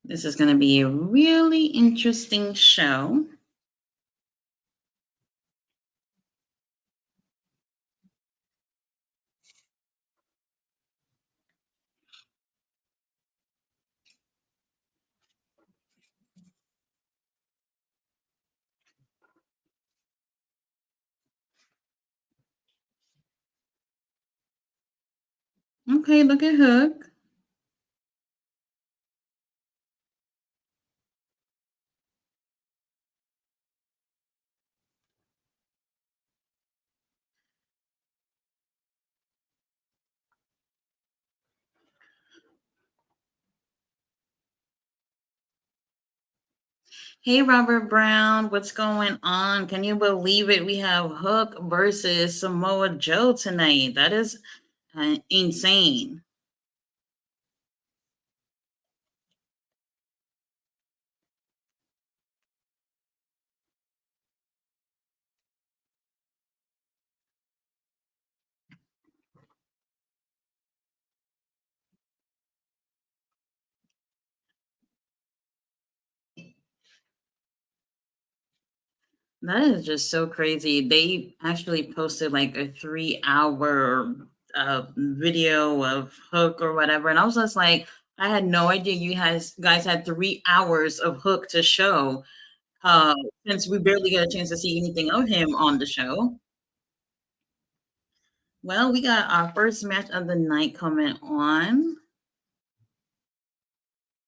This is going to be a really interesting show. Okay, look at Hook. Hey, Robert Brown, what's going on? Can you believe it? We have Hook versus Samoa Joe tonight. That is insane. That is just so crazy. They actually posted like a 3 hour video of Hook or whatever. And I was just like, I had no idea guys had 3 hours of Hook to show. Uh, since we barely get a chance to see anything of him on the show. Well, we got our first match of the night coming on.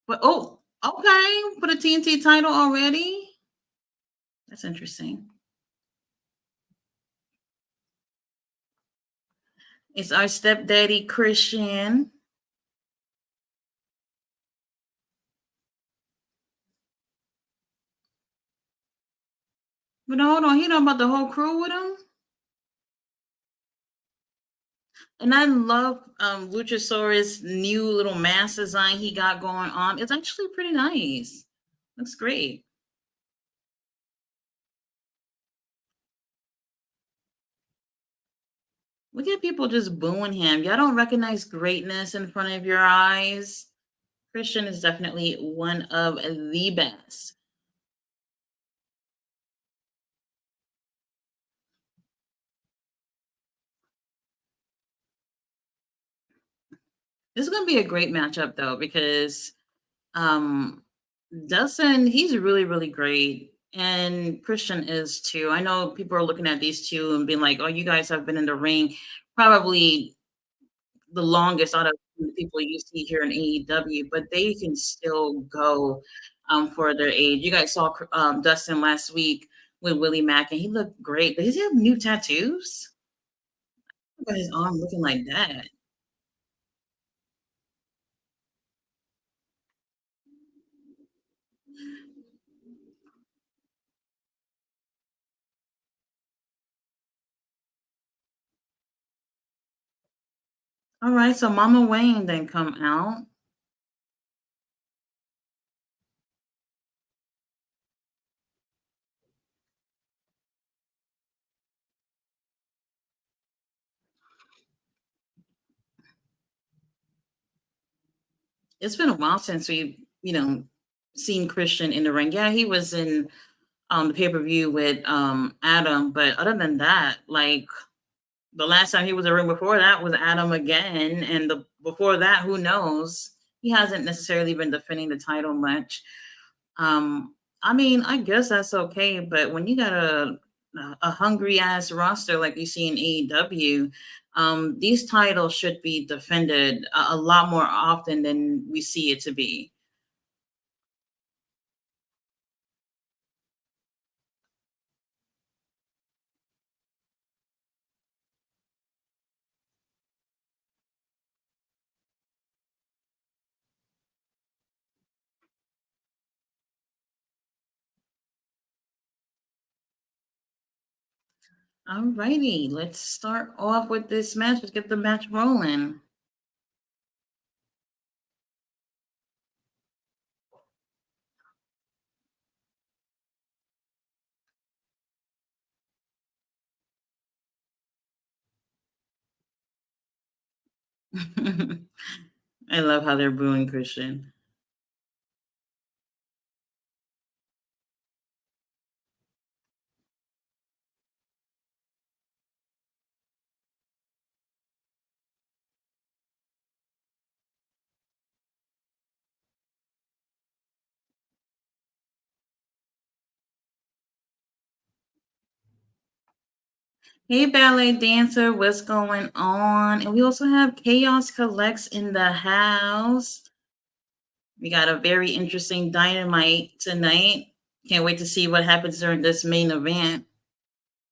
But okay, for the TNT title already. That's interesting. It's our stepdaddy Christian. But no, hold on, he know about the whole crew with him. And I love Luchasaurus' new little mask design he got going on. It's actually pretty nice. Looks great. Look at people just booing him. Y'all don't recognize greatness in front of your eyes. Christian is definitely one of the best. This is going to be a great matchup, though, because um, Dustin, he's really, really great. And Christian is too. I know people are looking at these two and being like, oh, you guys have been in the ring probably the longest out of the people you see here in AEW, but they can still go for their age. You guys saw Dustin last week with Willie Mack, and he looked great. Does he have new tattoos? Look at his arm looking like that. All right, so Mama Wayne then come out. It's been a while since we've seen Christian in the ring. Yeah, he was in the pay-per-view with Adam, but other than that, like the last time he was in the ring before that was Adam again, and the before that, who knows? He hasn't necessarily been defending the title much. I mean, I guess that's okay, but when you got a hungry ass roster like you see in AEW, these titles should be defended a lot more often than we see it to be. Alrighty, let's start off with this match. Let's get the match rolling. I love how they're booing Christian. Hey, ballet dancer, what's going on? And we also have Chaos Collects in the house. We got a very interesting Dynamite tonight. Can't wait to see what happens during this main event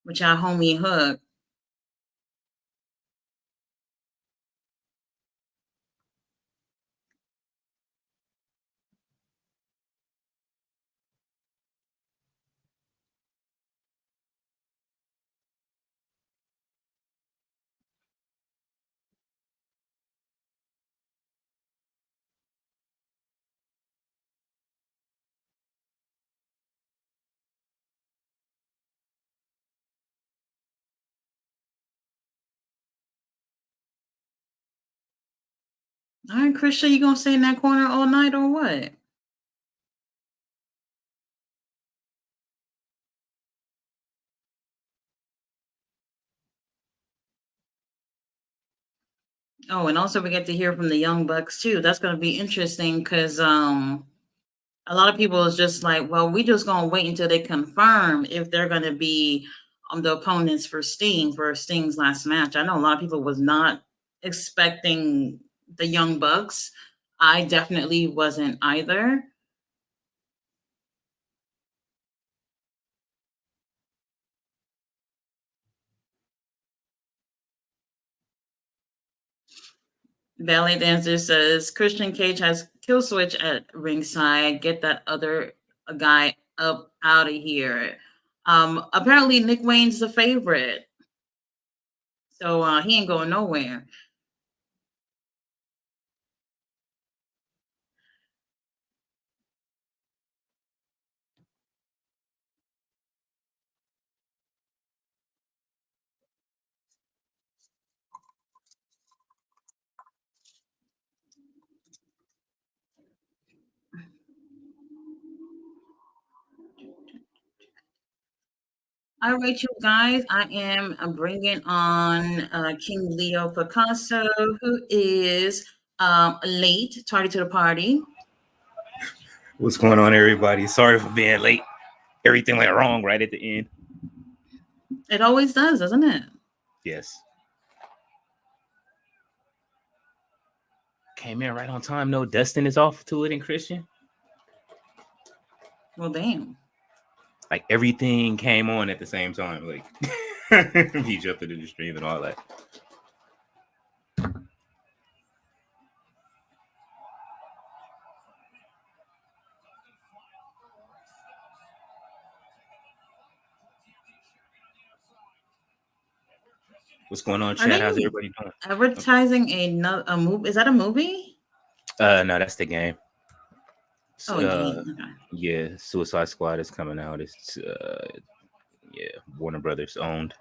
with our homie Hook. All right, Christian, you gonna stay in that corner all night or what? Oh, and also we get to hear from the Young Bucks too. That's gonna be interesting because a lot of people is just like, well, we just gonna wait until they confirm if they're gonna be the opponents for Sting's last match. I know a lot of people was not expecting the Young Bucks. I definitely wasn't either. Ballet Dancer says Christian Cage has kill switch at ringside. Get that other guy up out of here. Apparently Nick Wayne's the favorite, so he ain't going nowhere. All right, you guys, I am bringing on King Leo Picasso, who is late, tardy to the party. What's going on, everybody? Sorry for being late. Everything went wrong right at the end. It always does, doesn't it? Yes. Came in right on time. No, Dustin is off to it and Christian. Well, damn. Like everything came on at the same time. Like he jumped into the stream and all that. What's going on, Are Chad? How's they everybody doing? advertising a movie? Is that a movie? No, that's the game. Oh, game. Okay. Yeah, Suicide Squad is coming out. It's yeah, Warner Brothers owned.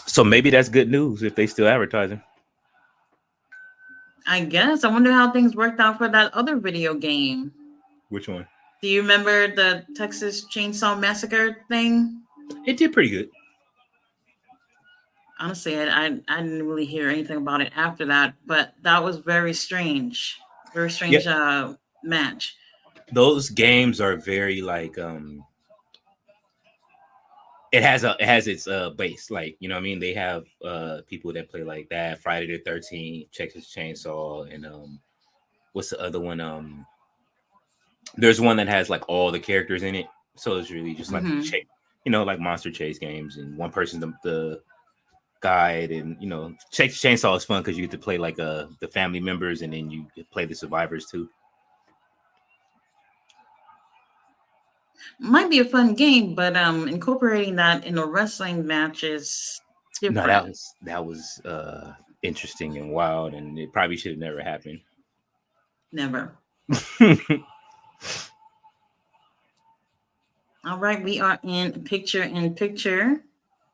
So maybe that's good news if they still advertising. I guess. I wonder how things worked out for that other video game. Which one? Do you remember the Texas Chainsaw Massacre thing? It did pretty good. Honestly, I didn't really hear anything about it after that, but that was very strange. Very strange match. Those games are very like it has its base, like, you know what I mean? They have people that play like that, Friday the 13th, Texas Chainsaw, and what's the other one? There's one that has like all the characters in it, so it's really just like like monster chase games, and one person's the guide, and Texas Chainsaw is fun because you get to play like the family members, and then you play the survivors too. Might be a fun game, but incorporating that in a wrestling match is different. No, that was interesting and wild, and it probably should have never happened. Never. All right, we are in picture.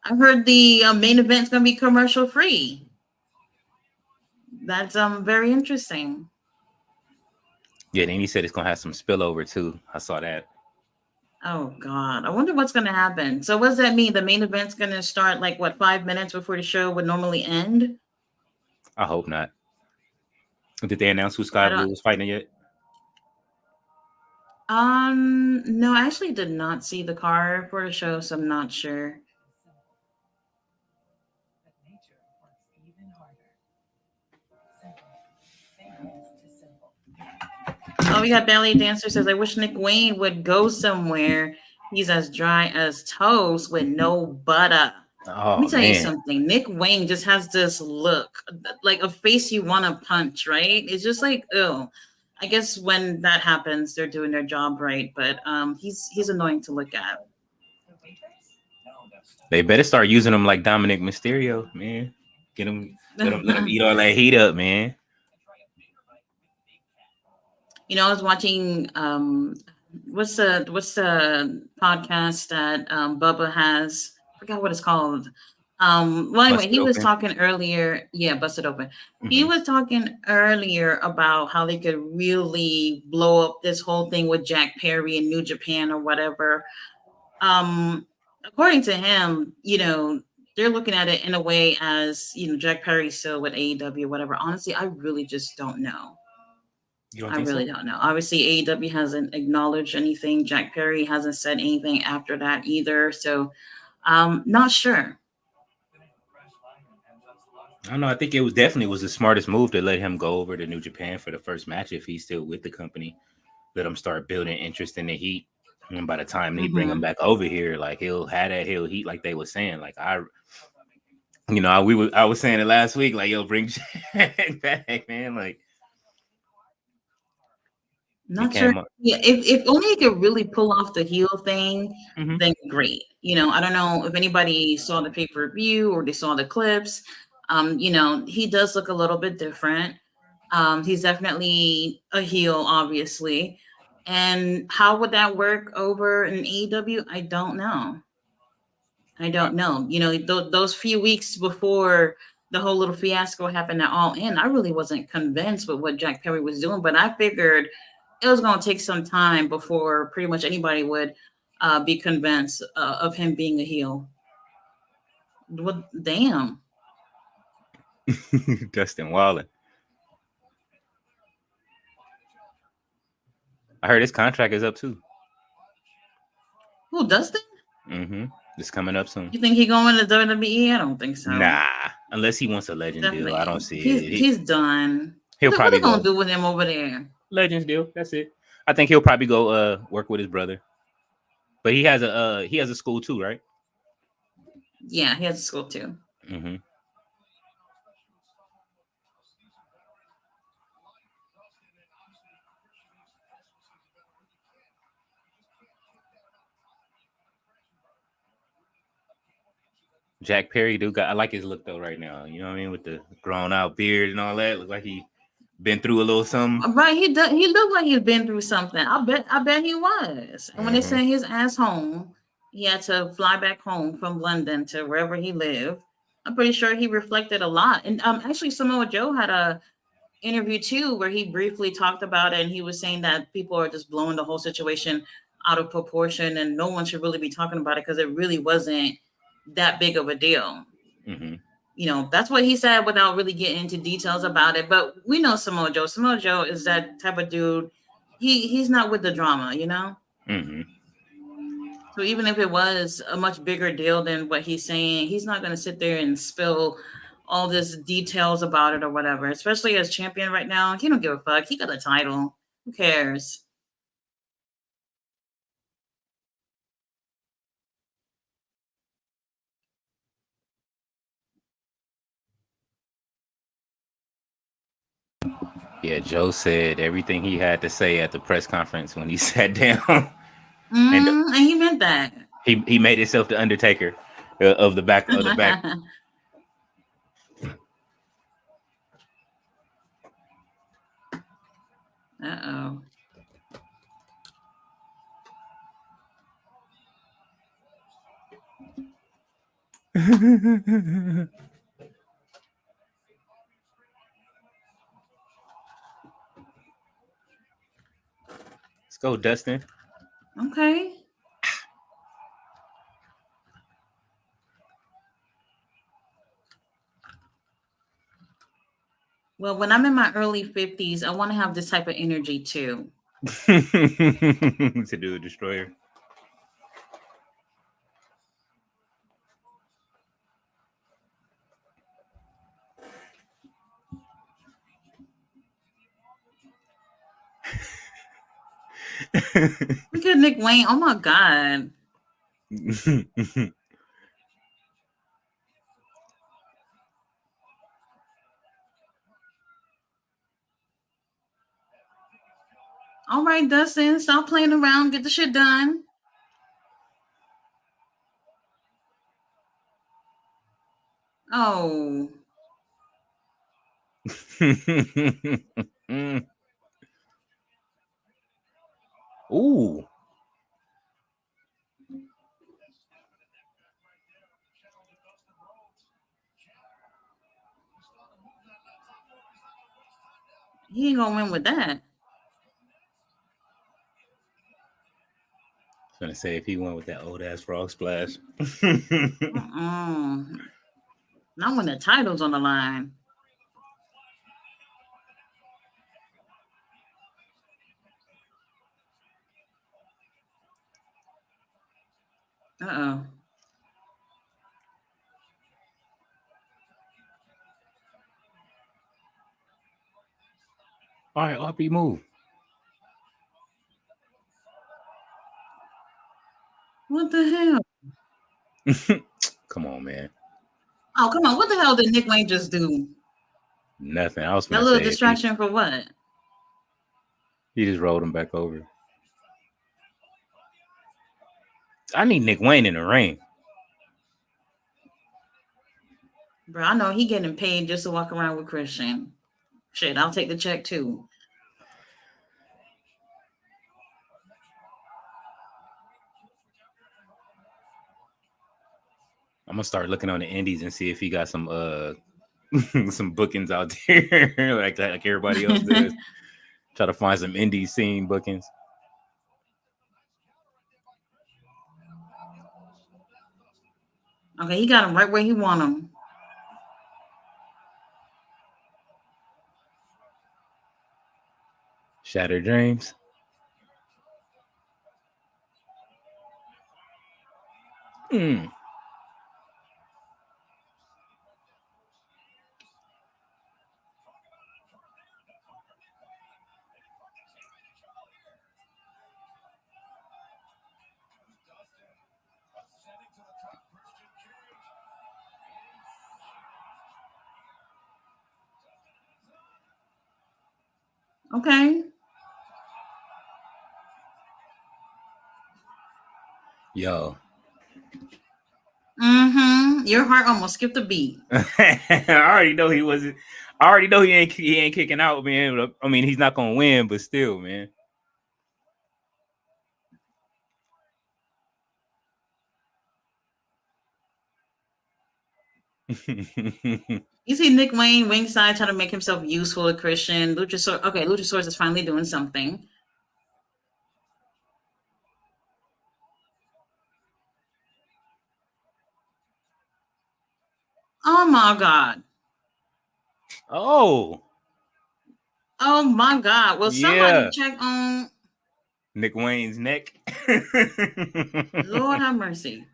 I heard the main event's gonna be commercial free. That's very interesting. Yeah, then he said it's gonna have some spillover too. I saw that. Oh God, I wonder what's gonna happen. So, what does that mean? The main event's gonna start like what 5 minutes before the show would normally end? I hope not. Did they announce who Sky Blue was fighting yet? No, I actually did not see the car for the show, so I'm not sure. Oh, we got Ballet Dancer says, I wish Nick Wayne would go somewhere. He's as dry as toast with no butter. Let me Oh tell you man. something. Nick Wayne just has this look, like a face you want to punch, right? It's just like, oh, I guess when that happens, they're doing their job right. But he's annoying to look at. They better start using him like Dominic Mysterio, man. Get him, let him eat all that heat up, man. I was watching what's the podcast that Bubba has? I forgot what it's called. Well, anyway, Busted he was open. talking earlier. Yeah, busted open. He Hmm. was talking earlier about how they could really blow up this whole thing with Jack Perry and New Japan or whatever. According to him, they're looking at it in a way as Jack Perry's still with AEW or whatever. Honestly, I really just don't know. You don't I think really so? don't know. Obviously, AEW hasn't acknowledged anything. Jack Perry hasn't said anything after that either. So, not sure. I don't know. I think it was definitely was the smartest move to let him go over to New Japan for the first match if he's still with the company. Let him start building interest in the heat. And by the time they bring him Hmm. back over here, like he'll have that heel heat, like they were saying. Like I was saying it last week. Like, yo, bring Jack back, man. Like he Not sure. came up. Yeah, if only he could really pull off the heel thing, Hmm. then great. I don't know if anybody saw the pay per view or they saw the clips. He does look a little bit different. He's definitely a heel, obviously. And how would that work over in AEW? I don't know. I don't know. Those few weeks before the whole little fiasco happened at All In, I really wasn't convinced with what Jack Perry was doing, but I figured it was going to take some time before pretty much anybody would be convinced of him being a heel. Well, damn. Dustin Waller. I heard his contract is up too. Who, Dustin? Mm-hmm. It's coming up soon. You think he going to WWE? I don't think so. Nah, unless he wants a legend deal, I don't Definitely. see He's it. he's done. He'll What they probably gonna go do with him over there? legends deal. That's it. I think he'll probably go work with his brother. But he has a school too, right? Yeah, he has a school too. Mm-hmm. Jack Perry do got. I like his look though right now. You know what I mean, with the grown out beard and all that. Look like he been through a little something. Right, he does. He looked like he's been through something. I bet he was. And when they Mm-hmm. sent his ass home, he had to fly back home from London to wherever he lived. I'm pretty sure he reflected a lot. And actually, Samoa Joe had a interview too where he briefly talked about it, and he was saying that people are just blowing the whole situation out of proportion, and no one should really be talking about it because it really wasn't that big of a deal. Mm-hmm. That's what he said without really getting into details about it. But we know Samoa Joe. Samoa Joe is that type of dude. He's not with the drama. Mm-hmm. So even if it was a much bigger deal than what he's saying, he's not going to sit there and spill all this details about it or whatever. Especially as champion right now, he don't give a fuck. He got a title. Who cares? Yeah, Joe said everything he had to say at the press conference when he sat down, and And he meant that. he made himself the Undertaker of the back. Uh-oh. Let's go, Dustin. Okay. Well, when I'm in my early 50s, I want to have this type of energy too. To do a destroyer. Look at Nick Wayne. Oh my God. All right, Dustin, stop playing around. Get the shit done. Oh. Ooh. He ain't gonna win with that. I was gonna say if he went with that old ass frog splash. Not when the title's on the line. Uh-oh. All right, RP move. What the hell? Come on, man. Oh, come on. What the hell did Nick Wayne just do? Nothing. I was That gonna little say if distraction for what? he just rolled him back over. I need Nick Wayne in the ring. Bro, I know he getting paid just to walk around with Christian. Shit, I'll take the check too. I'm gonna start looking on the indies and see if he got some some bookings out there like everybody else does. Try to find some indie scene bookings. Okay, he got him right where he want him. Shattered Dreams. Mm. Okay. Yo. Your heart almost skipped a beat. I already know he wasn't. I already know he ain't kicking out, man. I mean, he's not gonna win, but still, man. You see Nick Wayne wingside trying to make himself useful to Christian. Luchasaurus is finally doing something. Oh my God. Oh. Oh my God. Will somebody Yeah. check on Nick Wayne's neck. Lord have mercy?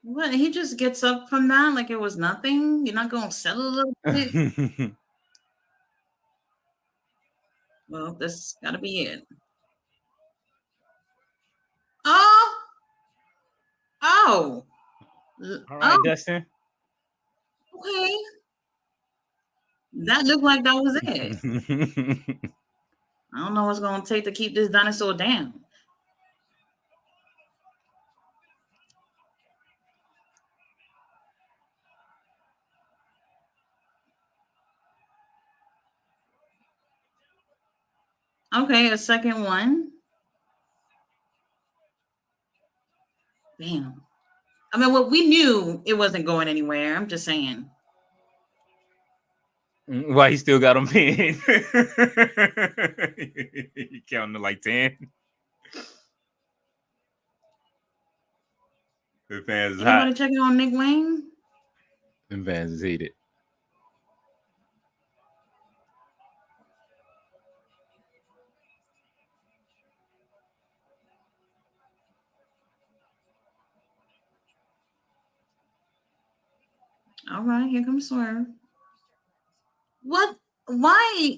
What? He just gets up from that like it was nothing? You're not going to settle a little bit? Well, this got to be it. Oh! Oh! All right, Oh, Dustin. okay. That looked like that was it. I don't know what's going to take to keep this dinosaur down. Okay, a second one. Damn. I mean, well, we knew it wasn't going anywhere. I'm just saying. Why he still got him pinned? He counting to like 10. The fans is hot. Anybody checking on Nick Wayne? The fans is heated. All right, here comes Swerve. What? Why?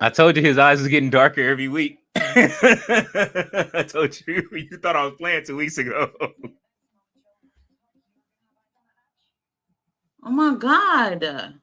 I told you his eyes was getting darker every week. I told you. You thought I was playing 2 weeks ago. Oh my God.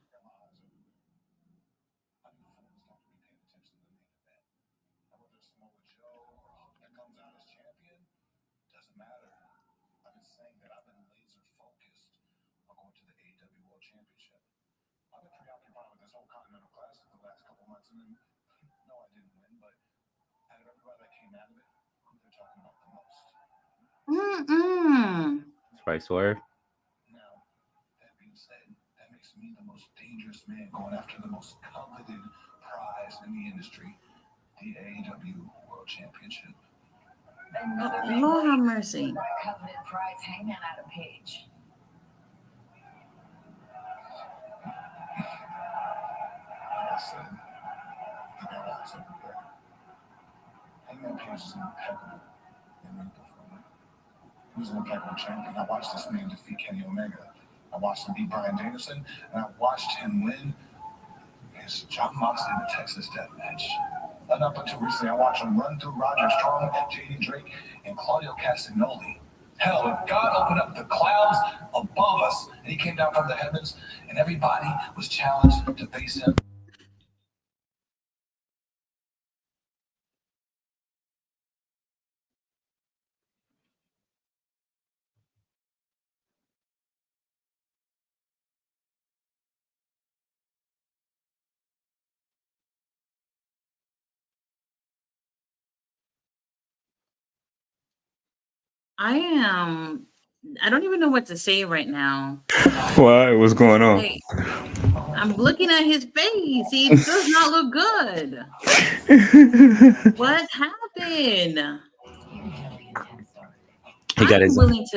Mm-mm. Right, Swerve. That being said, that makes me the most dangerous man going after the most coveted prize in the industry, the AEW World Championship. Lord have mercy. Coveted prize hanging out a page. Like I said, the guys everywhere. Hangman Page is impeccable in ring performance. He was an impeccable champion. I watched this man defeat Kenny Omega. I watched him beat Bryan Danielson, and I watched him win against John Moxley in the Texas Death Match. And up until recently, I watched him run through Roger Strong, JD Drake, and Claudio Castagnoli. Hell, if God opened up the clouds above us, and he came down from the heavens, and everybody was challenged to face him. I don't even know what to say right now. Why? What's going on? Like, I'm looking at his face. He does not look good. What happened? He got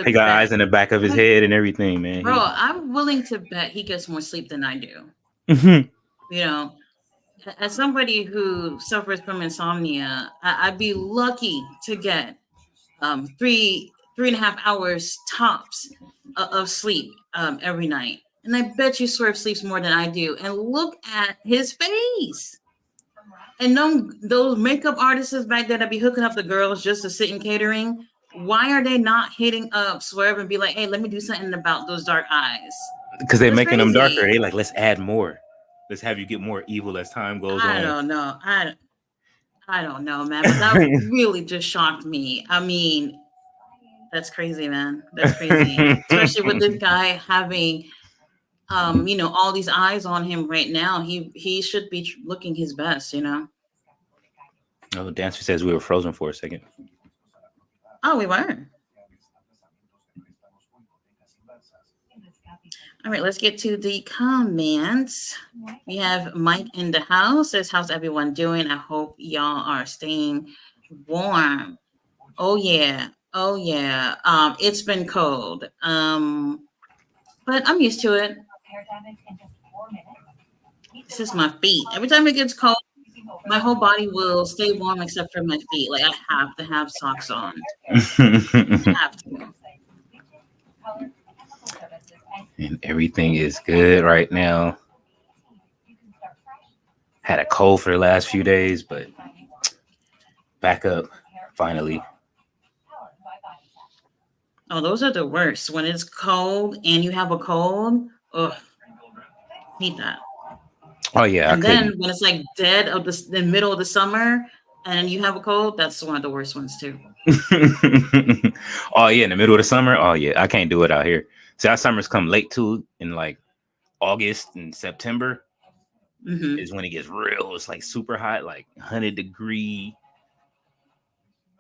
He got eyes in the back of his head and everything, man. Bro, I'm willing to bet he gets more sleep than I do. You know, as somebody who suffers from insomnia, I'd be lucky to get 3.5 hours tops of sleep every night. And I bet you Swerve sleeps more than I do. And look at his face. And those makeup artists back there that be hooking up the girls just to sit in catering, why are they not hitting up Swerve and be like, hey, let me do something about those dark eyes? Because they're making them darker. They like, let's add more. Let's have you get more evil as time goes on. I don't know. I don't know, man. But that really just shocked me. I mean, that's crazy, man. That's crazy. Especially with this guy having all these eyes on him right now. He should be looking his best, Oh, Dancer says we were frozen for a second. Oh, we were. All right, let's get to the comments. We have Mike in the house. Says, how's everyone doing? I hope y'all are staying warm. Oh yeah. It's been cold. But I'm used to it. This is my feet. Every time it gets cold, my whole body will stay warm except for my feet. Like, I have to have socks on. I have to. And everything is good right now. Had a cold for the last few days, but back up finally. Oh, those are the worst. When it's cold and you have a cold, ugh, hate that. Oh yeah, and then when it's like dead of the middle of the summer and you have a cold, that's one of the worst ones too. Oh yeah, in the middle of the summer. Oh yeah, I can't do it out here. See, our summers come late too, in like August and September. Is when it gets real. It's like super hot, like 100-degree,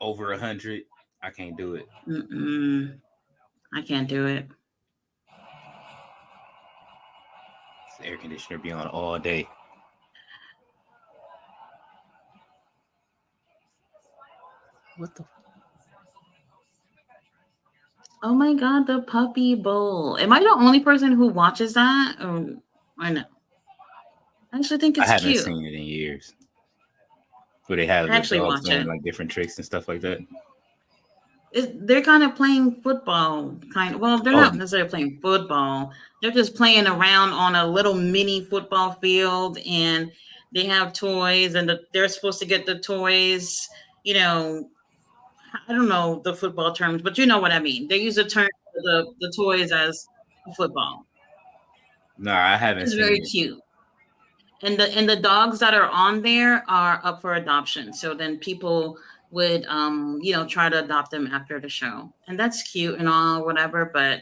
over 100. I can't do it. I can't do it. The air conditioner be on all day. What the? Oh my god, the Puppy Bowl. Am I the only person who watches that? Or no? I actually think I it's haven't cute. seen it in years. Where they have I the actually dogs watch doing it. like different tricks and stuff like that. They're kind of playing football, kind of. Well, they're Oh, not necessarily playing football. They're just playing around on a little mini football field, and they have toys, and they're supposed to get the toys. You know, I don't know the football terms, but you know what I mean. They use the term for the toys as football. no, I haven't It's very seen it. cute. And the dogs that are on there are up for adoption. So then people would try to adopt them after the show. And that's cute and all whatever, but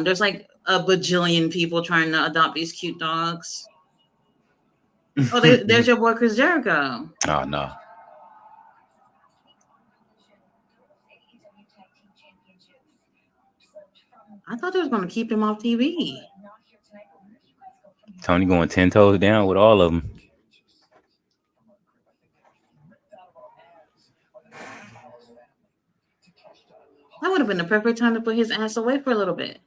there's like a bajillion people trying to adopt these cute dogs. Oh, there's your boy Chris Jericho. Oh no. I thought they was going to keep him off TV. Tony going 10 toes down with all of them. That would have been the perfect time to put his ass away for a little bit.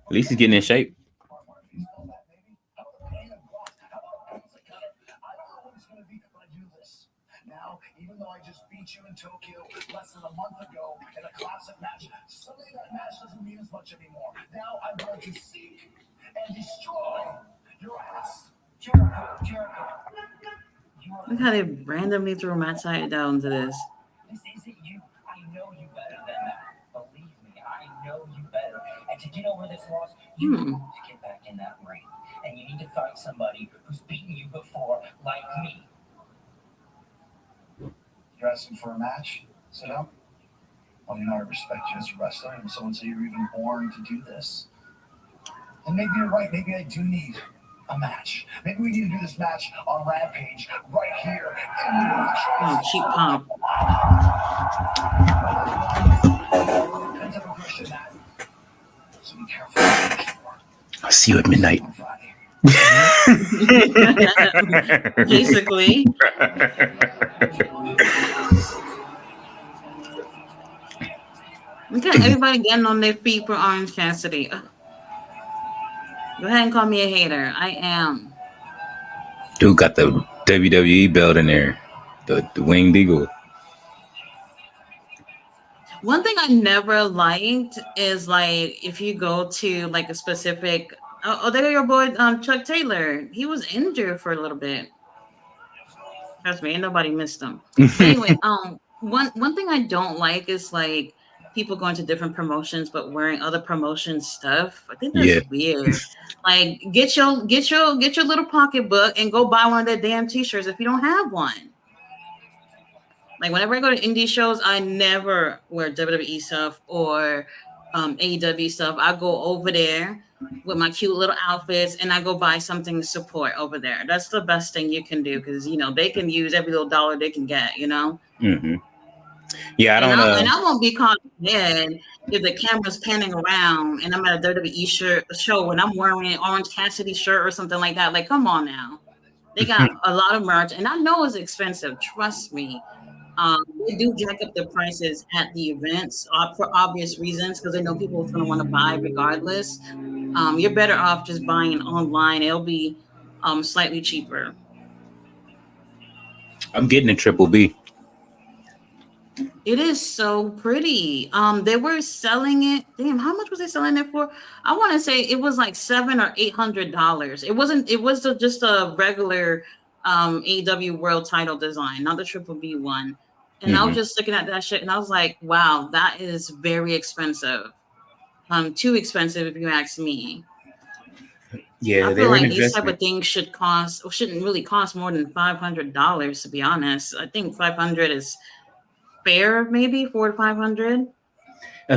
At least he's getting in shape. Now, even though I just beat you in Tokyo less than a month ago in a classic match, suddenly that match doesn't mean as much anymore. Now I'm going to seek and destroy your ass. Jericho. Look how they randomly threw Matt Sydal into this. This isn't you. I know you better than that. Believe me, I know you better. And to get over this loss, you need to get back in that ring. And you need to find somebody who's beaten you before, like me. You're asking for a match? Sit down. Well, you know I respect you as a wrestler, and someone say you're even born to do this. And maybe you're right. Maybe I do need a match. Maybe we need to do this match on Rampage right here in the match. Oh, cheap pop. Depends on the question, Matt. So be careful. I'll see you at midnight. On Friday. Basically. Okay, everybody getting on their feet for Orange Cassidy. Go ahead and call me a hater. I am. Dude got the WWE belt in there. The Winged Eagle. One thing I never liked is like if you go to like a specific there your boy Chuck Taylor. He was injured for a little bit. Trust me, ain't nobody missed him. Anyway, one thing I don't like is like people going to different promotions but wearing other promotion stuff. I think that's weird. Like get your little pocketbook and go buy one of their damn t-shirts if you don't have one. Like whenever I go to indie shows, I never wear WWE stuff or AEW stuff. I go over there with my cute little outfits and I go buy something to support over there. That's the best thing you can do because they can use every little dollar they can get. Mm-hmm. Yeah, I won't be caught dead if the camera's panning around and I'm at a WWE show and I'm wearing an Orange Cassidy shirt or something like that. Like, come on now. They got a lot of merch and I know it's expensive. Trust me. They do jack up the prices at the events for obvious reasons because they know people are going to want to buy regardless. You're better off just buying online. It'll be slightly cheaper. I'm getting a Triple B. It is so pretty. They were selling it. Damn, how much was they selling it for? I want to say it was like $700 or $800. It wasn't. It was just a regular AEW World Title design, not the Triple B one. And I was just looking at that shit, and I was like, "Wow, that is very expensive. Too expensive if you ask me." Yeah, I feel like these type of things shouldn't really cost more than $500. To be honest, I think $500 is fair, maybe $400 to $500.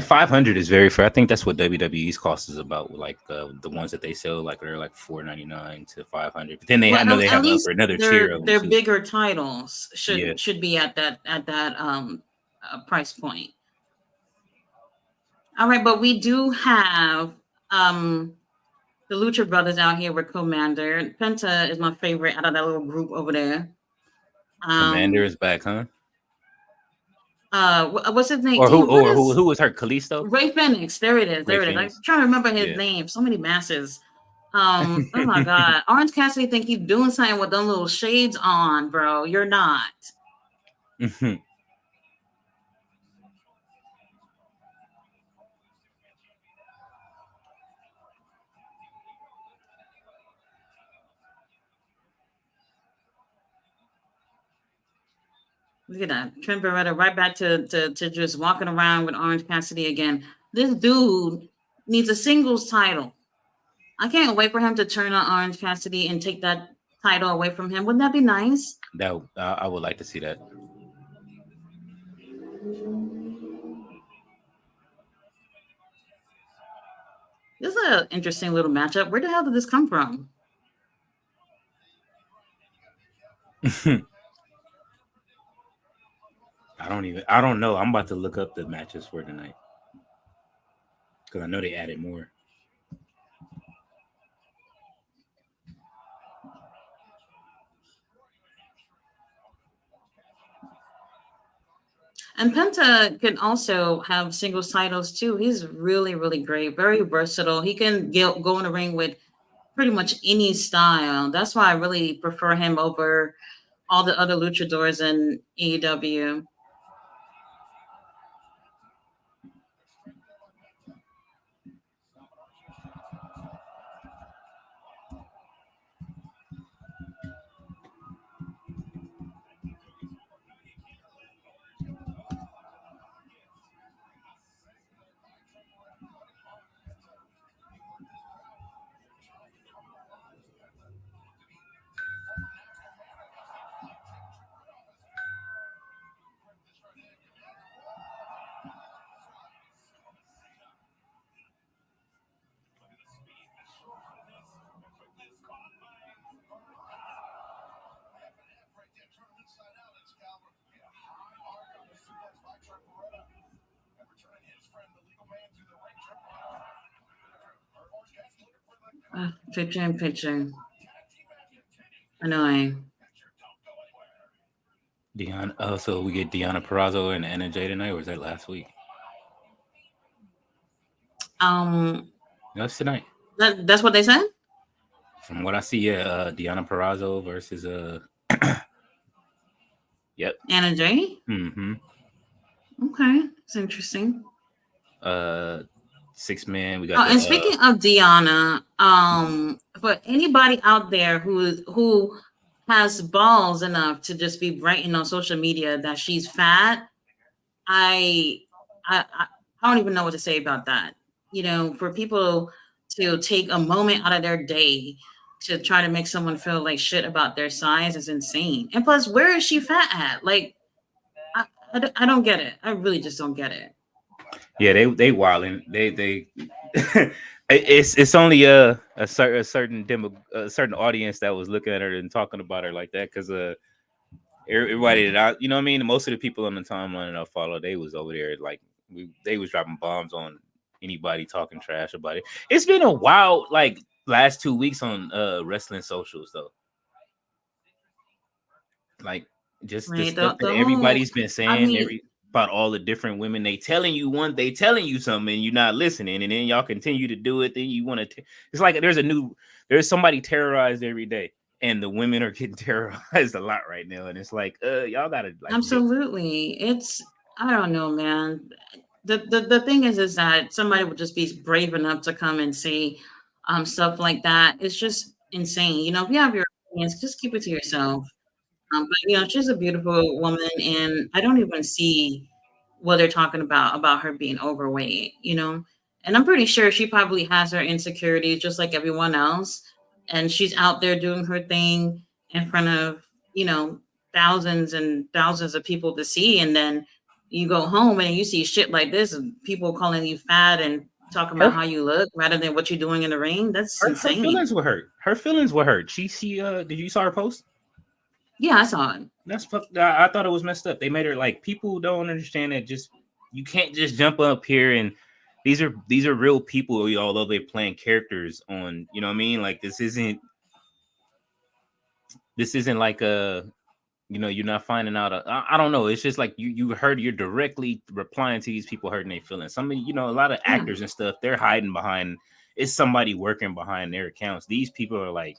500 is very fair. I think that's what WWE's cost is about. Like the ones that they sell, like they're like $4.99 to 500. But then I know Well, they at have least another tier of them their too. bigger titles Yeah, should be at that price point. All right, but we do have the Lucha Brothers out here with Commander. Penta is my favorite out of that little group over there. Commander is back, huh? What's his name? Or Damn, what is who was her? Kalisto? Ray Phoenix? There it is. Ray There it is. I'm Phoenix. trying to remember his Yeah. name. So many masses. Oh my God. Orange Cassidy think he's doing something with them little shades on, bro. You're not. Look at that. Trent Beretta right back to just walking around with Orange Cassidy again. This dude needs a singles title. I can't wait for him to turn on Orange Cassidy and take that title away from him. Wouldn't that be nice? That I would like to see that. This is an interesting little matchup. Where the hell did this come from? I don't know. I'm about to look up the matches for tonight because I know they added more. And Penta can also have singles titles too. He's really, really great, very versatile. He can go in the ring with pretty much any style. That's why I really prefer him over all the other luchadors in AEW. Picture. Annoying. So we get Deonna Purrazzo and Anna Jay tonight, or was that last week? That's tonight. That's what they said? From what I see, yeah, Deonna Purrazzo versus yep. Anna Jay? Mm-hmm. Okay. It's interesting. 6-man. We got and speaking of Deonna, for anybody out there who has balls enough to just be writing on social media that she's fat, I don't even know what to say about that. You know, for people to take a moment out of their day to try to make someone feel like shit about their size is insane. And plus, where is she fat at? Like, I don't get it. I really just don't get it. Yeah, they wilding. They it's only a certain certain audience that was looking at her and talking about her like that, because everybody that you know what I mean, most of the people on the timeline that I follow, they was over there like they was dropping bombs on anybody talking trash about it. It's been a wild like last 2 weeks on wrestling socials though. Like just the stuff that everybody's been saying, about all the different women. They telling you something and you're not listening, and then y'all continue to do it. Then you want to it's like there's somebody terrorized every day, and the women are getting terrorized a lot right now, and it's like y'all gotta like absolutely. It's I don't know, man. The thing is that somebody would just be brave enough to come and say stuff like that. It's just insane. You know, if you have your opinions, just keep it to yourself. But you know, she's a beautiful woman, and I don't even see what they're talking about her being overweight. You know, and I'm pretty sure she probably has her insecurities just like everyone else, and she's out there doing her thing in front of thousands and thousands of people to see, and then you go home and you see shit like this, and people calling you fat and talking about Her how you look rather than what you're doing in the ring. That's her insane. feelings were hurt. Her feelings were hurt. She did you saw her post? Yeah, I saw it. That's fucked. I thought it was messed up. They made her like people don't understand that just you can't just jump up here and these are real people, although they're playing characters on, you know what I mean? Like this isn't like a you're not finding out. I don't know. It's just like you heard you're directly replying to these people hurting their feelings. Some of a lot of Yeah, actors and stuff they're hiding behind. It's somebody working behind their accounts. These people are like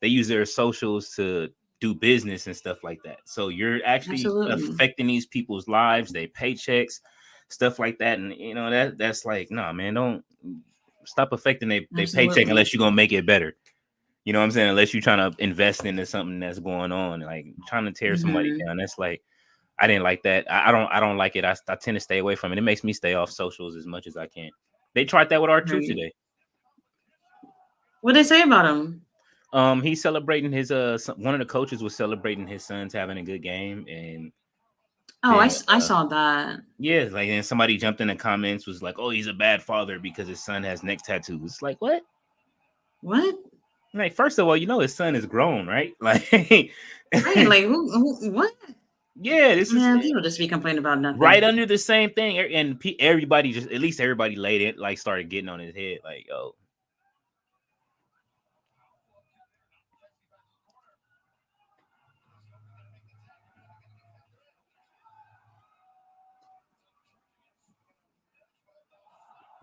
they use their socials to do business and stuff like that. So you're actually absolutely. affecting these people's lives, their paychecks, stuff like that. And that's like, no, man, don't stop affecting their paycheck Absolutely. unless you're gonna make it better. You know what I'm saying? Unless you're trying to invest into something that's going on, like trying to tear somebody Hmm. down. That's like I didn't like that. I don't like it. I tend to stay away from it. It makes me stay off socials as much as I can. They tried that with our truth Right. today. What they say about him? He's celebrating his one of the coaches was celebrating his son's having a good game, and Oh, then I saw that. yeah, like then somebody jumped in the comments was like, "Oh, he's a bad father because his son has neck tattoos." It's like what? What? Like first of all, his son is grown, right? Like Right? Like who? What? yeah, this is Man, people just be complaining about right nothing. under the same thing, and everybody just at least everybody laid it like started getting on his head, like yo.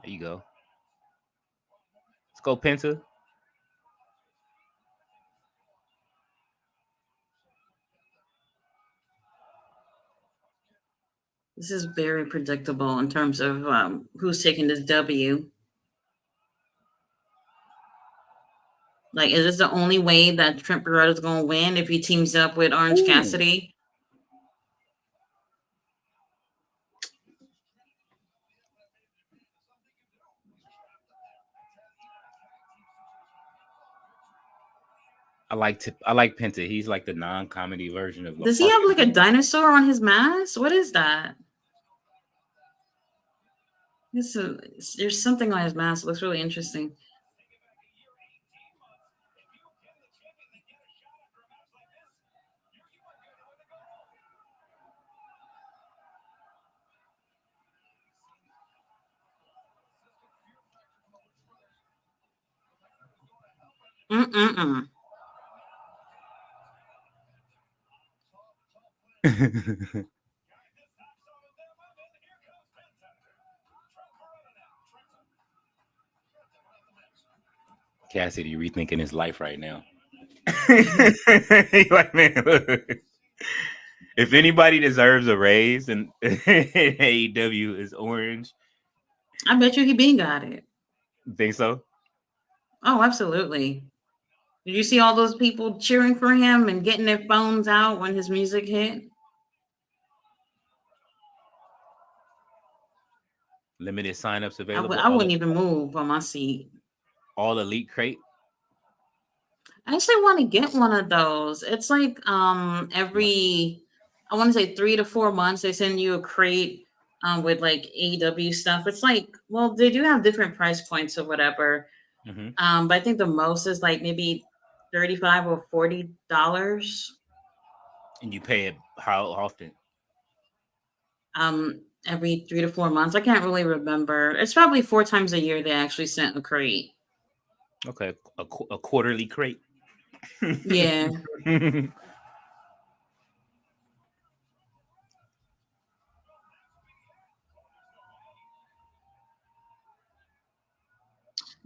There you go. Let's go, Penta. This is very predictable in terms of who's taking this W. Like, is this the only way that Trent Beretta's going to win if he teams up with Orange Ooh. Cassidy? I like Penta. He's like the non-comedy version of Does he have Parker. like a dinosaur on his mask? What is that? It's a, there's something on his mask. It looks really interesting. Mm-mm-mm. Cassidy rethinking his life right now. He like, man, look, if anybody deserves a raise in AEW is Orange. I bet you he been got it. Think so? Oh, absolutely. Did you see all those people cheering for him and getting their phones out when his music hit? Limited signups I available. wouldn't even move on my seat. All elite crate. I actually want to get one of those. It's like every I want to say 3 to 4 months they send you a crate with like AEW stuff. It's like well they do have different price points or whatever. Mm-hmm. But I think the most is like maybe $35 or $40. And you pay it how often? Every 3 to 4 months. I can't really remember. It's probably 4 times a year they actually sent a crate. Okay, a quarterly crate. Yeah.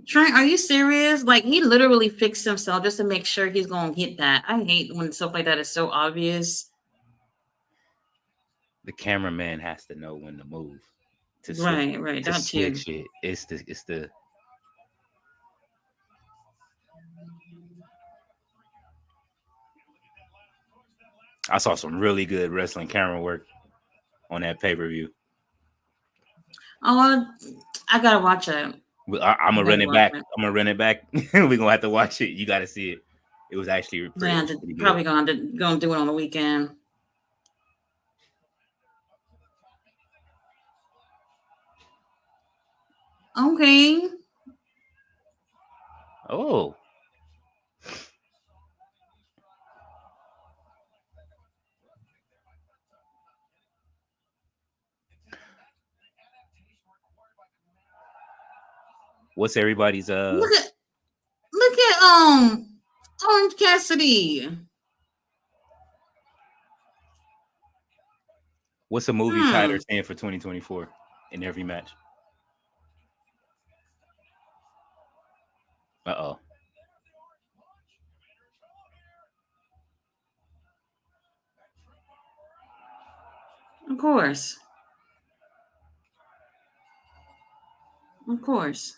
Trent, are you serious? Like he literally fixed himself just to make sure he's gonna hit that. I hate when stuff like that is so obvious. The cameraman has to know when to move to switch Right, that too. it. It's the I saw some really good wrestling camera work on that pay-per-view. Oh, I gotta watch it. I'm I gonna run gotta it watch back. it. I'm gonna run it back. We're gonna have to watch it. You gotta see it. It was actually Yeah, pretty good. probably gonna do it on the weekend. Okay. Oh. What's everybody's Look at Orange Cassidy. what's a movie title stand for 2024 in every match? Uh-oh. Of course. Of course.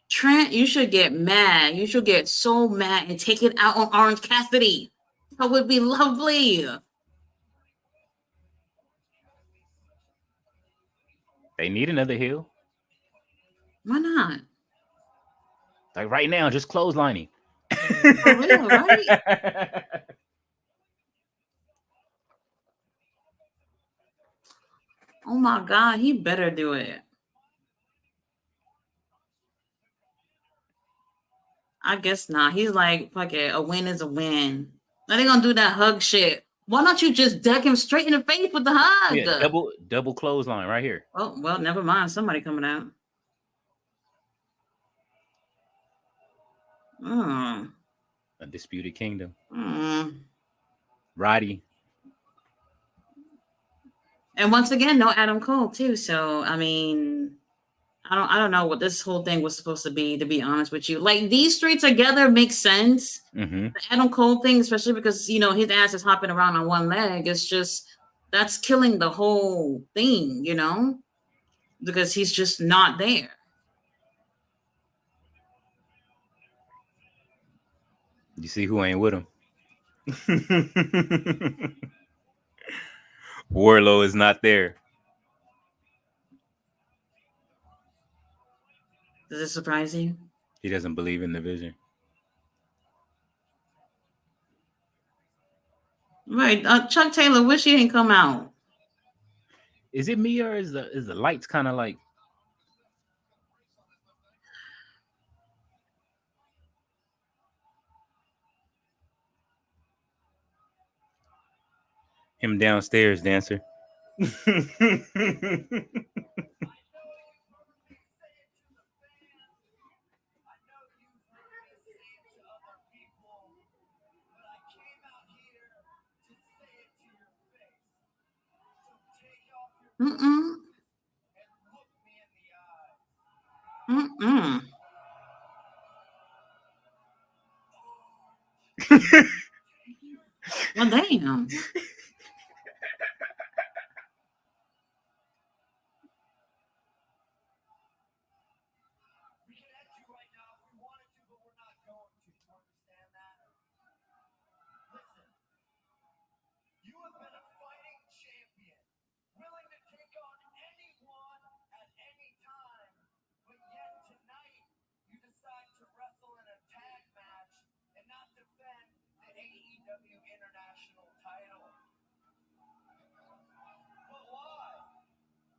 Trent, you should get mad. You should get so mad and take it out on Orange Cassidy. That would be lovely. They need another heel. Why not? Like right now, just clotheslining. For real, right? Oh my God, he better do it. I guess not. He's like, fuck it, a win is a win. Now they gonna do that hug shit. Why don't you just deck him straight in the face with the hug? Yeah, double clothesline right here. Oh, well, never mind. Somebody coming out. A disputed kingdom. Mm. Roddy. And once again, no Adam Cole too. So I mean, I don't know what this whole thing was supposed to be honest with you. Like these three together makes sense. Mm-hmm. The Adam Cole thing, especially because his ass is hopping around on one leg, it's just that's killing the whole thing, because he's just not there. You see who ain't with him? Warlow is not there. Does it surprise you? He doesn't believe in the vision. Right. Chuck Taylor, wish he didn't come out. Is it me or is the lights kind of like him downstairs, dancer? Mm-mm. Mm-mm. Well, damn. AEW International title. But why?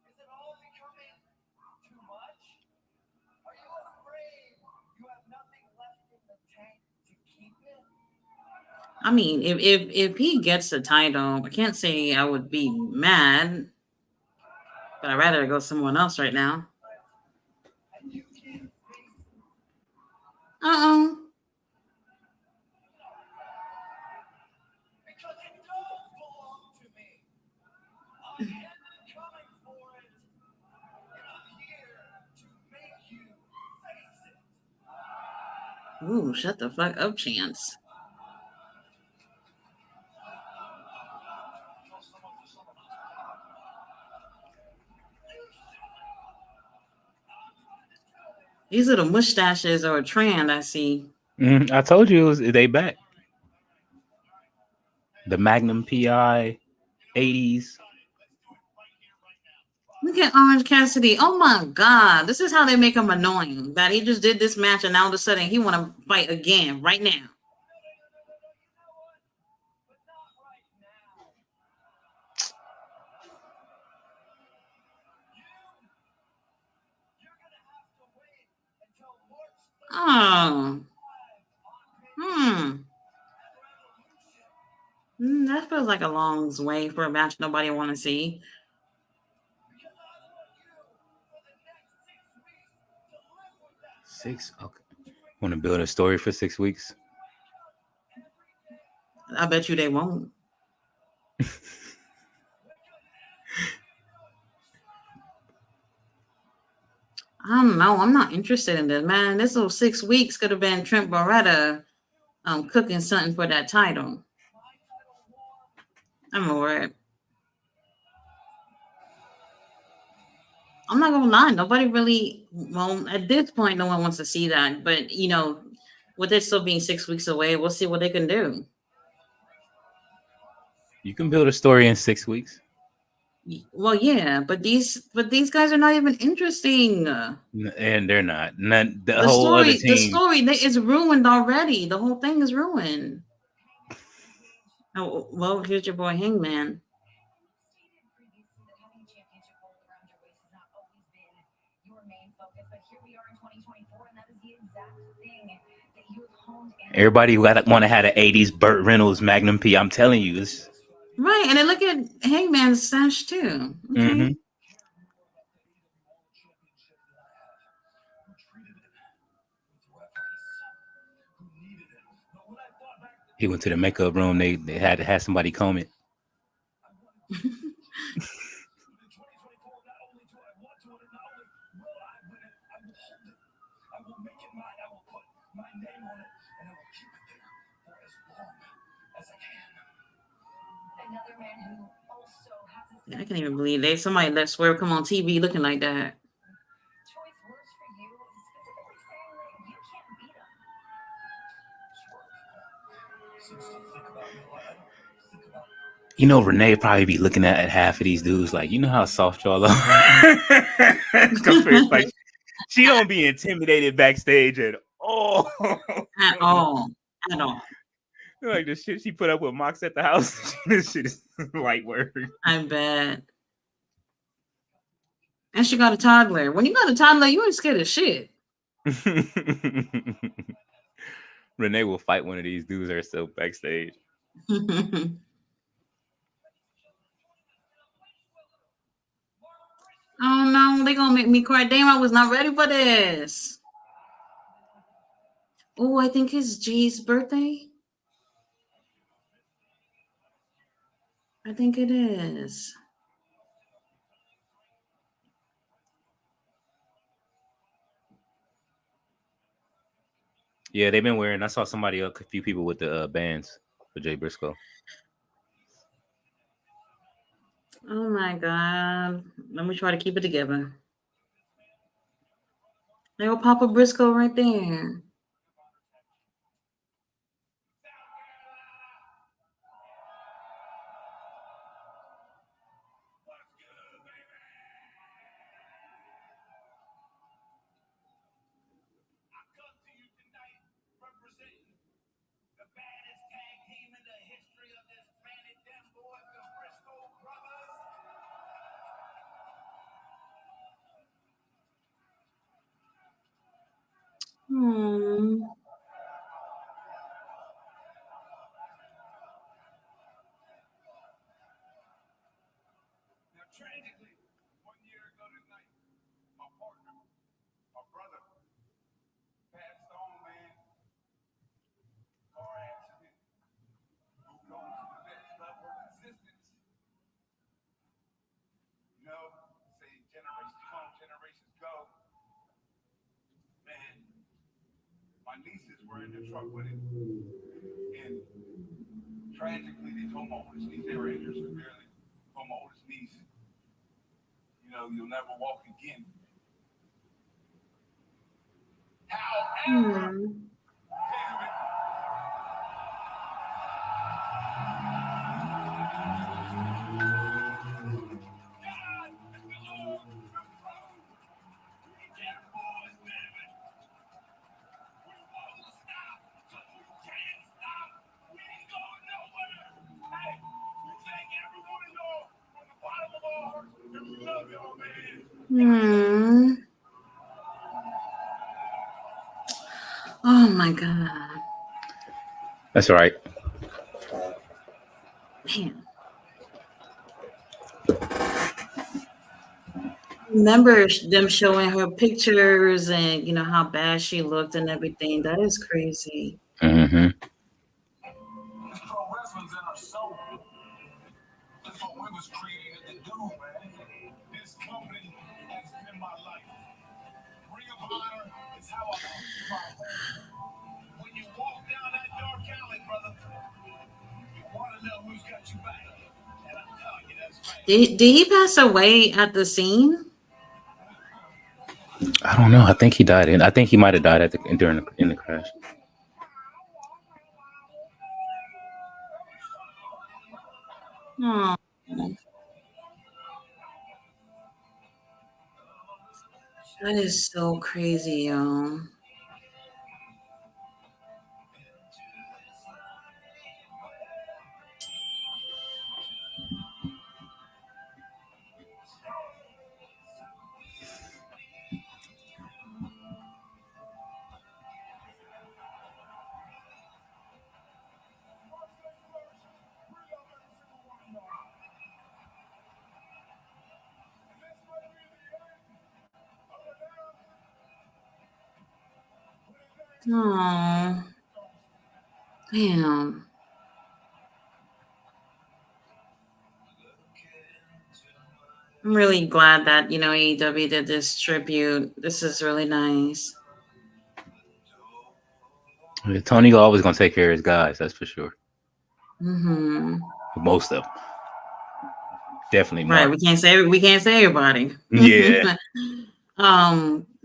Is it all becoming too much? Are you afraid you have nothing left in the tank to keep it? I mean, if he gets the title, I can't say I would be mad, but I'd rather go someone else right now. Uh-oh. Because it does belong to me. I am coming for it. And I'm here to make you face it. Ooh, shut the fuck up, Chance. These little mustaches are a trend, I see. I told you they back. The Magnum PI 80s. Look at Orange Cassidy. Oh my God. This is how they make him annoying. That he just did this match and now all of a sudden he want to fight again right now. Oh. That feels like a long way for a match nobody want to see. Six. Okay. Want to build a story for 6 weeks? I bet you they won't. I don't know. I'm not interested in this, man. This little 6 weeks could have been Trent Barretta cooking something for that title. I'm over it. I'm not gonna lie. Nobody really. Well, at this point, no one wants to see that. But with it still being 6 weeks away, we'll see what they can do. You can build a story in 6 weeks. Well, yeah, but these guys are not even interesting. And they're not. The whole story, other team. The story is ruined already. The whole thing is ruined. Oh, well, here's your boy Hangman. Everybody want to have an 80s Burt Reynolds Magnum P. I'm telling you this. Right, and then look at Hangman's stash too. Okay. Mm-hmm. He went to the makeup room. They had to have somebody comb it. I can't even believe somebody let Swerve come on TV looking like that. Renee probably be looking at half of these dudes like, how soft y'all are. Like, she don't be intimidated backstage at all. At all. Like the shit she put up with Mox at the house. This shit is light work. I bet. And she got a toddler. When you got a toddler, you ain't scared of shit. Renee will fight one of these dudes herself backstage. Oh no, they gonna make me cry. Damn, I was not ready for this. Oh, I think it's G's birthday. I think it is. Yeah, they've been wearing. I saw a few people with the bands for Jay Briscoe. Oh my God. Let me try to keep it together. There go Papa Briscoe right there. Tragically, 1 year ago tonight, my partner, my brother, passed on, man. Car accident. Moved on to the next level of existence. Say generations come, generations go. Man, my nieces were in the truck with him. And tragically, they told my oldest niece, they were injured severely. Told my oldest niece, you'll never walk again. However, my god. That's all right. Man. Remember them showing her pictures and how bad she looked and everything. That is crazy. Mm-hmm. It's pro wrestling's in our soul. That's what we was created to do, man. This company has been my life. Ring of Honor is how I feel my home. When you walk down that dark alley, brother, you want to know who's got you back. And I'm telling you, that's right. Did he pass away at the scene? I don't know. I think he died. I think he might have died in the crash. Oh. That is so crazy, y'all. Oh, damn. I'm really glad that, AEW did this tribute. This is really nice. Tony always gonna take care of his guys, that's for sure. Mm-hmm. Most of them. Definitely Right. Mark. We can't say everybody. Yeah.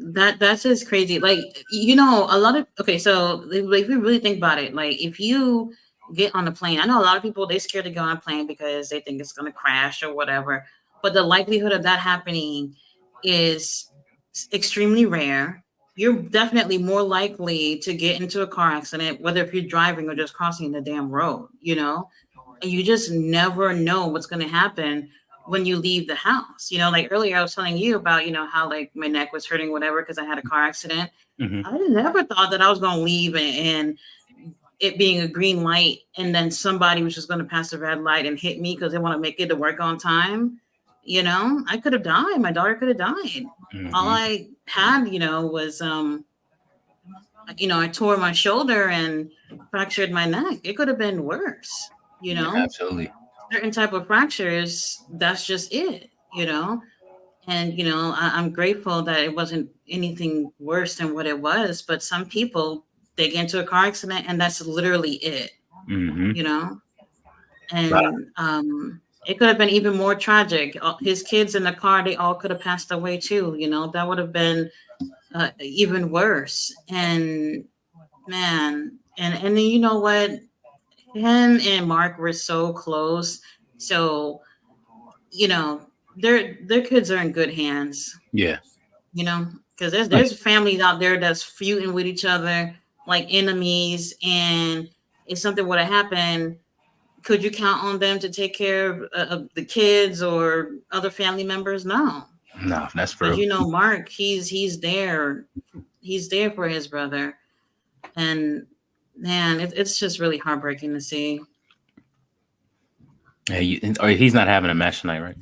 That's just crazy. Like, a lot of so if we really think about it, like if you get on a plane, I know a lot of people they're scared to go on a plane because they think it's gonna crash or whatever. But the likelihood of that happening is extremely rare. You're definitely more likely to get into a car accident, whether if you're driving or just crossing the damn road, and you just never know what's going to happen when you leave the house. Like earlier I was telling you about, how like my neck was hurting, whatever, because I had a car accident. Mm-hmm. I never thought that I was going to leave and it being a green light and then somebody was just going to pass a red light and hit me because they want to make it to work on time. I could have died. My daughter could have died. Mm-hmm. All I had, was, I tore my shoulder and fractured my neck. It could have been worse, Yeah, absolutely. certain type of fractures, that's just it, and I'm grateful that it wasn't anything worse than what it was, but some people they get into a car accident and that's literally it. Mm-hmm. And it could have been even more tragic. His kids in the car, they all could have passed away too, that would have been even worse. And man, and then you know what, him and Mark were so close, so their kids are in good hands. Yeah. Because there's families out there that's feuding with each other like enemies, and if something would have happened, could you count on them to take care of the kids or other family members? No, that's true. because Mark, he's there for his brother, and man, it's just really heartbreaking to see. Yeah, he's not having a match tonight, right?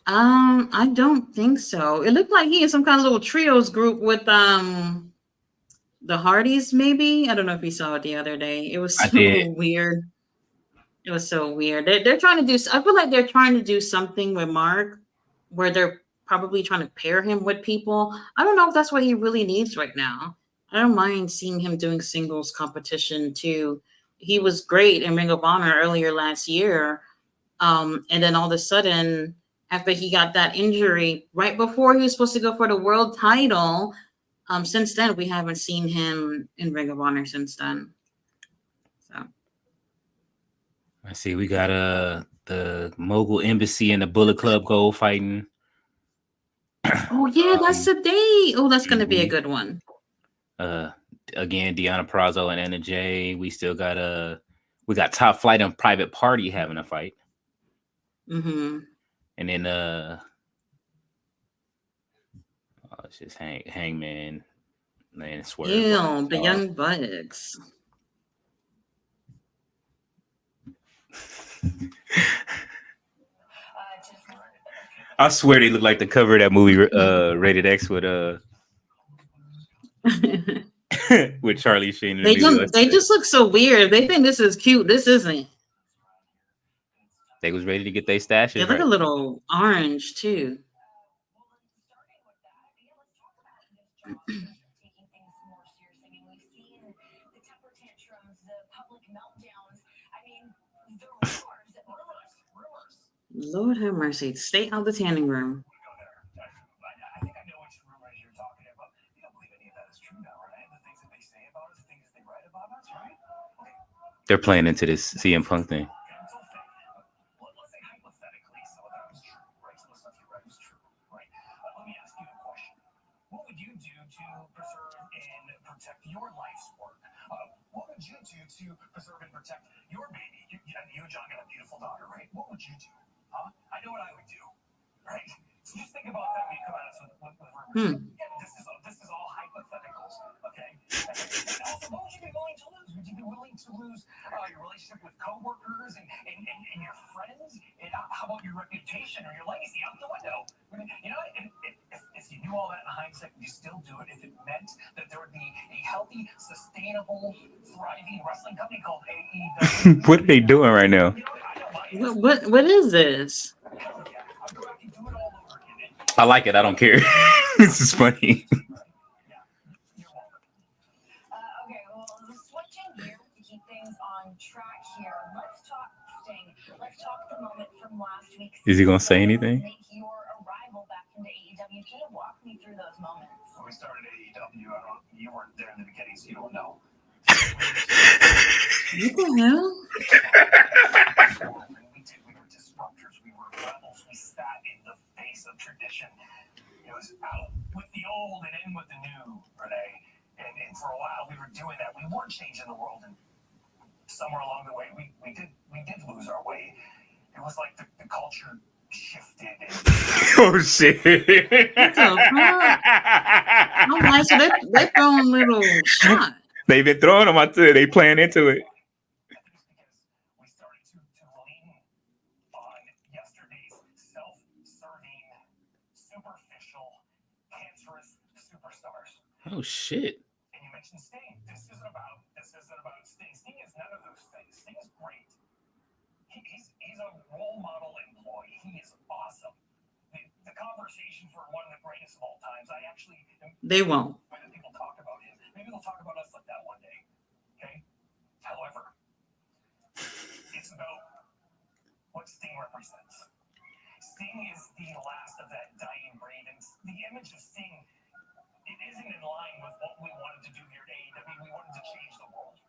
I don't think so. It looked like he in some kind of little trios group with the Hardys, maybe. I don't know if you saw it the other day. It was so weird. It was so weird. They're trying to do. I feel like they're trying to do something with Mark, where they're probably trying to pair him with people. I don't know if that's what he really needs right now. I don't mind seeing him doing singles competition too. He was great in Ring of Honor earlier last year, and then all of a sudden, after he got that injury, right before he was supposed to go for the world title, since then we haven't seen him in Ring of Honor since then. So I see we got the Mogul Embassy and the Bullet Club Gold fighting. Oh yeah, that's the day. Oh, that's gonna be a good one. Again, Deanna Prazo and Anna Jay. We still got we got Top Flight and Private Party having a fight. Mm-hmm. And then it's just Hangman Man, Swerve. Ew, the Young Bucks. I swear they look like the cover of that movie, Rated X, with with Charlie Sheen. They just look so weird. They think this is cute. This isn't. They was ready to get their stashes. They look a little orange too. Lord have mercy. Stay out of the tanning room. I think I know which rumors you're talking about. You don't believe any of that is true now, right? The things that they say about us, the things that they write about us, right? Okay. They're playing into this CM Punk thing. Let's say hypothetically some of that was true, right? Some of the stuff you read was true, right? Let me ask you a question. What would you do to preserve and protect your life's work? What would you do to preserve and protect your baby? You and John got a beautiful daughter, right? What would you do? Huh? I know what I would do, right? So just think about that when you come at us with rumors. Yeah, this is all hypotheticals, okay? And also, what would you be willing to lose? Would you be willing to lose your relationship with coworkers and your friends? And how about your reputation or your legacy out the window? You know, if you knew all that in hindsight, would you still do it if it meant that there would be a healthy, sustainable, thriving wrestling company called AEW? What are they doing right now? What is this? I like it. I don't care. This is funny. Okay, well, switching gears to keep things on track here. Let's talk Sting. Let's talk the moment from last week. Is he gonna say anything? Make your arrival back into AEW. Can you walk me through those moments? When we started AEW, you weren't there in the beginning, so you don't know. What the hell? We were disruptors. We were rebels. We sat in the face of tradition. It was out with the old and in with the new, Renee. And for a while, we were doing that. We were changing the world, and somewhere along the way, we did lose our way. It was like the culture shifted. Oh shit! What the fuck? Oh my! So they throwing little shots. They've been throwing them out there. They playing into it. We started to lean on yesterday's self-serving, superficial, cancerous superstars. Oh shit! And you mentioned Sting. This isn't about Sting. Sting is none of those things. Sting is great. He's a role model employee. He is awesome. The conversation for one of the greatest of all times. They won't. When people talk about him, maybe they'll talk about us like that one day. Okay. However, it's about what Sting represents. Sting is the last of that dying breed, and the image of Sting, it isn't in line with what we wanted to do here at AEW. We wanted to change the world.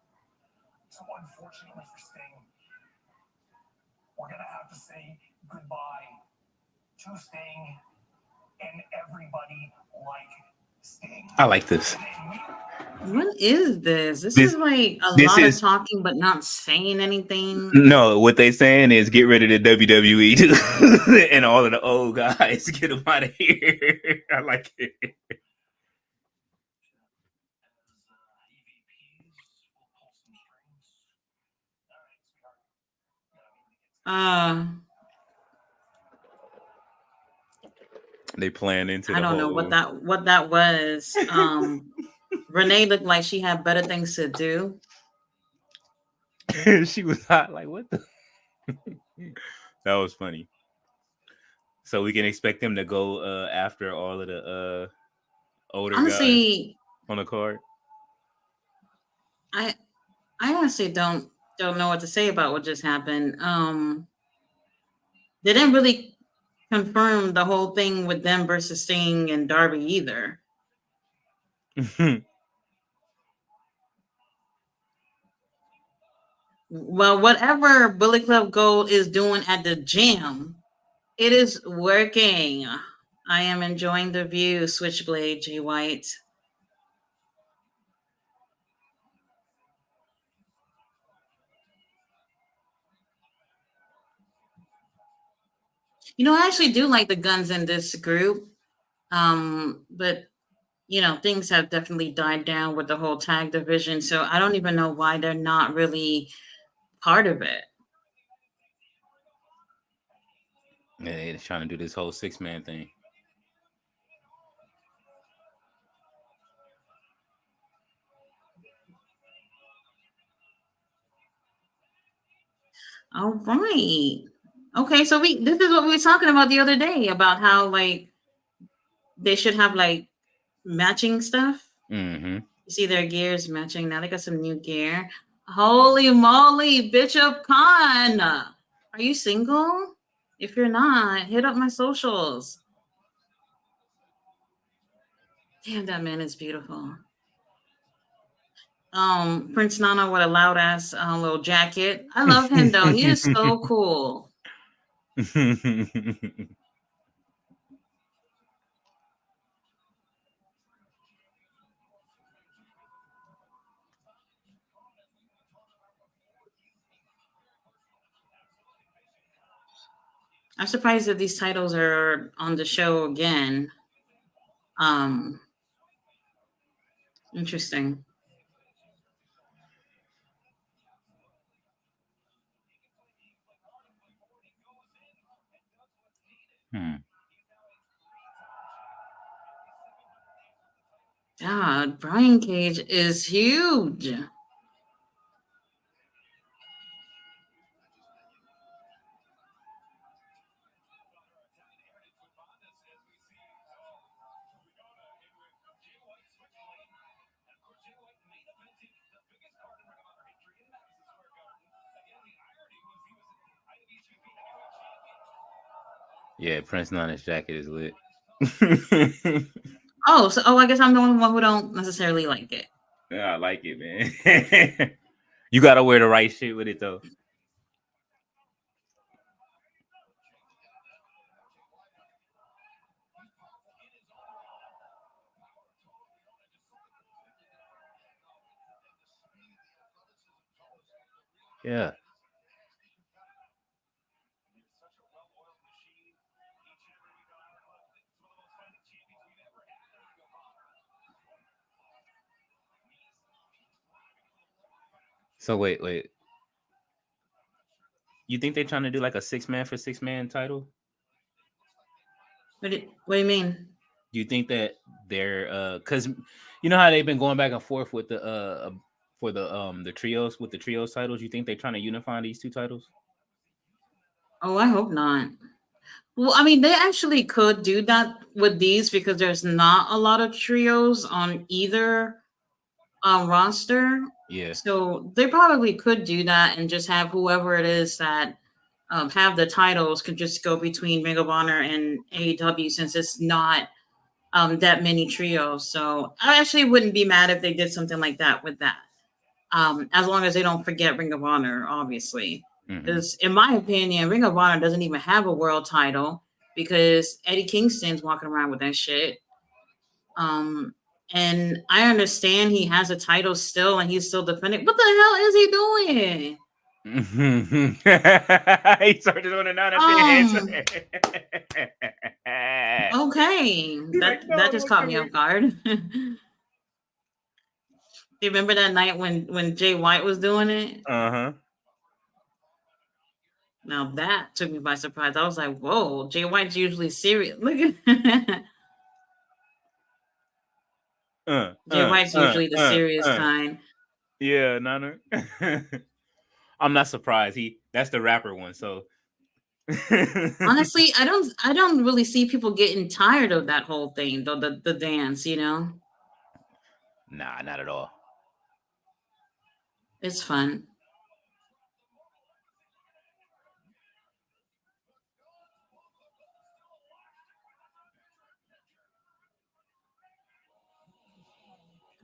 So unfortunately for Sting, we're gonna have to say goodbye to Sting and everybody like Sting. I like this. What is this? This is like a lot of talking, but not saying anything. No, what they saying is get rid of the WWE and all of the old guys. Get them out of here. I like it. They playing into. I don't know what that was. Renee looked like she had better things to do. She was hot. Like what the? That was funny. So we can expect them to go after all of the older guys on the card. I honestly don't know what to say about what just happened. They didn't really confirm the whole thing with them versus Sting and Darby either. Well, whatever Bullet Club Gold is doing at the gym, it is working. I am enjoying the view, Switchblade, Jay White. You know, I actually do like the guns in this group. But things have definitely died down with the whole tag division. So I don't even know why they're not really part of it. Yeah, they're trying to do this whole 6-man thing. All right. Okay, so this is what we were talking about the other day about how like they should have like matching stuff. Mm-hmm. You see their gears matching. Now they got some new gear. Holy moly, Bishop Khan. Are you single? If you're not, hit up my socials. Damn, that man is beautiful. Prince Nana with a loud ass little jacket. I love him though. He is so cool. I'm surprised that these titles are on the show again. Um, Interesting. God, Brian Cage is huge. Yeah, Prince Nana's jacket is lit. I guess I'm the only one who don't necessarily like it. Yeah, I like it, man. You gotta wear the right shit with it though. Yeah. So wait. You think they're trying to do like a 6-man for 6-man title? What do you mean? Do you think that they're because you know how they've been going back and forth with the for the trios with the trios titles? You think they're trying to unify these two titles? Oh, I hope not. Well, I mean, they actually could do that with these because there's not a lot of trios on either roster. Yeah. So they probably could do that and just have whoever it is that have the titles could just go between Ring of Honor and AEW since it's not that many trios. So I actually wouldn't be mad if they did something like that with that. As long as they don't forget Ring of Honor, obviously. Because in my opinion, Ring of Honor doesn't even have a world title because Eddie Kingston's walking around with that shit. And I understand he has a title still and he's still defending. What the hell is he doing? He started doing it now. Okay, that just caught me off guard. You remember that night when Jay White was doing it? Uh-huh. Now that took me by surprise. I was like, "Whoa, Jay White's usually serious." Look at Jay White's usually the serious kind. Yeah, Nana. I'm not surprised. That's the rapper one. So honestly, I don't really see people getting tired of that whole thing, though the dance, Nah, not at all. It's fun.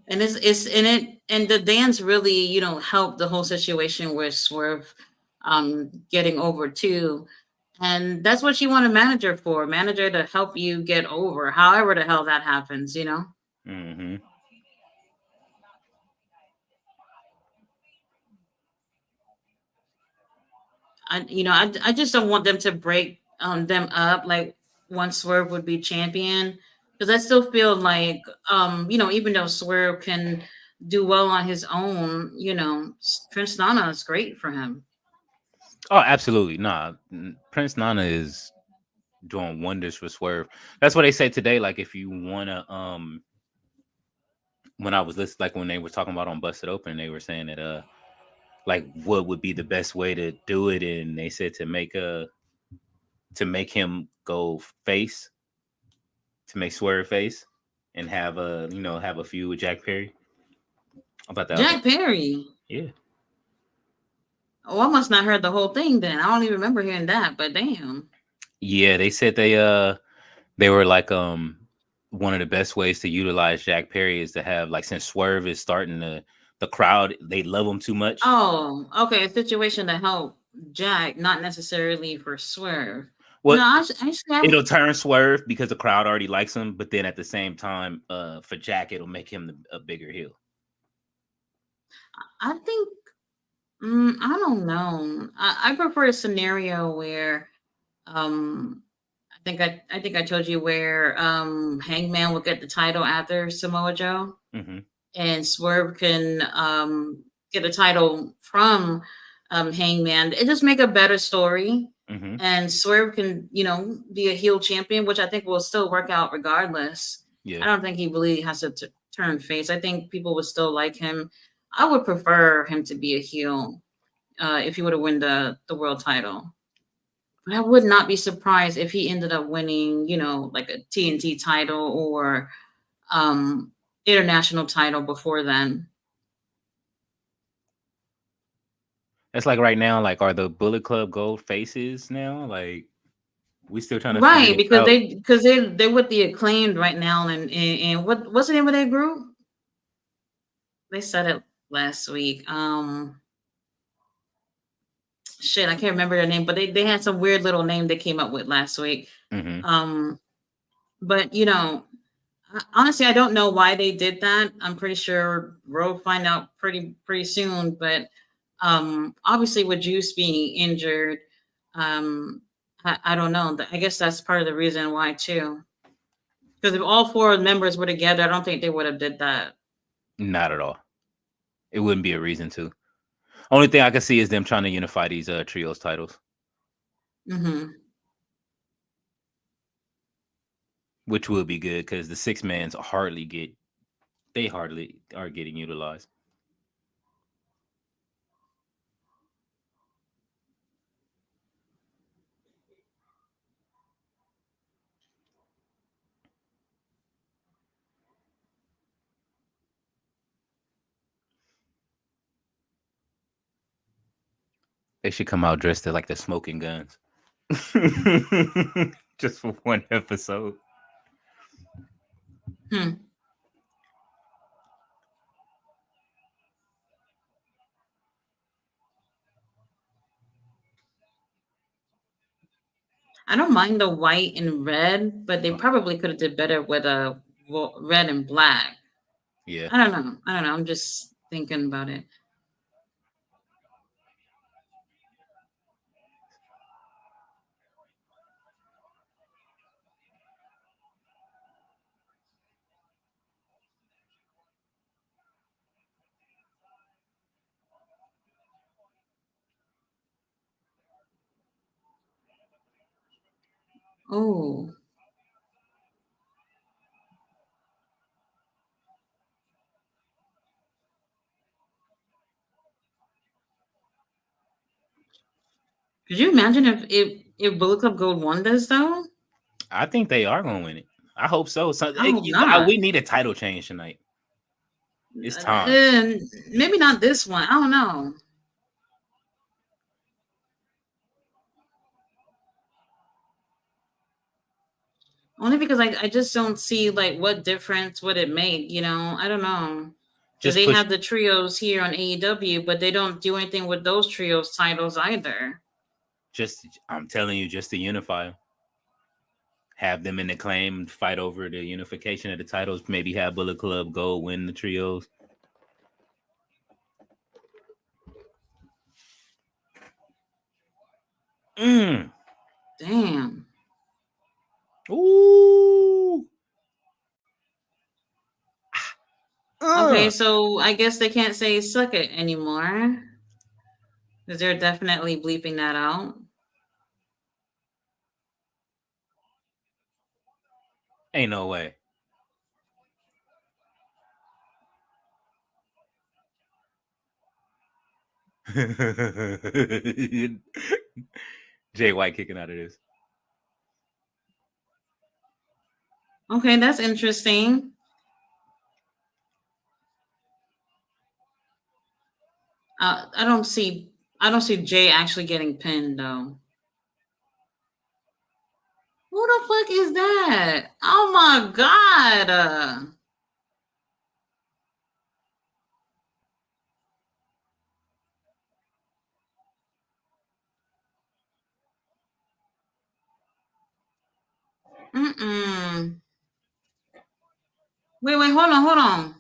And it's in it, and the dance really, helped the whole situation with Swerve getting over too. And that's what you want a manager for, manager to help you get over, however the hell that happens, Mm-hmm. I just don't want them to break them up like one Swerve would be champion. Because I still feel like, even though Swerve can do well on his own, Prince Nana is great for him. Oh, absolutely. Nah, Prince Nana is doing wonders for Swerve. That's what they said today. Like, if you wanna, when I was listening, like when they were talking about on Busted Open, they were saying that, like what would be the best way to do it, and they said to make him go face, to make Swerve face, and have have a feud with Jack Perry. I thought that was Jack Perry. yeah. Oh, I must not heard the whole thing then. I don't even remember hearing that, but damn. Yeah, they said they were like one of the best ways to utilize Jack Perry is to have, like, since Swerve is starting to, the crowd, they love him too much. Oh, okay. A situation to help Jack, not necessarily for Swerve. Well, Actually, it'll turn Swerve because the crowd already likes him, but then at the same time, for Jack, it'll make him a bigger heel. I think, I don't know. I prefer a scenario where, um, I think I told you where, Hangman will get the title after Samoa Joe, Mm-hmm. and Swerve can, get a title from, Hangman. It just make a better story, Mm-hmm. and Swerve can, be a heel champion, which I think will still work out regardless. Yeah. I don't think he really has to turn face. I think people would still like him. I would prefer him to be a heel, if he would have won the world title. But I would not be surprised if he ended up winning, like a TNT title or, um international title before then. That's like right now, like, are the Bullet Club Gold faces now? Like, we still trying to figure Right, this because out. they're with the Acclaimed right now, and what's the name of that group? They said it last week. Shit, I can't remember their name, but they had some weird little name they came up with last week. Mm-hmm. Um, but honestly, I don't know why they did that. I'm pretty sure we'll find out pretty soon. But, obviously, with Juice being injured, um, I don't know. I guess that's part of the reason why too. Because if all four members were together, I don't think they would have did that. Not at all. It wouldn't be a reason to. Only thing I can see is them trying to unify these trios titles, Hmm. which will be good because the six mans hardly are getting utilized. They should come out dressed as like the Smoking Guns, just for one episode. Hmm. I don't mind the white and red, but they probably could have did better with a red and black. Yeah, I don't know. I don't know. I'm just thinking about it. Oh, could you imagine if Bullet Club Gold won this though? I think they are going to win it. I hope so. I hope not. We need a title change tonight. It's time. Uh, Maybe not this one. I don't know. Only because I just don't see like what difference would it make. I don't know. Because Just they push. have the trios here on AEW, but they don't do anything with those trios titles either. I'm telling you, just to unify 'em. Have them in the claim, fight over the unification of the titles. Maybe have Bullet Club go win the trios. Mm. Damn. Ooh. Okay, so I guess they can't say suck it anymore. Because they're definitely bleeping that out. Ain't no way. Jay White kicking out of this. Okay, that's interesting. I don't see Jay actually getting pinned though. Who the fuck is that? Oh my god. Mm-mm. Wait, hold on.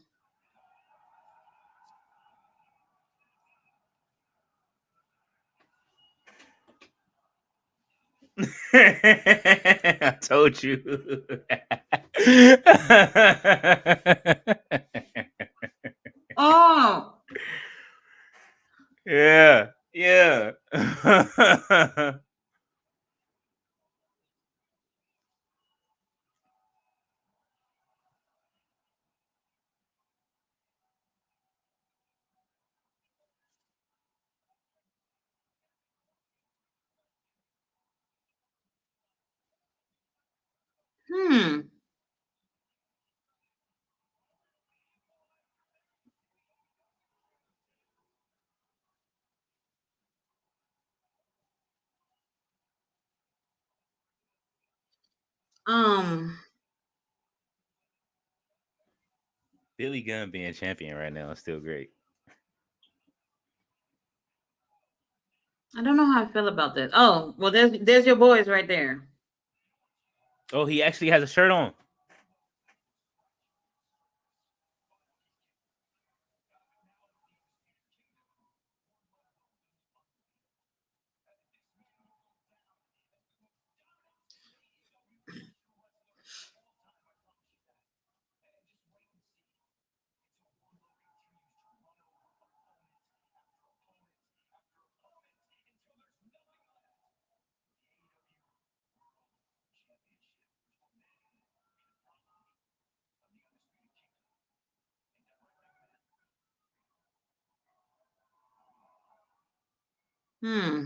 I told you. Oh. Yeah. Yeah. Hmm. Um. Billy Gunn being champion right now is still great. I don't know how I feel about this. Oh, well, there's your boys right there. Oh, he actually has a shirt on. Hmm.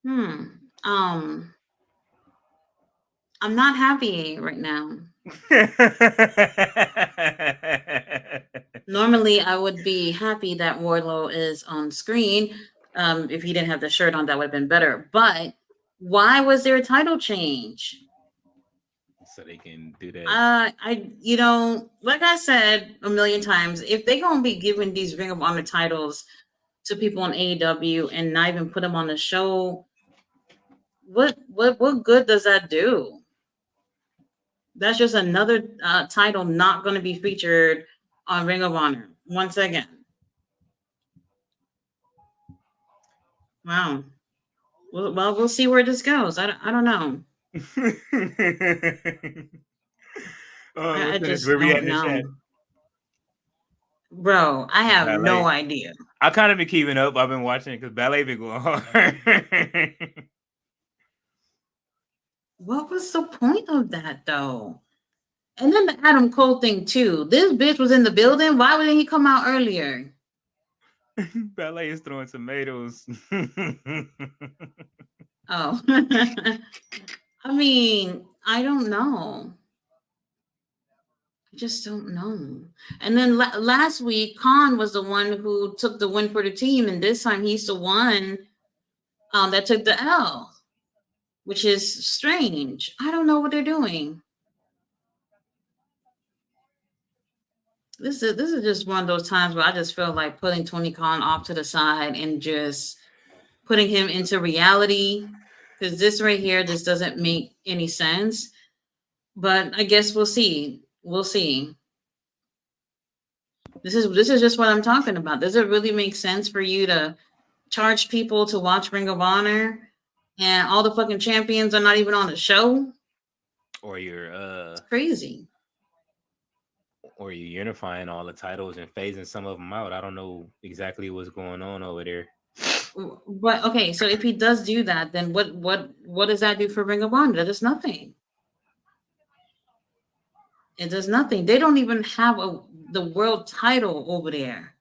Hmm. I'm not happy right now. Normally, I would be happy that Wardlow is on screen. If he didn't have the shirt on, that would have been better. But why was there a title change? So they can do that. Like I said a million times, if they're gonna be giving these Ring of Honor titles to people on AEW and not even put them on the show, what good does that do? That's just another title not going to be featured on Ring of Honor once again. Wow. Well, we'll see where this goes. I don't know. I just where we at don't in the chat? know. Bro, I have Ballet. no idea. I kind of been keeping up. I've been watching it because Ballet been going hard. What was the point of that, though? And then the Adam Cole thing, too. This bitch was in the building. Why wouldn't he come out earlier? Ballet is throwing tomatoes. Oh. I mean, I don't know. I just don't know. And then last week, Khan was the one who took the win for the team, and this time he's the one that took the L, which is strange. I don't know what they're doing. This is just one of those times where I just feel like putting Tony Khan off to the side and just putting him into reality, because this right here just doesn't make any sense. But I guess we'll see. We'll see. This is just what I'm talking about. Does it really make sense for you to charge people to watch Ring of Honor and all the fucking champions are not even on the show? or It's crazy. you're unifying all the titles and phasing some of them out. I don't know exactly what's going on over there. But okay, so if he does do that, then what does that do for Ring of Honor? That does nothing. It does nothing. They don't even have the world title over there.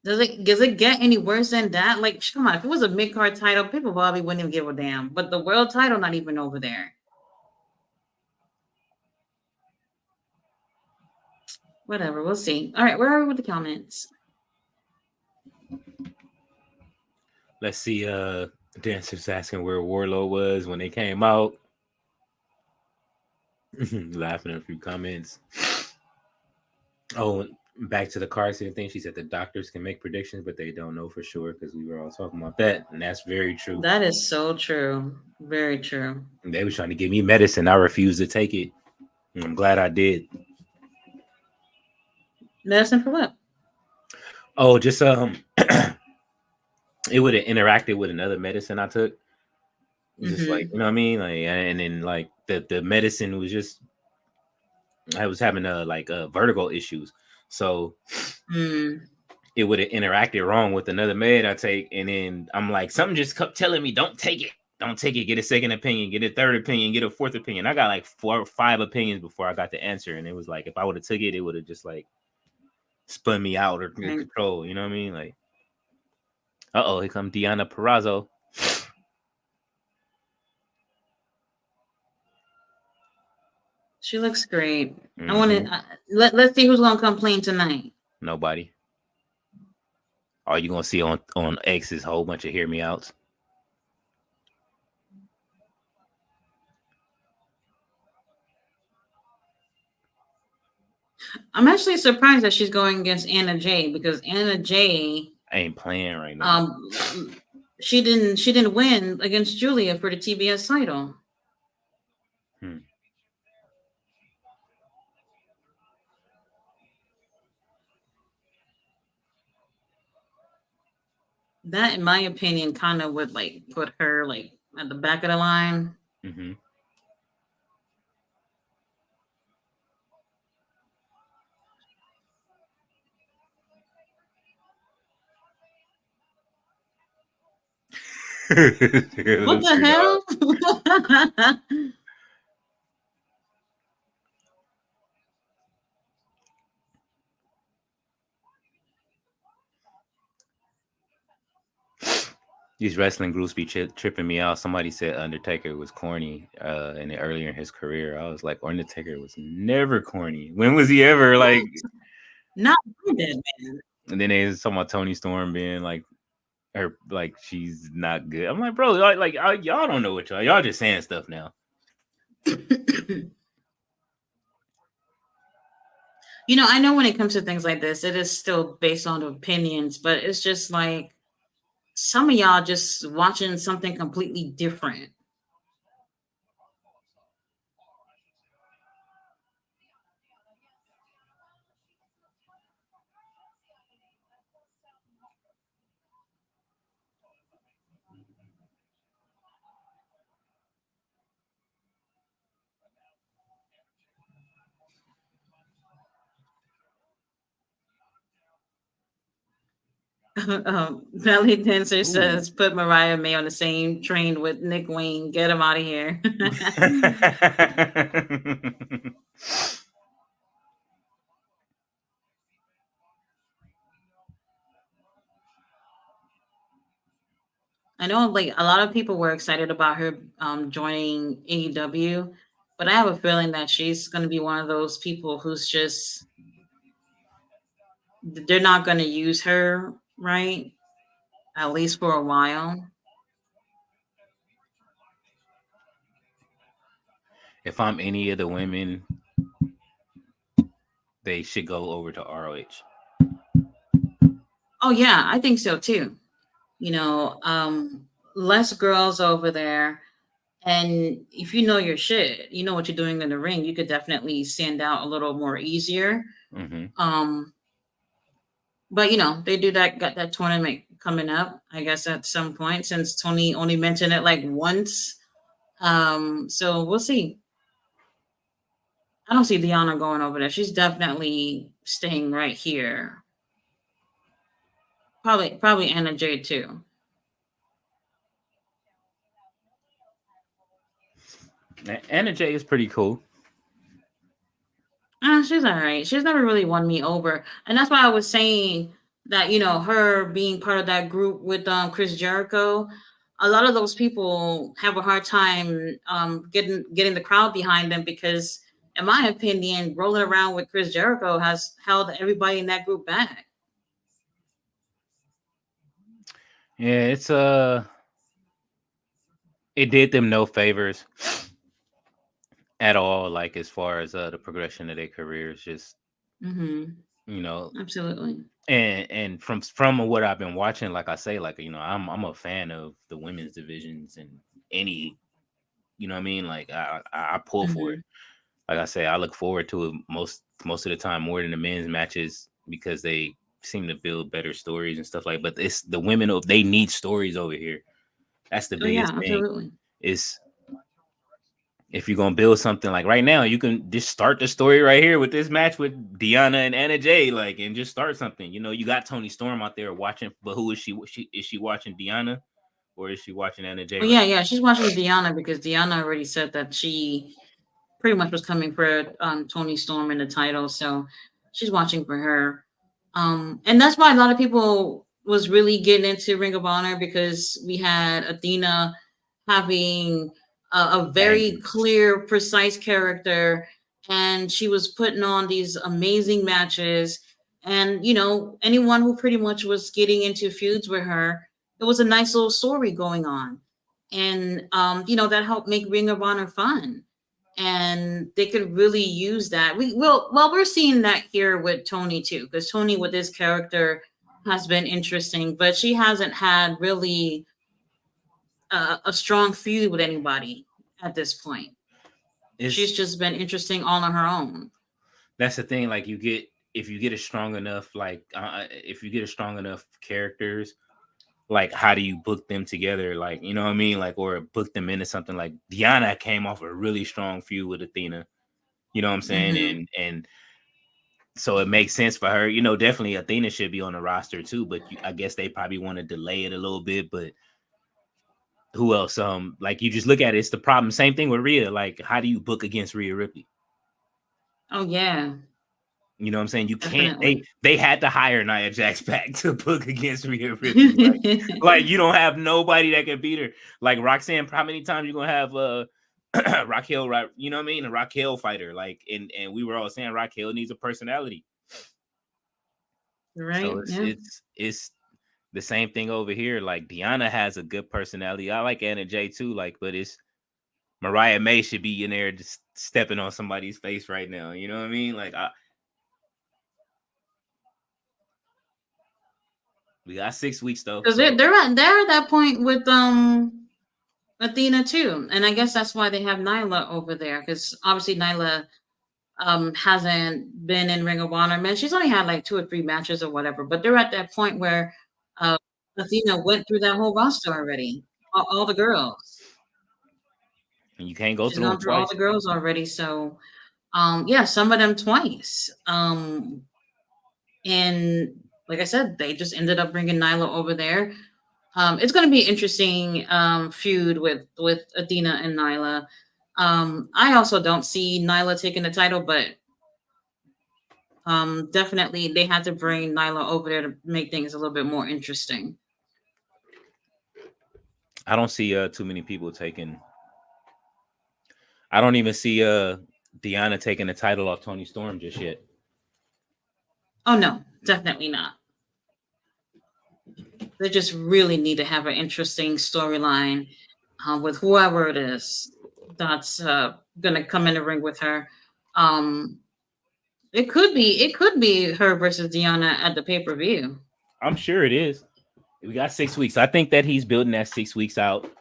Does it get any worse than that? Like, come on, if it was a mid card title, people probably wouldn't even give a damn. But the world title not even over there. Whatever, we'll see. All right, where are we with the comments? Let's see. Dancer's asking where Warlow was when they came out. Laughing at a few comments. Oh, back to the car accident thing. She said the doctors can make predictions, but they don't know for sure because we were all talking about that, and that's very true. That is so true. Very true. They were trying to give me medicine. I refused to take it. I'm glad I did. Medicine for what? Oh, just it would have interacted with another medicine I took. Just like, you know what I mean? Like, and then like the medicine was just, I was having vertigo issues. So it would have interacted wrong with another med I take. And then I'm like, something just kept telling me, don't take it. Don't take it. Get a second opinion, get a third opinion, get a fourth opinion. I got like 4 or 5 opinions before I got the answer. And it was like, if I would have took it, it would have just like spun me out or control. You know what I mean? Like, here comes Deanna Perrazzo. She looks great. I want to let's see who's gonna complain tonight. Nobody. All you gonna see on X is a whole bunch of hear me outs. I'm actually surprised that she's going against Anna Jay because Anna Jay ain't playing right now. She didn't win against Julia for the TBS title. That, in my opinion, kind of would like put her like at the back of the line. What the hell? These wrestling groups be tripping me out. Somebody said Undertaker was corny earlier in his career. I was like, Undertaker was never corny. When was he ever like? Not good, man. And then they talking about Toni Storm being like, her like she's not good. I'm like, bro, like y'all don't know what y'all just saying stuff now. You know, I know when it comes to things like this, it is still based on opinions, but it's just like some of y'all just watching something completely different. Belly Dancer says, put Mariah May on the same train with Nick Wayne. Get him out of here. I know like a lot of people were excited about her joining AEW, but I have a feeling that she's going to be one of those people who's just, they're not going to use her, right? At least for a while. If I'm any of the women, they should go over to ROH. Oh yeah, I think so too. You know, less girls over there. And if you know your shit, you know what you're doing in the ring, you could definitely stand out a little more easier. But you know, they got that tournament coming up, I guess, at some point, since Tony only mentioned it like once. So we'll see. I don't see Deanna going over there. She's definitely staying right here. Probably Anna Jay too. Anna Jay is pretty cool. She's all right. She's never really won me over, and that's why I was saying that her being part of that group with Chris Jericho, a lot of those people have a hard time getting the crowd behind them because, in my opinion, rolling around with Chris Jericho has held everybody in that group back. Yeah, it did them no favors at all. Like as far as the progression of their careers, just Absolutely. And from what I've been watching, like I say, like I'm a fan of the women's divisions and any, what I mean, like I pull for it. Like I say, I look forward to it most of the time more than the men's matches because they seem to build better stories and stuff like. But it's the women they need stories over here. That's the biggest thing. Absolutely. Is if you're gonna build something like right now, you can just start the story right here with this match with Deanna and Anna Jay, like, and just start something. You got Toni Storm out there watching, but who is she? Is she watching Deanna, or is she watching Anna Jay? Well, yeah, she's watching Deanna because Deanna already said that she pretty much was coming for Toni Storm in the title, so she's watching for her. And that's why a lot of people was really getting into Ring of Honor because we had Athena having a very clear, precise character, and she was putting on these amazing matches. And anyone who pretty much was getting into feuds with her, it was a nice little story going on, and that helped make Ring of Honor fun. And they could really use that. We're seeing that here with Toni too, because Toni with this character has been interesting, but she hasn't had really a strong feud with anybody at this point. She's just been interesting all on her own. That's the thing. Like if you get a strong enough, if you get a strong enough characters, like how do you book them together? Like, you know what I mean? Like, or book them into something like Deanna came off a really strong feud with Athena. You know what I'm saying? And so it makes sense for her. Definitely Athena should be on the roster too, but I guess they probably want to delay it a little bit. But who else? Like you just look at it, it's the problem. Same thing with Rhea. Like, how do you book against Rhea Ripley? Oh yeah. You know what I'm saying? You Definitely. can't. They had to hire Nia Jax back to book against Rhea Ripley. Like you don't have nobody that can beat her. Like Roxanne, how many times you gonna have Raquel? You know what I mean? A Raquel fighter. Like, and we were all saying Raquel needs a personality. Right. So it's the same thing over here. Like Deanna has a good personality. I like Anna Jay too. Like, but it's Mariah May should be in there just stepping on somebody's face right now. You know what I mean? Like we got 6 weeks though. Because they're at that point with Athena too, and I guess that's why they have Nyla over there. Because obviously Nyla hasn't been in Ring of Honor. Man, she's only had like 2 or 3 matches or whatever. But they're at that point where Athena went through that whole roster already, all the girls. And you can't go She's gone through all the girls already. So some of them twice. And like I said, they just ended up bringing Nyla over there. It's going to be an interesting feud with Athena and Nyla. I also don't see Nyla taking the title, but definitely they had to bring Nyla over there to make things a little bit more interesting. I don't see too many people taking. I don't even see Deanna taking the title off Toni Storm just yet. Oh no, definitely not. They just really need to have an interesting storyline with whoever it is that's gonna come in the ring with her. It could be her versus Deanna at the pay-per-view. I'm sure it is. We got 6 weeks. I think that he's building that 6 weeks out.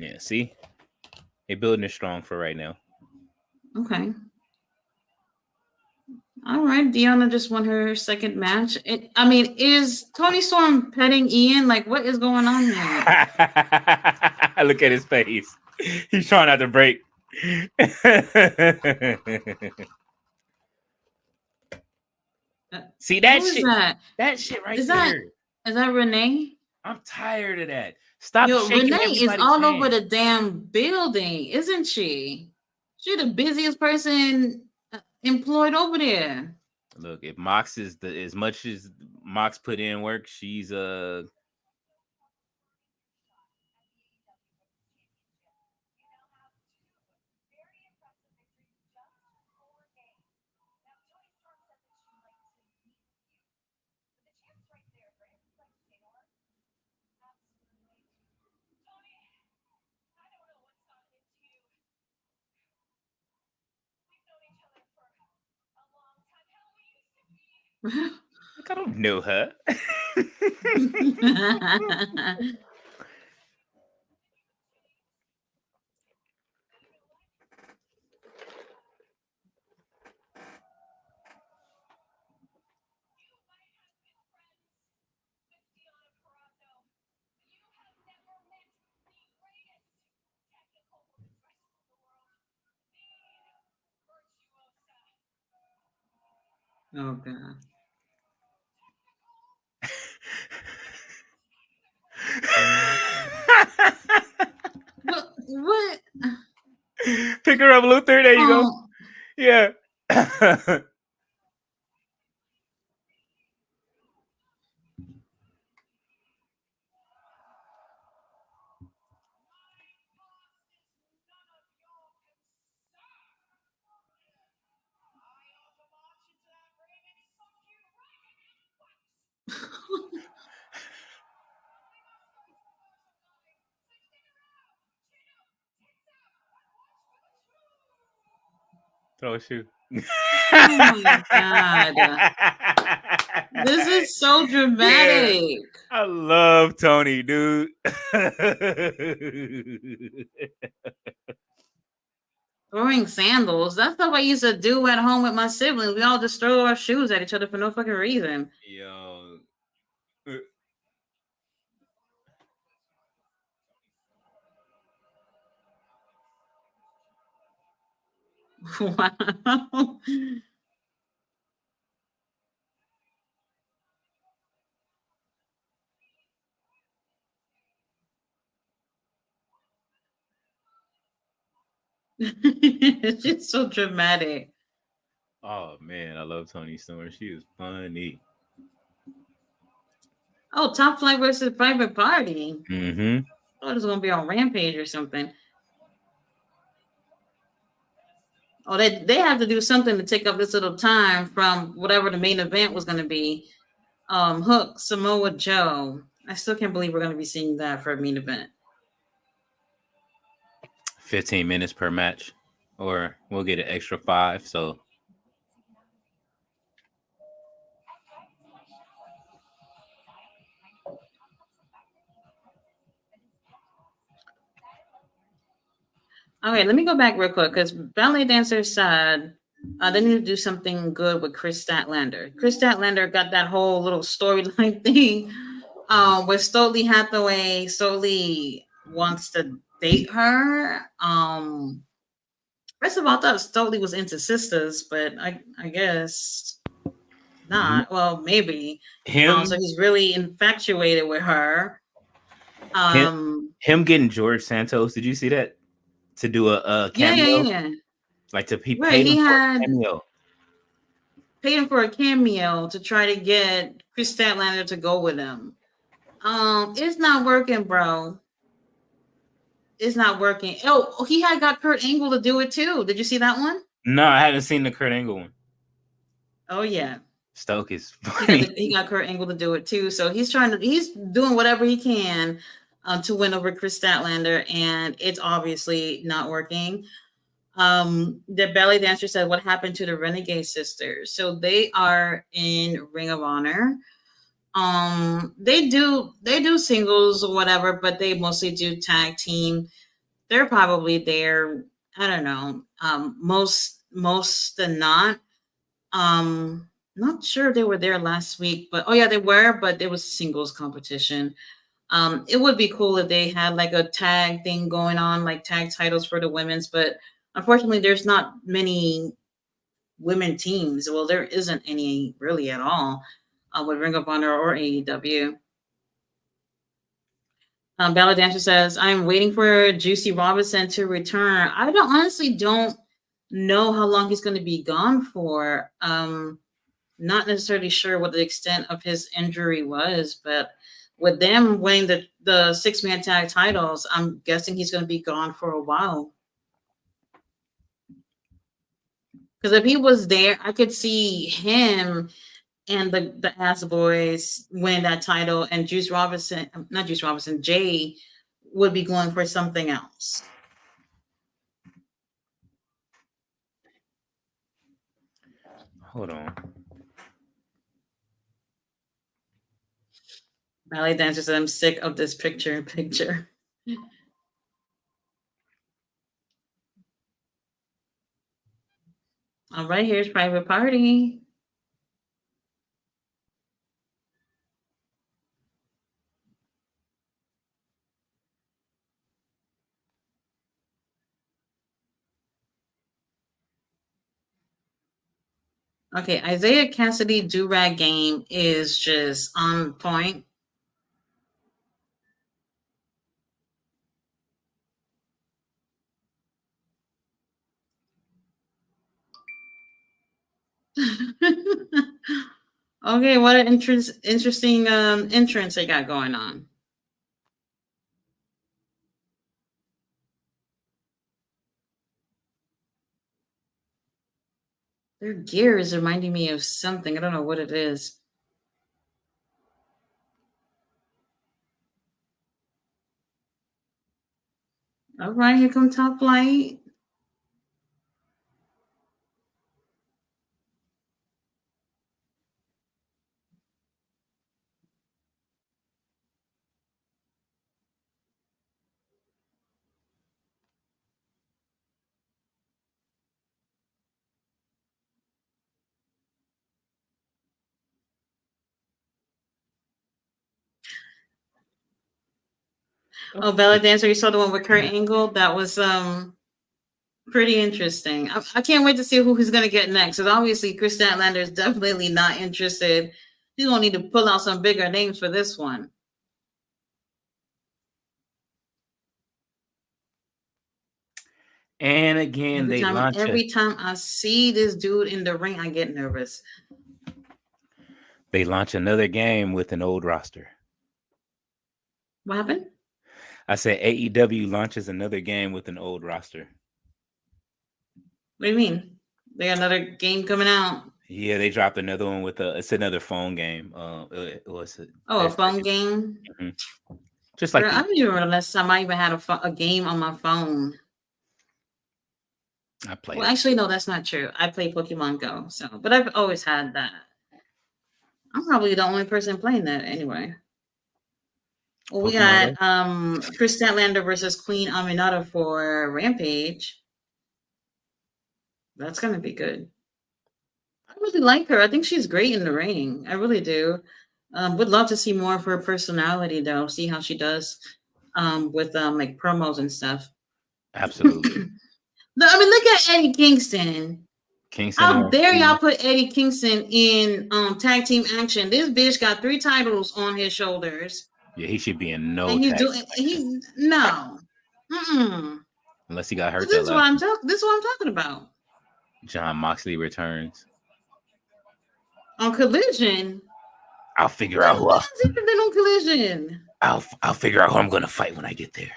Yeah, see? They're building it strong for right now. Okay. All right, Deanna just won her second match. Is Toni Storm petting Ian? Like, what is going on here? Look at his face. He's trying not to break. See that Who is shit? that? That shit right Is there. that Renee? I'm tired of that. Stop Yo, shaking Renee is everybody's all over hand. the damn building, isn't she? She the busiest person employed over there. Look, if Mox is as much as Mox put in work, she's like, I don't know her. Oh god. What? Pick her up, Luther. There you go. Oh, Yeah. Throw a shoe. oh my god. This is so dramatic. Yeah. I love Tony, dude. Throwing sandals. That's stuff I used to do at home with my siblings. We all just throw our shoes at each other for no fucking reason. Yo. Wow. It's just so dramatic. Oh man, I love Tony Storm. She is funny. Oh, Top Flight versus Private Party. Mm-hmm. I thought it was gonna be on Rampage or something. Oh, they have to do something to take up this little time from whatever the main event was gonna be. Hook, Samoa Joe. I still can't believe we're gonna be seeing that for a main event. 15 minutes per match, or we'll get an extra 5. So Okay, let me go back real quick because Ballet Dancer said they need to do something good with Chris Statlander. Chris Statlander got that whole little storyline thing with Stoley Hathaway. Stoley wants to date her. First of all, I thought Stoley was into sisters, but I guess not. Well, maybe. him, So he's really infatuated with her. him getting George Santos. Did you see that? To do a cameo, Yeah. like to he Right, paid him he for a had cameo. paid him for a cameo to try to get Chris Statlander to go with him. It's not working, bro. It's not working. Oh, he had got Kurt Angle to do it too. Did you see that one? No, I haven't seen the Kurt Angle one. Oh yeah. Stoke is funny. He got Kurt Angle to do it too. So he's doing whatever he can to win over Chris Statlander, and it's obviously not working. The belly dancer said, "What happened to the Renegade Sisters?" So they are in Ring of Honor. They do singles or whatever, but they mostly do tag team. They're probably there. I don't know. Most than not. Not sure if they were there last week, but oh yeah, they were, but it was singles competition. It would be cool if they had like a tag thing going on, like tag titles for the women's, but unfortunately, there's not many women teams. Well, there isn't any really at all with Ring of Honor or AEW. Bella Dancer says, I'm waiting for Juicy Robinson to return. I don't know how long he's going to be gone for. Not necessarily sure what the extent of his injury was, but with them winning the 6-man tag titles, I'm guessing he's going to be gone for a while. Because if he was there, I could see him and the Ass Boys win that title, and Jay would be going for something else. Hold on. Ballet Dancer said, I'm sick of this picture. All right, here's Private Party. Okay, Isaiah Cassidy do-rag game is just on point. Okay, what an interesting entrance they got going on. Their gear is reminding me of something. I don't know what it is. All right, here come Top Flight. Oh, Bella Dancer, you saw the one with Kurt Angle? That was pretty interesting. I can't wait to see who he's gonna get next. Because obviously Chris Statlander is definitely not interested. He's gonna need to pull out some bigger names for this one. And again, every time I see this dude in the ring, I get nervous. They launch another game with an old roster. What happened? I said AEW launches another game with an old roster. What do you mean? They got another game coming out? Yeah, they dropped another one with it's another phone game. A phone game? Mm-hmm. Just like I don't even remember the last time I even had a game on my phone. I played. Well, actually, no, that's not true. I play Pokemon Go, but I've always had that. I'm probably the only person playing that anyway. Well, we got Chris Statlander versus Queen Aminata for Rampage. That's gonna be good. I really like her. I think she's great in the ring. I really do. Would love to see more of her personality though. See how she does with like promos and stuff. Absolutely. I mean, look at Eddie Kingston. How dare y'all put Eddie Kingston in tag team action? This bitch got 3 titles on his shoulders. Yeah, he should be in no. And no. Unless he got hurt. This is what I'm talking about. John Moxley returns on Collision. I'll figure out who. Been on Collision. I'll figure out who I'm gonna fight when I get there.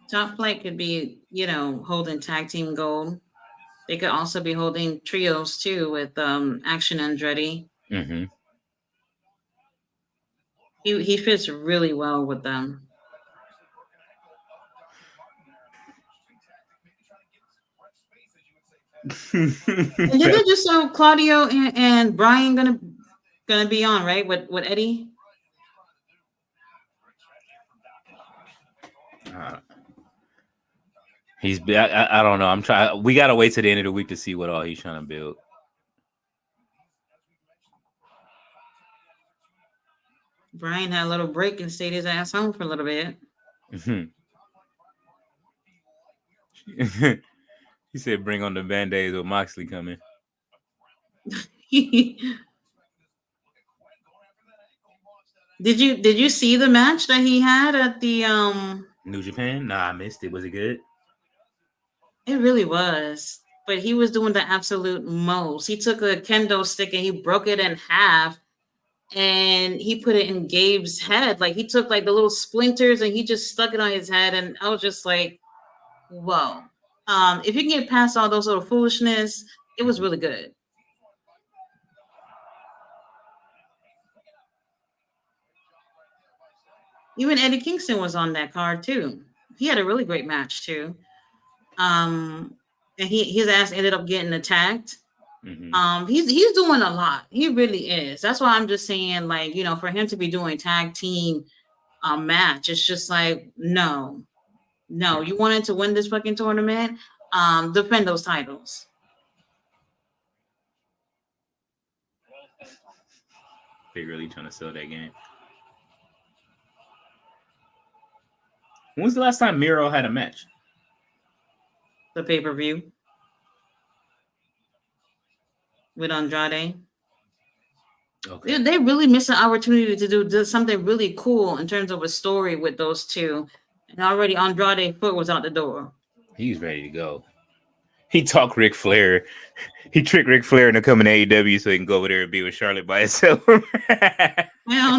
Top Flight could be, holding tag team gold. They could also be holding trios too with Action Andretti. Mm-hmm. He fits really well with them. And did they just show Claudio and Brian gonna be on, right? With Eddie? I don't know. I'm trying. We gotta wait to the end of the week to see what all he's trying to build. Brian had a little break and stayed his ass home for a little bit. He said, "Bring on the band-aids with Moxley coming." Did you see the match that he had at the New Japan? Nah, I missed it. Was it good? It really was. But he was doing the absolute most. He took a kendo stick and he broke it in half and he put it in Gabe's head. Like he took like the little splinters and he just stuck it on his head. And I was just like, whoa. If you can get past all those little foolishness, it was really good. Even Eddie Kingston was on that card too. He had a really great match too. And his ass ended up getting attacked. He's doing a lot. He really is. That's why I'm just saying, like, you know, for him to be doing tag team match, it's just like, no, you wanted to win this fucking tournament, defend those titles. They really trying to sell that game. When was the last time Miro had a match? The pay-per-view with Andrade. Okay. They really missed an opportunity to do something really cool in terms of a story with those two. And already Andrade's foot was out the door. He's ready to go. He talked Ric Flair. He tricked Ric Flair into coming to AEW so he can go over there and be with Charlotte by himself. Hell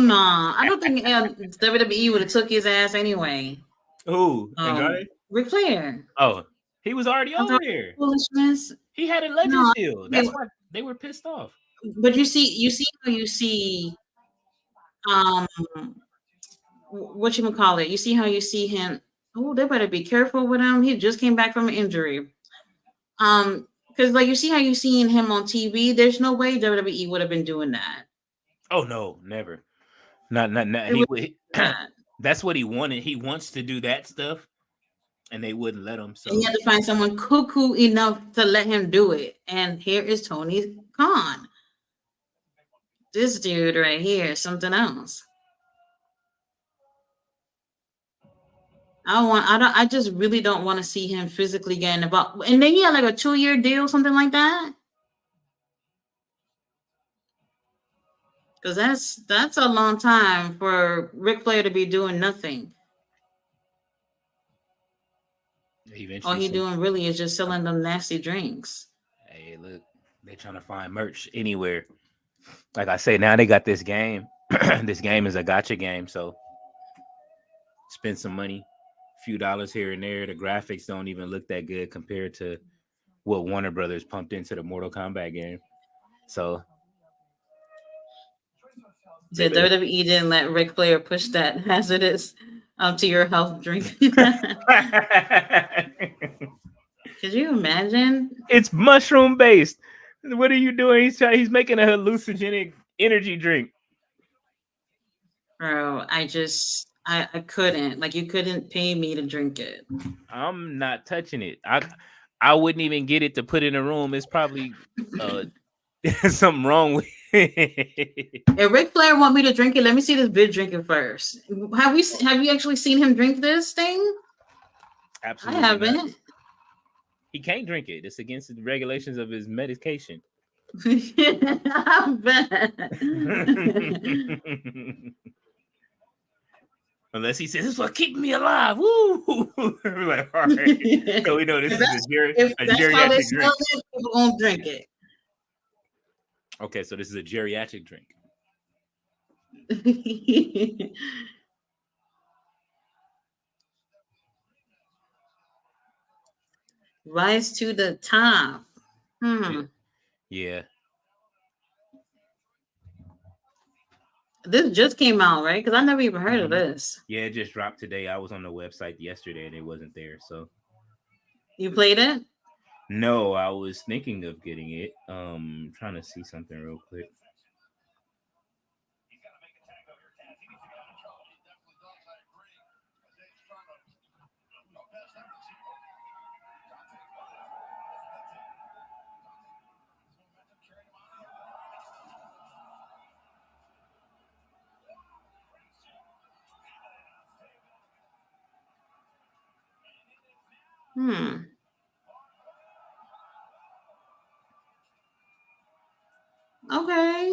no. I don't think WWE would have took his ass anyway. Who? Andrade? Ric Flair. Oh, he was already over there. Foolishness. He had a legend deal. That's why they were pissed off. But you see what you call it? You see how you see him. Oh, they better be careful with him. He just came back from an injury. Because like you see how you seen him on TV. There's no way WWE would have been doing that. Oh no, never. Not. That's what he wanted. He wants to do that stuff, and they wouldn't let him. So and he had to find someone cuckoo enough to let him do it. And here is Tony Khan. This dude right here is something else. I just really don't want to see him physically getting involved. And then he had like a 2-year deal, something like that. Because that's a long time for Ric Flair to be doing nothing. All he doing really is just selling them nasty drinks. Hey, look, they're trying to find merch anywhere. Like I say, now they got this game. This game is a gotcha game, so spend some money, a few dollars here and there. The graphics don't even look that good compared to what Warner Brothers pumped into the Mortal Kombat game. So the WWE didn't let Ric Flair push that hazardous to your health drink. Could you imagine? It's mushroom based. What are you doing? He's making a hallucinogenic energy drink. Bro, I couldn't. Like, you couldn't pay me to drink it. I'm not touching it. I wouldn't even get it to put in a room. It's probably something wrong with it. If Ric Flair want me to drink it, let me see this bitch drink it first. Have you actually seen him drink this thing? Absolutely. I haven't. Not. He can't drink it. It's against the regulations of his medication. I bet. Unless he says, "This is what keeps me alive." Woo! We're like, all right. So we know this is a geriatric drink. People won't drink it. Okay, so this is a geriatric drink. Rise to the top. Yeah. This just came out, right? Because I never even heard of Mhm. this. Yeah, it just dropped today. I was on the website yesterday and it wasn't there. So You played it? no, I was thinking of getting it. Trying to see something real quick. Hmm. Okay.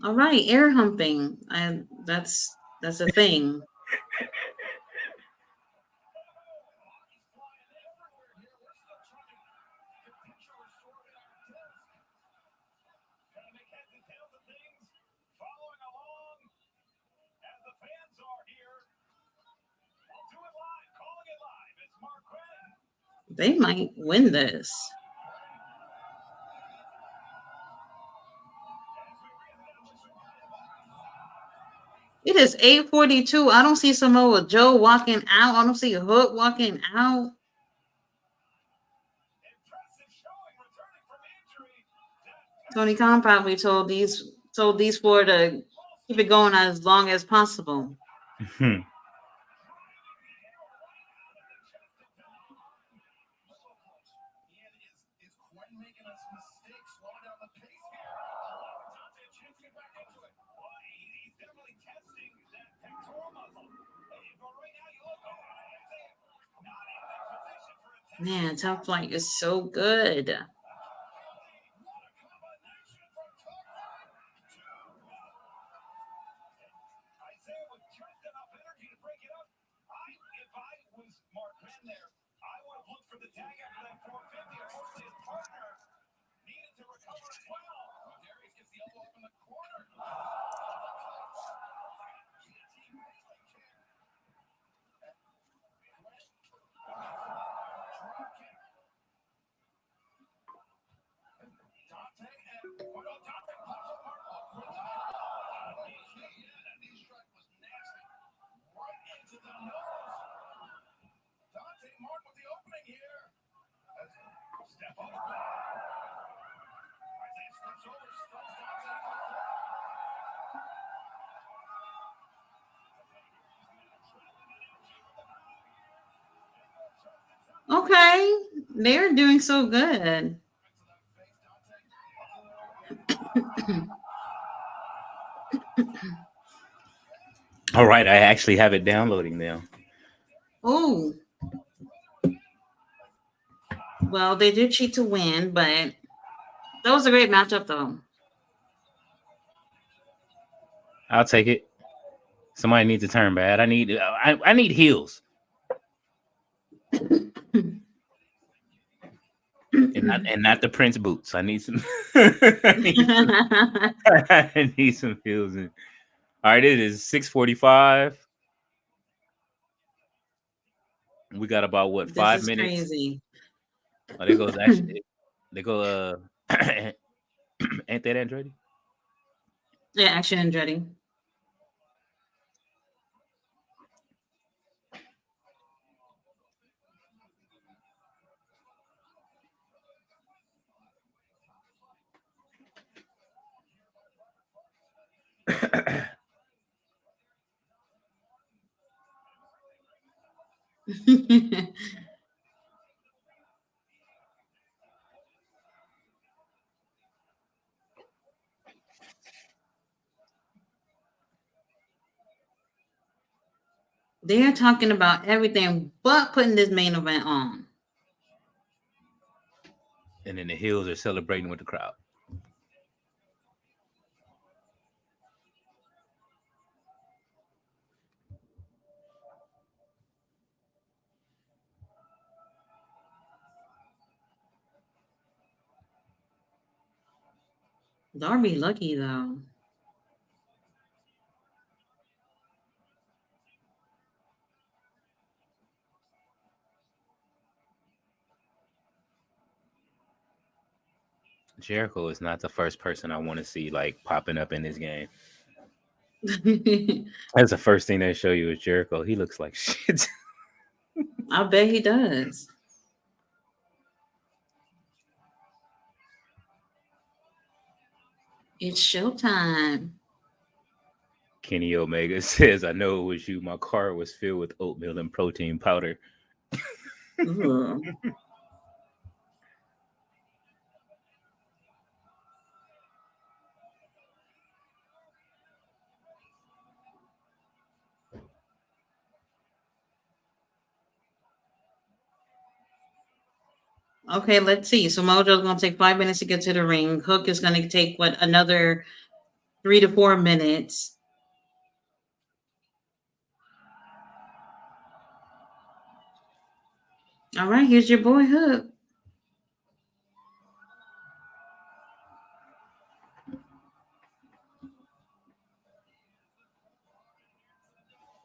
All right. Air humping. And that's a thing. They might win this. It is 8:42. I don't see Samoa Joe walking out. I don't see Hook walking out. Tony Khan probably told these four to keep it going as long as possible. Man, Top Flight is so good. Okay, they're doing so good. All right, I actually have it downloading now. Oh, well, they did cheat to win, but that was a great matchup, though. I'll take it. Somebody needs to turn bad. I need heels. And not the Prince boots. I need some. I need some heels. All right, it is 6:45. We got about what This 5 is minutes? crazy. Oh, there goes actually. They go. Ain't that Andretti? Yeah, Action Andretti. They're talking about everything but putting this main event on. And then the heels are celebrating with the crowd. Darby lucky though. Jericho is not the first person I want to see like popping up in this game. That's the first thing they show you is Jericho. He looks like shit. I bet he does. It's showtime. Kenny Omega says, "I know it was you. My car was filled with oatmeal and protein powder." Ugh. Okay, let's see. So Mojo's gonna take 5 minutes to get to the ring. Hook is gonna take another 3 to 4 minutes. All right, here's your boy Hook.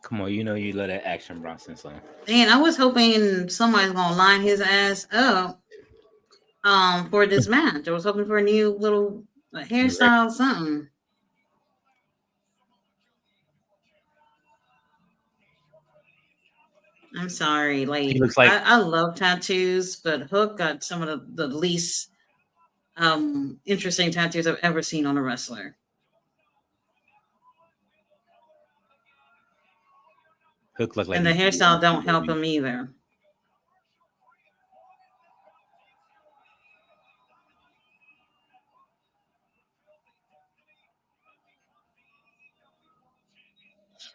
Come on, you know you love that Action Bronson song. Man, I was hoping somebody's gonna line his ass up for this match. I was hoping for a new little hairstyle, something. I'm sorry. He looks like I love tattoos, but Hook got some of the least interesting tattoos I've ever seen on a wrestler. Hook look like And the hairstyle don't help him either.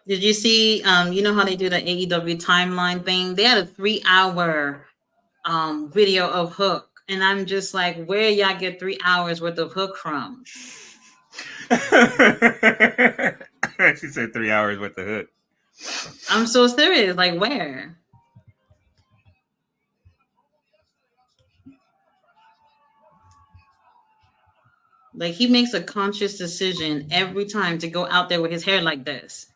Did you see you know how they do the AEW timeline thing? They had a 3-hour video of Hook. And I'm just like, where y'all get 3 hours worth of Hook from? She said 3 hours worth of Hook. I'm so serious. Like, where? Like, he makes a conscious decision every time to go out there with his hair like this.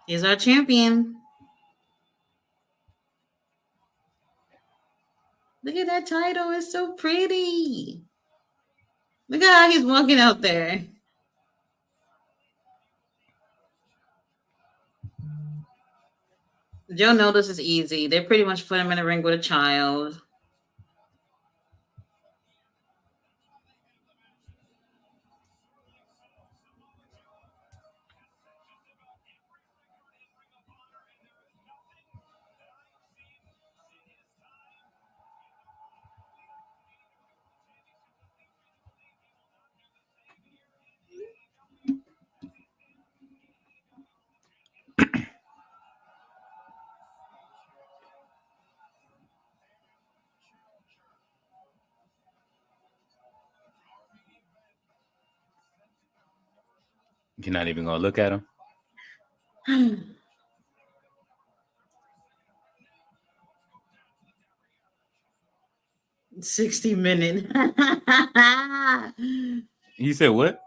He's our champion. Look at that title. It's so pretty. Look at how he's walking out there. Joe knows this is easy. They pretty much put him in a ring with a child. You're not even gonna look at him. 60-minute. You said what?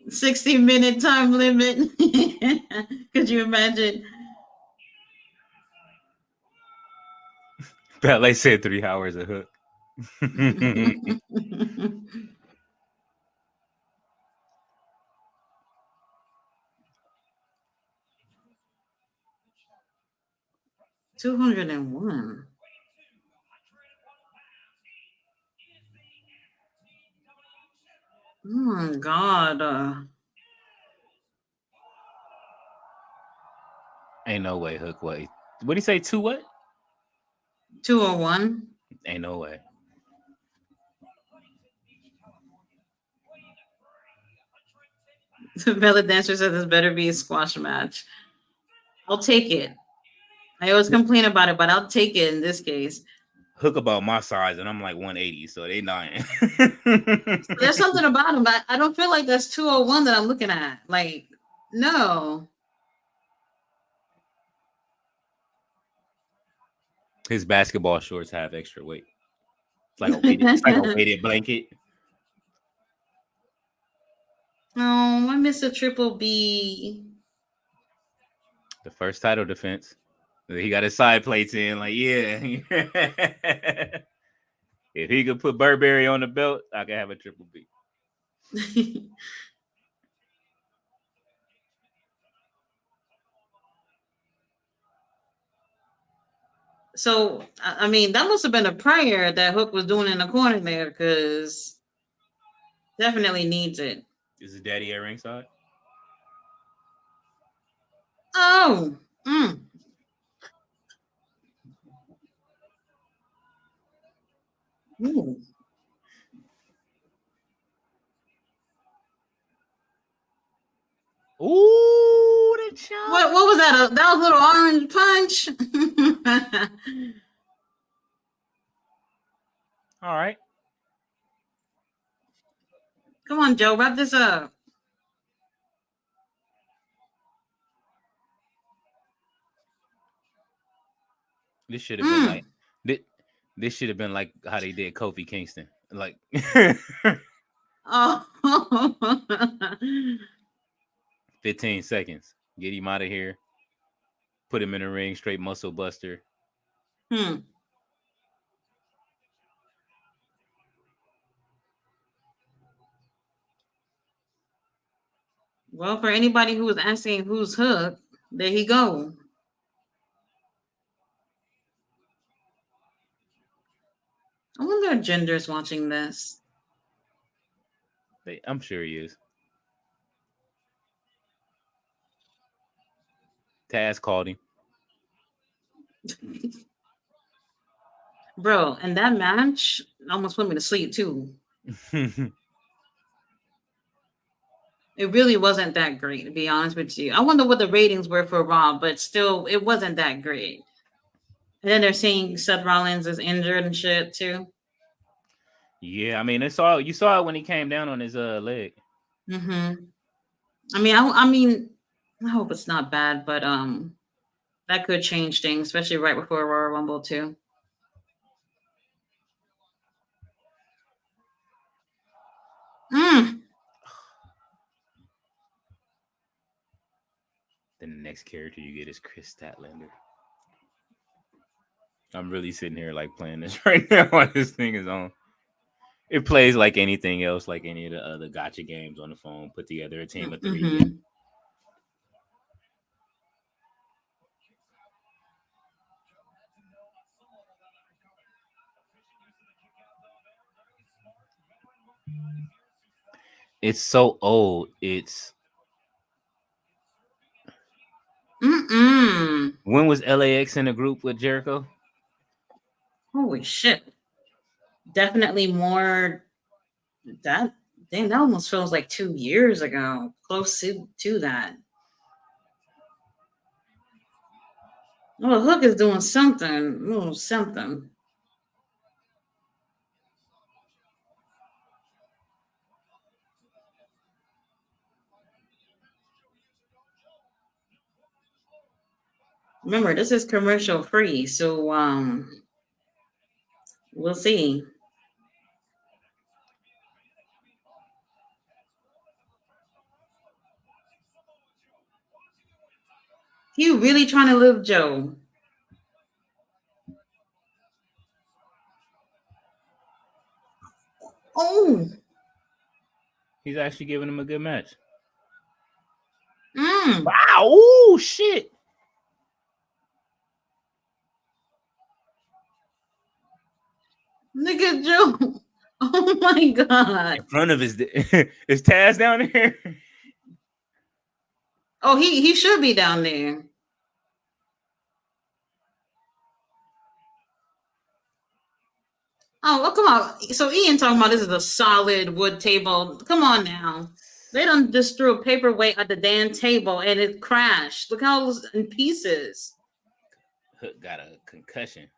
60-minute time limit. Could you imagine? Ballet said 3 hours of Hook. 201. Oh my God. Ain't no way Hook way. What did he say? 2 what? 201. Ain't no way. The belly dancer says this better be a squash match. I'll take it. I always complain about it, but I'll take it in this case. Hook about my size, and I'm like 180, so they dying. There's something about him. I don't feel like that's 201 that I'm looking at. Like, no. His basketball shorts have extra weight. It's like a weighted blanket. Oh, I miss a Triple B. The first title defense. He got his side plates in. Like, yeah. If he could put Burberry on the belt, I could have a Triple B. So, I mean, that must have been a prayer that Hook was doing in the corner there, because definitely needs it. Is his daddy at ringside? Oh, Ooh. Ooh, the chop. What was that? That was a little orange punch. All right. Come on, Joe, wrap this up. This should have been like this should have been like how they did Kofi Kingston. Like Oh. 15 seconds. Get him out of here. Put him in the ring, straight muscle buster. Well, for anybody who was asking who's Hook, there he go. I wonder if Ginger's watching this. I'm sure he is. Taz called him. Bro, and that match almost put me to sleep too. It really wasn't that great, to be honest with you. I wonder what the ratings were for Raw, but still, it wasn't that great. And then they're saying Seth Rollins is injured and shit too. Yeah, I mean, you saw it when he came down on his leg. Mm-hmm. I mean, I hope it's not bad, but that could change things, especially right before Royal Rumble too. Then the next character you get is Chris Statlander. I'm really sitting here like playing this right now while this thing is on. It plays like anything else, like any of the other gotcha games on the phone. Put together a team of 3. Mm-hmm. It's so old. It's when was LAX in a group with Jericho? Holy shit. Definitely more that that almost feels like 2 years ago. Close to that. Oh, Hook is doing something. Oh, something. Remember, this is commercial free, so we'll see. You really trying to live Joe? Oh, He's actually giving him a good match. Wow! Oh shit! Look at Joe. Oh my god! In front of his is Taz down there? Oh, he should be down there. Oh, well, come on. So Ian talking about this is a solid wood table. Come on now. They done just threw a paperweight at the damn table and it crashed. Look how it's in pieces. Hook got a concussion.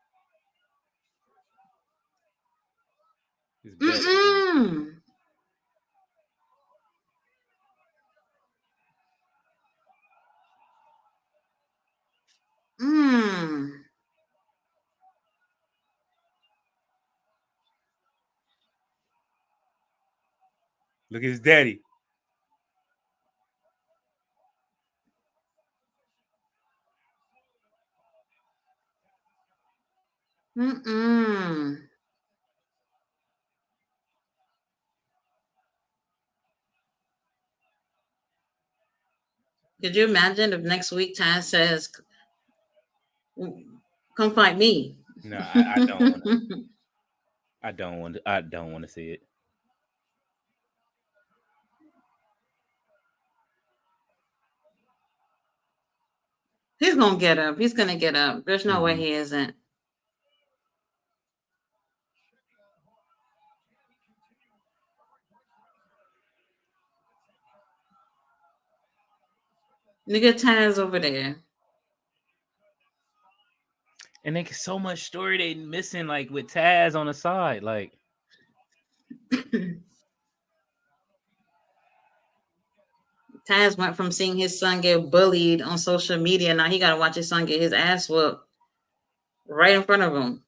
Look at his daddy. Mm-mm. Could you imagine if next week Taz says, "Come fight me"? No, I don't want to. I don't want to. I don't want to see it. He's gonna get up. He's gonna get up. There's no way Mhm. he isn't. Look at Taz over there. And there's so much story they missing, like with Taz on the side. Like, Taz went from seeing his son get bullied on social media. Now he got to watch his son get his ass whooped right in front of him.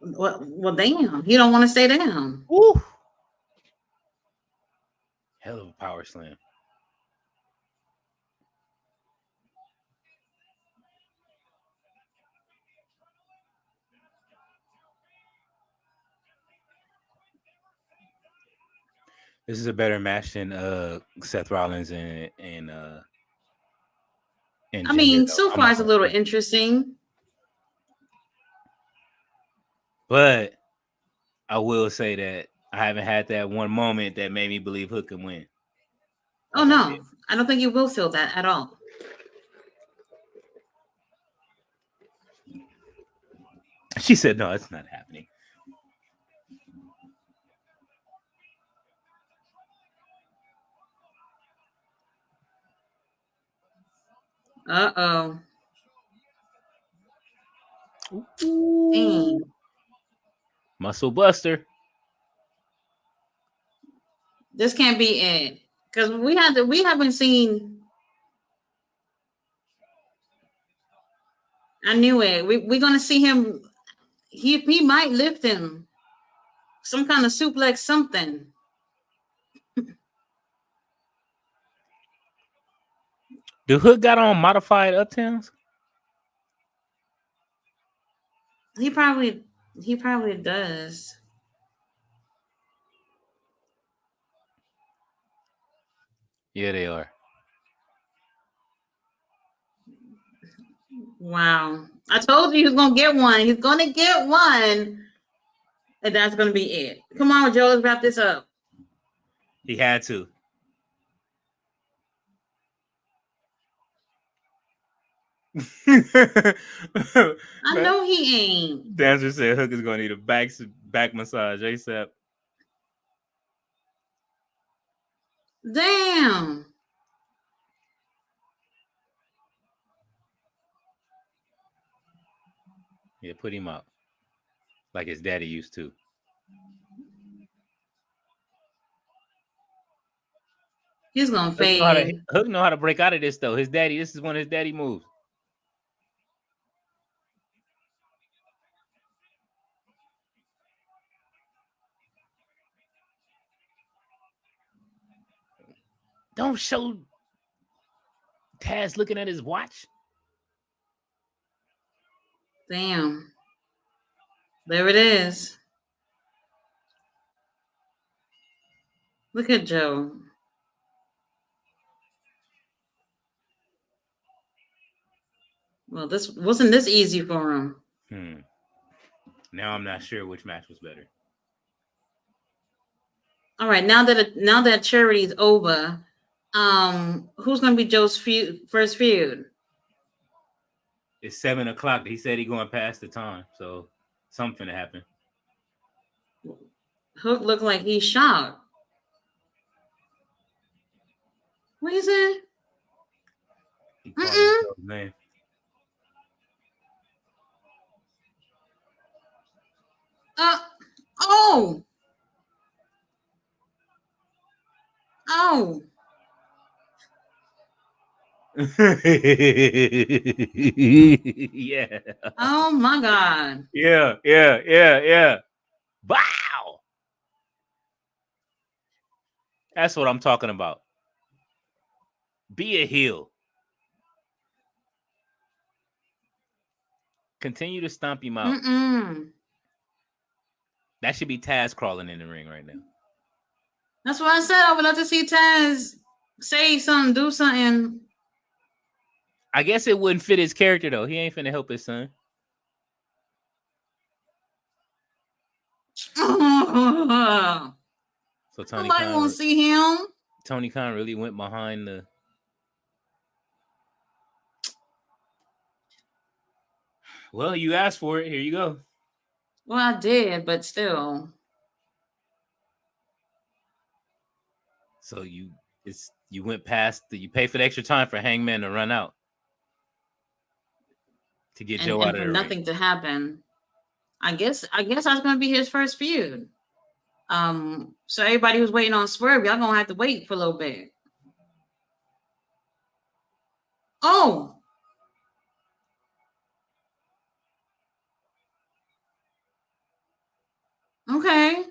Well, damn. He don't want to stay down. woo, hell of a power slam. This is a better match than Seth Rollins and I Jinder, mean, though. so I'm far not it's a gonna little front. interesting. But I will say that I haven't had that one moment that made me believe Hook can win. Oh Like I no, did. I don't think you will feel that at all. She said, "No, it's not happening." Uh-oh. Ooh. Dang. Muscle Buster. This can't be it. Because we haven't seen. I knew it. We're gonna see him. He might lift him. Some kind of suplex, something. Do Hook got on modified uptowns? He probably does. Yeah, they are. Wow. I told you he was gonna get one. He's gonna get one. And that's gonna be it. Come on, Joe, let's wrap this up. He had to. I know he ain't. Dancer said Hook is going to need a back massage ASAP. Damn. Yeah, put him up like his daddy used to. He's gonna fade. Hook know how to break out of this though. His daddy, this is one of his daddy moves. Don't show Taz looking at his watch. Damn. There it is. Look at Joe. Well, this wasn't this easy for him. Now I'm not sure which match was better. All right, now that charity's over, who's gonna be Joe's first feud? It's 7:00. He said he going past the time, so something to happen. Hook looked like he's shocked. What is it? He called himself his name. Oh. Yeah. Oh my God. Yeah. Wow. That's what I'm talking about. Be a heel. Continue to stomp him out. That should be Taz crawling in the ring right now. That's what I said. I would love to see Taz say something, do something. I guess it wouldn't fit his character though. He ain't finna help his son. So Tony Nobody Khan, won't see him. Tony Khan really went behind the. Well, you asked for it. Here you go. Well, I did, but still. So you went past you pay for the extra time for Hangman to run out to get Joe out of for the nothing ring. to happen. I guess that's gonna be his first feud. So everybody who's waiting on Swerve, y'all gonna have to wait for a little bit. Oh. Okay.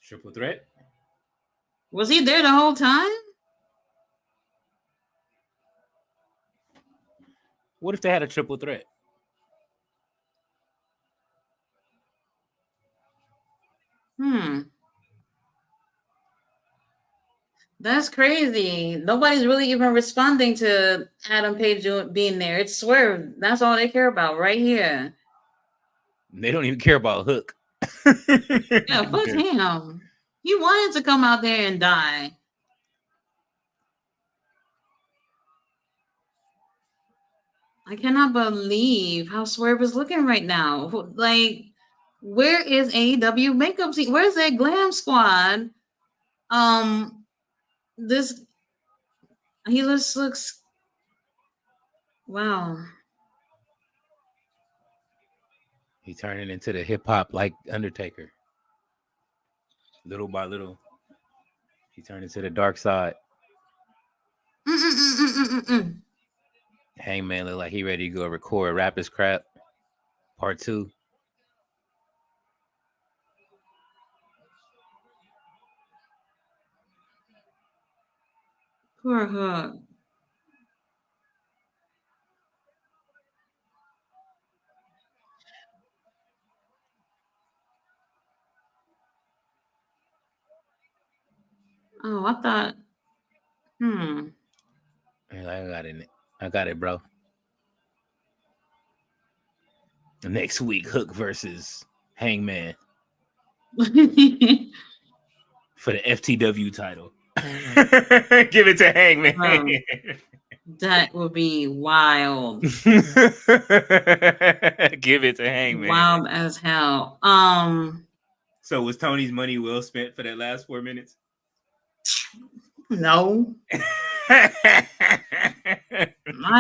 Triple threat. Was he there the whole time? What if they had a triple threat? That's crazy. Nobody's really even responding to Adam Page being there. It's Swerve. That's all they care about right here. They don't even care about Hook. Yeah, fuck him. He wanted to come out there and die. I cannot believe how Swerve is looking right now. Like, where is AEW makeup scene? Where's that glam squad? He just looks. Wow. He turning into the hip hop like Undertaker. Little by little, he turned into the dark side. Hangman look like he ready to go record Rap is Crap Part 2. Poor Hook. Oh, I thought. I got it, bro. Next week, Hook versus Hangman for the FTW title. Give it to Hangman. That would be wild. Give it to Hangman. Wild as hell. So was Tony's money well spent for that last 4 minutes? No. Not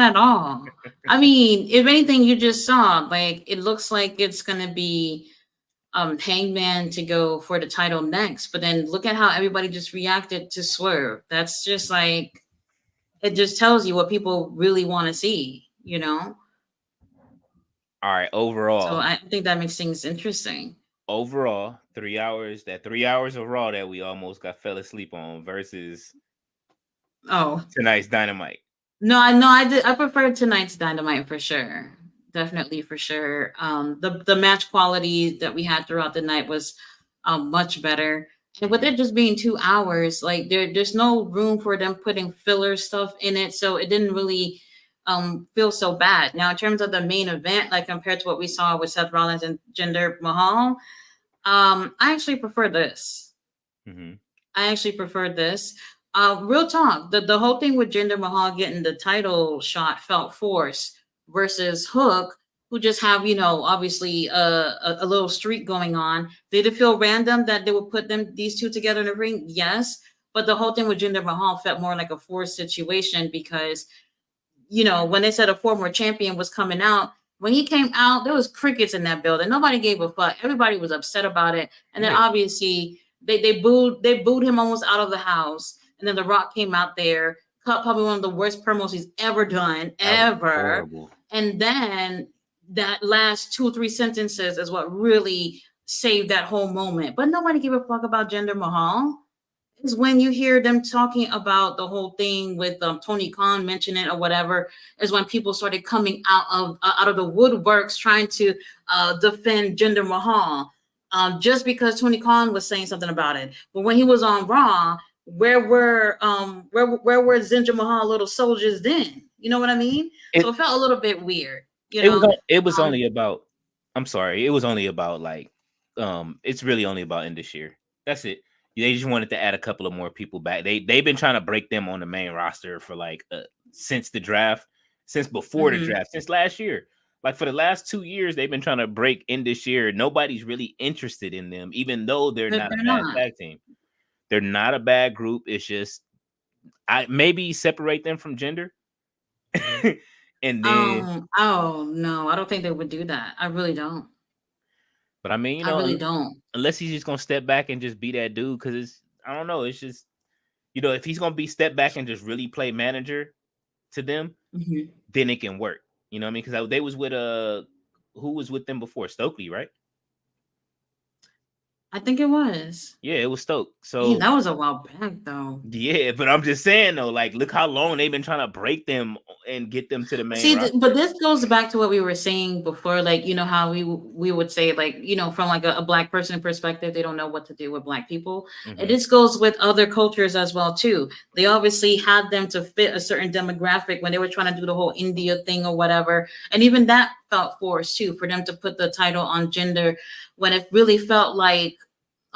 at all. I mean, if anything, you just saw, like, it looks like it's gonna be Hangman to go for the title next, but then look at how everybody just reacted to Swerve. That's just like, it just tells you what people really want to see, you know. All right, overall. So I think that makes things interesting. Overall, 3 hours. That 3 hours of Raw that we almost fell asleep on versus tonight's Dynamite. No, I prefer tonight's Dynamite for sure. Definitely for sure. The match quality that we had throughout the night was much better. And with it just being 2 hours, like there's no room for them putting filler stuff in it, so it didn't really feel so bad. Now, in terms of the main event, like compared to what we saw with Seth Rollins and Jinder Mahal, I actually prefer this. I actually prefer this. Real talk, the whole thing with Jinder Mahal getting the title shot felt forced versus Hook, who just have, obviously a little streak going on. Did it feel random that they would put these two together in the ring? Yes. But the whole thing with Jinder Mahal felt more like a forced situation because, when they said a former champion was coming out, when he came out, there was crickets in that building. Nobody gave a fuck. Everybody was upset about it. And then obviously they booed him almost out of the house. And then The Rock came out there, cut probably one of the worst promos he's ever done, ever. Horrible. And then that last 2 or 3 sentences is what really saved that whole moment. But nobody gave a fuck about Jinder Mahal. Is when you hear them talking about the whole thing with Tony Khan mentioning it or whatever, is when people started coming out of the woodworks trying to defend Jinder Mahal, just because Tony Khan was saying something about it. But when he was on Raw, where were Jinder Mahal little soldiers then? You know what I mean? So it felt a little bit weird. It was only about. I'm sorry. It was only about like, it's really only about in this year. That's it. They just wanted to add a couple of more people back. They've been trying to break them on the main roster for like since the draft, since before the draft, since last year. Like for the last 2 years, they've been trying to break in this year. Nobody's really interested in them, even though they're not a bad tag team. They're not a bad group. It's just I maybe separate them from Jinder. And then oh no, I don't think they would do that. I really don't. But I mean, I really don't. Unless he's just gonna step back and just be that dude, because it's I don't know, it's just if he's gonna be step back and just really play manager to them, then it can work. You know what I mean? Because they was with who was with them before? Stokely, right? I think it was. Yeah, it was Stoke. So that was a while back, though. Yeah, but I'm just saying though, like, look how long they've been trying to break them and get them to the main. But this goes back to what we were saying before, like how we would say, like from like a black person perspective, they don't know what to do with black people. And this goes with other cultures as well too. They obviously had them to fit a certain demographic when they were trying to do the whole India thing or whatever, and even that felt forced too for them to put the title on Jinder when it really felt like,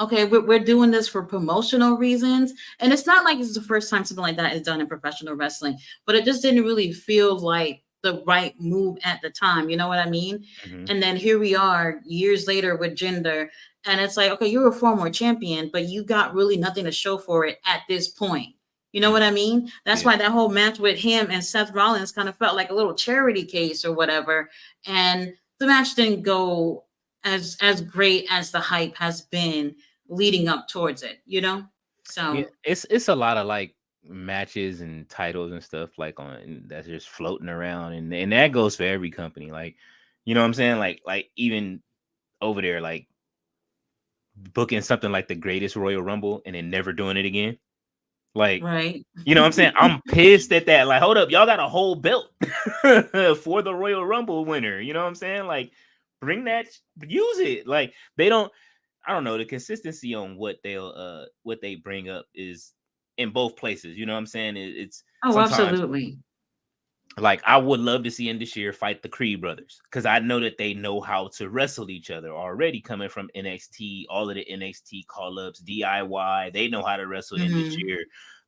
okay, we're doing this for promotional reasons. And it's not like it's the first time something like that is done in professional wrestling, but it just didn't really feel like the right move at the time. You know what I mean? And then here we are years later with Jinder, and it's like, okay, you're a former champion, but you got really nothing to show for it at this point. You know what I mean? That's why that whole match with him and Seth Rollins kind of felt like a little charity case or whatever. And the match didn't go as great as the hype has been leading up towards it, So yeah, it's a lot of like matches and titles and stuff like on that's just floating around, and that goes for every company. Like, you know what I'm saying? Like even over there, like booking something like the greatest Royal Rumble and then never doing it again. Like, right. You know what I'm saying? I'm pissed at that. Like, hold up, y'all got a whole belt for the Royal Rumble winner. You know what I'm saying? Like, bring that, use it. Like, they don't. I don't know, the consistency on what they bring up is in both places. You know what I'm saying? It's absolutely. Like, I would love to see Indus fight the Creed brothers because I know that they know how to wrestle each other already, coming from NXT, all of the NXT call-ups, DIY. They know how to wrestle Indus.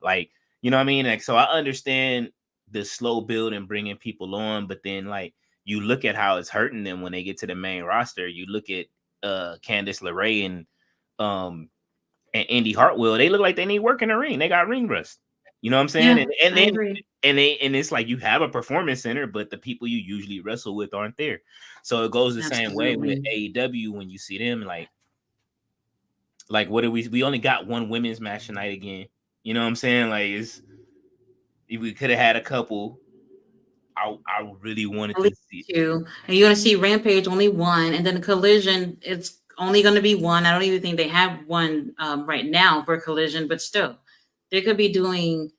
Like, you know what I mean? Like, so I understand the slow build and bringing people on, but then like you look at how it's hurting them when they get to the main roster. You look at Candice LeRae and Indy Hartwell, they look like they need work in the ring. They got ring rust. You know what I'm saying? And it's like you have a performance center, but the people you usually wrestle with aren't there. So it goes the same way with AEW when you see them. Like what do we only got one women's match tonight again? You know what I'm saying? Like we could have had a couple. I really wanted to see two, and you're gonna see Rampage only one, and then the Collision it's only gonna be one. I don't even think they have one right now for Collision, but still, they could be doing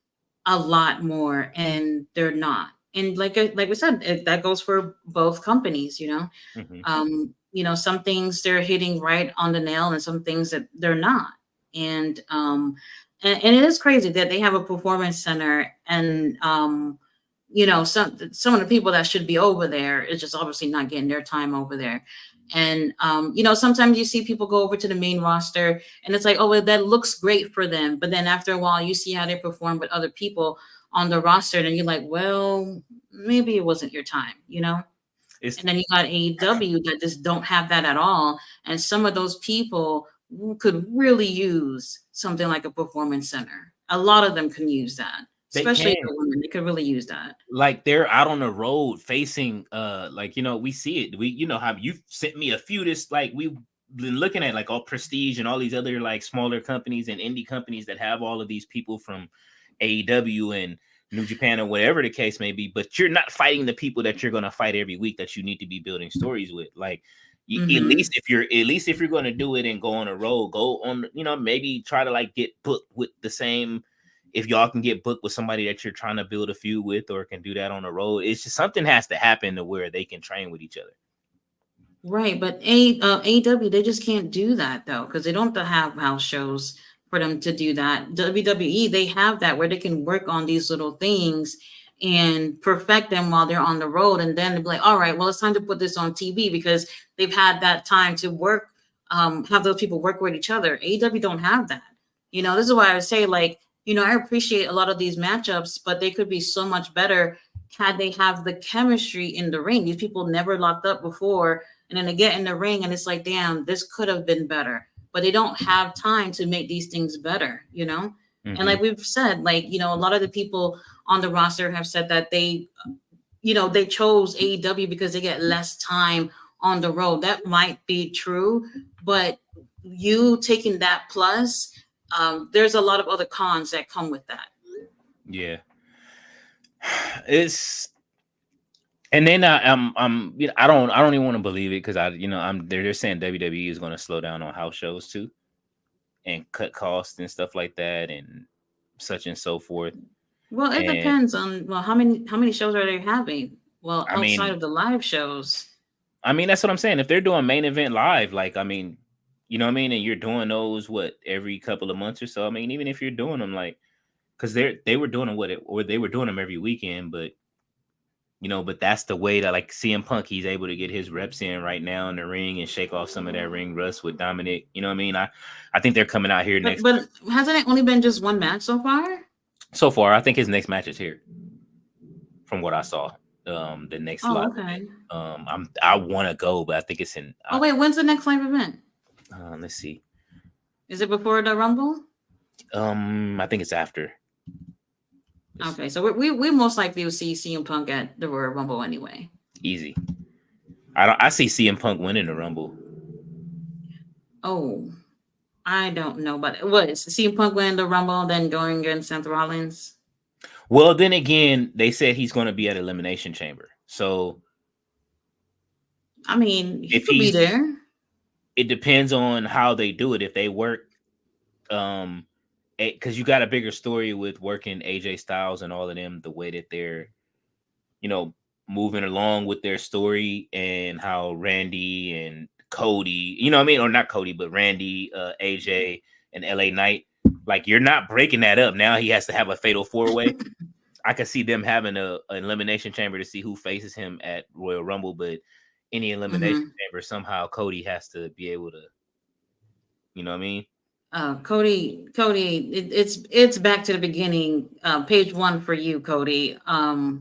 a lot more, and they're not. And like we said, that goes for both companies. Some things they're hitting right on the nail, and some things that they're not. And it is crazy that they have a performance center and some of the people that should be over there is just obviously not getting their time over there. And sometimes you see people go over to the main roster and it's like, oh, well, that looks great for them, but then after a while you see how they perform with other people on the roster and you're like, well, maybe it wasn't your time. And then you got AEW that just don't have that at all, and some of those people could really use something like a performance center. A lot of them can use that. Especially for women, they could really use that. Like they're out on the road facing, we see it. How you've sent me a few. We've been looking at like all Prestige and all these other like smaller companies and indie companies that have all of these people from AEW and New Japan or whatever the case may be, but you're not fighting the people that you're going to fight every week that you need to be building stories with. Like at least if you're going to do it and go on a road, go on, maybe try to like get booked with the same, if y'all can get booked with somebody that you're trying to build a feud with or can do that on the road. It's just something has to happen to where they can train with each other. Right, but AEW, they just can't do that though, because they don't have house shows for them to do that. WWE, they have that where they can work on these little things and perfect them while they're on the road, and then they'll be like, all right, well, it's time to put this on TV because they've had that time to work, have those people work with each other. AEW don't have that. This is why I would say, like, I appreciate a lot of these matchups, but they could be so much better had they have the chemistry in the ring. These people never locked up before, and then they get in the ring and it's like, damn, this could have been better. But they don't have time to make these things better, And like we've said, like, a lot of the people on the roster have said that they chose AEW because they get less time on the road. That might be true, but you taking that plus, there's a lot of other cons that come with that. Yeah. And then I don't even want to believe it because they're saying WWE is going to slow down on house shows too, and cut costs and stuff like that, and such and so forth. Well, it depends on how many shows are they having. Well, outside of the live shows. I mean, that's what I'm saying. If they're doing main event live, like, I mean, you know what I mean, and you're doing those every couple of months or so. I mean, even if you're doing them like, because they were doing them they were doing them every weekend, but. But that's the way that, like, CM Punk, he's able to get his reps in right now in the ring and shake off some of that ring rust with Dominic. You know what I mean? I think they're coming out here next. But hasn't it only been just one match so far? So far, I think his next match is here. From what I saw, the next live okay. event. I want to go, but I think it's in. Wait, when's the next live event? Let's see. Is it before the Rumble? I think it's after. Okay, so we most likely will see CM Punk at the Royal Rumble anyway. Easy. I see CM Punk winning the Rumble. Oh, I don't know, but what is CM Punk winning the Rumble, then going against Seth Rollins? Well, then again, they said he's going to be at Elimination Chamber, so I mean, he could be there. It depends on how they do it. If they work, because you got a bigger story with working AJ Styles and all of them, the way that they're, moving along with their story, and how Randy and Cody, or not Cody, but Randy, AJ, and LA Knight, like, you're not breaking that up. Now he has to have a fatal 4-way. I could see them having an elimination chamber to see who faces him at Royal Rumble, but any elimination chamber, somehow Cody has to be able to, you know what I mean? Cody, it's back to the beginning. Page 1 for you, Cody.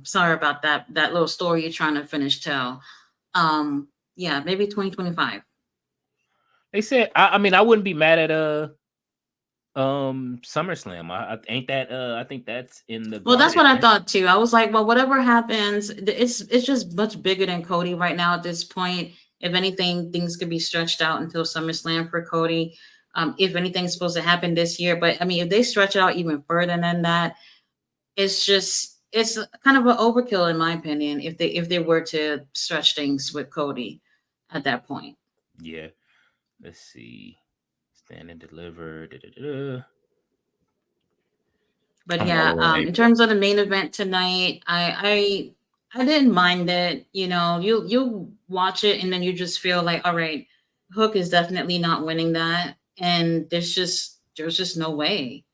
Sorry about that little story you're trying to finish tell. Yeah, maybe 2025. They said, I mean, I wouldn't be mad at SummerSlam. I think that's in the. Well, that's what I thought too. I was like, well, whatever happens, it's just much bigger than Cody right now at this point. If anything, things could be stretched out until SummerSlam for Cody. If anything's supposed to happen this year, but I mean, if they stretch it out even further than that, it's kind of an overkill in my opinion. If they were to stretch things with Cody at that point. Yeah. Let's see. Stand and deliver. But yeah, in terms of the main event tonight, I didn't mind it. You'll watch it and then you just feel like, all right, Hook is definitely not winning that. And there's just no way,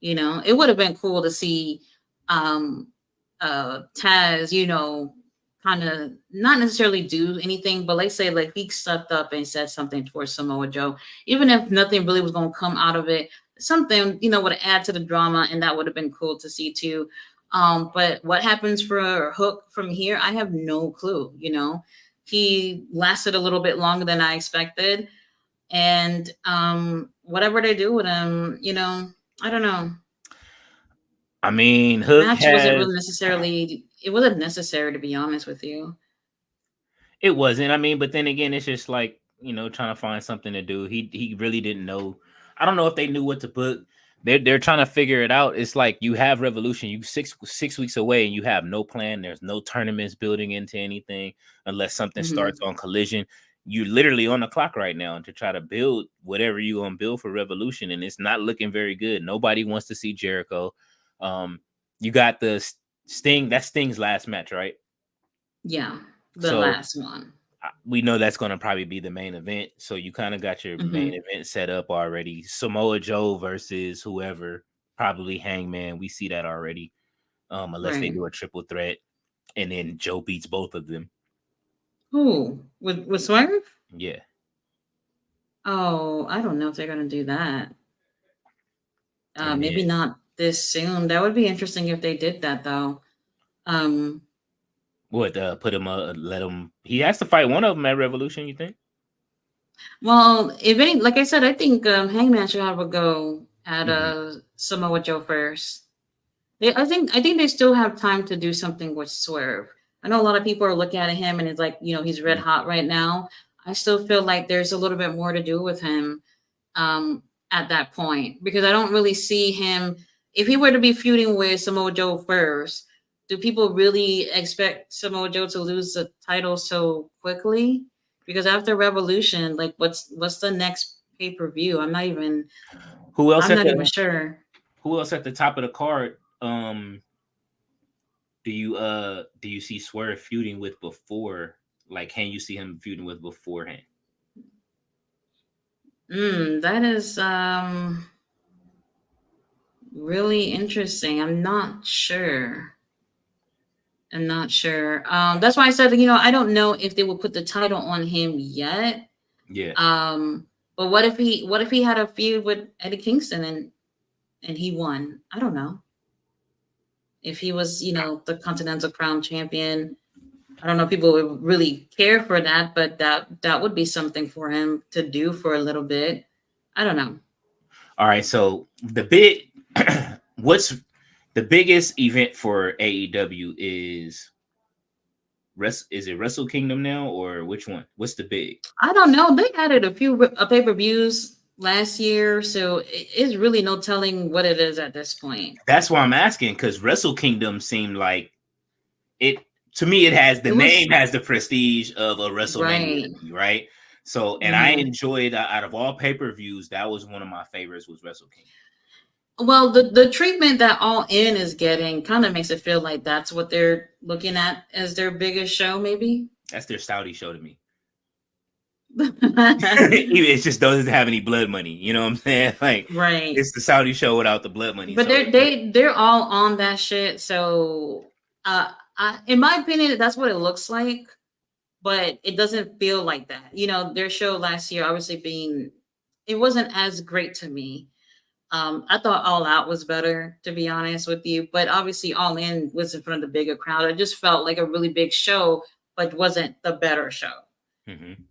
it would have been cool to see Taz, kind of not necessarily do anything, but let's say like he stepped up and said something towards Samoa Joe, even if nothing really was going to come out of it, something, would add to the drama, and that would have been cool to see too. But what happens for Hook from here, I have no clue. He lasted a little bit longer than I expected. And whatever they do with him, I don't know. I mean, Hook wasn't necessarily. It wasn't necessary, to be honest with you. It wasn't. I mean, but then again, it's just like, trying to find something to do. He really didn't know. I don't know if they knew what to book. they're trying to figure it out. It's like you have Revolution, you 6 weeks away, and you have no plan. There's no tournaments building into anything unless something starts on Collision. You're literally on the clock right now to try to build whatever you're gonna build for Revolution, and it's not looking very good. Nobody wants to see Jericho. You got the Sting. That's Sting's last match, right? Yeah, the So last one. we know that's going to probably be the main event. So you kind of got your main event set up already. Samoa Joe versus whoever, probably Hangman. We see that already. Unless they Right. do a triple threat, and then Joe beats both of them. Who? With Swerve? Yeah. Oh, I don't know if they're gonna do that. And Maybe then not this soon. That would be interesting if they did that though. what? Put him. Let him. He has to fight one of them at Revolution. You think? Well, if any, like I said, I think Hangman should have a go at Mhm. Samoa Joe first. I think they still have time to do something with Swerve. I know a lot of people are looking at him and it's like, he's red hot right now. I still feel like there's a little bit more to do with him at that point because I don't really see him. If he were to be feuding with Samoa Joe first, do people really expect Samoa Joe to lose the title so quickly? Because after Revolution, like what's the next pay per view? Who else I'm at not even the sure. Who else at the top of the card? Do you see Swerve feuding with before? Like, can you see him feuding with beforehand? That is really interesting. I'm not sure. I'm not sure. That's why I said, I don't know if they will put the title on him yet. Yeah. But what if he had a feud with Eddie Kingston and he won? I don't know. If he was, the Continental Crown champion, I don't know if people would really care for that, but that would be something for him to do for a little bit. I don't know. All right. So what's the biggest event for AEW is it Wrestle Kingdom now or which one? What's the big? I don't know. They added a few pay-per-views last year, so it's really no telling what it is at this point. That's why I'm asking because Wrestle Kingdom seemed like it to me. It has It the was name has the prestige of a WrestleMania, right. right? So, and I enjoyed out of all pay-per-views, that was one of my favorites was Wrestle Kingdom. Well, the treatment that All In is getting kind of makes it feel like that's what they're looking at as their biggest show, maybe. That's their Saudi show to me. It just doesn't have any blood money. You know what I'm saying? Like, right. it's the Saudi show without the blood money. But So they're all on that shit. So, in my opinion, that's what it looks like. But it doesn't feel like that. Their show last year, obviously it wasn't as great to me. I thought All Out was better, to be honest with you. But obviously, All In was in front of the bigger crowd. It just felt like a really big show, but wasn't the better show.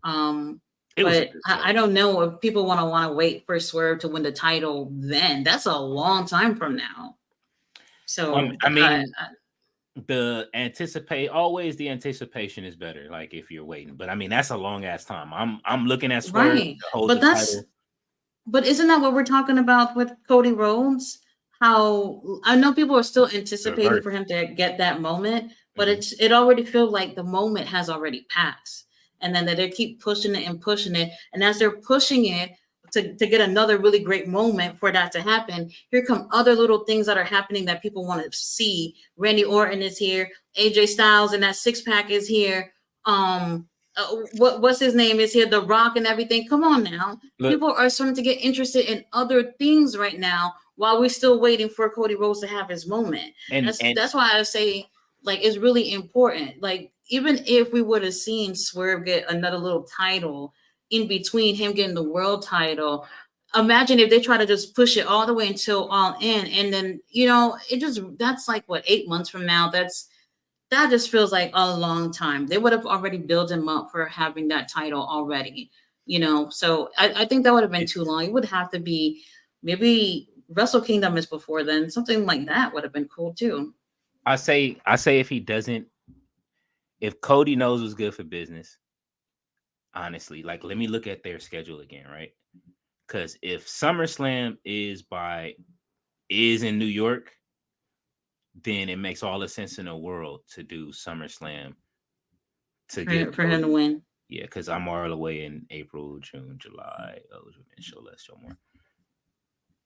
But I don't know if people want to wait for Swerve to win the title. Then that's a long time from now. So I mean, the anticipation is better. Like if you're waiting, but I mean that's a long ass time. I'm looking at Swerve right, but But isn't that what we're talking about with Cody Rhodes? How I know people are still anticipating for him to get that moment, but it already feels like the moment has already passed. And then they keep pushing it and pushing it. And as they're pushing it to get another really great moment for that to happen, here come other little things that are happening that people want to see. Randy Orton is here, AJ Styles and that six-pack is here. What's his name is here, The Rock and everything. Come on now. Look, people are starting to get interested in other things right now while we're still waiting for Cody Rhodes to have his moment. And that's why I say, like, it's really important. Like, even if we would have seen Swerve get another little title in between him getting the world title, imagine if they try to just push it all the way until All In, and then that's like what, 8 months from now. That just feels like a long time. They would have already built him up for having that title already, So I think that would have been too long. It would have to be maybe Wrestle Kingdom is before then. Something like that would have been cool too. I say if Cody knows what's good for business, honestly, like let me look at their schedule again, right? Because if SummerSlam is by is in New York, then it makes all the sense in the world to do SummerSlam to give for him to Cody. win. Yeah, because I'm all the way in April, June, July. Oh, show less, show more.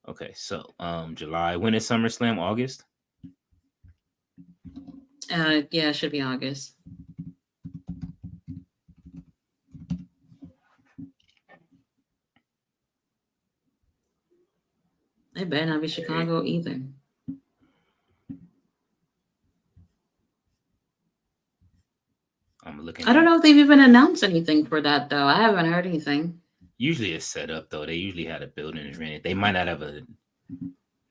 Okay, so July. When is SummerSlam? August? Yeah, it should be August. It better not be Chicago either. I'm looking. I don't know if they've even announced anything for that though. I haven't heard anything. Usually it's set up though. They usually had a building and rented. They might not have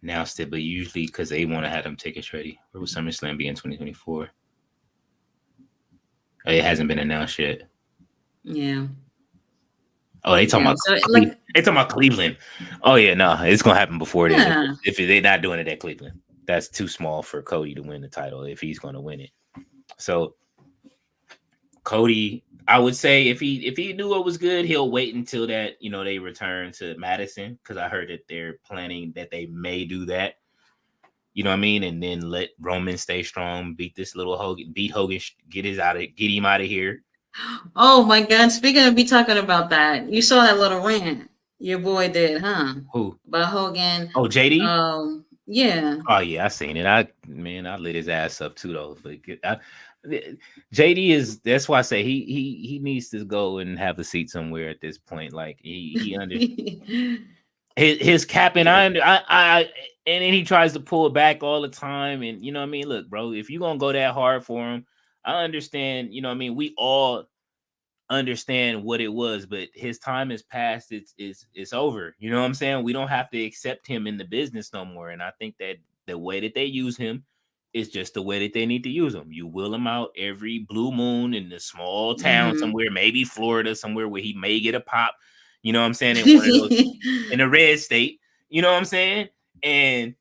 announced it, but usually because they want to have them tickets ready. Where will SummerSlam be in 2024? It hasn't been announced yet. Yeah. Oh, they talking about they talking about Cleveland. Oh yeah, no, it's gonna happen before then. Yeah. If they're not doing it at Cleveland, that's too small for Cody to win the title if he's gonna win it. So Cody, I would say if he knew it was good, he'll wait until that they return to Madison, because I heard that they're planning that they may do that. You know what I mean? And then let Roman stay strong, beat this little Hogan, get him out of here. Oh my God! Speaking of talking about that, you saw that little rant your boy did, huh? Who? About Hogan. Oh, JD. Yeah. Oh yeah, I seen it. I lit his ass up too though. But JD is. That's why I say he needs to go and have a seat somewhere at this point. Like he under his capping. I and then he tries to pull back all the time. And you know what I mean. Look, bro, if you're gonna go that hard for him, I understand. You know what I mean. We all understand what it was, but his time has passed. It's over. You know what I'm saying? We don't have to accept him in the business no more. And I think that the way that they use him is just the way that they need to use him. You will him out every blue moon in a small town somewhere, maybe Florida, somewhere where he may get a pop. You know what I'm saying? In one of those, in a red state. You know what I'm saying? And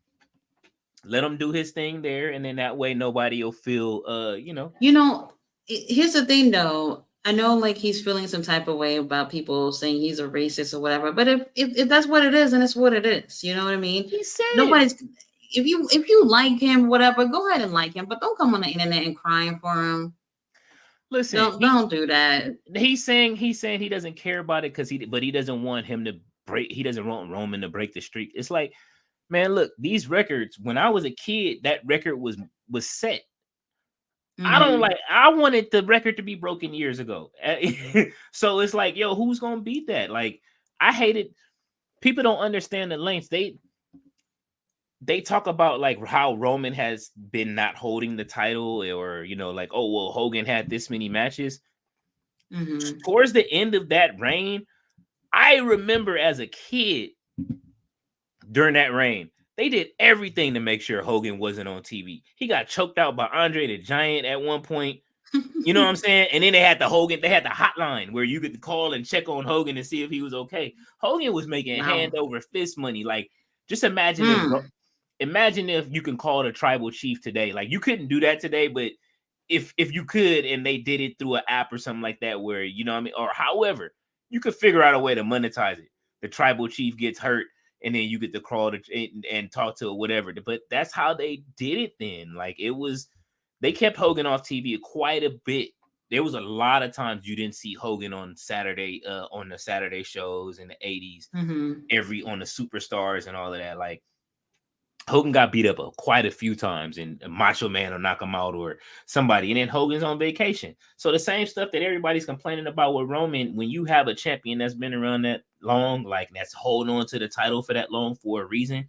let him do his thing there, and then that way nobody will feel here's the thing though. I know like he's feeling some type of way about people saying he's a racist or whatever, but if that's what it is, then it's what it is. You know what I mean? He said nobody's if you like him, whatever, go ahead and like him, but don't come on the internet and crying for him. Listen, don't do that. He's saying he doesn't care about it but he doesn't want him to break. He doesn't want Roman to break the streak. It's like, man, look, these records. When I was a kid, that record was set. I wanted the record to be broken years ago. So it's like, yo, who's gonna beat that? Like, I hate it. People don't understand the lengths. They talk about like how Roman has been not holding the title, or like, oh well, Hogan had this many matches. Towards the end of that reign, I remember as a kid during that reign, they did everything to make sure Hogan wasn't on TV. He got choked out by Andre the Giant at one point. You know what I'm saying? And then they had the hotline where you could call and check on Hogan and see if he was okay. Hogan was making hand over fist money. Like, just imagine if you can call the tribal chief today. Like, you couldn't do that today, but if you could, and they did it through an app or something like that, where or however, you could figure out a way to monetize it. The tribal chief gets hurt, and then you get to crawl and talk to whatever. But that's how they did it then. Like, they kept Hogan off TV quite a bit. There was a lot of times you didn't see Hogan on Saturday, on the Saturday shows in the 80s, on the Superstars and all of that. Like, Hogan got beat up quite a few times, and Macho Man will knock him out or somebody, and then Hogan's on vacation. So the same stuff that everybody's complaining about with Roman, when you have a champion that's been around that long, like that's holding on to the title for that long for a reason,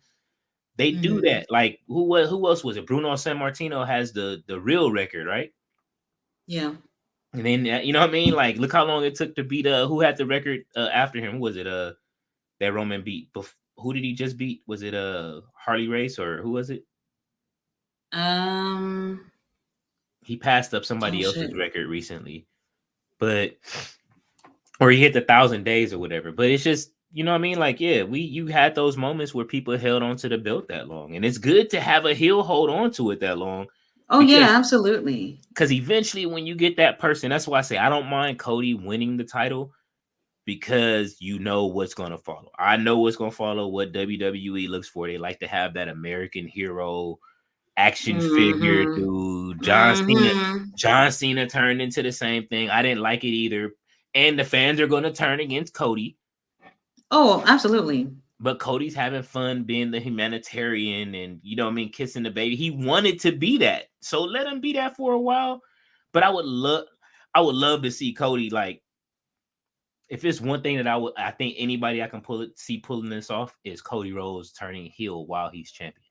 they do that. Like, who else was it? Bruno Sammartino has the real record, right? Yeah. And then you know what I mean? Like, look how long it took to beat who had the record after him? Who was it that Roman beat? Who did he just beat? Was it Harley Race, or who was it? He passed up somebody else's record recently, or he hit the 1,000 days or whatever. But it's just, you know what I mean? Like, yeah, you had those moments where people held on to the belt that long, and it's good to have a heel hold on to it that long. Oh yeah, absolutely. Because eventually, when you get that person, that's why I say I don't mind Cody winning the title. because you know what's going to follow. I know what's going to follow, what WWE looks for. They like to have that American hero action figure Mm-hmm. dude. Mm-hmm. John Cena turned into the same thing. I didn't like it either. And the fans are going to turn against Cody. Oh, absolutely. But Cody's having fun being the humanitarian and, you know what I mean, kissing the baby. He wanted to be that. So let him be that for a while. But I would love to see Cody, like, if it's one thing that I think anybody I can see pulling this off is Cody Rhodes turning heel while he's champion.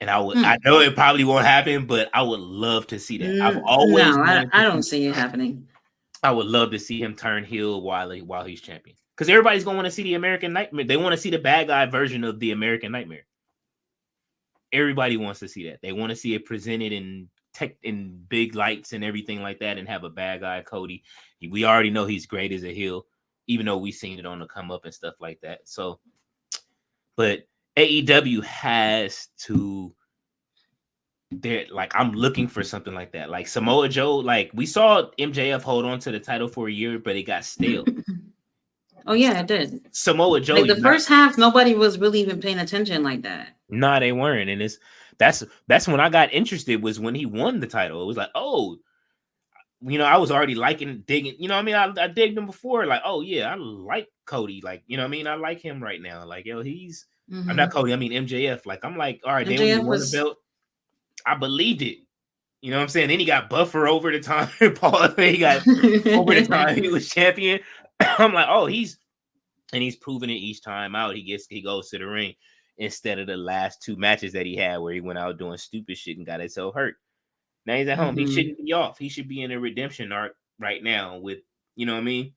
And I know it probably won't happen, but I would love to see that. I've always wanted I don't see it happening. I would love to see him turn heel while he's champion. Because everybody's going to want to see the American Nightmare. They want to see the bad guy version of the American Nightmare. Everybody wants to see that. They want to see it presented in big lights and everything like that, and have a bad guy Cody. We already know he's great as a heel, even though we've seen it on the come up and stuff like that. So, but AEW has to. They're like, I'm looking for something like that. Like Samoa Joe, like we saw MJF hold on to the title for a year, but it got stale. Oh yeah, it did. Samoa Joe, like the first half, nobody was really even paying attention like that. Nah, they weren't, and that's when I got interested. Was when he won the title. It was like, oh, you know, I was already digging. You know, what I mean, I digged him before. Like, oh yeah, I like Cody. Like, you know, what I mean, I like him right now. Like, yo, he's. I'm not Cody. I mean MJF. Like, I'm like, all right, MJF they won the belt. I believed it. You know what I'm saying? Then he got buffer over the time. Paul, he got over the time he was champion. I'm like, oh, he's proven it each time out. He goes to the ring instead of the last two matches that he had where he went out doing stupid shit and got himself hurt. Now he's at home. He shouldn't be off. He should be in a redemption arc right now with, you know what I mean?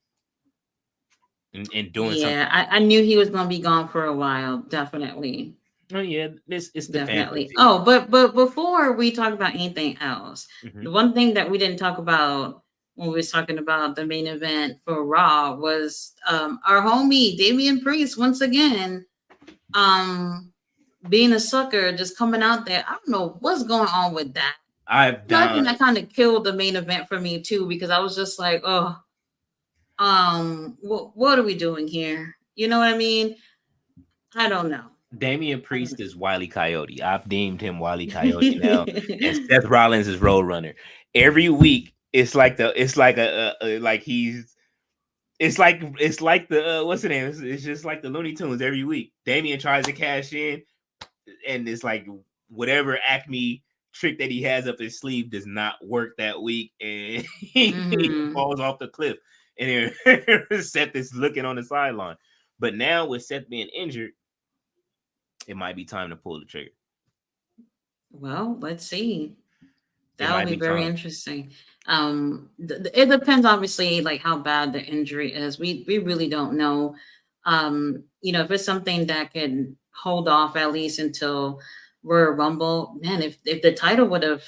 And doing something. Yeah, I knew he was going to be gone for a while. Definitely. Oh yeah, it's definitely. Oh, but before we talk about anything else, the one thing that we didn't talk about when we was talking about the main event for Raw was our homie Damian Priest once again being a sucker, just coming out there. I don't know what's going on with that. I think that kind of killed the main event for me too, because I was just like, oh, what are we doing here? You know what I mean? I don't know. Damian Priest is Wile E. Coyote. I've deemed him Wile E. Coyote now, and Seth Rollins is Roadrunner. Every week, it's like the what's the name? It's just like the Looney Tunes every week. Damian tries to cash in, and it's like whatever Acme trick that he has up his sleeve does not work that week, and he falls off the cliff. And Seth is looking on the sideline. But now with Seth being injured, it might be time to pull the trigger. Well, let's see. That would be very interesting. It depends, obviously, like how bad the injury is. We really don't know. You know, if it's something that can hold off at least until Royal Rumble, man, if the title would have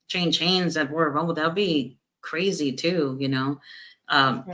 changed hands at Royal Rumble, that'd be crazy too, you know.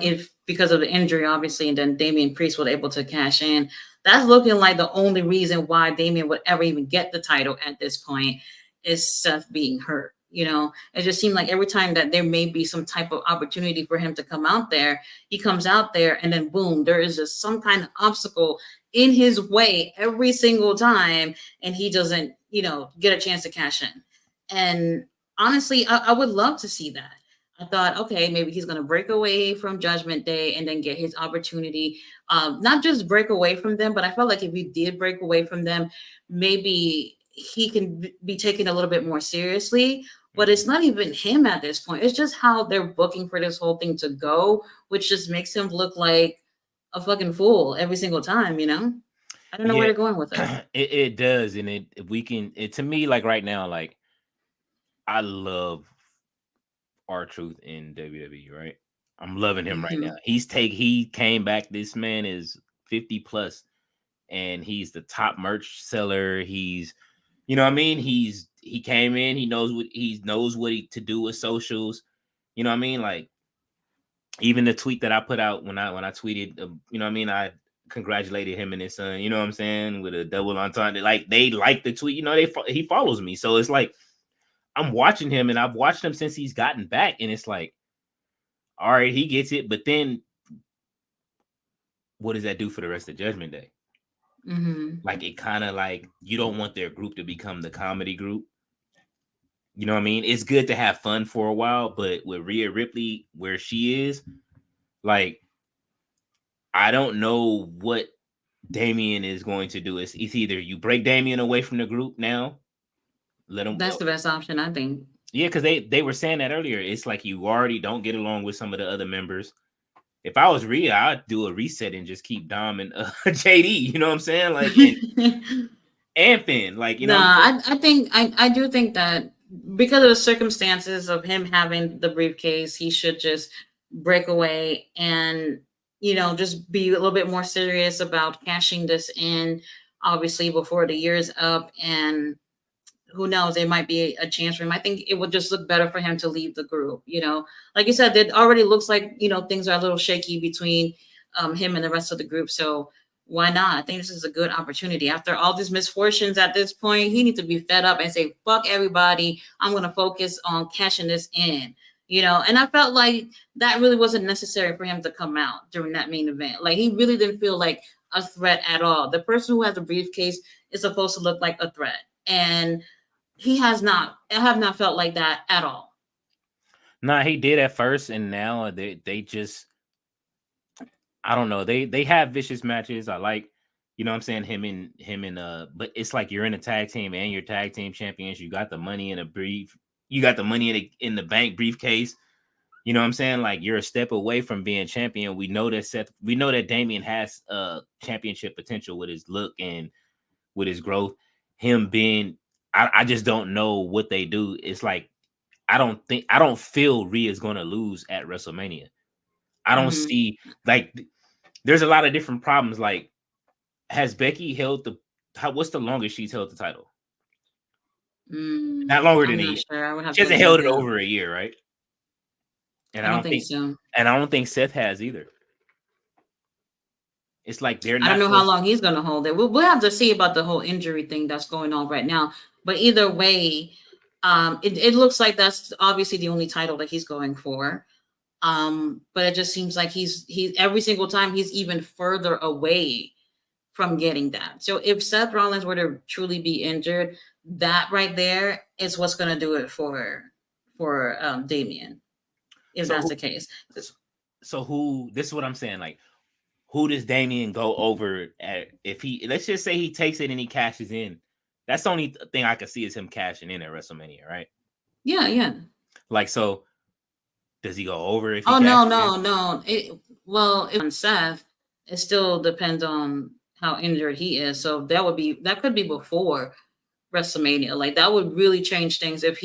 If because of the injury, obviously, and then Damian Priest was able to cash in. That's looking like the only reason why Damian would ever even get the title at this point is Seth being hurt. You know, it just seemed like every time that there may be some type of opportunity for him to come out there, he comes out there and then boom, there is just some kind of obstacle in his way every single time. And he doesn't, you know, get a chance to cash in. And honestly, I would love to see that. I thought, okay, maybe he's going to break away from Judgment Day and then get his opportunity. Not just break away from them, but I felt like if he did break away from them, maybe he can be taken a little bit more seriously. But it's not even him at this point. It's just how they're booking for this whole thing to go, which just makes him look like a fucking fool every single time, you know? I don't know where they're going with it. It does. And to me, like right now, like I love R-Truth in WWE, right? I'm loving him right now. He came back. This man is 50 plus, and he's the top merch seller. He's, you know what I mean? He came in, he knows what to do with socials. You know what I mean? Like even the tweet that I put out when I tweeted, you know what I mean? I congratulated him and his son, you know what I'm saying? With a double entendre. Like they like the tweet, you know, he follows me. So it's like, I'm watching him, and I've watched him since he's gotten back, and it's like, all right, he gets it. But then what does that do for the rest of Judgment Day? Like, it kind of like, you don't want their group to become the comedy group. You know what I mean? It's good to have fun for a while, but with Rhea Ripley, where she is, like, I don't know what Damian is going to do. It's either you break Damian away from the group now, let him. That's the best option, I think. Yeah, because they were saying that earlier. It's like you already don't get along with some of the other members. If I was Rhea, I'd do a reset and just keep Dom and JD. You know what I'm saying? Like, and Finn. Like, you know. I do think that because of the circumstances of him having the briefcase, he should just break away and, you know, just be a little bit more serious about cashing this in, obviously, before the year's up. And who knows, there might be a chance for him. I think it would just look better for him to leave the group. You know, like you said, it already looks like, you know, things are a little shaky between him and the rest of the group. So why not? I think this is a good opportunity. After all these misfortunes at this point, he needs to be fed up and say, fuck everybody. I'm going to focus on cashing this in, you know? And I felt like that really wasn't necessary for him to come out during that main event. Like, he really didn't feel like a threat at all. The person who has a briefcase is supposed to look like a threat. And he has not. I have not felt like that at all. Nah, he did at first, and now they just, I don't know. They have vicious matches. I like, you know what I'm saying, him and but it's like you're in a tag team and you're tag team champions. You got the money in you got the money in the bank briefcase. You know what I'm saying? Like, you're a step away from being champion. We know that Damian has championship potential with his look and with his growth. Him being, I just don't know what they do. It's like, I don't feel Rhea's going to lose at WrestleMania. I don't see, like, there's a lot of different problems. Like, has Becky held what's the longest she's held the title? Not longer than a year. Sure. She hasn't held it over a year, right? And I don't think so. And I don't think Seth has either. It's like they're not. I don't know how long he's going to hold it. We'll have to see about the whole injury thing that's going on right now. But either way, it looks like that's obviously the only title that he's going for. But it just seems like he's every single time he's even further away from getting that. So if Seth Rollins were to truly be injured, that right there is what's going to do it for Damian, if that's the case. So this is what I'm saying. Like, who does Damian go over at if let's just say he takes it and he cashes in? That's the only thing I can see is him cashing in at WrestleMania, right? Yeah. Like, so does he go over if he no. If Seth, it still depends on how injured he is. So that could be before WrestleMania. Like, that would really change things if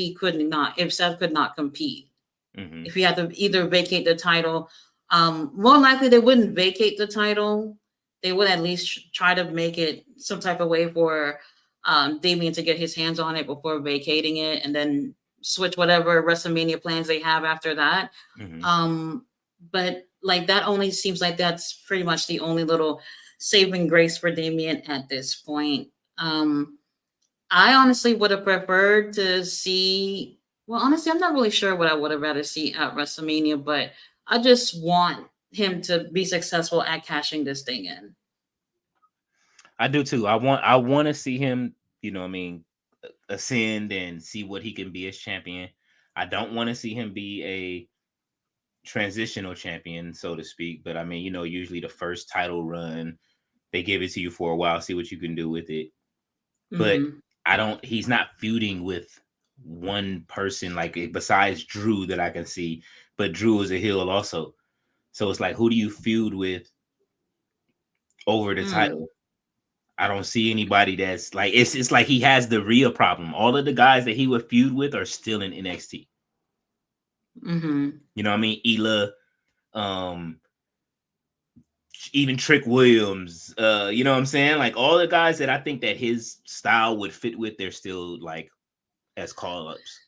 Seth could not compete. Mm-hmm. If he had to either vacate the title, more likely they wouldn't vacate the title. They would at least try to make it some type of way for Damian to get his hands on it before vacating it, and then switch whatever WrestleMania plans they have after that. Mm-hmm. But like, that only seems like that's pretty much the only little saving grace for Damian at this point. I honestly would have preferred to see. Well, honestly, I'm not really sure what I would have rather see at WrestleMania, but I just want him to be successful at cashing this thing in. I do too. I want to see him, you know what I mean, ascend and see what he can be as champion. I don't want to see him be a transitional champion, so to speak. But I mean, you know, usually the first title run, they give it to you for a while, see what you can do with it. Mm-hmm. But he's not feuding with one person, like, besides Drew, that I can see. But Drew is a heel also. So it's like, who do you feud with over the title? I don't see anybody that's like, it's like he has the Rhea problem. All of the guys that he would feud with are still in NXT. Mm-hmm. You know what I mean? Ela, even Trick Williams, you know what I'm saying? Like, all the guys that I think that his style would fit with, they're still like as call-ups.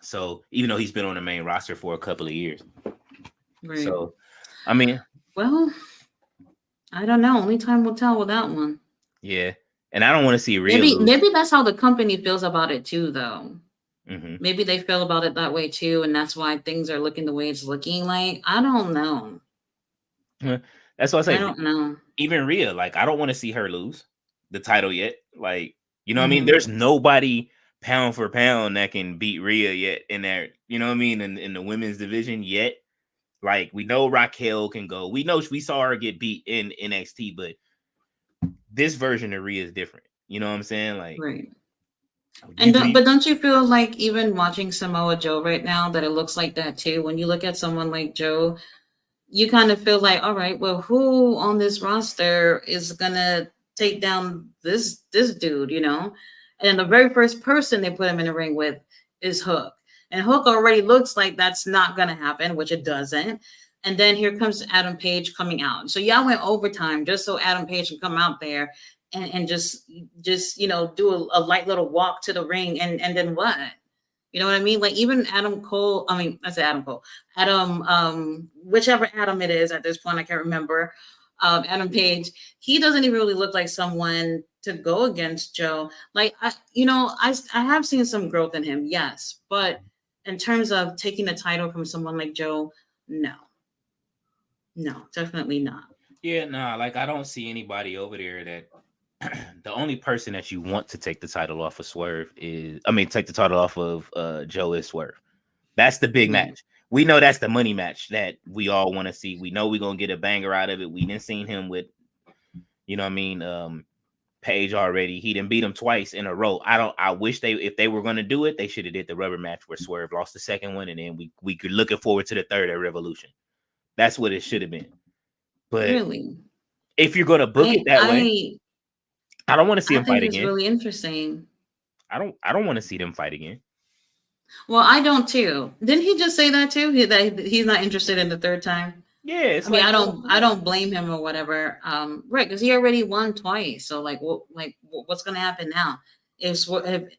So even though he's been on the main roster for a couple of years. Right. So, I mean. Well, I don't know. Only time will tell with that one. Yeah. And I don't want to see Rhea maybe that's how the company feels about it too, though. Mm-hmm. Maybe they feel about it that way too, and that's why things are looking the way it's looking. Like, I don't know. That's what I I say. don't know. Even Rhea, like, I don't want to see her lose the title yet. Like, you know what I mean? Mhm. There's nobody pound for pound that can beat Rhea yet in there. You know what I mean? In the women's division yet. Like, we know Raquel can go. We know we saw her get beat in NXT, but this version of Rhea is different. You know what I'm saying? Like, Right. you do. But don't you feel like even watching Samoa Joe right now that it looks like that too? When you look at someone like Joe, you kind of feel like, all right, well, who on this roster is gonna take down this dude, you know? And the very first person they put him in the ring with is Hook. And Hook already looks like that's not gonna happen, which it doesn't. And then here comes Adam Page coming out. So y'all went overtime just so Adam Page can come out there and just do a light little walk to the ring and then what? You know what I mean? Like even Adam Cole, I mean, I said Adam Cole, Adam, whichever Adam it is at this point, I can't remember. Adam Page, he doesn't even really look like someone to go against Joe. Like, I have seen some growth in him, yes, but in terms of taking the title from someone like Joe, no, definitely not. Yeah, nah, like, I don't see anybody over there that the only person that you want to take the title off of Swerve is, I mean, take the title off of Joe is Swerve. That's the big Right. match. We know that's the money match that we all want to see. We know we're gonna get a banger out of it. We didn't seen him with, you know what I mean, Page already. He didn't beat him twice in a row. I wish if they were gonna do it, they should have did the rubber match where Swerve lost the second one, and then we could looking forward to the third at Revolution. That's what it should have been. But Really, if you're gonna book it that way, I don't want to see I him fight think it's again. really interesting. I don't want to see them fight again. Well, I don't too. Didn't he just say that too? That he's not interested in the third time. Yeah, it's I mean, like, I don't blame him or whatever. Right, because he already won twice. So what's gonna happen now? If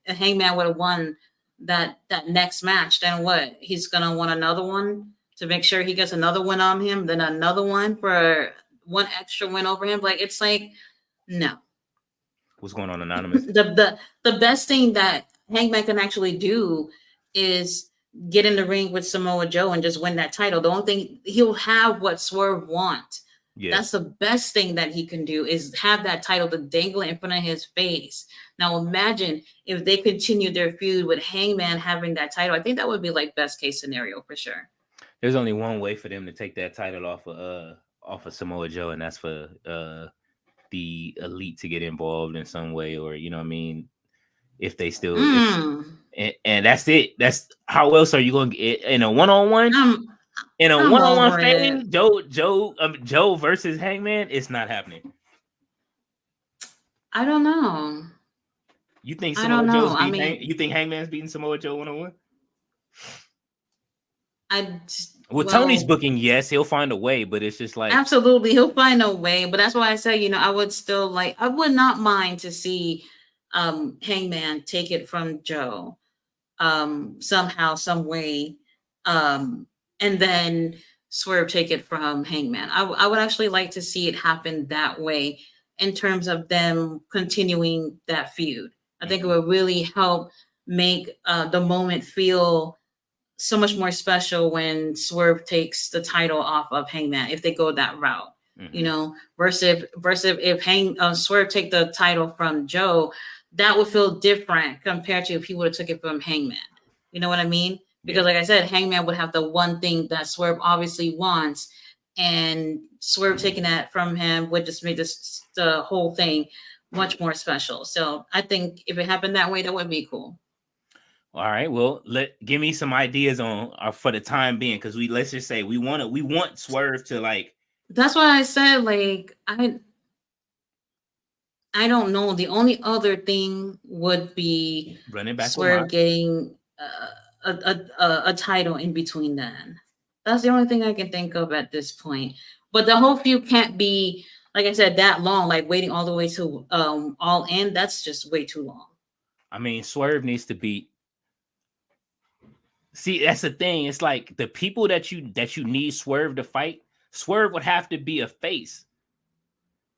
Hangman would have won that next match, then what? He's gonna want another one to make sure he gets another win on him, then another one for one extra win over him. Like it's like no. what's going on, Anonymous? The best thing that Hangman can actually do is get in the ring with Samoa Joe and just win that title. The only thing he'll have what Swerve want. Yeah, That's the best thing that he can do is have that title to dangle in front of his face. Now imagine if they continue their feud with Hangman having that title. I think that would be like best case scenario for sure. there's only one way for them to take that title off of Samoa Joe, and that's for the Elite to get involved in some way, or you know what I mean, if they still and that's it. That's how else are you going to get in a one-on-one? In a I'm one-on-one over phase, it. Joe versus Hangman, it's not happening. I don't know. You think I don't Samoa Joe's know. I beating? mean, You think Hangman's beating Samoa Joe 1-on-1? Well, well, Tony's booking, yes, he'll find a way, but it's just like, absolutely, he'll find a way. But that's why I say, I would still I would not mind to see Hangman take it from Joe somehow, some way, and then Swerve take it from Hangman. I would actually like to see it happen that way in terms of them continuing that feud. I think it would really help make the moment feel so much more special when Swerve takes the title off of Hangman if they go that route. Versus if Swerve take the title from Joe, that would feel different compared to if he would have took it from Hangman. You know what I mean? Because like I said, Hangman would have the one thing that Swerve obviously wants, and Swerve taking that from him would just make the whole thing much more special. So I think if it happened that way, that would be cool. all right, well, give me some ideas on for the time being, because let's just say we want Swerve to like. That's why I said I don't know. The only other thing would be Running back Swerve getting a title in between then. That's the only thing I can think of at this point. But the whole feud can't be, like I said, that long. Like waiting all the way to All In. That's just way too long. I mean, Swerve needs to beat. See, that's the thing. It's like the people that you need Swerve to fight. Swerve would have to be a face.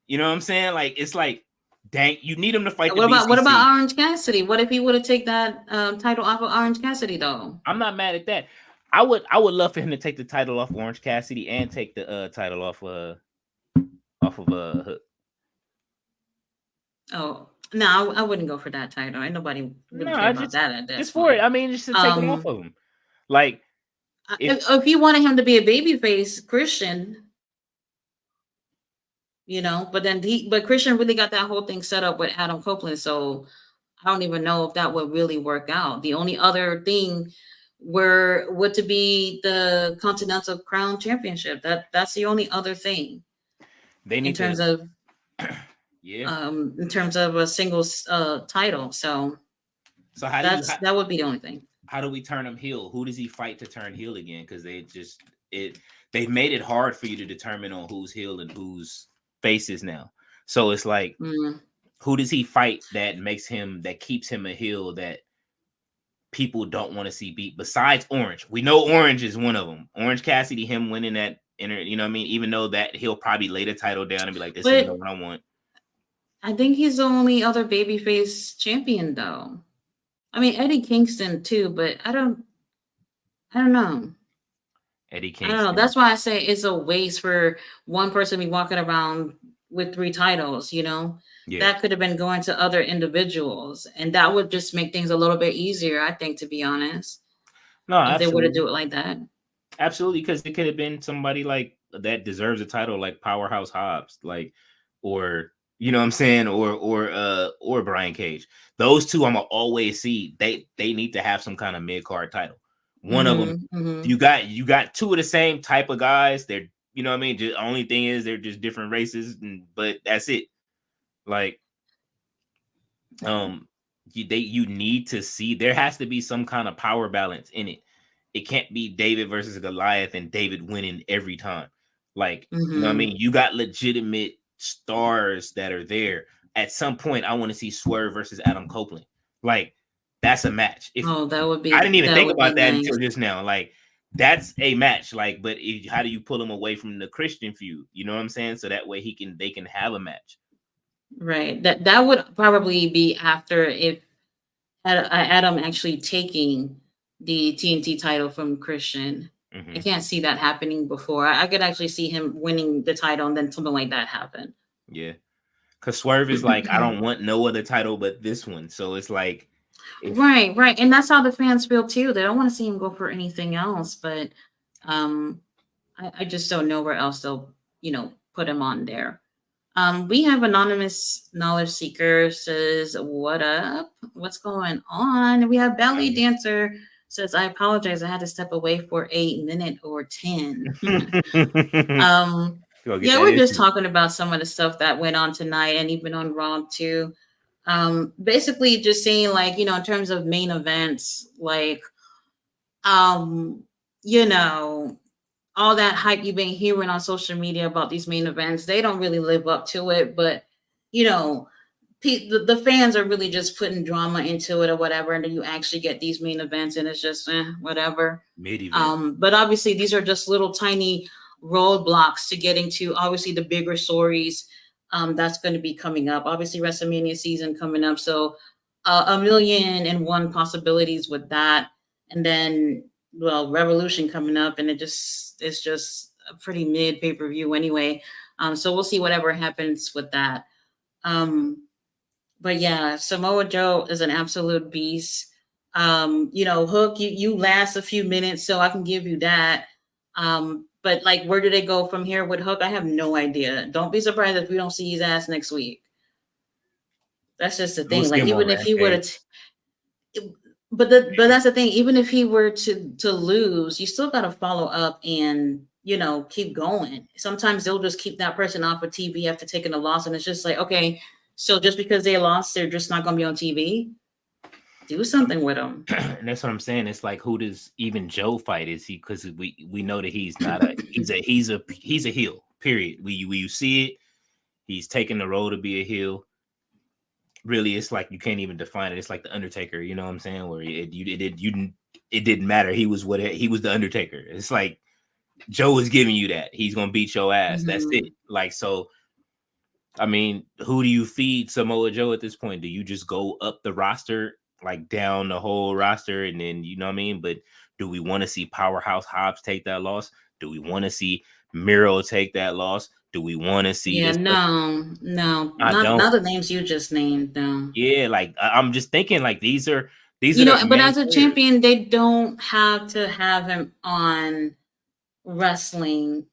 You know what I'm saying? Like it's like, dang, you need him to fight. What about Orange Cassidy? What if he would have taken that title off of Orange Cassidy though? I'm not mad at that. I would love for him to take the title off Orange Cassidy and take the title off off of Hook. Oh no, I wouldn't go for that title. Ain't nobody really No, care I about that at this just for it. point. I mean, just to take it off of him. Like If you wanted him to be a babyface Christian, but then but Christian really got that whole thing set up with Adam Copeland, so I don't even know if that would really work out. The only other thing would to be the Continental Crown Championship. That's the only other thing they in need terms to, of yeah. in terms of a singles title. So how that would be the only thing. How do we turn him heel? Who does he fight to turn heel again? Because they've made it hard for you to determine on who's heel and who's faces now. So it's like, who does he fight that keeps him a heel that people don't want to see beat besides Orange? We know Orange is one of them. Orange Cassidy, him winning that you know what I mean? Even though that he'll probably lay the title down and be like, this is what I want. I think he's the only other babyface champion though. I mean, Eddie Kingston too, but I don't know. Eddie Kingston. I don't know. That's why I say it's a waste for one person to be walking around with 3 titles, Yeah. That could have been going to other individuals, and that would just make things a little bit easier, I think, to be honest. No, if they were to do it like that. Absolutely, because it could have been somebody like that deserves a title, like Powerhouse Hobbs, or you know what I'm saying, or Brian Cage. Those two I'm gonna always see. They need to have some kind of mid-card title. One of them, you got 2 of the same type of guys. They're, you know what I mean. The only thing is they're just different races, but that's it. Like, you need to see, there has to be some kind of power balance in it. It can't be David versus Goliath and David winning every time. Like, you know what I mean? You got legitimate stars that are there. At some point, I want to see Swerve versus Adam Copeland. Like, that's a match. That would be. I didn't even think about that until just now. Like, that's a match. Like, but how do you pull him away from the Christian feud? You know what I'm saying? So that way they can have a match. Right. That would probably be after if Adam actually taking the TNT title from Christian. I can't see that happening before. I could actually see him winning the title and then something like that happen. Yeah. Because Swerve is like, I don't want no other title but this one. So it's like. Right. And that's how the fans feel too. They don't want to see him go for anything else. But I just don't know where else they'll, put him on there. We have anonymous knowledge seeker says, "What up? What's going on?" We have belly dancer says, "I apologize. I had to step away for 1 minute or 10." We're just talking about some of the stuff that went on tonight and even on Raw too. Basically, just saying in terms of main events, all that hype you've been hearing on social media about these main events, they don't really live up to it. But, the fans are really just putting drama into it or whatever. And then you actually get these main events and it's just whatever. But obviously, these are just little tiny roadblocks to getting to, obviously, the bigger stories that's going to be coming up. Obviously, WrestleMania season coming up. So 1,000,001 possibilities with that. And then, Revolution coming up, and it's just a pretty mid pay-per-view anyway. So we'll see whatever happens with that. But yeah, Samoa Joe is an absolute beast. Hook, you last a few minutes, so I can give you that. But where do they go from here with Hook? I have no idea. Don't be surprised if we don't see his ass next week. That's just the thing. Even if he were to. But that's the thing. Even if he were to lose, you still got to follow up and keep going. Sometimes they'll just keep that person off of TV after taking a loss, and it's just like, okay, so just because they lost, they're just not going to be on TV. Do something with them. And that's what I'm saying. It's like, who does even Joe fight? Is he, because we know that he's not a he's a heel. Period. You see it. He's taking the role to be a heel. Really, it's like you can't even define it. It's like the Undertaker, you know what I'm saying? Where it didn't matter. He was the Undertaker. It's like Joe is giving you that. He's gonna beat your ass. That's it. Like, so I mean, who do you feed Samoa Joe at this point? Do you just go up the roster, like down the whole roster, and then you know what I mean? But do we want to see Powerhouse Hobbs take that loss? Do we want to see Miro take that loss? Do we want to see Yeah, this? no, no, I not don't. the names you just named. No. Yeah, like I'm just thinking like these You are the know, but main as a players. champion, they don't have to have him on wrestling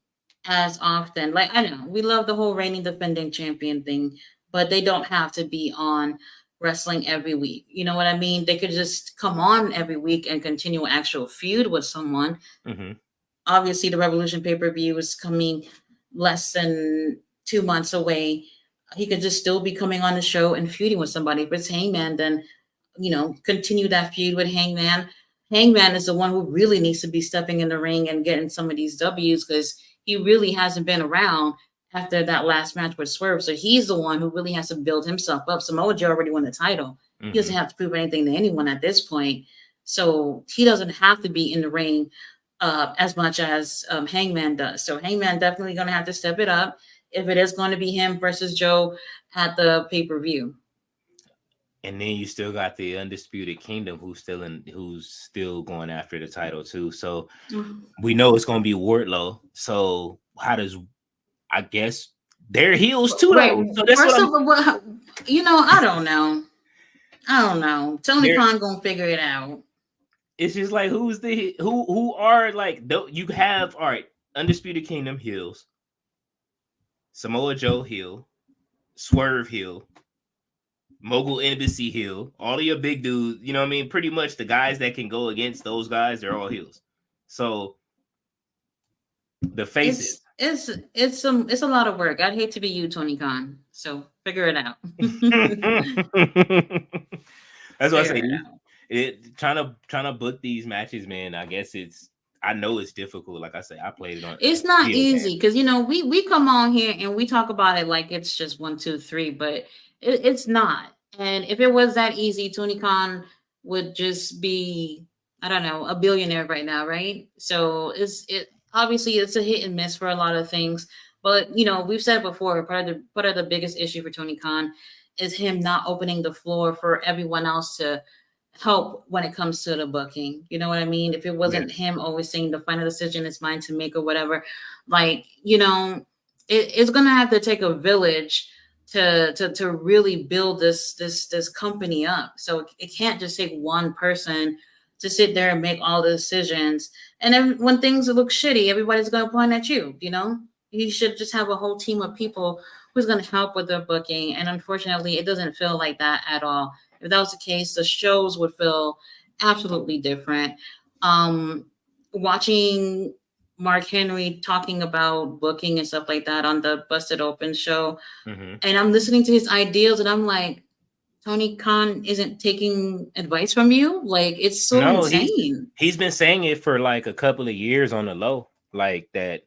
as often. Like, I know we love the whole reigning defending champion thing, but they don't have to be on wrestling every week. You know what I mean? They could just come on every week and continue an actual feud with someone. Hmm. Obviously, the Revolution pay per view is coming less than 2 months away. He could just still be coming on the show and feuding with somebody. If it's Hangman, then continue that feud with Hangman. Hangman is the one who really needs to be stepping in the ring and getting some of these W's because he really hasn't been around after that last match with Swerve. So he's the one who really has to build himself up. Samoa Joe already won the title. He Hmm. doesn't have to prove anything to anyone at this point. So he doesn't have to be in the ring as much as Hangman does. So Hangman definitely going to have to step it up if it is going to be him versus Joe at the pay-per-view. And then you still got the Undisputed Kingdom who's still going after the title too. So we know it's gonna be Wardlow. So how does I guess they're heels too Right. though. So that's what First I'm of all, I don't know. I don't know. Tony there. Khan gonna figure it out. It's just like who are like you have all right, Undisputed Kingdom heels, Samoa Joe heel, Swerve heel, Mogul Embassy heel, all of your big dudes, you know what I mean? Pretty much the guys that can go against those guys, they're all heels. So the faces. It's a lot of work. I'd hate to be you, Tony Khan. So figure it out. That's what I Figure say. it out. Trying to book these matches, man. I know it's difficult. Like I say, I played it on It's not video game. easy because we come on here and we talk about it like it's just 1, 2, 3, but it's not. And if it was that easy, Tony Khan would just be, I don't know, a billionaire right now, right? So it obviously it's a hit and miss for a lot of things. But we've said it before, part of the biggest issue for Tony Khan is him not opening the floor for everyone else to help when it comes to the booking. You know what I mean? If it Yeah. wasn't him always saying the final decision is mine to make or whatever, like, it's gonna have to take a village to really build this company up. So it can't just take one person to sit there and make all the decisions. And then when things look shitty, everybody's gonna point at you, You should just have a whole team of people who's gonna help with their booking. And unfortunately, it doesn't feel like that at all. If that was the case, the shows would feel absolutely different. Um, Watching Mark Henry talking about booking and stuff like that on the Busted Open show, Mm-hmm. and I'm listening to his ideas, and I'm like, Tony Khan isn't taking advice from you. Like, it's so No, insane. he's been saying it for like a couple of years on the low, like that.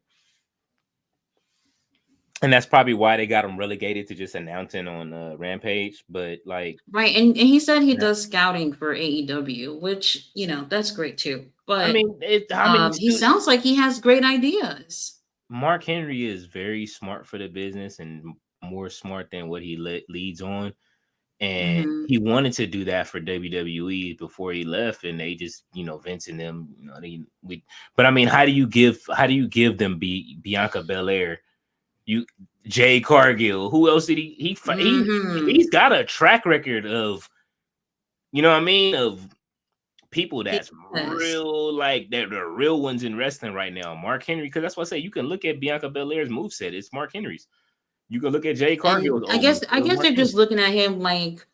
And that's probably why they got him relegated to just announcing on Rampage. But like, Right. And he said he does scouting for AEW, which, that's great too. But he sounds like he has great ideas. Mark Henry is very smart for the business and more smart than what he leads on. And Hmm. he wanted to do that for WWE before he left, and they just, Vince and them, but I mean, how do you give them Bianca Belair, Jay Cargill? Who else did he's got a track record of, you know what I mean, of people that's Yes. real, like they're the real ones in wrestling right now. Mark Henry, because that's what I say. You can look at Bianca Belair's moveset; it's Mark Henry's. You can look at Jay And Cargill's I old guess moveset; I it was guess Mark they're Henry. just looking at him like,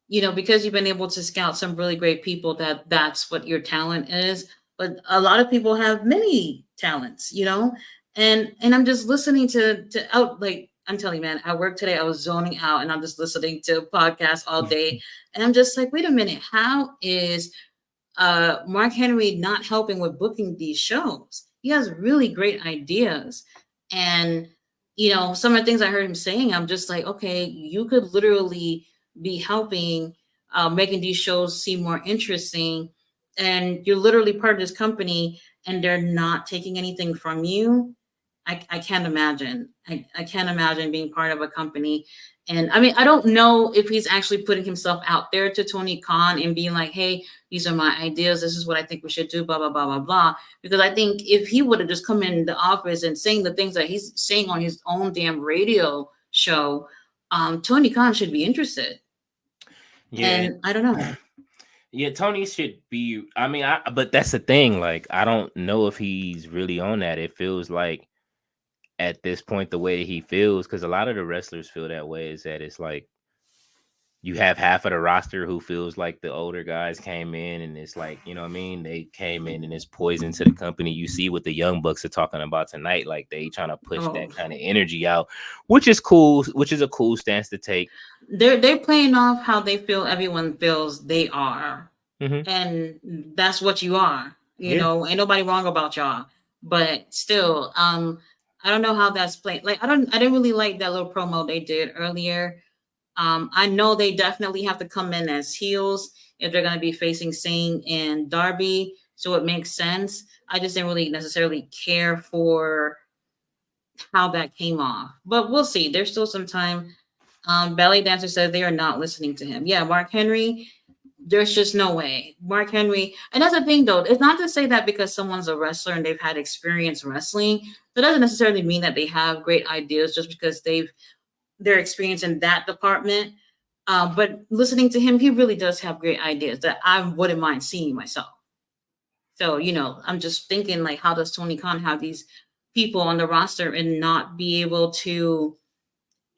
because you've been able to scout some really great people, that's what your talent is. But a lot of people have many talents, and I'm just listening to out, like, I'm telling you, man, at work today I was zoning out and I'm just listening to podcasts all day, and I'm just like, wait a minute, how is Mark Henry not helping with booking these shows? He has really great ideas. And, some of the things I heard him saying, I'm just like, okay, you could literally be helping making these shows seem more interesting. And you're literally part of this company and they're not taking anything from you. I can't imagine. I can't imagine being part of a company And I mean, I don't know if he's actually putting himself out there to Tony Khan and being like, hey, these are my ideas. This is what I think we should do, blah, blah, blah, blah, blah. Because I think if he would have just come in the office and saying the things that he's saying on his own damn radio show, Tony Khan should be interested. Yeah. And I don't know. Yeah, Tony should be. I mean, but that's the thing. Like, I don't know if he's really on that. It feels like at this point, the way he feels, because a lot of the wrestlers feel that way, is that it's like you have half of the roster who feels like the older guys came in and it's like, you know what I mean? They came in and it's poison to the company. You see what the Young Bucks are talking about tonight. Like, they trying to push that kind of energy out, which is cool, which is a cool stance to take. They're playing off how they feel everyone feels they are. Mm-hmm. And that's what you are. You know, ain't nobody wrong about y'all. But still, I don't know how that's played. Like, I didn't really like that little promo they did earlier. I know they definitely have to come in as heels if they're going to be facing Singh and Darby, so it makes sense. I just didn't really necessarily care for how that came off, but we'll see. There's still some time. Belly Dancer says they are not listening to him. Yeah, Mark Henry, there's just no way. Mark Henry, and that's the thing though, it's not to say that because someone's a wrestler and they've had experience wrestling, that doesn't necessarily mean that they have great ideas just because they're experienced in that department. But listening to him, he really does have great ideas that I wouldn't mind seeing myself. So, you know, I'm just thinking, like, how does Tony Khan have these people on the roster and not be able to,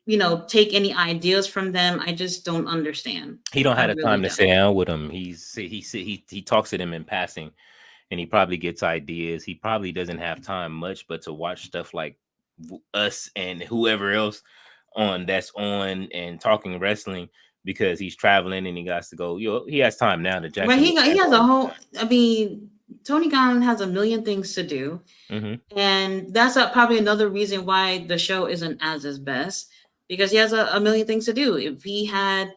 you know, take any ideas from them? I just don't understand. He don't have the really time to don't. sit down with them. He talks to them in passing, and he probably gets ideas. He probably doesn't have time much, but to watch stuff like us and whoever else that's on and talking wrestling, because he's traveling and he got to go. He has time now to Jackson. But he has a whole. I mean, Tony Khan has a million things to do, and that's probably another reason why the show isn't as his best, because he has a million things to do. If he had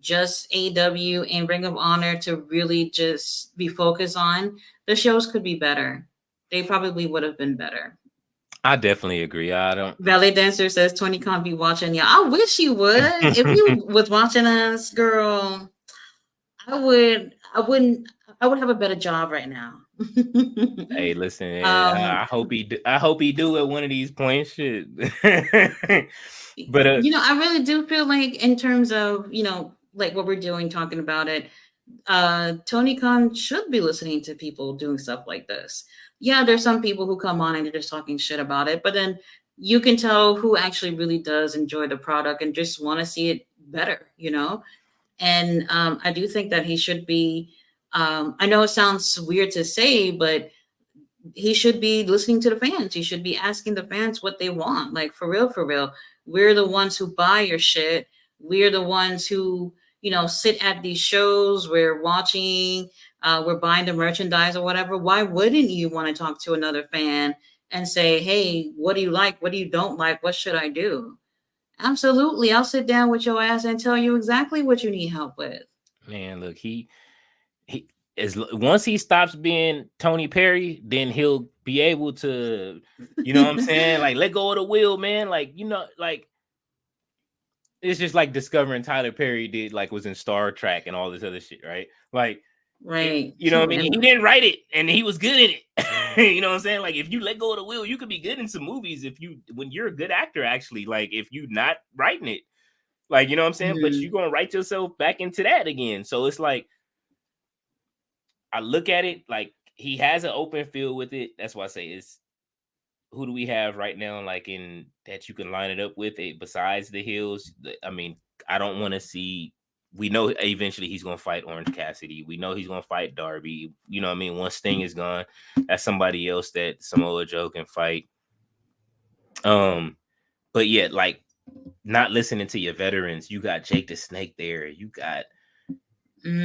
just AEW and Ring of Honor to really just be focused on, the shows could be better. They probably would have been better. I definitely agree. I don't. Ballet Dancer says Tony Khan be watching. Yeah, I wish he would. If he was watching us, girl, I would have a better job right now. Hey, listen, I hope he do at one of these points. Shit. But you know, I really do feel like, in terms of, you know, like what we're doing, talking about it, Tony Khan should be listening to people doing stuff like this. Yeah, there's some people who come on and they're just talking shit about it, but then you can tell who actually really does enjoy the product and just want to see it better, you know? And I do think that he should be, I know it sounds weird to say, but he should be listening to the fans. He should be asking the fans what they want. Like, for real, for real. We're the ones who buy your shit. We're the ones who, you know, sit at these shows. We're watching, we're buying the merchandise or whatever. Why wouldn't you want to talk to another fan and say, hey, what do you like? What do you don't like? What should I do? Absolutely. I'll sit down with your ass and tell you exactly what you need help with. Man, look, he once he stops being Tony Perry, then he'll be able to, you know what I'm saying? Like, let go of the wheel, man. Like, you know, like, it's just like discovering Tyler Perry did, like, was in Star Trek and all this other shit, right? Like, right. You know what I mean? He didn't write it and he was good in it. You know what I'm saying? Like, if you let go of the wheel, you could be good in some movies when you're a good actor, actually. Like, if you're not writing it. Like, you know what I'm saying? But you're gonna write yourself back into that again. So it's like, I look at it like he has an open field with it. That's why I say, it's who do we have right now, like, in that you can line it up with it besides the Hills? I mean, I don't want to see. We know eventually he's gonna fight Orange Cassidy. We know he's gonna fight Darby. You know what I mean? Once Sting is gone, that's somebody else that Samoa Joe can fight. But yeah, like, not listening to your veterans. You got Jake the Snake there. You got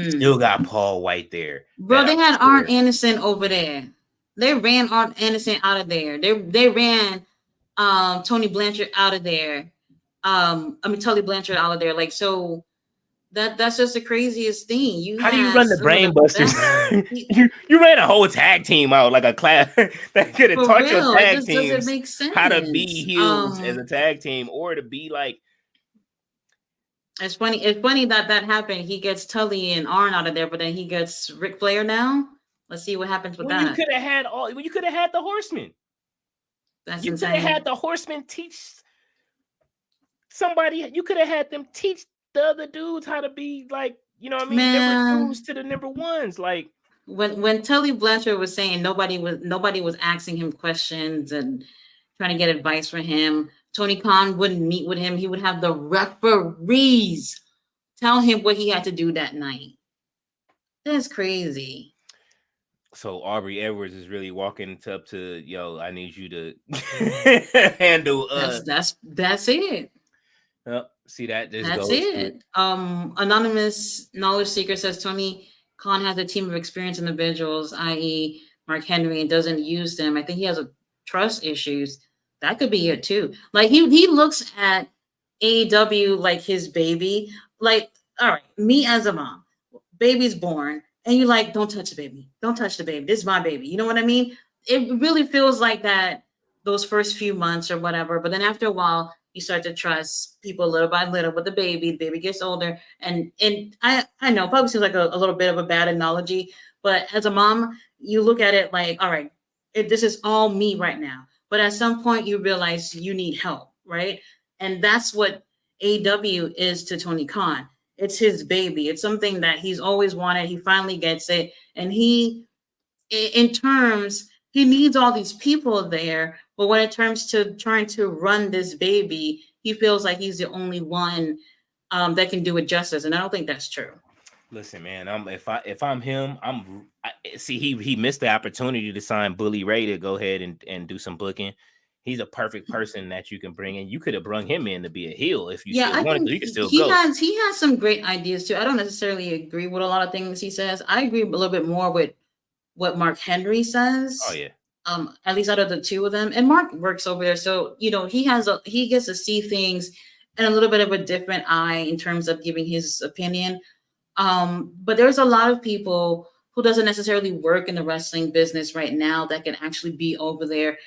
still got Paul White there. Bro, they had Arn Anderson over there. They ran Arn Anderson out of there. They ran Tony Blanchard out of there. Tully Blanchard out of there. Like, so that's just the craziest thing. How do you run the Brain Busters? you ran a whole tag team out, like a class that could have taught your tag teams how to be heels as a tag team, or to be like, It's funny. It's funny that that happened. He gets Tully and Arn out of there, but then he gets Ric Flair now. Let's see what happens with When you that. could have had all, when you could have had the Horsemen. That's You could have insane. had the Horsemen teach somebody. You could have had them teach the other dudes how to be like, you know what I mean, number Man, twos to the number ones. Like, when Tully Blanchard was saying nobody was asking him questions and trying to get advice from him. Tony Khan wouldn't meet with him. He would have the referees tell him what he had to do that night. That's crazy. so Aubrey Edwards is really walking up to, yo, I need you to handle That's it. see that this That's goes to it. Anonymous knowledge seeker says Tony Khan has a team of experienced individuals, i.e., Mark Henry, and doesn't use them. I think he has a trust issues. That could be it too. Like he looks at AEW like his baby. Like, all right, me as a mom, baby's born, and you're like, don't touch the baby. Don't touch the baby. This is my baby. You know what I mean? It really feels like that those first few months or whatever. But then after a while, you start to trust people little by little with the baby gets older, and I know probably seems like a little bit of a bad analogy, but as a mom you look at it like, all right, this is all me right now, but at some point you realize you need help, right? And that's what AW is to Tony Khan. It's his baby. It's something that he's always wanted. He finally gets it, and in terms, he needs all these people there, but when it comes to trying to run this baby, he feels like he's the only one that can do it justice, and I don't think that's true. listen, man. If I'm him, see he missed the opportunity to sign Bully Ray to go ahead and do some booking. He's a perfect person that you can bring in. You could have brung him in to be a heel if you Yeah, still I wanted think to. You could still he go. has some great ideas too. I don't necessarily agree with a lot of things he says. I agree a little bit more with what Mark Henry says. Oh yeah. At least out of the two of them, and Mark works over there, so he gets to see things in a little bit of a different eye in terms of giving his opinion. But there's a lot of people who doesn't necessarily work in the wrestling business right now that can actually be over there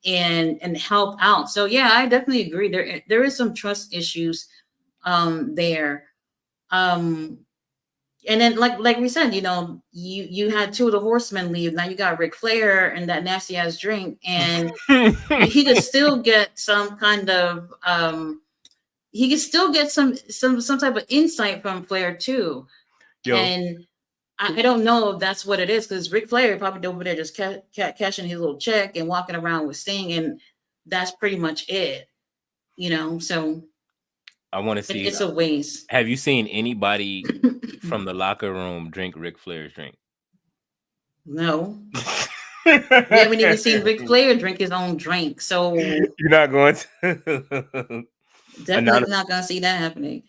and help out. So yeah, I definitely agree. There is some trust issues there. Um, and then like we said, you had two of the horsemen leave. Now you got Ric Flair and that nasty ass drink, and he could still get some kind of he could still get some type of insight from Flair too. Yo, And I don't know if that's what it is, because Ric Flair probably over there just cashing his little check and walking around with Sting, and that's pretty much it. So I want to see. it's a waste. Have you seen anybody from the locker room drink Ric Flair's drink? No. We haven't even seen Ric Flair drink his own drink, so You're not going to. definitely not gonna see that happening.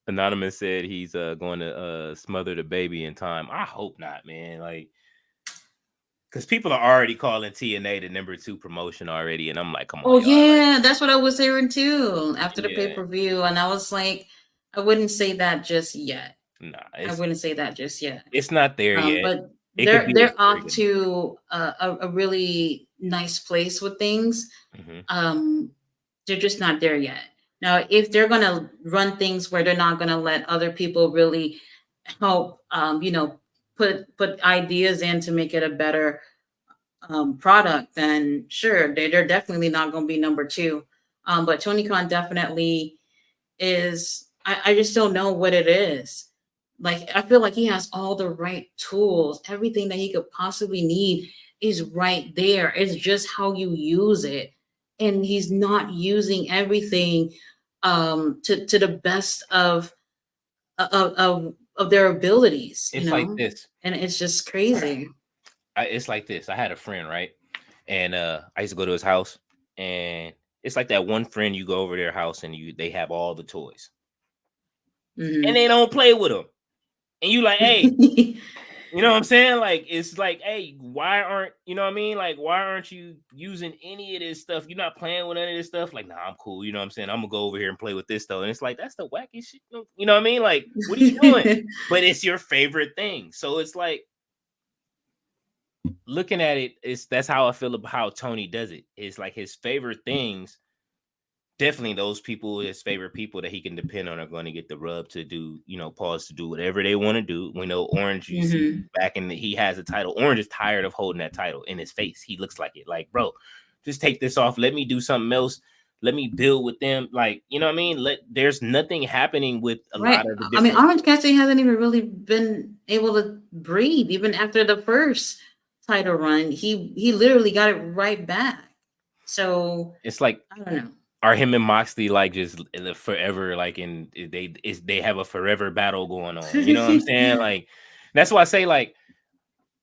Anonymous said he's going to smother the baby in time. I hope not, man. Like, because people are already calling TNA the number 2 promotion already, and I'm like, come on. Oh yeah, like, that's what I was hearing too after the Yeah. pay-per-view, and I was like, I wouldn't say that just yet. Nah, I wouldn't say that just yet. it's not there yet. But It could be they're a off friggin- to a really nice place with things. Mhm. They're just not there yet. Now, if they're gonna run things where they're not gonna let other people really help, put ideas in to make it a better product, then sure, they're definitely not going to be number 2. But Tony Khan definitely is. I just don't know what it is. Like, I feel like he has all the right tools. Everything that he could possibly need is right there. It's just how you use it, and he's not using everything to the best of their abilities. It's like this. And it's just crazy. It's like this. I had a friend, right? And I used to go to his house, and it's like that one friend you go over their house and they have all the toys. Mhm. And they don't play with them. And you like, hey, you know what I'm saying? Like, it's like, hey, why aren't, you know what I mean? Like, why aren't you using any of this stuff? You're not playing with any of this stuff. Like, nah, I'm cool. You know what I'm saying? I'm gonna go over here and play with this stuff. And it's like, that's the wackest shit. You know what I mean? Like, what are you doing? But it's your favorite thing. So it's like, looking at it, that's how I feel about how Tony does it. It's like his favorite things definitely those people, his favorite people that he can depend on, are going to get the rub to do, pause to do whatever they want to do. We know Orange, you see back in he has a title. Orange is tired of holding that title in his face. He looks like it. Like, bro, just take this off. Let me do something else. Let me build with them. Like, you know what I mean? There's nothing happening with a Right. lot of the I mean, different. Orange Cassidy hasn't even really been able to breathe, even after the first title run. He literally got it right back. So It's like, I don't know. are him and Moxley like just forever, like they have a forever battle going on? You know what I'm saying? Like, that's why I say, like,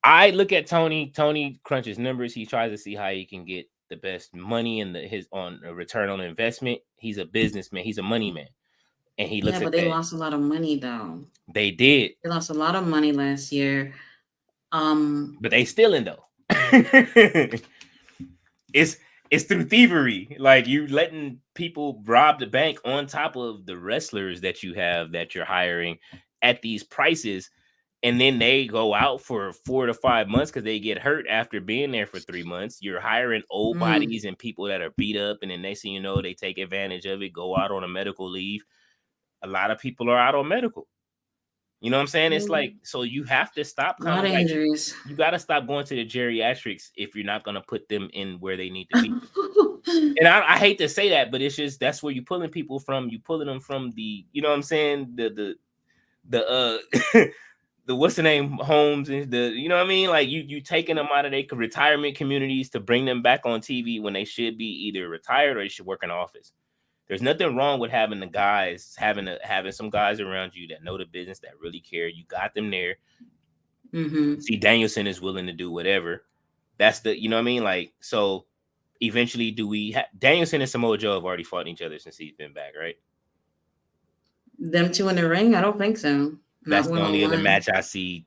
I look at Tony. Tony crunches numbers. He tries to see how he can get the best money and his on a return on investment. He's a businessman. He's a money man, and he looks Yeah, at but they that. lost a lot of money though. They did, They lost a lot of money last year. but they stealing though. it's it's through thievery. Like, you letting people rob the bank on top of the wrestlers that you have that you're hiring at these prices. And then they go out for 4 to 5 months because they get hurt after being there for 3 months. You're hiring old bodies and people that are beat up, and then next thing you know, they take advantage of it, go out on a medical leave. A lot of people are out on medical. You know what I'm saying? It's like, so you have to stop A kind lot of of like, injuries. you got to stop going to the geriatrics if you're not going to put them in where they need to be. And I hate to say that, but it's just, that's where you're pulling people from. You pulling them from the, you know what I'm saying? The the what's the name homes and the, you know what I mean? Like, you taking them out of their retirement communities to bring them back on TV when they should be either retired or they should work in the office. There's nothing wrong with having the guys, having some guys around you that know the business, that really care. You got them there. See, Danielson is willing to do whatever. That's the, you know what I mean? Like, so eventually, Danielson and Samoa Joe have already fought each other since he's been back, right? Them two in the ring? I don't think so. That's Not the one on only other one. match I see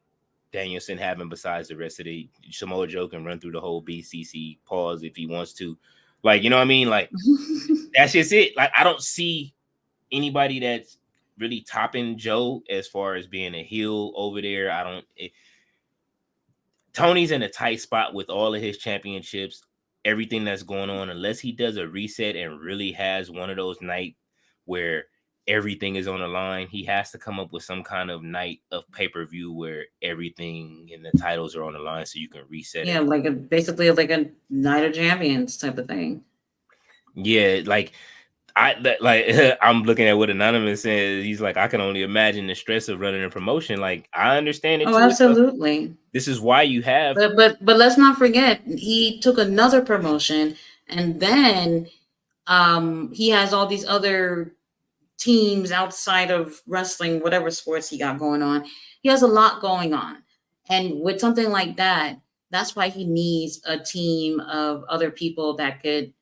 Danielson having besides the rest of the. Samoa Joe can run through the whole BCC pause if he wants to. Like, you know what I mean? Like, that's just it. Like, I don't see anybody that's really topping Joe as far as being a heel over there. Tony's in a tight spot with all of his championships, everything that's going on, unless he does a reset and really has one of those nights where everything is on the line. He has to come up with some kind of night of pay-per-view where everything and the titles are on the line so you can reset it. Yeah, basically like a Night of Champions type of thing. Yeah, like I'm looking at what Anonymous says. He's like, I can only imagine the stress of running a promotion. Like, I understand it Oh, too. absolutely. This is why you have. But let's not forget, he took another promotion, and then he has all these other teams outside of wrestling, whatever sports he got going on. He has a lot going on, and with something like that, that's why he needs a team of other people that could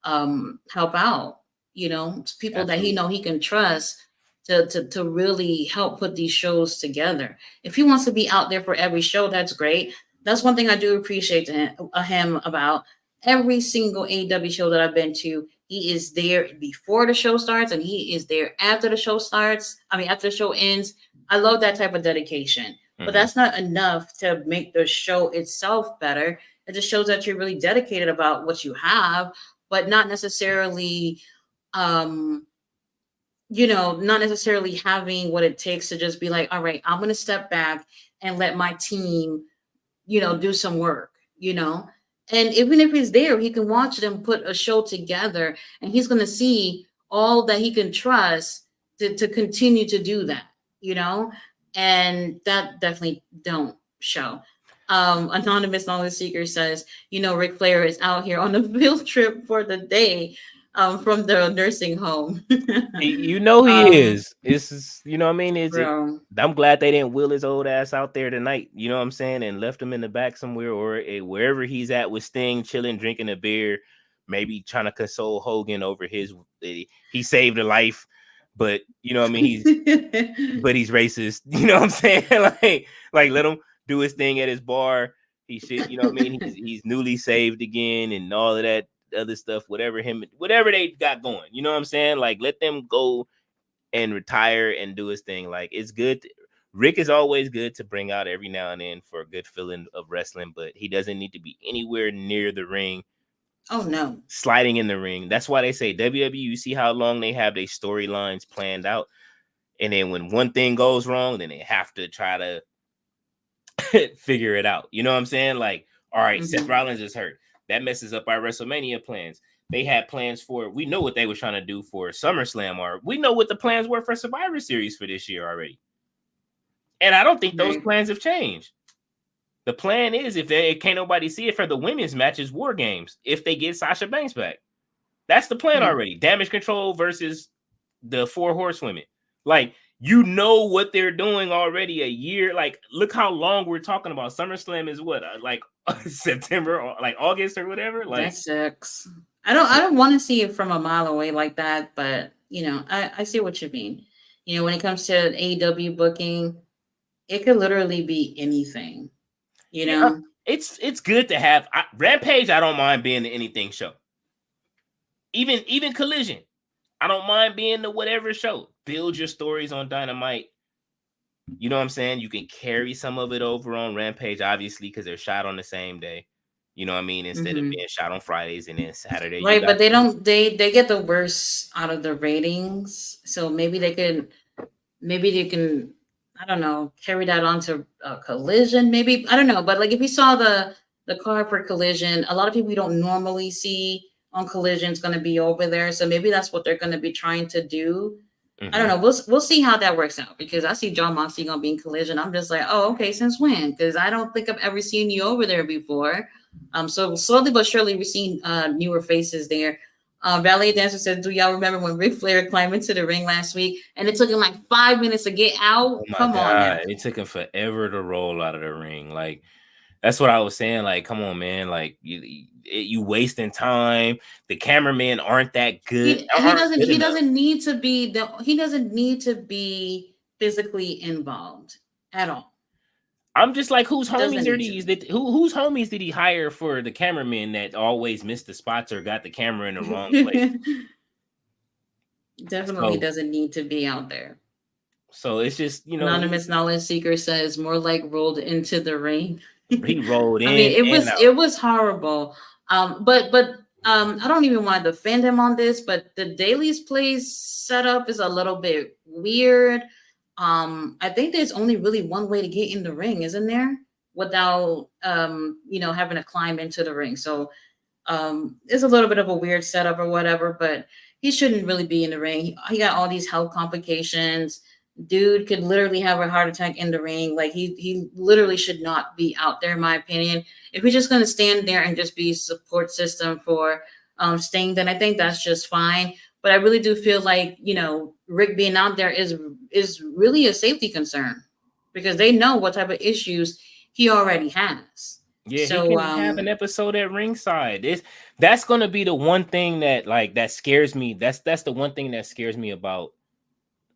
help out. You know, people that he know he can trust to really help put these shows together. If he wants to be out there for every show, that's great. That's one thing I do appreciate him about every single AEW show that I've been to. He is there before the show starts, and he is there after the show starts. I mean, after the show ends. I love that type of dedication. But that's not enough to make the show itself better. It just shows that you're really dedicated about what you have, but not necessarily not necessarily having what it takes to just be like, all right, I'm going to step back and let my team, do some work, and even if he's there, he can watch them put a show together, and he's going to see all that he can trust to continue to do that, and that definitely don't show. Anonymous Knowledge Seeker says, Ric Flair is out here on a field trip for the day from the nursing home. He is. It's, what I mean? I'm glad they didn't wheel his old ass out there tonight. You know what I'm saying? And left him in the back somewhere or wherever he's at with Sting, chilling, drinking a beer, maybe trying to console Hogan over he saved a life, but you know what I mean? He's racist. You know what I'm saying? like let him do his thing at his bar. He should, you know what I mean? He's newly saved again and all of that other stuff, whatever they got going. You know what I'm saying? Like, let them go and retire and do his thing. Like, it's good. Rick is always good to bring out every now and then for a good feeling of wrestling, but he doesn't need to be anywhere near the ring Oh no. sliding in the ring. That's why they say WWE, you see how long they have their storylines planned out. And then when one thing goes wrong, then they have to try to figure it out. You know what I'm saying? Like, all right, Seth Rollins is hurt. That messes up our WrestleMania plans. They had plans for, we know what they were trying to do for SummerSlam, or we know what the plans were for Survivor Series for this year already. And I don't think those plans have changed. The plan is, if they can't nobody see it, for the women's matches, War Games, if they get Sasha Banks back. That's the plan already. Damage Control versus the 4 Horsewomen. Like, you know what they're doing already a year. Like, look how long we're talking about. SummerSlam is what, like September, or like August or whatever. Like, that sucks. I don't want to see it from a mile away like that, but you know, I see what you mean. You know, when it comes to AEW booking, it could literally be anything. You know, it's good to have Rampage. I don't mind being the anything show. Even Collision, I don't mind being the whatever show. Build your stories on Dynamite. You know what I'm saying? You can carry some of it over on Rampage, obviously, because they're shot on the same day. You know what I mean? Instead of being shot on Fridays and then Saturday. Right, but they don't. They get the worst out of the ratings, so maybe they can. Maybe they can. I don't know. Carry that onto Collision. Maybe I don't know. But like if you saw the card for Collision, a lot of people you don't normally see on Collision is going to be over there. So maybe that's what they're going to be trying to do. I don't know. We'll see how that works out, because I see John Moxley gonna be in Collision. I'm just like, oh, okay, since when? Because I don't think I've ever seen you over there before. So slowly but surely we're seeing newer faces there. Ballet Dancer says, do y'all remember when Ric Flair climbed into the ring last week and it took him like 5 minutes to get out? Oh my Come God. on now. It took him forever to roll out of the ring. Like, that's what I was saying. Like, come on, man. Like, you wasting time. The cameramen aren't that good. He doesn't need to be physically involved at all. I'm just like, whose homies are these? Whose homies did he hire for the cameramen that always missed the spots or got the camera in the wrong place? Definitely doesn't need to be out there. So it's just, you know, Anonymous Knowledge Seeker says more like rolled into the ring. He rolled in. I mean, it was horrible. But I don't even want to defend him on this, but the Daily's Place setup is a little bit weird. I think there's only really one way to get in the ring, isn't there? Without having to climb into the ring. So it's a little bit of a weird setup or whatever, but he shouldn't really be in the ring. He got all these health complications. Dude could literally have a heart attack in the ring. Like he literally should not be out there, in my opinion. If he's just going to stand there and just be support system for Sting, then I think that's just fine. But I really do feel like, Rick being out there is really a safety concern, because they know what type of issues he already has. Yeah, so, he can have an episode at ringside. That's going to be the one thing that scares me. That's the one thing that scares me about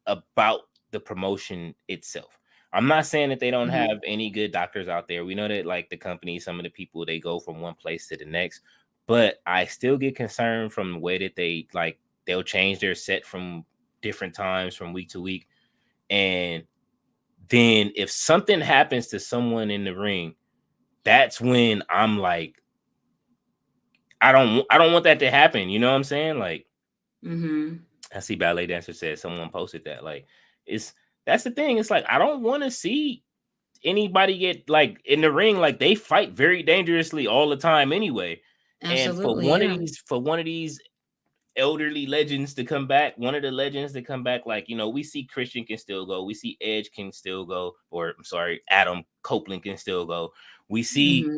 the promotion itself. I'm not saying that they don't have any good doctors out there. We know that, like, the company, some of the people, they go from one place to the next, but I still get concerned from the way that they'll change their set from different times from week to week. And then if something happens to someone in the ring, that's when I'm like, I don't want that to happen. You know what I'm saying? Like, I see Ballet Dancer said, someone posted that. Like, that's the thing. It's like, I don't want to see anybody get like in the ring. Like, they fight very dangerously all the time anyway. Absolutely, and for one of these elderly legends to come back, like, we see Christian can still go. We see Edge can still go. Or I'm sorry, Adam Copeland can still go. We see,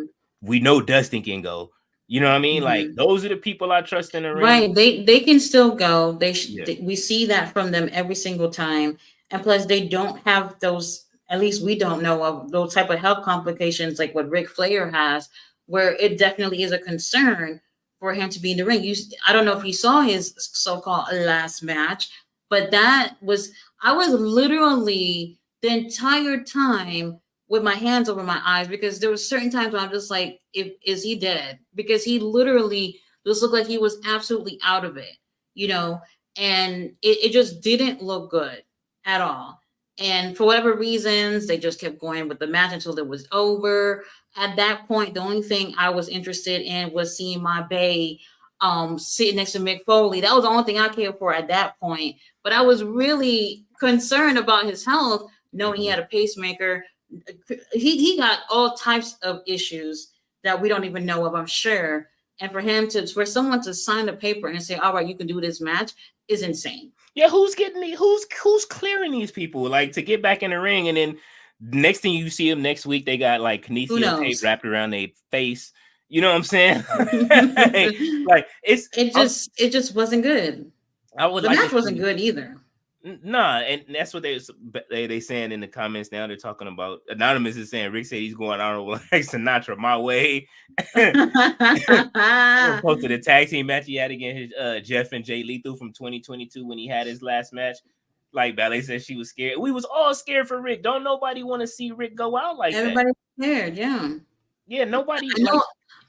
we know Dustin can go. You know what I mean? Like, those are the people I trust in the ring. Right. They can still go. We see that from them every single time. And plus, they don't have those, at least we don't know of those type of health complications like what Ric Flair has, where it definitely is a concern for him to be in the ring. I don't know if you saw his so-called last match, but I was literally the entire time with my hands over my eyes, because there were certain times when I'm just like, is he dead? Because he literally just looked like he was absolutely out of it, and it just didn't look good at all. And for whatever reasons, they just kept going with the match until it was over. at that point, the only thing I was interested in was seeing my bae sitting next to Mick Foley. That was the only thing I cared for at that point. But I was really concerned about his health, knowing he had a pacemaker. He got all types of issues that we don't even know of, I'm sure. And for someone to sign the paper and say, all right, you can do this match is insane. Yeah, who's clearing these people like to get back in the ring, and then next thing you see them next week, they got like kinesio tape wrapped around their face. You know what I'm saying? Like it just wasn't good. The match wasn't good either. Nah, and that's what they saying in the comments now. They're talking about Anonymous is saying Rick said he's going honorable like Sinatra my way. Posted a tag team match he had against Jeff and Jay Lethal from 2022 when he had his last match. Like Ballet said, she was scared. We was all scared for Rick. Don't nobody want to see Rick go out like Everybody scared, yeah. Yeah, nobody.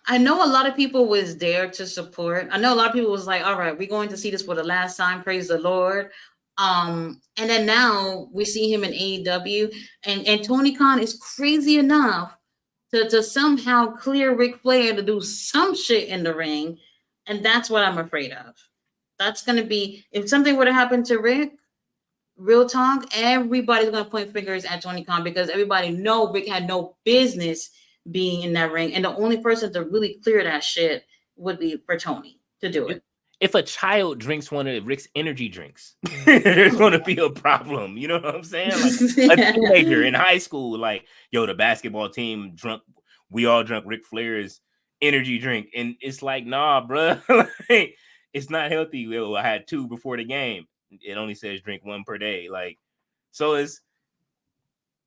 I know a lot of people was there to support. I know a lot of people was like, all right, we're going to see this for the last time. Praise the Lord. And then now we see him in AEW, and Tony Khan is crazy enough to somehow clear Ric Flair to do some shit in the ring, and that's what I'm afraid of. That's gonna be, if something were to happen to Rick, real talk, everybody's gonna point fingers at Tony Khan because everybody know Rick had no business being in that ring, and the only person to really clear that shit would be for Tony to do it. If a child drinks one of Rick's energy drinks, there's going to be a problem. You know what I'm saying? Like a teenager in high school, like, yo, the basketball team drunk. We all drunk Ric Flair's energy drink. And it's like, nah, bro. Like, it's not healthy. Yo, I had 2 before the game. It only says drink 1 per day. Like, so it's.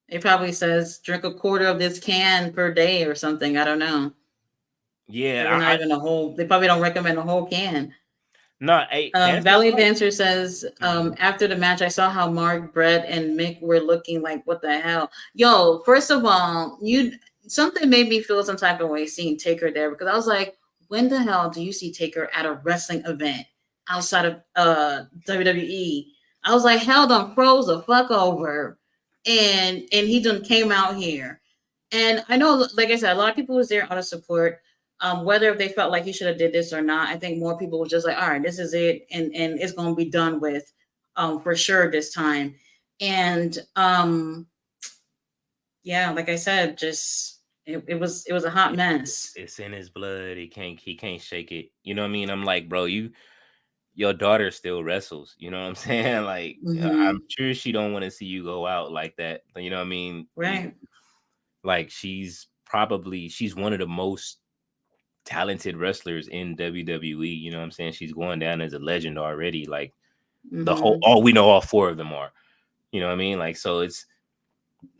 It probably says drink a quarter of this can per day or something. I don't know. Yeah. Not even a whole. They probably don't recommend a whole can. No, Valley Dancer says, after the match, I saw how Mark, Brett, and Mick were looking like, what the hell? Yo, first of all, something made me feel some type of way seeing Taker there, because I was like, when the hell do you see Taker at a wrestling event outside of WWE? I was like, hell done froze the fuck over, and he done came out here. And I know, like I said, a lot of people was there out of support. Whether they felt like he should have did this or not, I think more people were just like, all right, this is it, and it's going to be done with, for sure this time. And yeah, like I said, just it was a hot mess. It's in his blood. He can't shake it. You know what I mean? I'm like, bro, your daughter still wrestles. You know what I'm saying? Like, I'm sure she don't want to see you go out like that. You know what I mean? Right. Like, she's one of the most talented wrestlers in WWE. You know what I'm saying? She's going down as a legend already. Like, we know all 4 of them are. You know what I mean? Like, so it's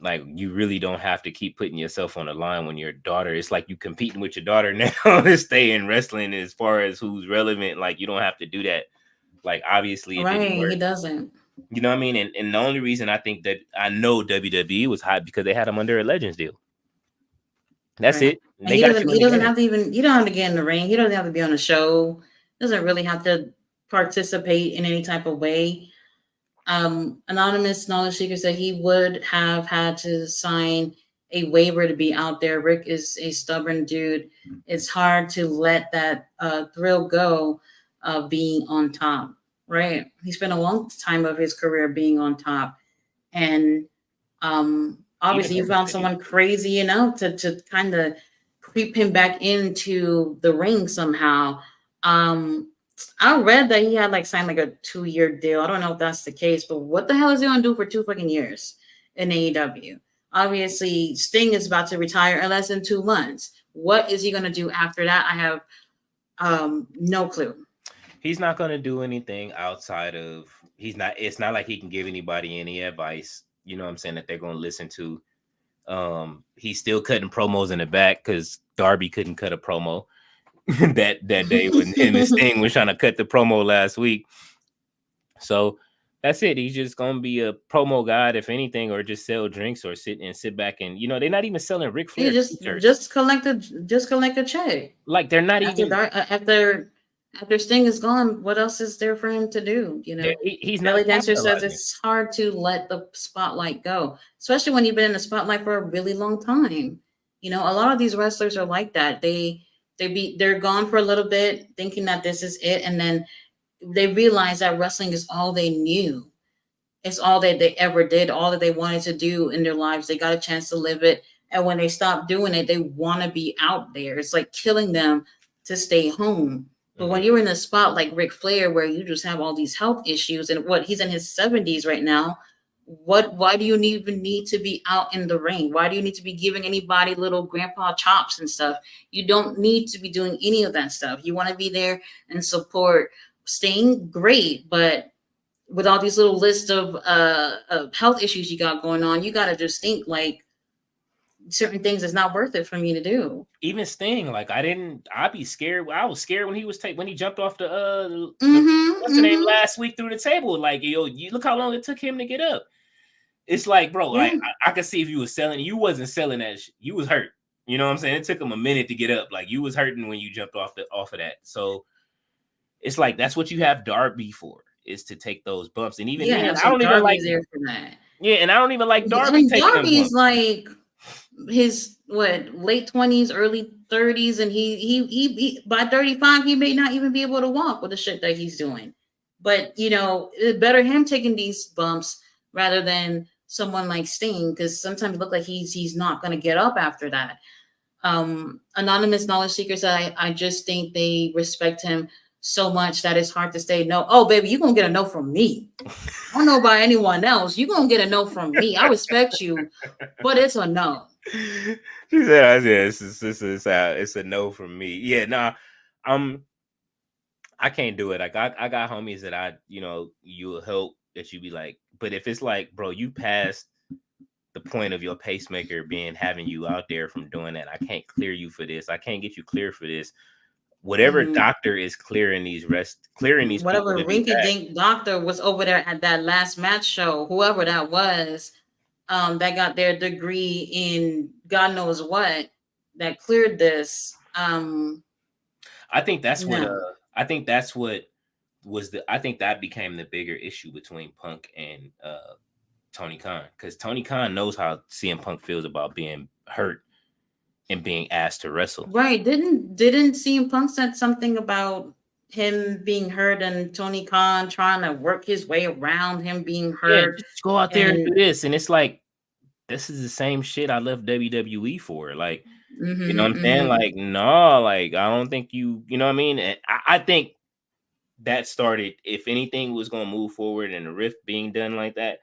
like, you really don't have to keep putting yourself on the line when your daughter, it's like you competing with your daughter now to stay in wrestling as far as who's relevant. Like, you don't have to do that. Like, obviously it didn't work. He doesn't. You know what I mean? And the only reason I think that I know WWE was hot because they had him under a Legends deal. That's it. He doesn't have to get in the ring. He doesn't have to be on a show. Doesn't really have to participate in any type of way. Anonymous Knowledge Seeker said he would have had to sign a waiver to be out there. Rick is a stubborn dude. It's hard to let that thrill go of being on top, right? He spent a long time of his career being on top. And obviously you found someone crazy enough to kind of creep him back into the ring somehow. I read that he had signed like a 2-year deal. I don't know if that's the case, but what the hell is he gonna do for 2 fucking years in AEW? Obviously, Sting is about to retire in less than 2 months. What is he gonna do after that? I have no clue. He's not gonna do anything outside of it's not like he can give anybody any advice, you know what I'm saying, that they're gonna listen to. He's still cutting promos in the back because Darby couldn't cut a promo that day when him and Sting was trying to cut the promo last week. So that's it. He's just gonna be a promo guy, if anything, or just sell drinks or sit back and they're not even selling Ric Flair t-shirts. Just collect a check. Like, they're not even after Sting is gone. What else is there for him to do? He's Belly not. Dancer says it's hard to let the spotlight go, especially when you've been in the spotlight for a really long time. You know, a lot of these wrestlers are like that. They're gone for a little bit, thinking that this is it, and then they realize that wrestling is all they knew. It's all that they ever did, all that they wanted to do in their lives. They got a chance to live it. And when they stop doing it, they want to be out there. It's like killing them to stay home. But when you're in a spot like Ric Flair, where you just have all these health issues, and what he's in his 70s right now, why do you even need to be out in the ring? Why do you need to be giving anybody little grandpa chops and stuff? You don't need to be doing any of that stuff. You want to be there and support Sting, great, but with all these little list of health issues you got going on, you got to just think like certain things is not worth it for me to do. Even Sting, like I'd be scared. I was scared when he jumped off the what's the name last week through the table. Like, yo, you look how long it took him to get up. It's like, bro, like I could see if you was selling, you wasn't selling that. You was hurt. You know what I'm saying? It took him a minute to get up. Like you was hurting when you jumped off of that. So it's like that's what you have Darby for, is to take those bumps. And even then, I don't even like there for that. Yeah, and I don't even like Darby and taking Darby's them bumps. Like his late 20s, early 30s, and he by 35 he may not even be able to walk with the shit that he's doing. But you know, it's better him taking these bumps rather than someone like Sting, because sometimes it look like he's not going to get up after that. Anonymous knowledge seekers, I just think they respect him so much that it's hard to say no. Oh, baby, you're gonna get a no from me. I don't know about anyone else. You're gonna get a no from me. I respect you, but it's a no. She said, it's a no from me. Yeah, nah, I can't do it. Like I got homies that you'll help that you be like, but if it's like, bro, you passed the point of your pacemaker having you out there from doing that, I can't clear you for this. I can't get you clear for this. Whatever doctor is clearing these whatever rinky-dink doctor was over there at that last match show, whoever that was, that got their degree in God knows what, that cleared this. I think that's what that became the bigger issue between Punk and Tony Khan, because Tony Khan knows how CM Punk feels about being hurt and being asked to wrestle. Right. Didn't CM Punk said something about him being hurt and Tony Khan trying to work his way around him being hurt? Yeah, just go out there and do this. And it's like, this is the same shit I left WWE for. Like, you know what I'm saying? Like, no, like, I don't think you know what I mean? And I think that started, if anything was going to move forward and the rift being done like that,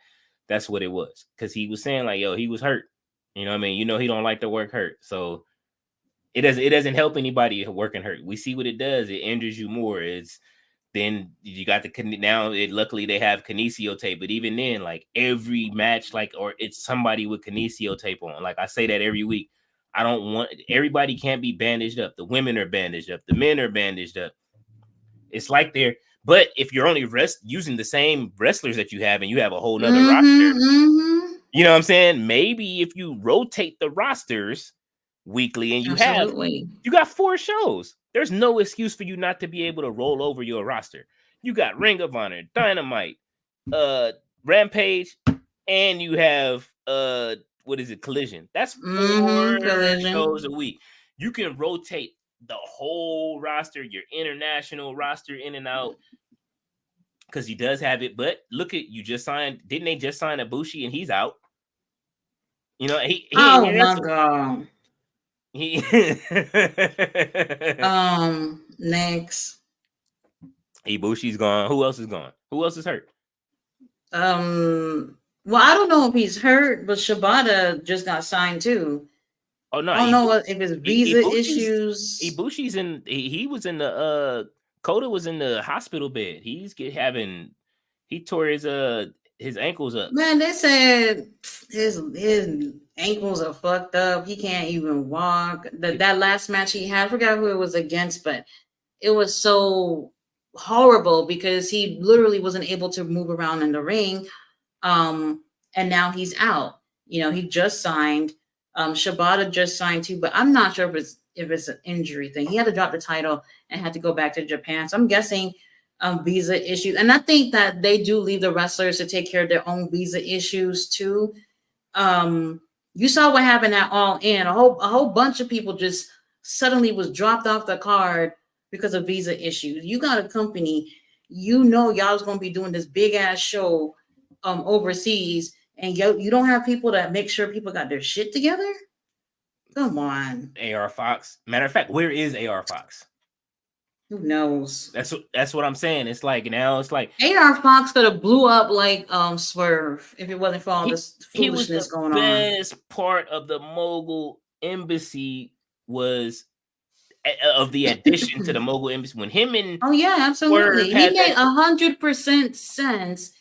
that's what it was. Because he was saying like, yo, he was hurt. You know what I mean? You know, he don't like to work hurt. So it doesn't help anybody working hurt. We see what it does. It injures you more. It's then you got luckily they have kinesio tape, but even then, like every match, or it's somebody with kinesio tape on. Like I say that every week. I don't want everybody can't be bandaged up. The women are bandaged up. The men are bandaged up. It's like but if you're only using the same wrestlers that you have and you have a whole nother roster, you know what I'm saying? Maybe if you rotate the rosters weekly and you got 4 shows, there's no excuse for you not to be able to roll over your roster. You got Ring of Honor, Dynamite, Rampage, and you have Collision. That's 4 shows a week. You can rotate the whole roster, your international roster in and out, because he does have it. But look at, you just signed, didn't they just sign Ibushi and he's out? You know, my God. Next. Ibushi's gone. Who else is gone? Who else is hurt? Well, I don't know if he's hurt, but Shibata just got signed too. Oh no, I don't know if it's visa issues. Ibushi's he was in the Kota was in the hospital bed. He tore his ankles up. Man, they said his ankles are fucked up. He can't even walk. That last match he had, I forgot who it was against, but it was so horrible because he literally wasn't able to move around in the ring. And now he's out. You know, he just signed. Shibata just signed too, but I'm not sure if it's an injury thing. He had to drop the title and had to go back to Japan. So I'm guessing visa issues. And I think that they do leave the wrestlers to take care of their own visa issues too. You saw what happened at All In. A whole bunch of people just suddenly was dropped off the card because of visa issues. You got a company, y'all's gonna be doing this big ass show overseas, and you don't have people that make sure people got their shit together. Come on. AR Fox. Matter of fact, where is AR Fox? Who knows? That's what I'm saying. It's like now it's like AR Fox could have blew up like Swerve if it wasn't for all he, this he was the foolishness going on. best part of the Mogul Embassy was of the addition to the Mogul Embassy when him and Oh yeah, Swerve absolutely. He had made that 100% sense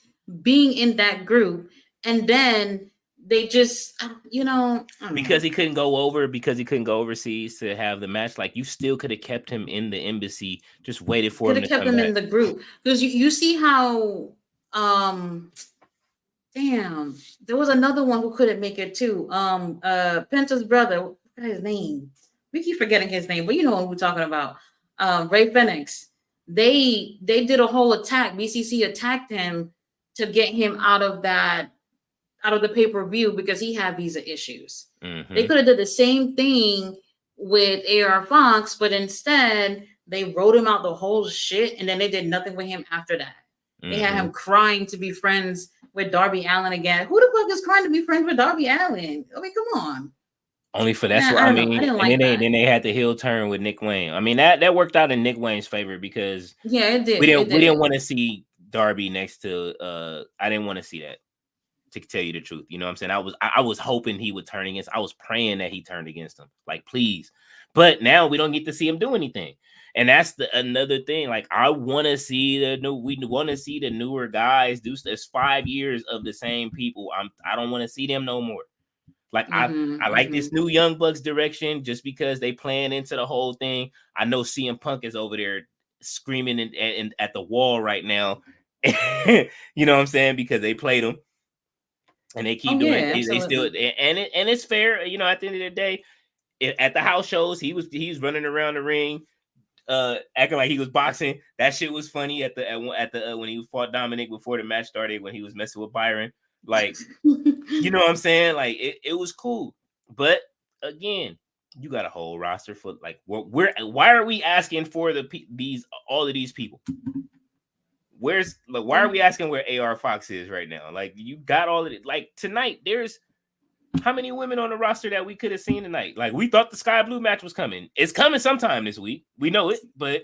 being in that group, and then they just, I don't because know. he couldn't go over because he couldn't go overseas to have the match. Like you still could have kept him in the embassy, just waited for Could him have to kept come them back. in the group because you see how um damn, there was another one who couldn't make it too. Penta's brother, what his name? We keep forgetting his name, but you know what we're talking about. Ray Phoenix. They did a whole attack. BCC attacked him to get him out of the pay per view because he had visa issues. They Mm-hmm. could have did the same thing with AR Fox, but instead they wrote him out the whole shit, and then they did nothing with him after that. They had Mm-hmm. him crying to be friends with Darby Allin again. Who the fuck is crying to be friends with Darby Allin? I mean, come on. Only for that's Nah, what I I don't know. I mean. didn't And like that. then they had the heel turn with Nick Wayne. I mean that worked out in Nick Wayne's favor because Yeah, it we did. It didn't did. want to see Darby next to I didn't want to see that, to tell you the truth. You know what I'm saying? I was hoping he would turn against. I was praying that he turned against him. Like, please. But now we don't get to see him do anything. And that's another thing. Like, I want to see we want to see the newer guys do this. 5 years of the same people. I don't want to see them no more. Like I like this new Young Bucks direction just because they playing into the whole thing. I know CM Punk is over there screaming and at the wall right now. You know what I'm saying? Because they played him and they Oh keep doing yeah, they still absolutely. and it's fair. You know, at the end of the day, at the house shows, he's running around the ring, acting like he was boxing. That shit was funny at the when he fought Dominic before the match started when he was messing with Byron. Like, you know what I'm saying? Like it was cool. But again, you got a whole roster for like why are we asking for these all of these people? Where's like why are we asking where AR Fox is right now? Like you got all of it. Like tonight, there's how many women on the roster that we could have seen tonight? Like we thought the Sky Blue match was coming. It's coming sometime this week. We know it, but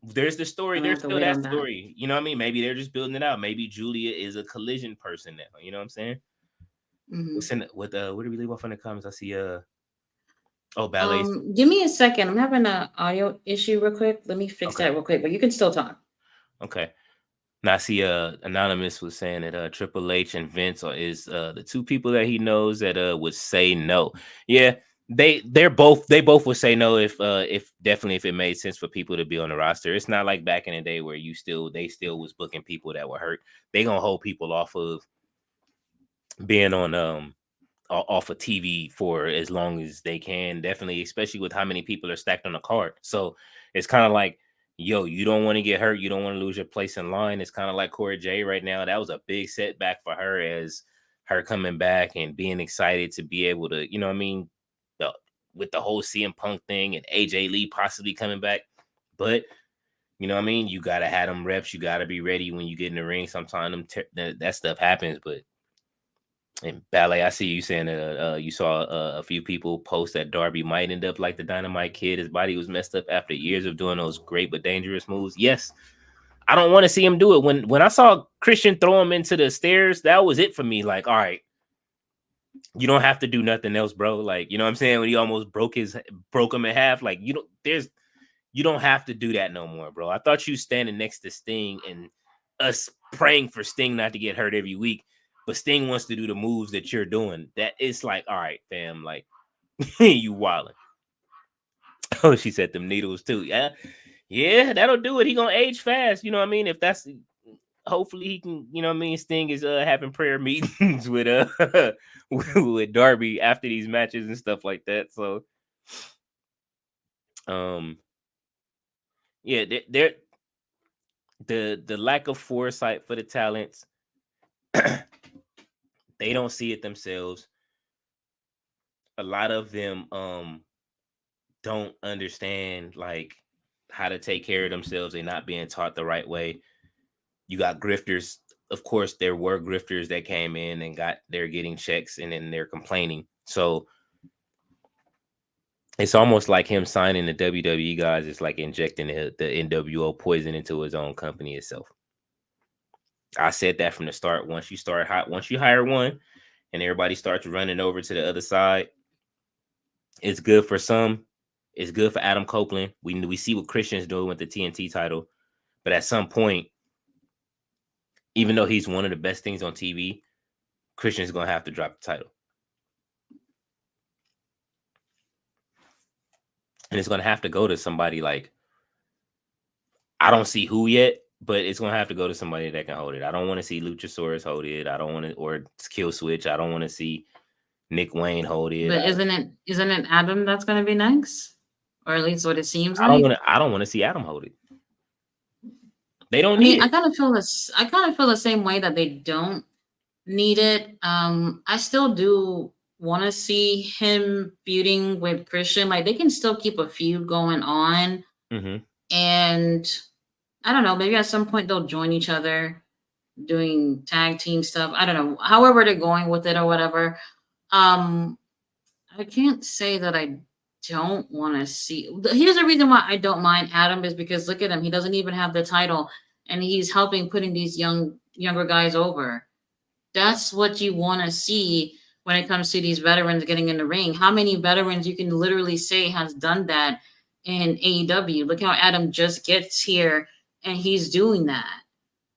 there's the story. Gonna There's have to still wait that on that. story. You know what I mean? Maybe they're just building it out. Maybe Julia is a collision person now. You know what I'm saying? What's in with where do we leave off in the comments? I see ballets. Give me a second. I'm having an audio issue real quick. Let me fix that Okay. real quick, but you can still talk. Okay. Now I see Anonymous was saying that Triple H and Vince is the two people that he knows that would say no. Yeah, they both would say no if definitely if it made sense for people to be on the roster. It's not like back in the day where they still was booking people that were hurt. They gonna hold people off of being on off of TV for as long as they can. Definitely, especially with how many people are stacked on the card. So it's kind of like, yo, you don't want to get hurt. You don't want to lose your place in line. It's kind of like Corey J right now. That was a big setback for her as her coming back and being excited to be able to, you know what I mean? With the whole CM Punk thing and AJ Lee possibly coming back. But, you know what I mean? You got to have them reps. You got to be ready when you get in the ring. Sometimes that stuff happens, but and Ballet, I see you saying that you saw a few people post that Darby might end up like the Dynamite Kid. His body was messed up after years of doing those great but dangerous moves. Yes, I don't want to see him do it. When I saw Christian throw him into the stairs, that was it for me. Like, all right, you don't have to do nothing else, bro. Like, you know what I'm saying? When he almost broke him in half, like you don't have to do that no more, bro. I thought you standing next to Sting and us praying for Sting not to get hurt every week, but Sting wants to do the moves that you're doing. That it's like, all right, fam, like you wilding. Oh, she said them needles too. Yeah, that'll do it. He gonna age fast. You know what I mean? If that's hopefully he can, you know what I mean? Sting is having prayer meetings with with Darby after these matches and stuff like that. So um yeah, they're the lack of foresight for the talents, they don't see it themselves. a lot of them don't understand like how to take care of themselves. They're not being taught the right way. You got grifters. Of course, there were grifters that came in and they're getting checks and then they're complaining. So it's almost like him signing the WWE guys. It's like injecting the NWO poison into his own company itself. I said that from the start. Once you hire one and everybody starts running over to the other side, it's good for some. It's good for Adam Copeland. We see what Christian's doing with the TNT title. But at some point, even though he's one of the best things on TV, Christian's going to have to drop the title. And it's going to have to go to somebody like, I don't see who yet, but it's going to have to go to somebody that can hold it. I don't want to see Luchasaurus hold it. I don't want to, or Kill Switch. I don't want to see Nick Wayne hold it. But isn't it Adam that's going to be next? Or at least what it seems I like. don't want to see Adam hold it. They don't I mean, need it. I kind of feel the same way that they don't need it. I still do want to see him feuding with Christian. Like they can still keep a feud going on, and I don't know. Maybe at some point they'll join each other, doing tag team stuff. I don't know. However they're going with it or whatever. I can't say that I don't want to see. Here's the reason why I don't mind Adam is because look at him. He doesn't even have the title, and he's helping putting these younger guys over. That's what you want to see when it comes to these veterans getting in the ring. How many veterans you can literally say has done that in AEW? Look how Adam just gets here and he's doing that.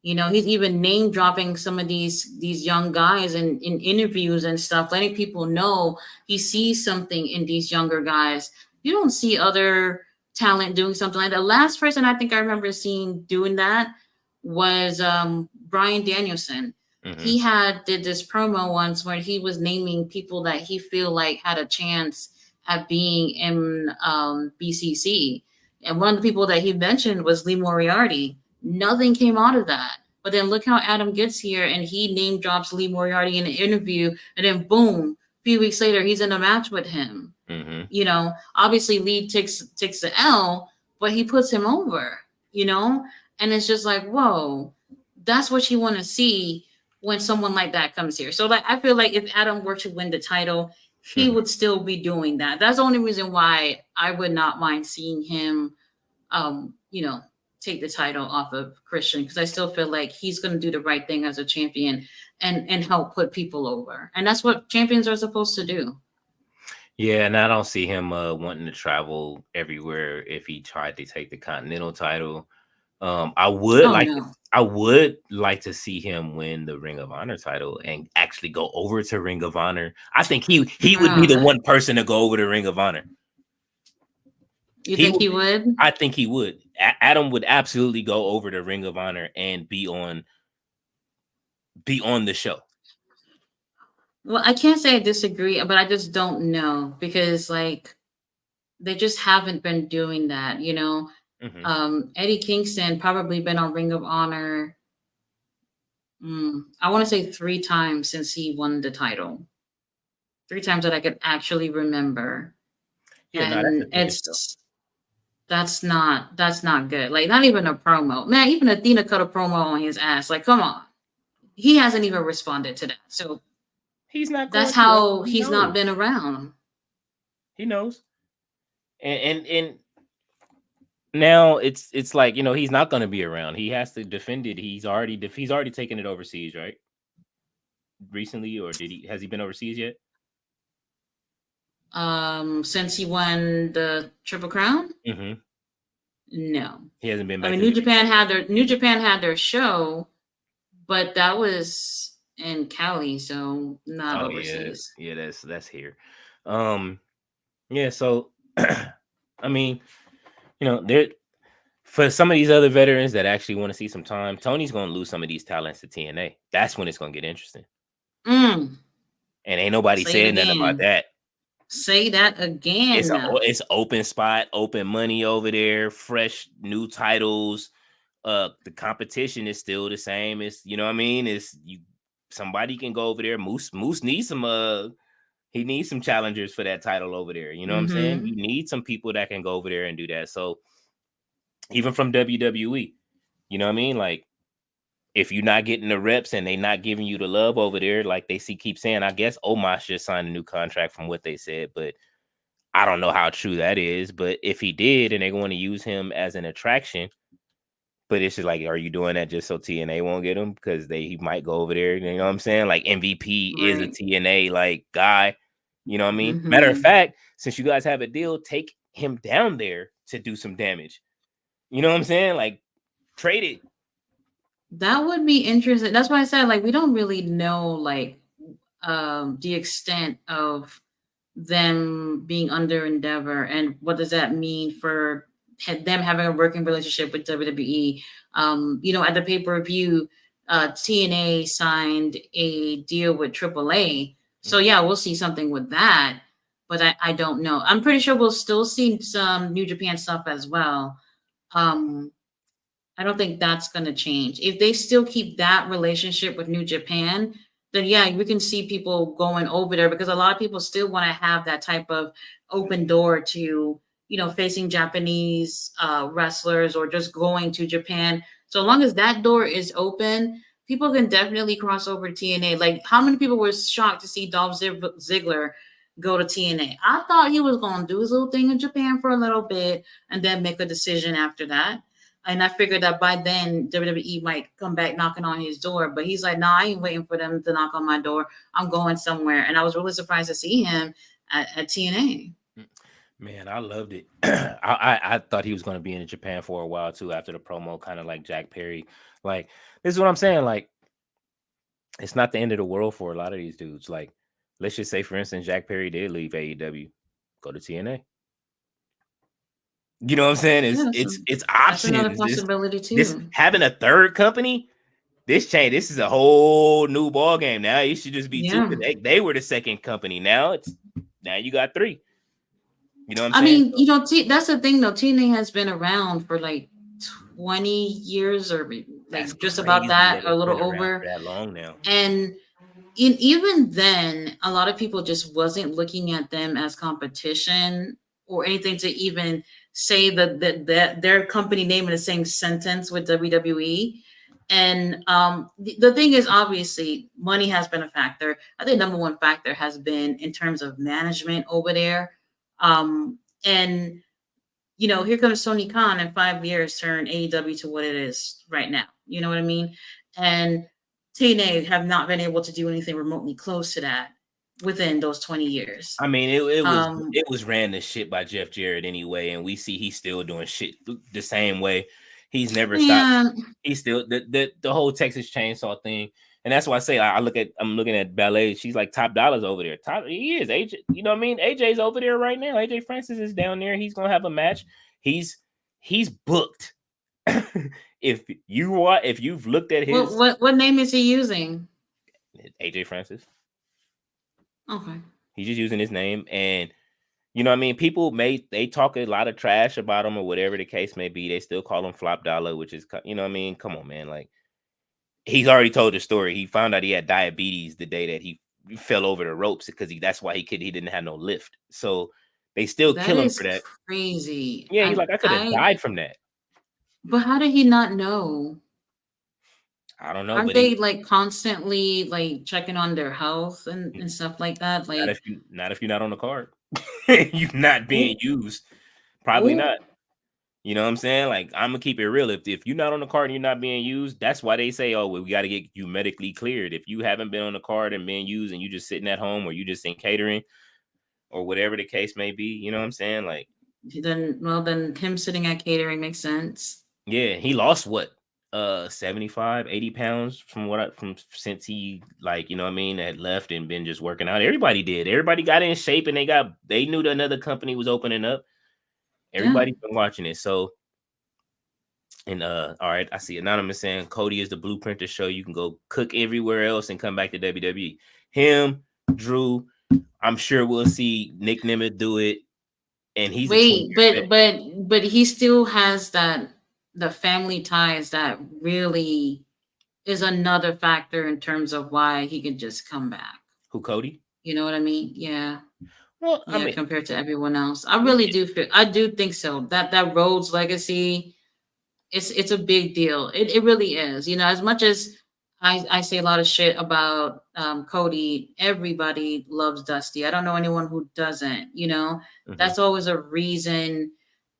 You know, he's even name dropping some of these young guys in interviews and stuff, letting people know he sees something in these younger guys. You don't see other talent doing something like that. Last person I think I remember seeing doing that was Brian Danielson. He did this promo once where he was naming people that he feel like had a chance at being in BCC. And one of the people that he mentioned was Lee Moriarty. Nothing came out of that. But then look how Adam gets here and he name drops Lee Moriarty in an interview. And then boom, a few weeks later, he's in a match with him. You know, obviously Lee takes the L, but he puts him over, you know? And it's just like, whoa, that's what you want to see when someone like that comes here. So like I feel like if Adam were to win the title, he would still be doing that. That's the only reason why I would not mind seeing him you know, take the title off of Christian, because I still feel like he's going to do the right thing as a champion and help put people over. And that's what champions are supposed to do. Yeah, and I don't see him wanting to travel everywhere if he tried to take the Continental title. I would like to see him win the Ring of Honor title and actually go over to Ring of Honor. I think he would be the one person to go over to Ring of Honor. You think he would? I think he would. Adam would absolutely go over to Ring of Honor and be on the show. Well, I can't say I disagree, but I just don't know because like they just haven't been doing that, you know. Eddie Kingston probably been on Ring of Honor. I want to say 3 times since he won the title. 3 times that I could actually remember. Yeah, and that's not good. Like not even a promo. Man, even Athena cut a promo on his ass. Like, come on. He hasn't even responded to that. So he's not. That's how he's not been around. He knows. And now it's like, you know, he's not going to be around. He has to defend it. He's already taken it overseas, right? Recently, or has he been overseas yet? Since he won the Triple Crown? No. He hasn't been back. I mean, New Japan had their show, but that was in Cali, so not overseas. Yeah, that's here. Yeah, so I mean, you know, there for some of these other veterans that actually want to see some time, Tony's going to lose some of these talents to TNA. That's when it's going to get interesting. And ain't nobody saying nothing about that. Say that again. It's open spot, open money over there, fresh new titles. The competition is still the same. It's, you know what I mean? Somebody can go over there. Moose needs some He needs some challengers for that title over there. You know what I'm saying? You need some people that can go over there and do that. So even from WWE, you know what I mean? Like, if you're not getting the reps and they not giving you the love over there, like they keep saying, I guess Omos just signed a new contract from what they said, but I don't know how true that is. But if he did and they want to use him as an attraction, but it's just like, are you doing that just so TNA won't get him? Because he might go over there. You know what I'm saying? Like MVP is a Right. TNA like guy. You know what I mean? Matter of Mm-hmm. fact, since you guys have a deal, take him down there to do some damage. You know what I'm saying? Like trade it. That would be interesting. That's why I said like we don't really know like the extent of them being under Endeavor and what does that mean for them having a working relationship with WWE. You know, at the pay-per-view, TNA signed a deal with AAA. So yeah, we'll see something with that, but I don't know. I'm pretty sure we'll still see some New Japan stuff as well. Um, I don't think that's going to change. If they still keep that relationship with New Japan, then yeah, we can see people going over there because a lot of people still want to have that type of open door to, you know, facing Japanese wrestlers or just going to Japan. So long as that door is open, people can definitely cross over to TNA. Like, how many people were shocked to see Dolph Ziggler go to TNA? I thought he was going to do his little thing in Japan for a little bit and then make a decision after that. And I figured that by then WWE might come back knocking on his door. But he's like, no, I ain't waiting for them to knock on my door. I'm going somewhere. And I was really surprised to see him at TNA. Man, I loved it. I thought he was going to be in Japan for a while too after the promo, kind of like Jack Perry. Like, this is what I'm saying. Like, it's not the end of the world for a lot of these dudes. Like, let's just say, for instance, Jack Perry did leave AEW, go to TNA. You know what I'm saying? Yeah, It's that's another options. possibility This too. having a third company, this is a whole new ball game. Now it should just be two. Yeah. They were the second company. Now you got three. You know what I'm I saying? mean, you know, that's the thing though. TNA has been around for like 20 years or That's like just about crazy that, that a it's little been around for over. that long now. And even then, a lot of people just wasn't looking at them as competition or anything to even say that their company name in the same sentence with WWE. And the thing is, obviously, money has been a factor. I think number one factor has been in terms of management over there. And you know, here comes Tony Khan in 5 years, turn AEW to what it is right now. You know what I mean? And TNA have not been able to do anything remotely close to that within those 20 years. I mean, Um, it was ran to shit by Jeff Jarrett anyway, and we see he's still doing shit the same way. He's never stopped. man, He's still the whole Texas Chainsaw thing, and that's why I say I'm looking at Ballet. She's like top dollars over there. He is AJ. You know what I mean? AJ's over there right now. AJ Francis is down there. He's gonna have a match. He's booked. if you've looked at his what name is he using? AJ Francis, Okay. he's just using his name, and you know what I mean? People they talk a lot of trash about him or whatever the case may be. They still call him Flop Dollar, which is, you know what I mean? Come on, man. Like, he's already told the story. He found out he had diabetes the day that he fell over the ropes because he didn't have no lift. So they still That kill him is for that. crazy. Yeah, he's like, I could have died from that. But how did he not know? I don't know, Aren't but they like constantly like checking on their health and stuff like that? Like, not if you're not on the card. You're not being used. Probably oh, not. You know what I'm saying? Like, I'm gonna keep it real. If you're not on the card and you're not being used, that's why they say, oh, well, we got to get you medically cleared. If you haven't been on the card and being used and you just sitting at home or you just in catering or whatever the case may be, you know what I'm saying? Like, then him sitting at catering makes sense. yeah, he lost what? 75, 80 pounds from since he, like, you know what I mean, had left and been just working out. Everybody did. Everybody got in shape and they knew that another company was opening up. Everybody's been watching it. So, and all right, I see Anonymous saying Cody is the blueprint to show you can go cook everywhere else and come back to WWE. Him, Drew, I'm sure we'll see Nick Nemeth do it. And he's Wait, a 20-year vet. but he still has the family ties that really is another factor in terms of why he could just come back. Who, Cody? You know what I mean? Yeah. Well, I Yeah, mean, compared to everyone else. I really do feel I do think so. That Rhodes legacy, it's a big deal. It really is. You know, as much as I say a lot of shit about Cody, everybody loves Dusty. I don't know anyone who doesn't, you know. mhm. That's always a reason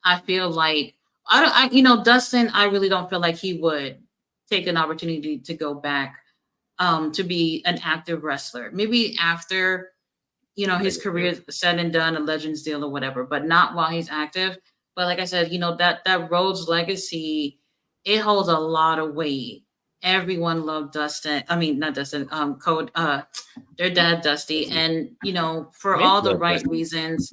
I feel like Dustin, I really don't feel like he would take an opportunity to go back to be an active wrestler. Maybe after his Legacy career of- is said and done, a Legends deal or whatever, but not while he's active. But like I said, that Rhodes legacy, it holds a lot of weight. Everyone loved Dustin. I mean, not Dustin. Code. Their dad, Dusty, Dusty. and for Vince all the loved right Dusty. reasons.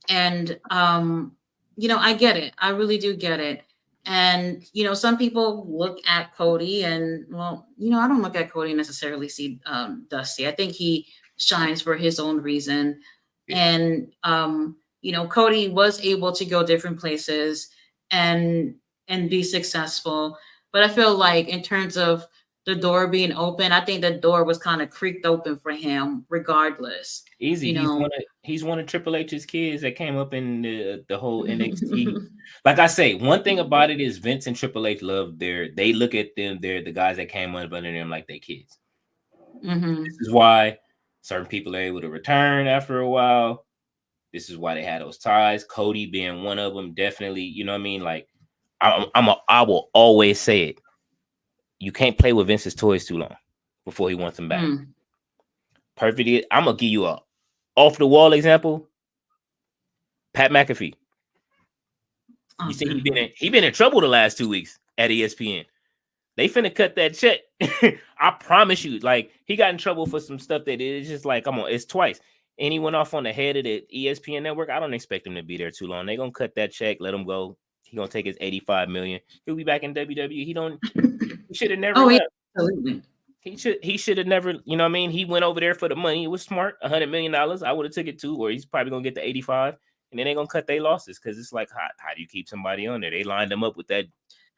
And I get it. I really do get it. And some people look at Cody, and well, I don't look at Cody necessarily see Dusty. I think he shines for his own reason. Yeah. And Cody was able to go different places and be successful. But I feel like in terms of the door being open, I think the door was kind of creaked open for him regardless. Easy. You know. He's one of Triple H's kids that came up in the whole NXT. Like I say, one thing about it is Vince and Triple H love they look at them, they're the guys that came up under them like they kids. Mm-hmm. This is why certain people are able to return after a while. This is why they had those ties. Cody being one of them, definitely. You know what I mean? Like I will always say it. You can't play with Vince's toys too long before he wants them back. Mm. Perfect. I'm gonna give you a off the wall example. Pat McAfee. You see, he been in trouble the last 2 weeks at ESPN. They finna cut that check. I promise you. Like, he got in trouble for some stuff that it's just like, come on, it's twice. And he went off on the head of the ESPN network. I don't expect him to be there too long. They gonna cut that check, let him go. He gonna take his 85 million. He'll be back in WWE. He should have never Oh, yeah, left. absolutely. He should have never, you know what I mean? He went over there for the money. It was smart, $100 million. I would have took it too, or he's probably gonna get the 85, and then they're gonna cut their losses because it's like, how do you keep somebody on there? They lined them up with that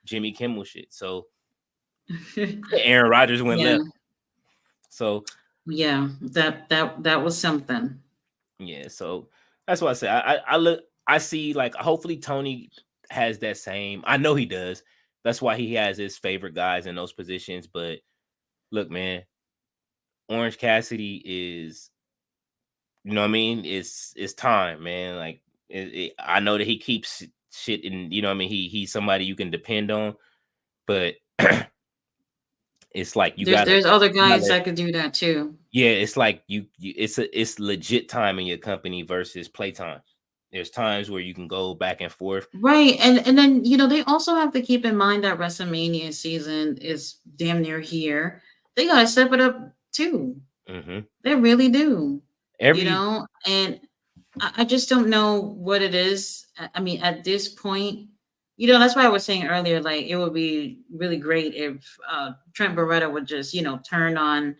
Jimmy Kimmel shit. So Aaron Rodgers went Yeah. left. So Yeah, that was something. yeah, so that's why I say I see, like, hopefully Tony has that same. I know he does. That's why he has his favorite guys in those positions. But look, man, Orange Cassidy is, you know what I mean? It's time, man. Like, I know that he keeps shit in, you know what I mean? He's somebody you can depend on, but it's like There's other guys gotta that could do that too. yeah, it's like it's legit time in your company versus playtime. There's times where you can go back and forth. Right. And then, they also have to keep in mind that WrestleMania season is damn near here. They gotta step it up too. Mm-hmm. They really do. Every And I just don't know what it is. I mean, at this point, that's why I was saying earlier, like, it would be really great if Trent Beretta would just, turn on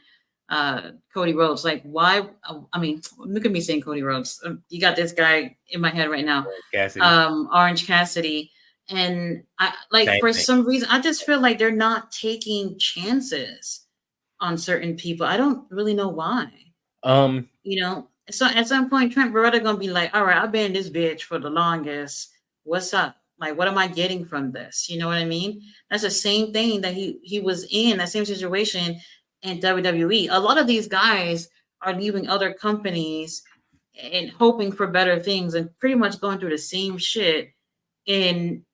Cody Rhodes. Like, why? I mean, look at me saying Cody Rhodes. You got this guy in my head right now, Cassidy, Orange Cassidy. And I like, same for thing. some reason, I just feel like they're not taking chances on certain people. I don't really know why. So at some point, Trent Beretta gonna be like, "All right, I've been in this bitch for the longest. What's up? Like, what am I getting from this? You know what I mean? That's the same thing that he was in, that same situation in WWE. A lot of these guys are leaving other companies and hoping for better things, and pretty much going through the same shit in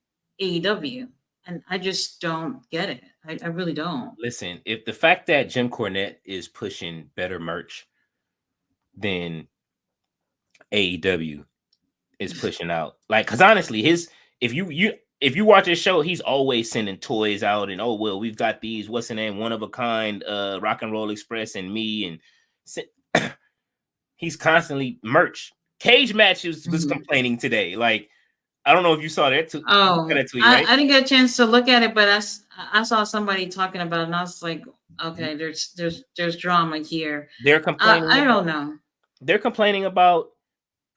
AEW. And I just don't get it. I really don't. Listen, if the fact that Jim Cornette is pushing better merch than AEW is pushing out, like, because honestly, if you watch his show, he's always sending toys out, and oh well, we've got these, what's the name, one of a kind, Rock and Roll Express and me, and he's constantly merch. Cage Matches was complaining today. Like, I don't know if you saw that tweet. Oh, That tweet, right? I didn't get a chance to look at it, but I saw somebody talking about it, and I was like, okay, there's drama here. They're complaining. I don't know. They're complaining about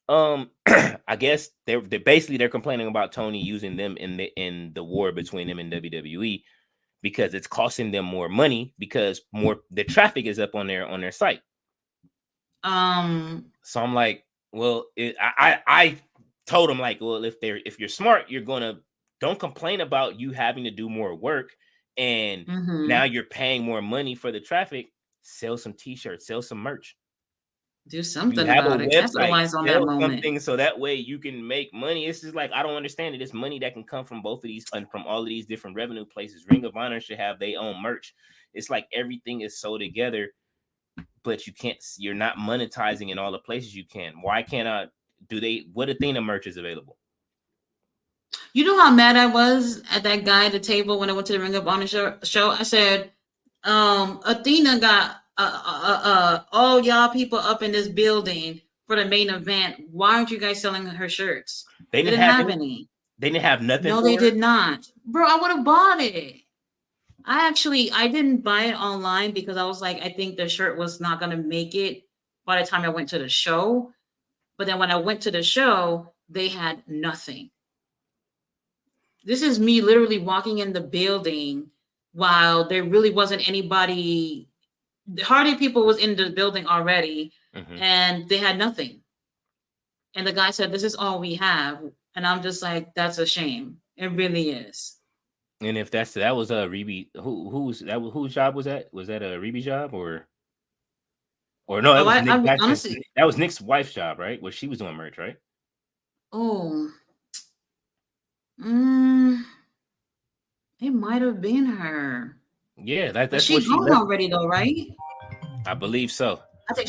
I guess they're basically complaining about Tony using them in the war between them and WWE, because it's costing them more money because more the traffic is up on their site. So I'm like, well, I told him like, well, if you're smart, you're gonna don't complain about you having to do more work, and now mhm. you're paying more money for the traffic. Sell some t-shirts, sell some merch. Do You something have a about it. website, Capitalize on that sell moment. something so that way you can make money. It's just like I don't understand it. It's money that can come from both of these and from all of these different revenue places. Ring of Honor should have their own merch. It's like everything is so together, but you're not monetizing in all the places you can. Why can't I do they what Athena merch is available? You know how mad I was at that guy at the table when I went to the Ring of Honor show? I said, Athena got all y'all people up in this building for the main event. Why aren't you guys selling her shirts? They They didn't didn't have have any, any. they didn't have nothing No, they for her. did not. Bro, I would have bought it. I didn't buy it online because I was like, I think the shirt was not gonna make it by the time I went to the show. But then when I went to the show, they had nothing. This is me literally walking in the building while there really wasn't anybody. Hardly people was in the building already, Mhm. and they had nothing. And the guy said, "This is all we have," and I'm just like, "That's a shame. It really is." And if that was a Reby, whose job was that? Was that a Reby job or no? That Oh, was Nick Jackson's. honestly, That was Nick's wife's job, right? Where she was doing merch, right? oh, mm, it might have been her, Yeah, but that's she what she gone left. already though, right? I believe so. I think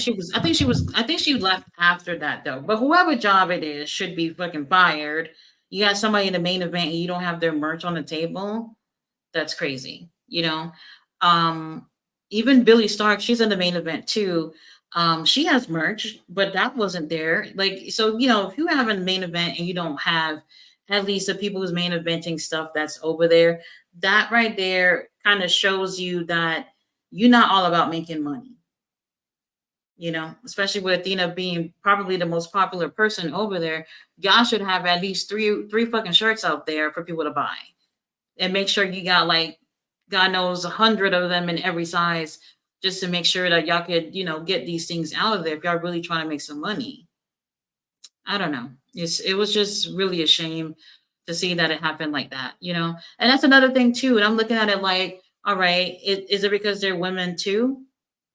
she left after that though. But whoever job it is should be fucking fired. You got somebody in the main event and you don't have their merch on the table. That's crazy. Um, even Billy Stark, she's in the main event too. She has merch, but that wasn't there. Like, so if you have a main event and you don't have at least the people who's main eventing stuff that's over there, that right there kind of shows you that you're not all about making money. Especially with Athena being probably the most popular person over there, y'all should have at least three fucking shirts out there for people to buy, and make sure you got like, God knows, 100 of them in every size, just to make sure that y'all could, get these things out of there if y'all really trying to make some money. I don't know. It was just really a shame to see that it happened like that. And that's another thing too. And I'm looking at it like, all right, is it because they're women too?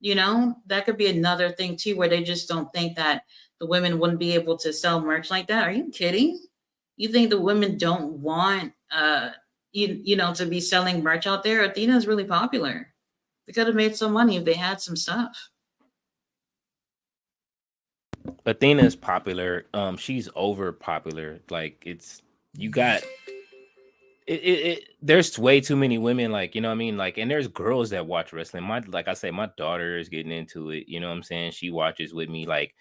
That could be another thing too, where they just don't think that the women wouldn't be able to sell merch like that. Are you kidding? You think the women don't want to be selling merch out there? Athena is really popular. They could have made some money if they had some stuff. Athena is popular. She's over popular. Like you got there's way too many women, like, you know what I mean? Like, and there's girls that watch wrestling. Like I say, my daughter is getting into it. You know what I'm saying? She watches with me. Like,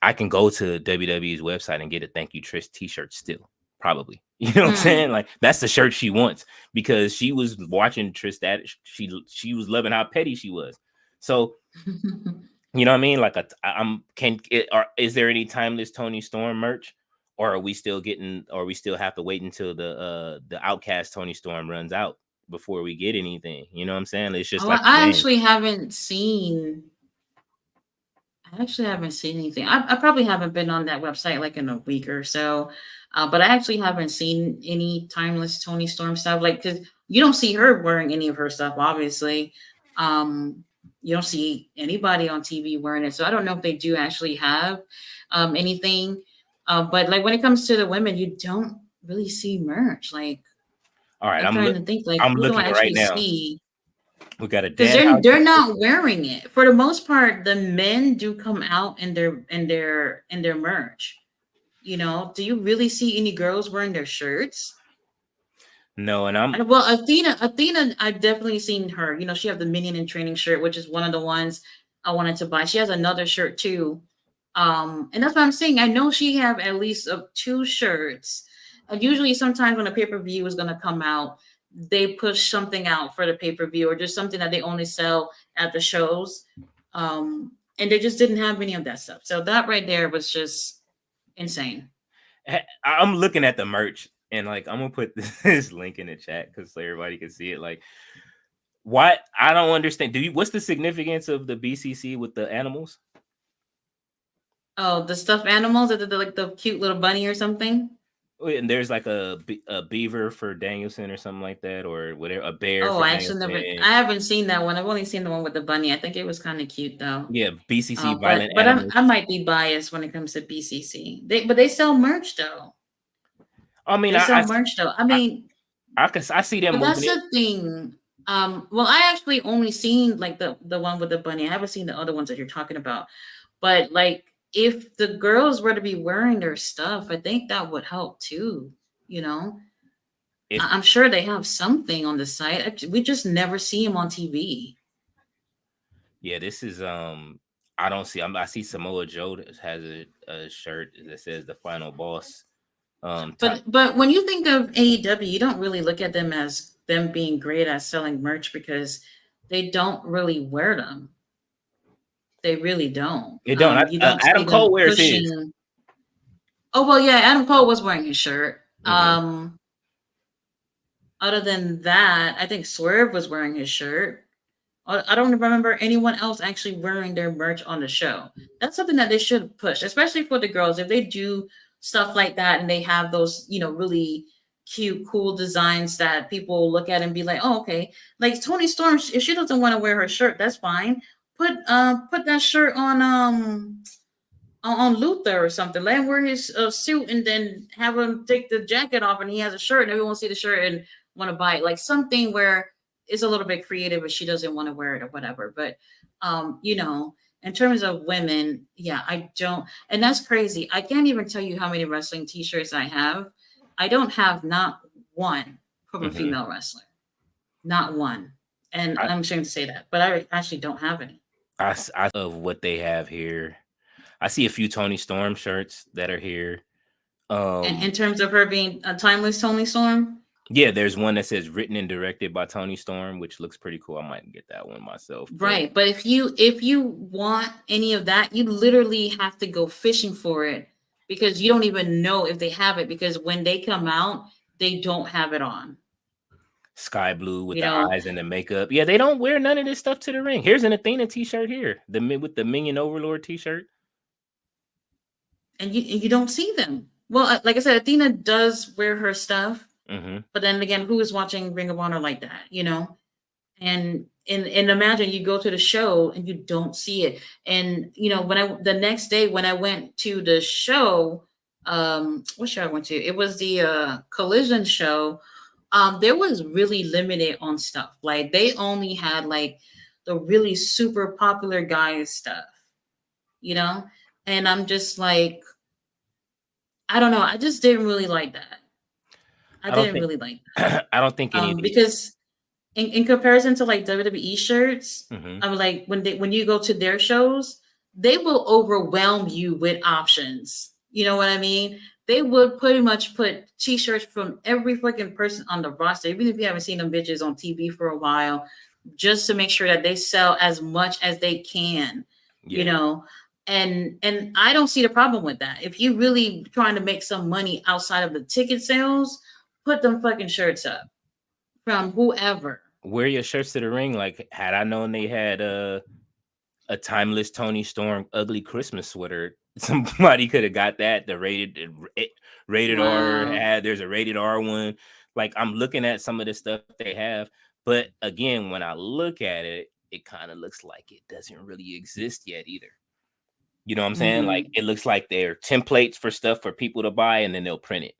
I can go to WWE's website and get a thank you Trish t-shirt still. Probably. You know what I'm saying? Like, that's the shirt she wants because she was watching Trish that she was loving how petty she was. So, you know what I mean? Like, is there any timeless Tony Storm merch? Or are we still or we still have to wait until the Outcast Tony Storm runs out before we get anything? You know what I'm saying? It's just Oh, like, I man, actually haven't seen. I actually haven't seen anything. I probably haven't been on that website like in a week or so, but I actually haven't seen any timeless Tony Storm stuff. Like, because you don't see her wearing any of her stuff, obviously. Um, you don't see anybody on TV wearing it, so I don't know if they do actually have anything. But like when it comes to the women, you don't really see merch. Like, all right, I'm trying to think, like, I'm who do I looking right actually now. see? We got a Because dad house. they're not wearing it for the most part. The men do come out in their merch. Do you really see any girls wearing their shirts? No, and I'm Well, Athena, I've definitely seen her. She have the Minion in Training shirt, which is one of the ones I wanted to buy. She has another shirt too, and that's what I'm saying. I know she have at least two shirts. Usually, sometimes when a pay per view is gonna come out, they push something out for the pay per view or just something that they only sell at the shows. And they just didn't have any of that stuff. So that right there was just insane. I'm looking at the merch, and like I'm gonna put this link in the chat because so everybody can see it. Like, what I don't understand. What's the significance of the BCC with the animals? Oh, the stuffed animals, like the cute little bunny or something. And there's like a beaver for Danielson or something like that, or whatever, a bear Oh, for I actually never. Danielson. I haven't seen that one. I've only seen the one with the bunny. I think it was kind of cute though. Yeah, BCC But Violent I Animals. I might be biased when it comes to BCC. They sell merch though. I mean, They sell merch though. I I, mean, I see them but moving that's it. the thing. Well, I actually only seen like the one with the bunny. I haven't seen the other ones that you're talking about. But like, if the girls were to be wearing their stuff, I think that would help too. You know, If I'm sure they have something on the site. We just never see them on TV. Yeah, this is I don't see. I see Samoa Joe that has a shirt that says the final boss. Top, But when you think of AEW, you don't really look at them as them being great at selling merch because they don't really wear them. They really don't. it don't. You don't see Adam Cole them wears his. pushing. Oh well, yeah. Adam Cole was wearing his shirt. Hmm. Other than that, I think Swerve was wearing his shirt. I don't remember anyone else actually wearing their merch on the show. That's something that they should push, especially for the girls. If they do stuff like that and they have those, really cute, cool designs that people look at and be like, "Oh, okay." Like Tony Storm, if she doesn't want to wear her shirt, that's fine. Put that shirt on Luther or something. Let him wear his suit and then have him take the jacket off and he has a shirt and everyone will see the shirt and want to buy it. Like something where it's a little bit creative if she doesn't want to wear it or whatever. But in terms of women, yeah, I don't, and that's crazy. I can't even tell you how many wrestling t-shirts I have. I don't have not one from a Hmm. female wrestler. Not one. And I, I'm ashamed to say that, but I actually don't have any. of what they have here. I see a few Tony Storm shirts that are here. And in terms of her being a timeless Tony Storm, Yeah, there's one that says written and directed by Tony Storm, which looks pretty cool. I might get that one myself. But right. But if you want any of that, you literally have to go fishing for it because you don't even know if they have it because when they come out, they don't have it on. Sky blue with You the know, eyes and the makeup. Yeah, they don't wear none of this stuff to the ring. Here's an Athena t-shirt here. With the Minion Overlord t-shirt. and you don't see them. Well, like I said, Athena does wear her stuff, Hmm. but then again, who is watching Ring of Honor like that? And imagine you go to the show and you don't see it. And when the next day when I went to the show, what show I went to? It was the Collision show. There was really limited on stuff. Like they only had like the really super popular guys stuff, you know. And I'm just like, I don't know. I just didn't really like that. I I don't didn't think really like I don't think any of that. these. Because in comparison to like WWE shirts, Hmm. I'm like when you go to their shows, they will overwhelm you with options. You know what I mean? They would pretty much put t-shirts from every freaking person on the roster, even if you haven't seen them bitches on TV for a while, just to make sure that they sell as much as they can. You Yeah. know, and I don't see the problem with that. If you really trying to make some money outside of the ticket sales, put them fucking shirts up from whoever. Wear your shirts to the ring. Like, had I known they had a timeless Tony Storm ugly Christmas sweater, somebody could have got that. The rated R Wow. there's a rated R one. Like, I'm looking at some of the stuff they have, but again, when I look at it, it kind of looks like it doesn't really exist yet either. You know what I'm saying? Like, Mm-hmm. it looks like they're templates for stuff for people to buy, and then they'll print it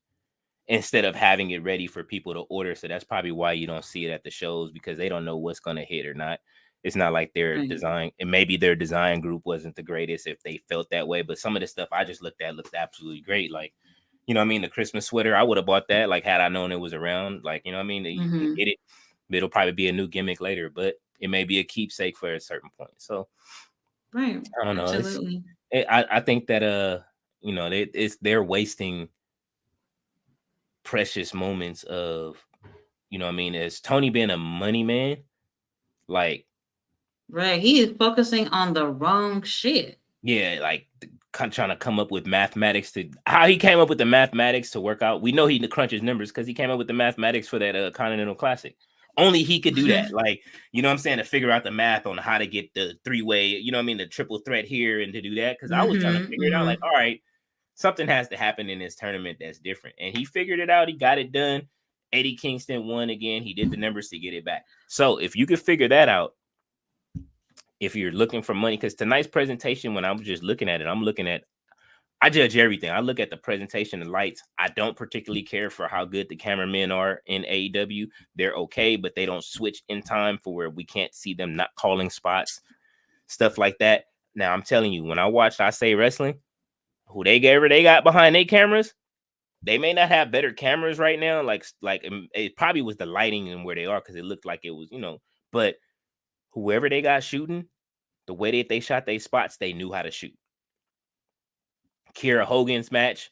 instead of having it ready for people to order. So that's probably why you don't see it at the shows, because they don't know what's going to hit or not. It's not like their Right. design, and maybe their design group wasn't the greatest if they felt that way. But some of the stuff I just looked at looked absolutely great. Like, you know what I mean? The Christmas sweater, I would have bought that, like, had I known it was around. Like, you know what I mean? You can Mm-hmm. get it. It'll probably be a new gimmick later, but it may be a keepsake for a certain point. So Right. I don't know. Absolutely. I think that they're wasting precious moments of, you know what I mean, as Tony being a money man, like, Right. He is focusing on the wrong shit. yeah, like trying to come up with mathematics to how he came up with the mathematics to work out. We know he crunches numbers because he came up with the mathematics for that Continental Classic. Only he could do that. Like, you know what I'm saying? To figure out the math on how to get the 3-way, you know what I mean? The triple threat here and to do that. Cause I was trying to figure it out. Like, all right, something has to happen in this tournament that's different. And he figured it out. He got it done. Eddie Kingston won again. He did the numbers to get it back. So if you could figure that out, if you're looking for money, because tonight's presentation, when I was just looking at it, I judge everything. I look at the presentation and lights. I don't particularly care for how good the cameramen are in AEW. They're okay, but they don't switch in time for where we can't see them not calling spots, stuff like that. Now, I'm telling you, when I watched I Say Wrestling, they got behind their cameras, they may not have better cameras right now. Like it probably was the lighting and where they are because it looked like it was, but whoever they got shooting, the way that they shot their spots, they knew how to shoot. Kiera Hogan's match,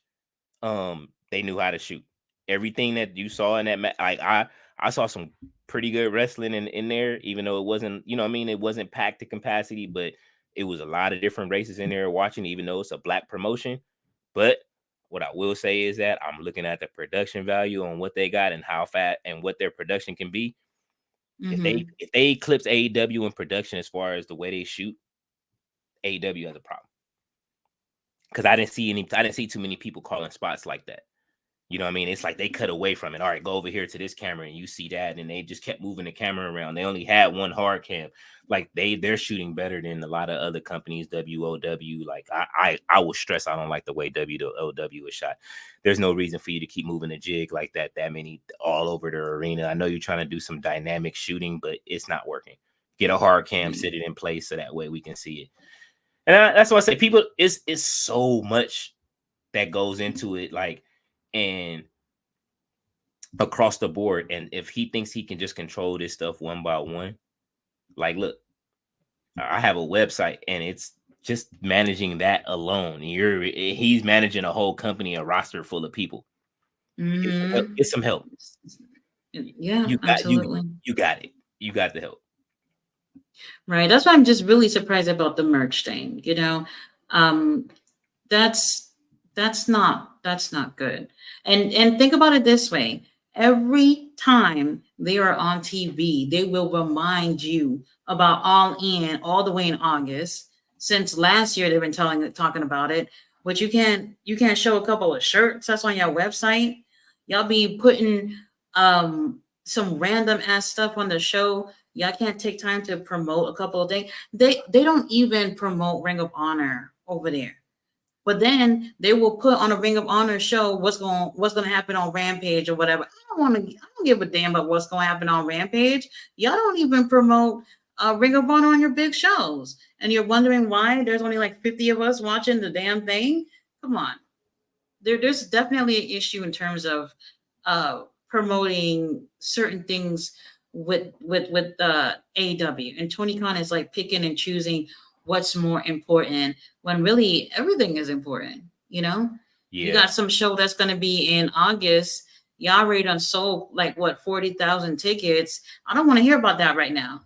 they knew how to shoot. Everything that you saw in that match, I saw some pretty good wrestling in there, even though it wasn't, it wasn't packed to capacity, but it was a lot of different races in there watching, even though it's a black promotion. But what I will say is that I'm looking at the production value on what they got and how fat and what their production can be. If they eclipse AEW in production as far as the way they shoot, AEW has a problem. Because I didn't see too many people calling spots like that. You know what I mean? It's like they cut away from it. All right, go over here to this camera and you see that. And they just kept moving the camera around. They only had one hard cam. Like they're shooting better than a lot of other companies, WOW. Like I will stress I don't like the way WOW is shot. There's no reason for you to keep moving the jig like that many all over the arena. I know you're trying to do some dynamic shooting, but it's not working. Get a hard cam, sit it in place so that way we can see it. And that's why I say people, it's so much that goes into it, like, and across the board. And if he thinks he can just control this stuff one by one, like, look, I have a website and it's just managing that alone. He's managing a whole company, a roster full of people. Get some help. Yeah, absolutely. You got it. You got the help. Right. That's why I'm just really surprised about the merch thing. That's not good. And think about it this way. Every time they are on TV, they will remind you about All In all the way in August. Since last year they've been talking about it, but you can't show a couple of shirts that's on your website. Y'all be putting some random ass stuff on the show. Y'all can't take time to promote a couple of things. They don't even promote Ring of Honor over there. But then they will put on a Ring of Honor show what's going to happen on Rampage or whatever. I don't give a damn about what's going to happen on Rampage. Y'all don't even promote Ring of Honor on your big shows. And you're wondering why there's only like 50 of us watching the damn thing? Come on. There's definitely an issue in terms of promoting certain things with AEW, and Tony Khan is like picking and choosing what's more important when really everything is important. You got some show that's going to be in August. Y'all already done sold like 40,000 tickets. I don't want to hear about that right now.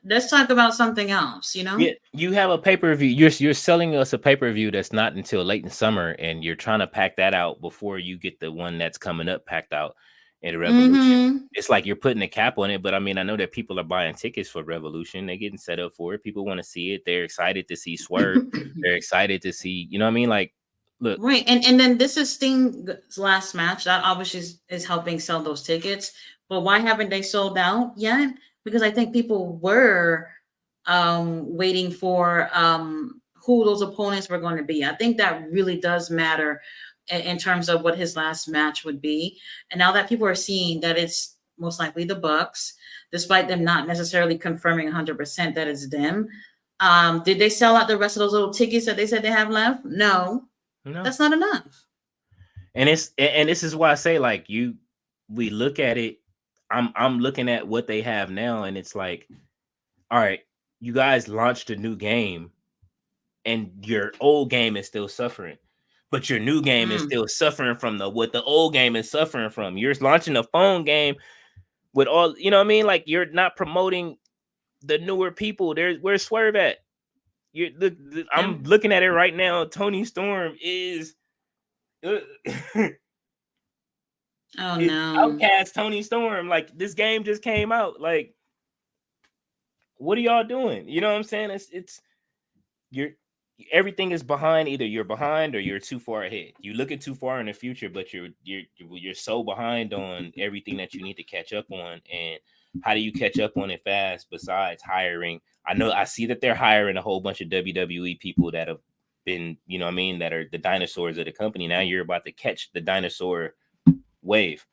Let's talk about something else. Yeah, you have a pay-per-view. You're selling us a pay-per-view that's not until late in summer, and you're trying to pack that out before you get the one that's coming up packed out in Revolution. It's like you're putting a cap on it, but I mean, I know that people are buying tickets for Revolution. They're getting set up for it. People want to see it. They're excited to see Swerve. They're excited to see, you know what I mean? Like, look. Right. And then this is Sting's last match. That obviously is helping sell those tickets. But why haven't they sold out yet? Because I think people were waiting for who those opponents were going to be. I think that really does matter in terms of what his last match would be. And now that people are seeing that it's most likely the Bucks, despite them not necessarily confirming 100% that it's them, did they sell out the rest of those little tickets that they said they have left? No, that's not enough. And this is why I say, like, we look at it. I'm looking at what they have now, and it's like, all right, you guys launched a new game, and your old game is still suffering. But your new game is still suffering from what the old game is suffering from. You're launching a phone game with all, you know what I mean? Like, you're not promoting the newer people. Where's Swerve at? I'm looking at it right now. Tony Storm is Oh It's no. Outcast Tony Storm. Like this game just came out. Like, what are y'all doing? You know what I'm saying? It's you're everything is behind. Either you're behind or you're too far ahead. You look at too far in the future, but you're so behind on everything that you need to catch up on. And how do you catch up on it fast? Besides hiring, I know I see that they're hiring a whole bunch of WWE people that have been, you know what I mean, that are the dinosaurs of the company. Now you're about to catch the dinosaur wave.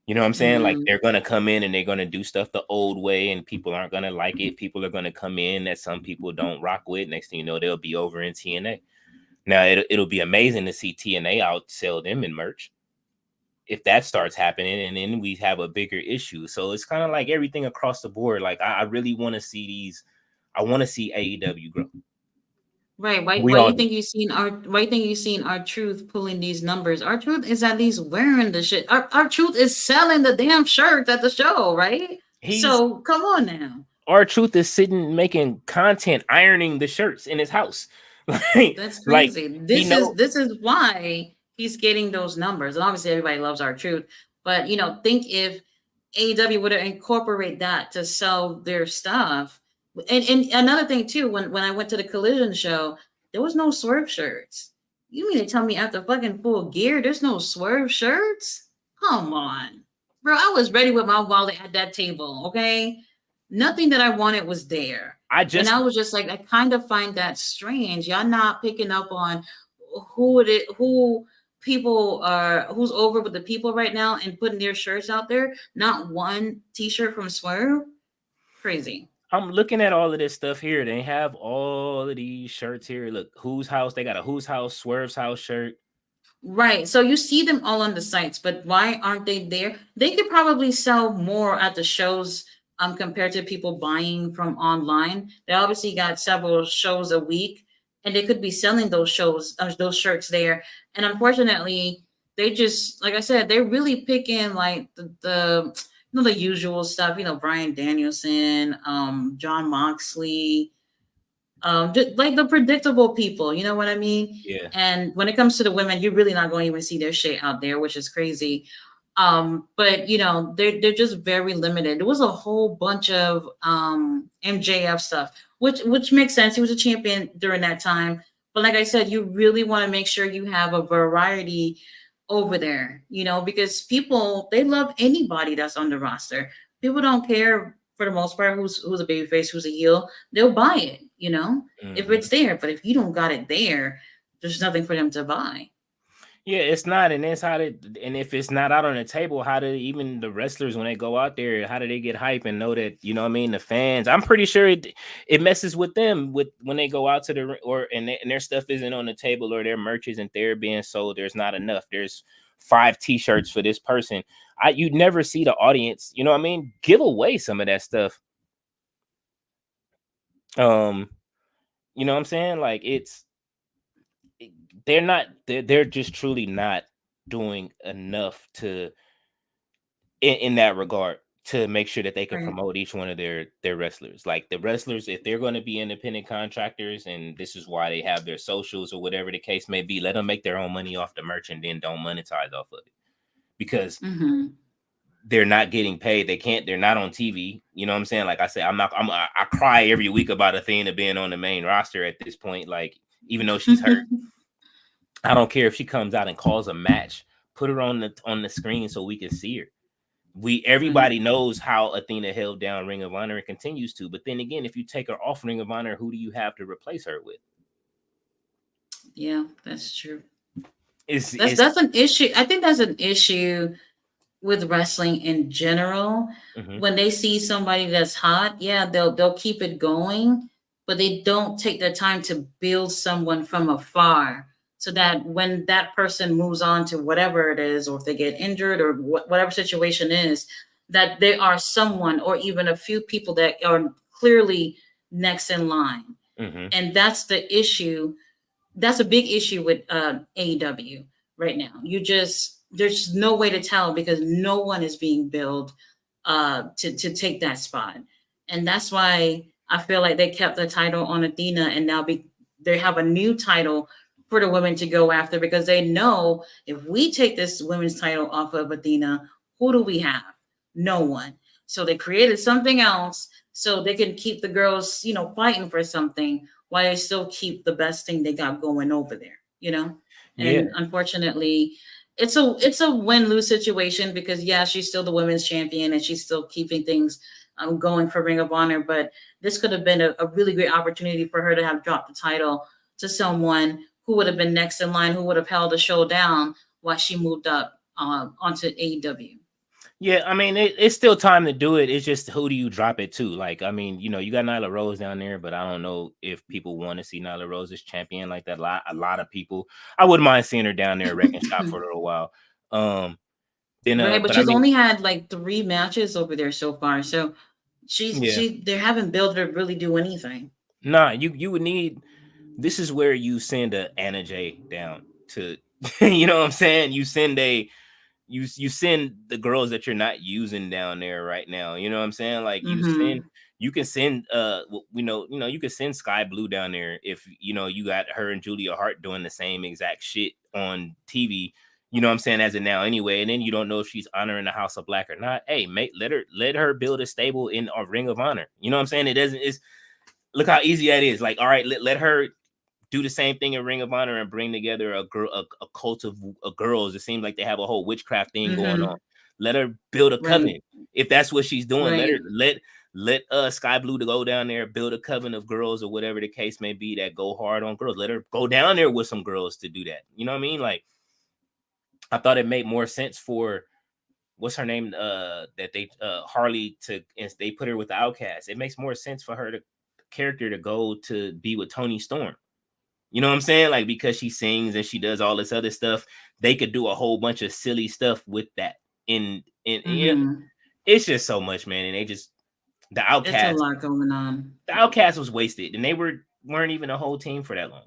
You know what I'm saying? Like Mm-hmm. they're gonna come in and they're gonna do stuff the old way, and people aren't gonna like it. People are gonna come in that some people don't rock with. Next thing you know, they'll be over in TNA. Now it'll be amazing to see TNA outsell them in merch if that starts happening, and then we have a bigger issue. So it's kind of like everything across the board. Like I really want to see these. I want to see AEW grow. Right. Why We why all you do. think you've seen our why you think you've seen our truth pulling these numbers? Our truth is at least wearing the shit. Our truth is selling the damn shirts at the show, right? He's So come on now. our truth is sitting making content, ironing the shirts in his house. like That's like crazy. he know This is why he's getting those numbers. And obviously everybody loves our truth. But think if AEW would have incorporated that to sell their stuff. And another thing too, when I went to the Collision show, there was no Swerve shirts. You mean to tell me after fucking Full Gear, there's no Swerve shirts? Come on, bro. I was ready with my wallet at that table. Okay, nothing that I wanted was there, I and just I was just like, I kind of find that strange. Y'all not picking up on who people are, who's over with the people right now and putting their shirts out there. Not one T-shirt from Swerve. Crazy. I'm looking at all of this stuff here. They have all of these shirts here. Look, Who's House? They got a Who's House, Swerve's House shirt. Right. So you see them all on the sites, but why aren't they there? They could probably sell more at the shows compared to people buying from online. They obviously got several shows a week and they could be selling those shirts there. And unfortunately, they just like I said, they're really picking like the the usual stuff, Brian Danielson, John Moxley, just like the predictable people, you know what I mean? Yeah. And when it comes to the women, you're really not going to even see their shit out there, which is crazy. But they're just very limited. There was a whole bunch of MJF stuff, which makes sense. He was a champion during that time. But like I said, you really want to make sure you have a variety over there, because people they love anybody that's on the roster. People don't care for the most part who's a babyface, who's a heel. They'll buy it, if Hmm. it's there. But if you don't got it there, there's nothing for them to buy. Yeah, it's not, and that's how they. And if it's not out on the table, how do even the wrestlers when they go out there, how do they get hype and know that you know what I mean? The fans, I'm pretty sure it messes with them with when they go out to the and their stuff isn't on the table or their merch isn't there being sold. There's not enough. There's 5 T-shirts for this person. You never see the audience. You know what I mean? Give away some of that stuff. Um, you know what I'm saying? Like they're just truly not doing enough to in that regard to make sure that they can Right. promote each one of their wrestlers. Like the wrestlers, if they're going to be independent contractors, and this is why they have their socials or whatever the case may be, let them make their own money off the merch and then don't monetize off of it because Mm-hmm. they're not getting paid. They're not on TV. You know what I'm saying? Like I said, I cry every week about Athena being on the main roster at this point. Like, even though she's hurt, I don't care if she comes out and calls a match. Put her on the screen so we can see her. Right. Everybody knows how Athena held down Ring of Honor and continues to. But then again, if you take her off Ring of Honor, who do you have to replace her with? Yeah, that's true. That's It's that's an issue. I think that's an issue with wrestling in general. mhm. When they see somebody that's hot, yeah, they'll keep it going, but they don't take the time to build someone from afar so that when that person moves on to whatever it is, or if they get injured or whatever situation is, that there are someone or even a few people that are clearly next in line. Mhm. And that's the issue. That's a big issue with AEW right now. There's no way to tell because no one is being billed to take that spot, and that's why I feel like they kept the title on Athena, and now they have a new title for the women to go after, because they know if we take this women's title off of Athena, who do we have? No one. So they created something else so they can keep the girls, fighting for something while they still keep the best thing they got going over there. Yeah. And unfortunately, it's a win-lose situation, because yeah, she's still the women's champion and she's still keeping things going for Ring of Honor, but this could have been a really great opportunity for her to have dropped the title to someone who would have been next in line, who would have held the show down while she moved up onto AEW. Yeah, I mean, it's still time to do it. It's just who do you drop it to? Like, I mean, you got Nyla Rose down there, but I don't know if people want to see Nyla Rose as champion like that. A lot of people, I wouldn't mind seeing her down there wrecking shop for a little while. Then, Right, but but I she's mean, only had like 3 matches over there so far, so yeah, they haven't built her to really do anything. nah, you would need. This is where you send a Anna J down to, you know what I'm saying? You send the girls that you're not using down there right now. You know what I'm saying? Like Mm-hmm. you can send you can send Sky Blue down there if you got her and Julia Hart doing the same exact shit on TV. You know what I'm saying, as of now anyway, and then you don't know if she's honoring the House of Black or not. Hey, mate, let her build a stable in a Ring of Honor. You know what I'm saying? It doesn't it's look how easy that is. Like, all right, let her do the same thing in Ring of Honor and bring together a cult of girls. It seems like they have a whole witchcraft thing going on. Mm-hmm. Let her build a Right. coven. If that's what she's doing, let her Right. let Sky Blue to go down there, build a coven of girls or whatever the case may be that go hard on girls. Let her go down there with some girls to do that. You know what I mean? Like, I thought it made more sense for what's her name? That they Harley they put her with the Outcast. It makes more sense for her to character to go to be with Tony Storm. You know what I'm saying? Like, because she sings and she does all this other stuff, they could do a whole bunch of silly stuff with that. Mm-hmm. It's just so much, man. And they just the It's a outcast, lot going on. the outcast was wasted, and they weren't even a whole team for that long.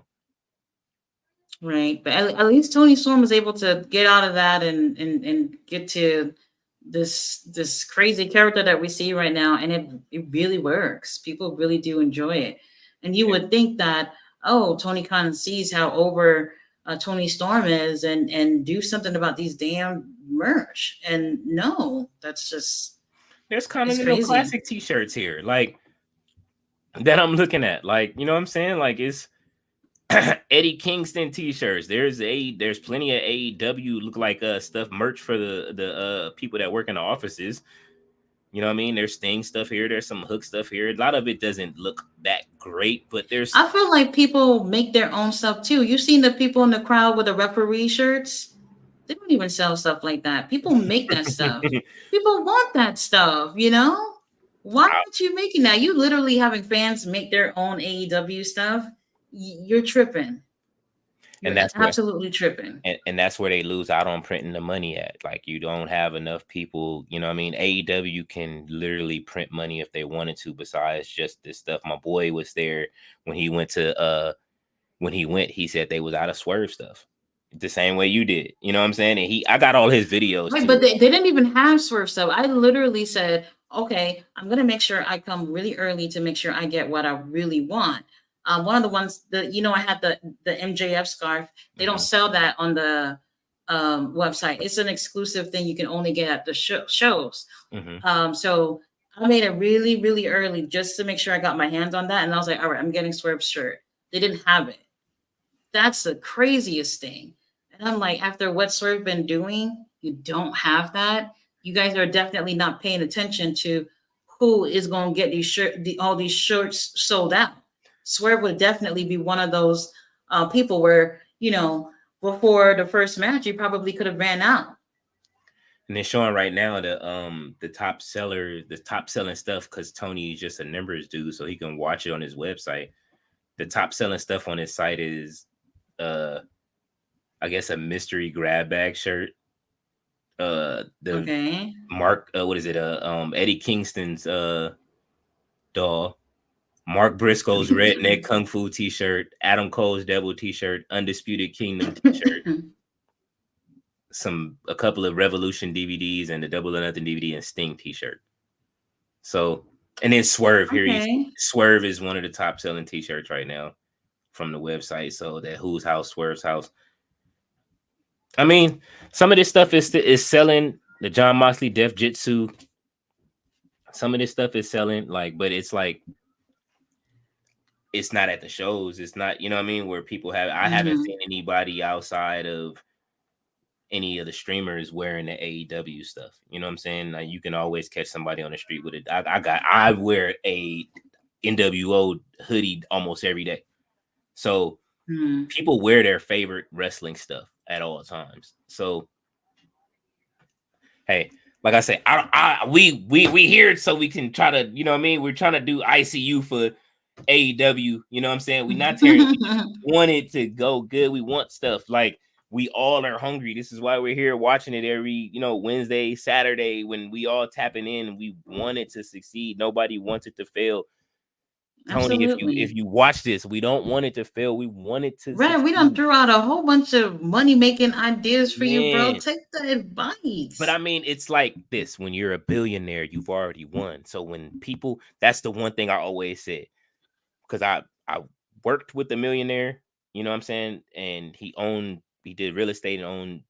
Right. But at least Tony Storm was able to get out of that and get to this crazy character that we see right now, and it really works. People really do enjoy it. And you Yeah. would think that, oh, Tony Khan sees how over Tony Storm is, and do something about these damn merch. And no, that's just There's it's Continental crazy. Classic t-shirts here, like that I'm looking at. Like, you know what I'm saying? Like, it's Eddie Kingston t-shirts. There's plenty of AEW look like stuff merch for the people that work in the offices. You know what I mean? There's Sting stuff here. There's some Hook stuff here. A lot of it doesn't look that great, but there's I feel like people make their own stuff too. You've seen the people in the crowd with the referee shirts. They don't even sell stuff like that. People make that stuff. People want that stuff. Why aren't you making that? You literally having fans make their own AEW stuff. You're tripping. and You're that's where absolutely tripping. and that's where they lose out on printing the money at. Like, you don't have enough people. You know what I mean? AEW can literally print money if they wanted to. Besides just this stuff, my boy was there when he went he said they was out of Swerve stuff the same way you did. You know what I'm saying? And I got all his videos Right, too. but they didn't even have Swerve stuff. I literally said, okay, I'm gonna make sure I come really early to make sure I get what I really want. One of the ones that I had the MJF scarf. They don't Mm-hmm. sell that on the website. It's an exclusive thing you can only get at the shows. Mm-hmm. So I made it really, really early just to make sure I got my hands on that. And I was like, all right, I'm getting Swerve's shirt. They didn't have it. That's the craziest thing. And I'm like, after what Swerve been doing, you don't have that. You guys are definitely not paying attention to who is going to get all these shirts sold out. Swerve would definitely be one of those people where before the first match, you probably could have ran out. And they're showing right now the top selling stuff, because Tony is just a numbers dude, so he can watch it on his website. The top selling stuff on his site is I guess a mystery grab bag shirt. The Okay. Mark what is it? Eddie Kingston's doll. Mark Briscoe's redneck kung fu t-shirt, Adam Cole's devil t-shirt, Undisputed Kingdom t-shirt, a couple of Revolution DVDs, and the Double or Nothing DVD and Sting t-shirt. So, and then Swerve here. Okay. Swerve is one of the top selling t-shirts right now from the website. So that Who's House, Swerve's House. I mean, some of this stuff is selling. The John Moxley Def Jitsu. Some of this stuff is selling, like, but it's like it's not at the shows. It's not, you know what I mean, where people have. I haven't seen anybody outside of any of the streamers wearing the AEW stuff. You know what I'm saying? Like, you can always catch somebody on the street with it. I wear a NWO hoodie almost every day. So people wear their favorite wrestling stuff at all times. So hey, like I said, we here so we can try to, you know what I mean? We're trying to do ICU for AEW, you know what I'm saying? We're not tearing. We just want it to go good. We want stuff like we all are hungry. This is why we're here watching it every, Wednesday, Saturday when we all tapping in. We want it to succeed. Nobody wants it to fail. Tony, if you watch this, we don't want it to fail. We want it to succeed. We done threw out a whole bunch of money making ideas for you, bro. Take the advice. But I mean, it's like this: when you're a billionaire, you've already won. So when people, that's the one thing I always said, because I worked with the millionaire, you know what I'm saying, and he did real estate and owned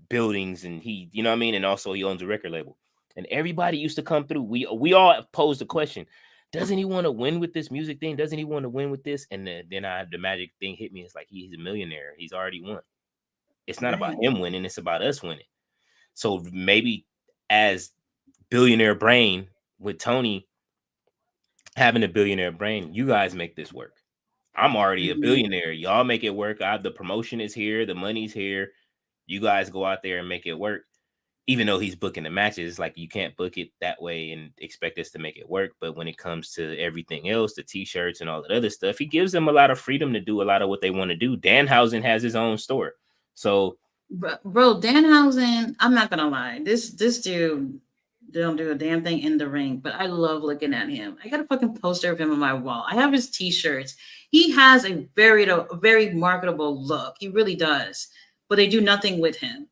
buildings, and he, you know what I mean, and also he owns a record label. And everybody used to come through. We all posed the question: doesn't he want to win with this music thing? Doesn't he want to win with this? And then the magic thing hit me. It's like he's a millionaire. He's already won. It's not about him winning. It's about us winning. So maybe as billionaire brain with Tony having a billionaire brain, you guys make this work. I'm already a billionaire. Y'all make it work. The promotion is here. The money's here. You guys go out there and make it work. Even though he's booking the matches, like, you can't book it that way and expect us to make it work. But when it comes to everything else, the t-shirts and all that other stuff, he gives them a lot of freedom to do a lot of what they want to do. Danhausen has his own store. So, bro, Danhausen, I'm not gonna lie, this dude don't do a damn thing in the ring, but I love looking at him. I got a fucking poster of him on my wall. I have his t-shirts. He has a very marketable look. He really does. But they do nothing with him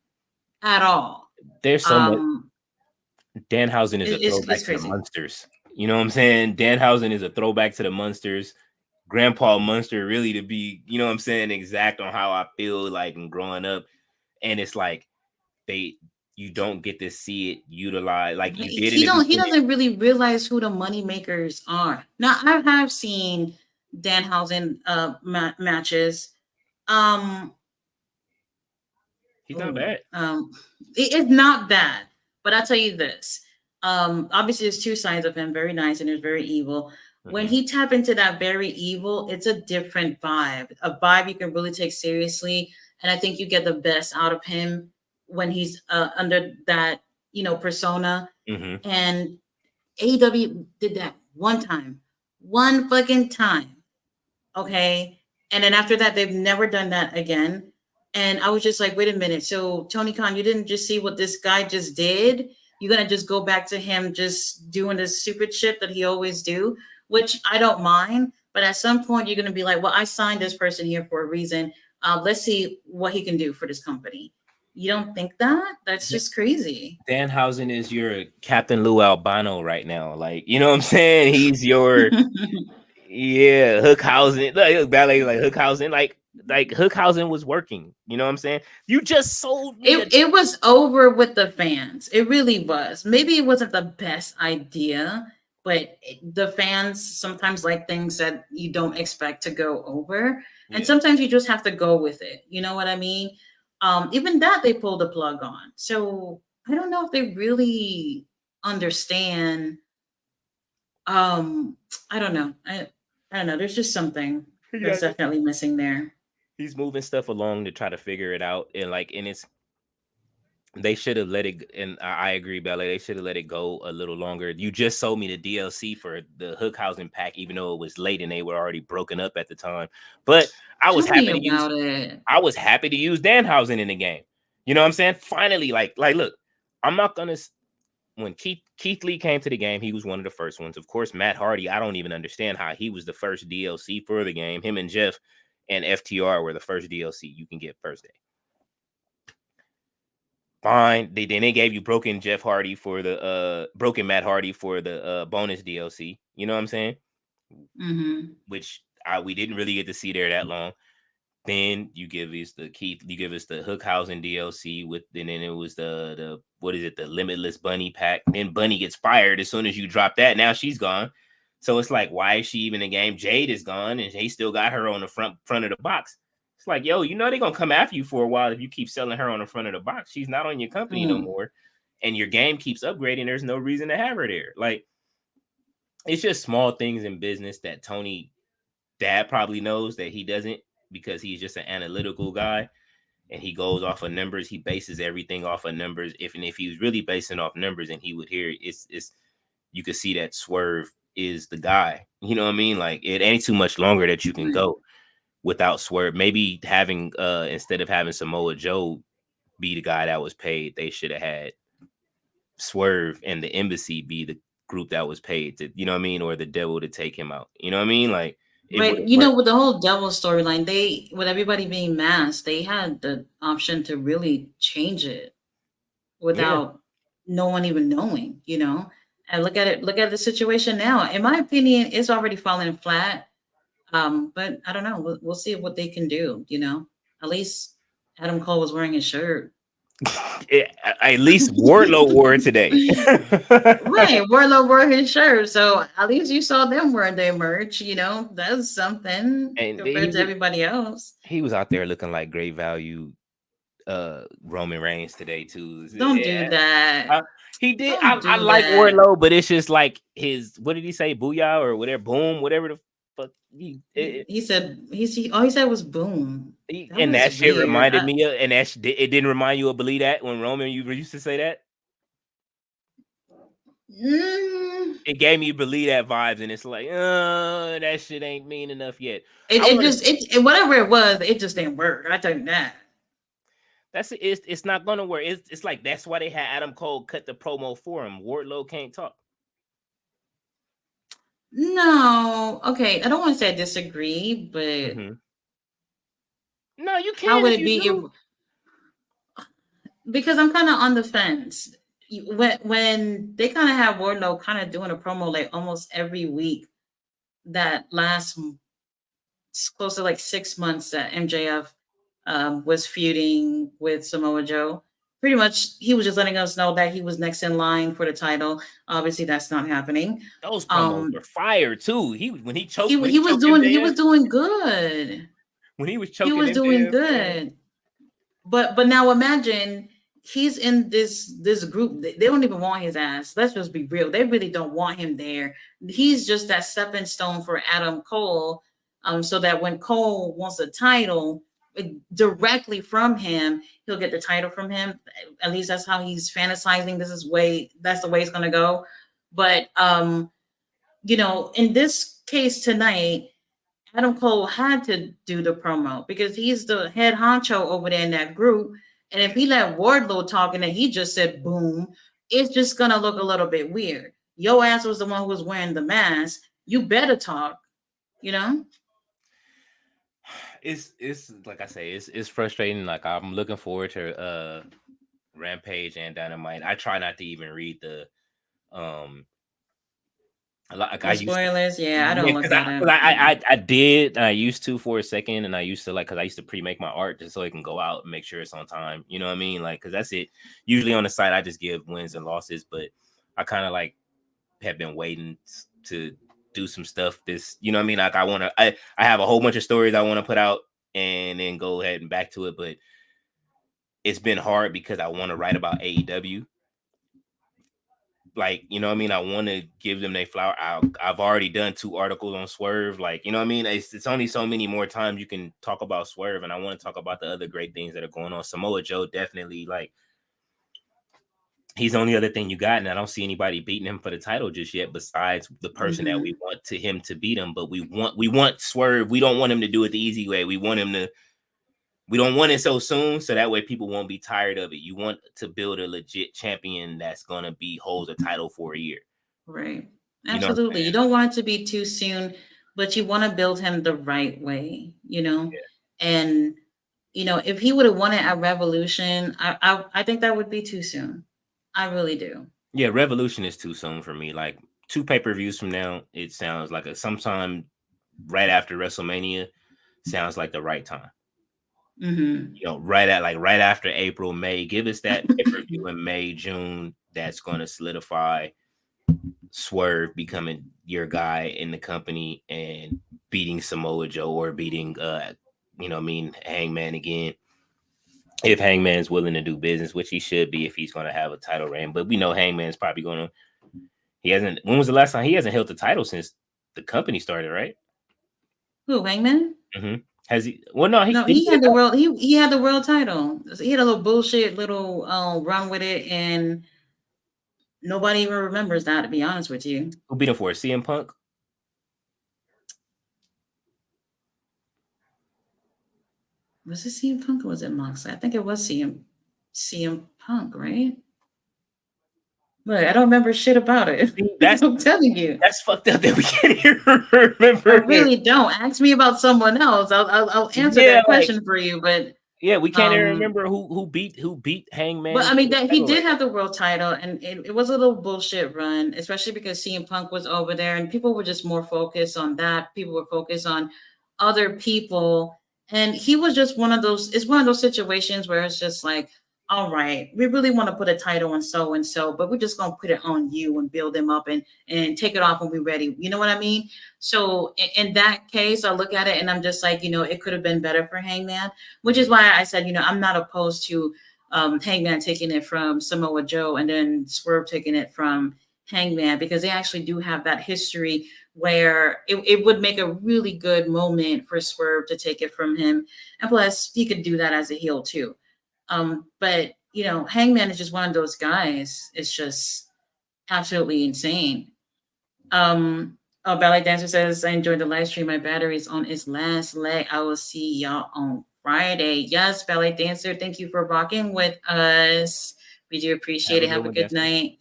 at all. There's so much. Danhausen is a throwback to the Munsters. You know what I'm saying? Danhausen is a throwback to the Munsters. Grandpa Munster, really, to be, you know what I'm saying, exact on how I feel like in growing up. And it's like you don't get to see it utilized like you did. He doesn't really realize who the money makers are. Now, I have seen Danhausen matches. He's not bad. It's not bad, but I'll tell you this. Obviously, there's two sides of him, very nice and there's very evil. When he tap into that very evil, it's a different vibe, a vibe you can really take seriously. And I think you get the best out of him when he's under that, persona. And AEW did that one fucking time. Okay. And then after that, they've never done that again. And I was just like, wait a minute. So Tony Khan, you didn't just see what this guy just did? You're going to just go back to him just doing this stupid shit that he always do, which I don't mind. But at some point, you're going to be like, well, I signed this person here for a reason. Let's see what he can do for this company. You don't think that? That's just crazy. Danhausen is your Captain Lou Albano right now. Like, you know what I'm saying? He's your, yeah, Hookhausen. Like, ballet, like Hookhausen. Like Hookhausen was working. You know what I'm saying? You just sold me. It was over with the fans. It really was. Maybe it wasn't the best idea, but the fans sometimes like things that you don't expect to go over. And sometimes you just have to go with it. You know what I mean? Even that they pulled the plug on. So I don't know if they really understand. I don't know. I don't know. There's just something that's definitely missing there. He's moving stuff along to try to figure it out. And they should have let it, and I agree, Ballet, they should have let it go a little longer. You just sold me the DLC for the Hookhausen pack, even though it was late and they were already broken up at the time. But I was happy to use Danhausen in the game. You know what I'm saying? Finally, like look, I'm not gonna. When Keith Lee came to the game, he was one of the first ones. Of course, Matt Hardy, I don't even understand how he was the first DLC for the game. Him and Jeff and FTR were the first DLC you can get first day. Fine. Then they gave you broken Matt Hardy for the bonus DLC. You know what I'm saying? Which we didn't really get to see there that long. Then you give us you give us the Hookhausen DLC with, and then it was the what is it, the Limitless Bunny pack. Then Bunny gets fired as soon as you drop that. Now she's gone. So it's like, why is she even in the game? Jade is gone, and they still got her on the front of the box. It's like, yo, you know they're gonna come after you for a while if you keep selling her on the front of the box. She's not on your company no more, and your game keeps upgrading. There's no reason to have her there. Like, it's just small things in business that Tony Dad probably knows that he doesn't, because he's just an analytical guy and he goes off of numbers. He bases everything off of numbers. If he was really basing off numbers, and he would hear it's you could see that Swerve is the guy. You know what I mean? Like, it ain't too much longer that you can go without Swerve. Maybe having instead of having Samoa Joe be the guy that was paid, they should have had Swerve and the Embassy be the group that was paid to, you know what I mean, or the Devil to take him out. You know what I mean? Like, it would Right. have You know, worked. with the whole devil storyline, they, with everybody being masked, they had the option to really change it Yeah. without no one even knowing, you know? And look at the situation now. In my opinion, it's already falling flat. But I don't know. We'll see what they can do, you know? At least Adam Cole was wearing his shirt. At least Wardlow wore it today. Right. Warlow wore his shirt. So at least you saw them wearing their merch, you know? That's something And compared to everybody else. he was out there looking like great value Roman Reigns today too. Don't do that. He did. Don't I do like that. Wardlow, but it's just like his, what did he say? Booyah or whatever, boom, whatever the fuck. He said all he said was boom. That And that was shit weird. reminded me of, and it didn't remind you of Believe That when Roman you used to say that. It gave me Believe That vibes, and it's like, that shit ain't mean enough yet. It whatever it was, it just didn't work. I tell you that. It's not gonna work. It's like, that's why they had Adam Cole cut the promo for him. Wardlow can't talk. No, okay. I don't want to say I disagree, but no, you how can would if it you be do. because I'm kind of on the fence. When they kind of have Wardlow kind of doing a promo like almost every week, that last close to like 6 months that MJF was feuding with Samoa Joe. Pretty much, he was just letting us know that he was next in line for the title. Obviously, that's not happening. Those promos were fire too. When he choked MJF, he was doing good. when he was He choking was doing MJF, man. good. But now imagine he's in this group. They don't even want his ass. Let's just be real. They really don't want him there. He's just that stepping stone for Adam Cole. So that when Cole wants a title directly from him, he'll get the title from him. At least that's how he's fantasizing. That's the way it's gonna go. But you know, in this case tonight, Adam Cole had to do the promo because he's the head honcho over there in that group. And if he let Wardlow talk and then he just said boom, it's just gonna look a little bit weird. Your ass was the one who was wearing the mask. You better talk, you know? It's like I say, it's frustrating. Like, I'm looking forward to Rampage and Dynamite. I try not to even read the like, I used to, spoilers, yeah, I don't yeah, look because at it. I did, and I used to for a second, and I used to, like, because I used to pre-make my art just so it can go out and make sure it's on time. You know what I mean? Like, because that's it. Usually on the site, I just give wins and losses, but I kind of like have been waiting to do some stuff. This, you know what I mean? Like, I have a whole bunch of stories I want to put out and then go ahead and back to it, but it's been hard because I want to write about AEW. Like, you know what I mean? I want to give them their flower. I've already done 2 articles on Swerve. Like, you know what I mean? It's only so many more times you can talk about Swerve, and I want to talk about the other great things that are going on. Samoa Joe, definitely, like, he's the only other thing you got, and I don't see anybody beating him for the title just yet besides the person that we want him to beat him. But we want Swerve. We don't want him to do it the easy way. We don't want it so soon, so that way people won't be tired of it. You want to build a legit champion that's gonna holds a title for a year. Right. You know Absolutely. You don't want it to be too soon, but you want to build him the right way, you know? Yeah. And you know, if he would have won it at Revolution, I think that would be too soon. I really do. Yeah, Revolution is too soon for me. Like, 2 pay-per-views from now, it sounds like sometime right after WrestleMania sounds like the right time. Mm-hmm. You know, right after April, May. Give us that pay-per-view in May, June. That's going to solidify Swerve becoming your guy in the company and beating Samoa Joe or beating Hangman again. If Hangman's willing to do business, which he should be if he's going to have a title reign. But we know Hangman's probably going to. He hasn't. When was the last time he hasn't held the title since the company started? Right? Who, Hangman? Mm-hmm. Has he? Well, no. No, he had the world. He had the world title. He had a little bullshit little run with it, and nobody even remembers that. To be honest with you, Who beat him for it? CM Punk. was it CM Punk or was it Moxley? I think it was CM Punk, right? Look, I don't remember shit about it. I'm telling you. That's fucked up that we can't even remember. I really don't. Ask me about someone else. I'll answer that question for you. But yeah, we can't even remember who beat Hangman. But I mean, that he did have the world title, and it was a little bullshit run, especially because CM Punk was over there, and people were just more focused on that. People were focused on other people, and he was just one of those. It's one of those situations where it's just like, all right, we really want to put a title on so and so, but we're just gonna put it on you and build them up and take it off when we're ready. You know what I mean? So in that case, I look at it and I'm just like, it could have been better for Hangman, which is why I said, I'm not opposed to Hangman taking it from Samoa Joe and then Swerve taking it from Hangman, because they actually do have that history where it would make a really good moment for Swerve to take it from him. And plus, he could do that as a heel too. But Hangman is just one of those guys. It's just absolutely insane. Ballet Dancer says, I enjoyed the live stream. My battery's on its last leg. I will see y'all on Friday. Yes, Ballet Dancer, thank you for rocking with us. We do appreciate it. Have a good night.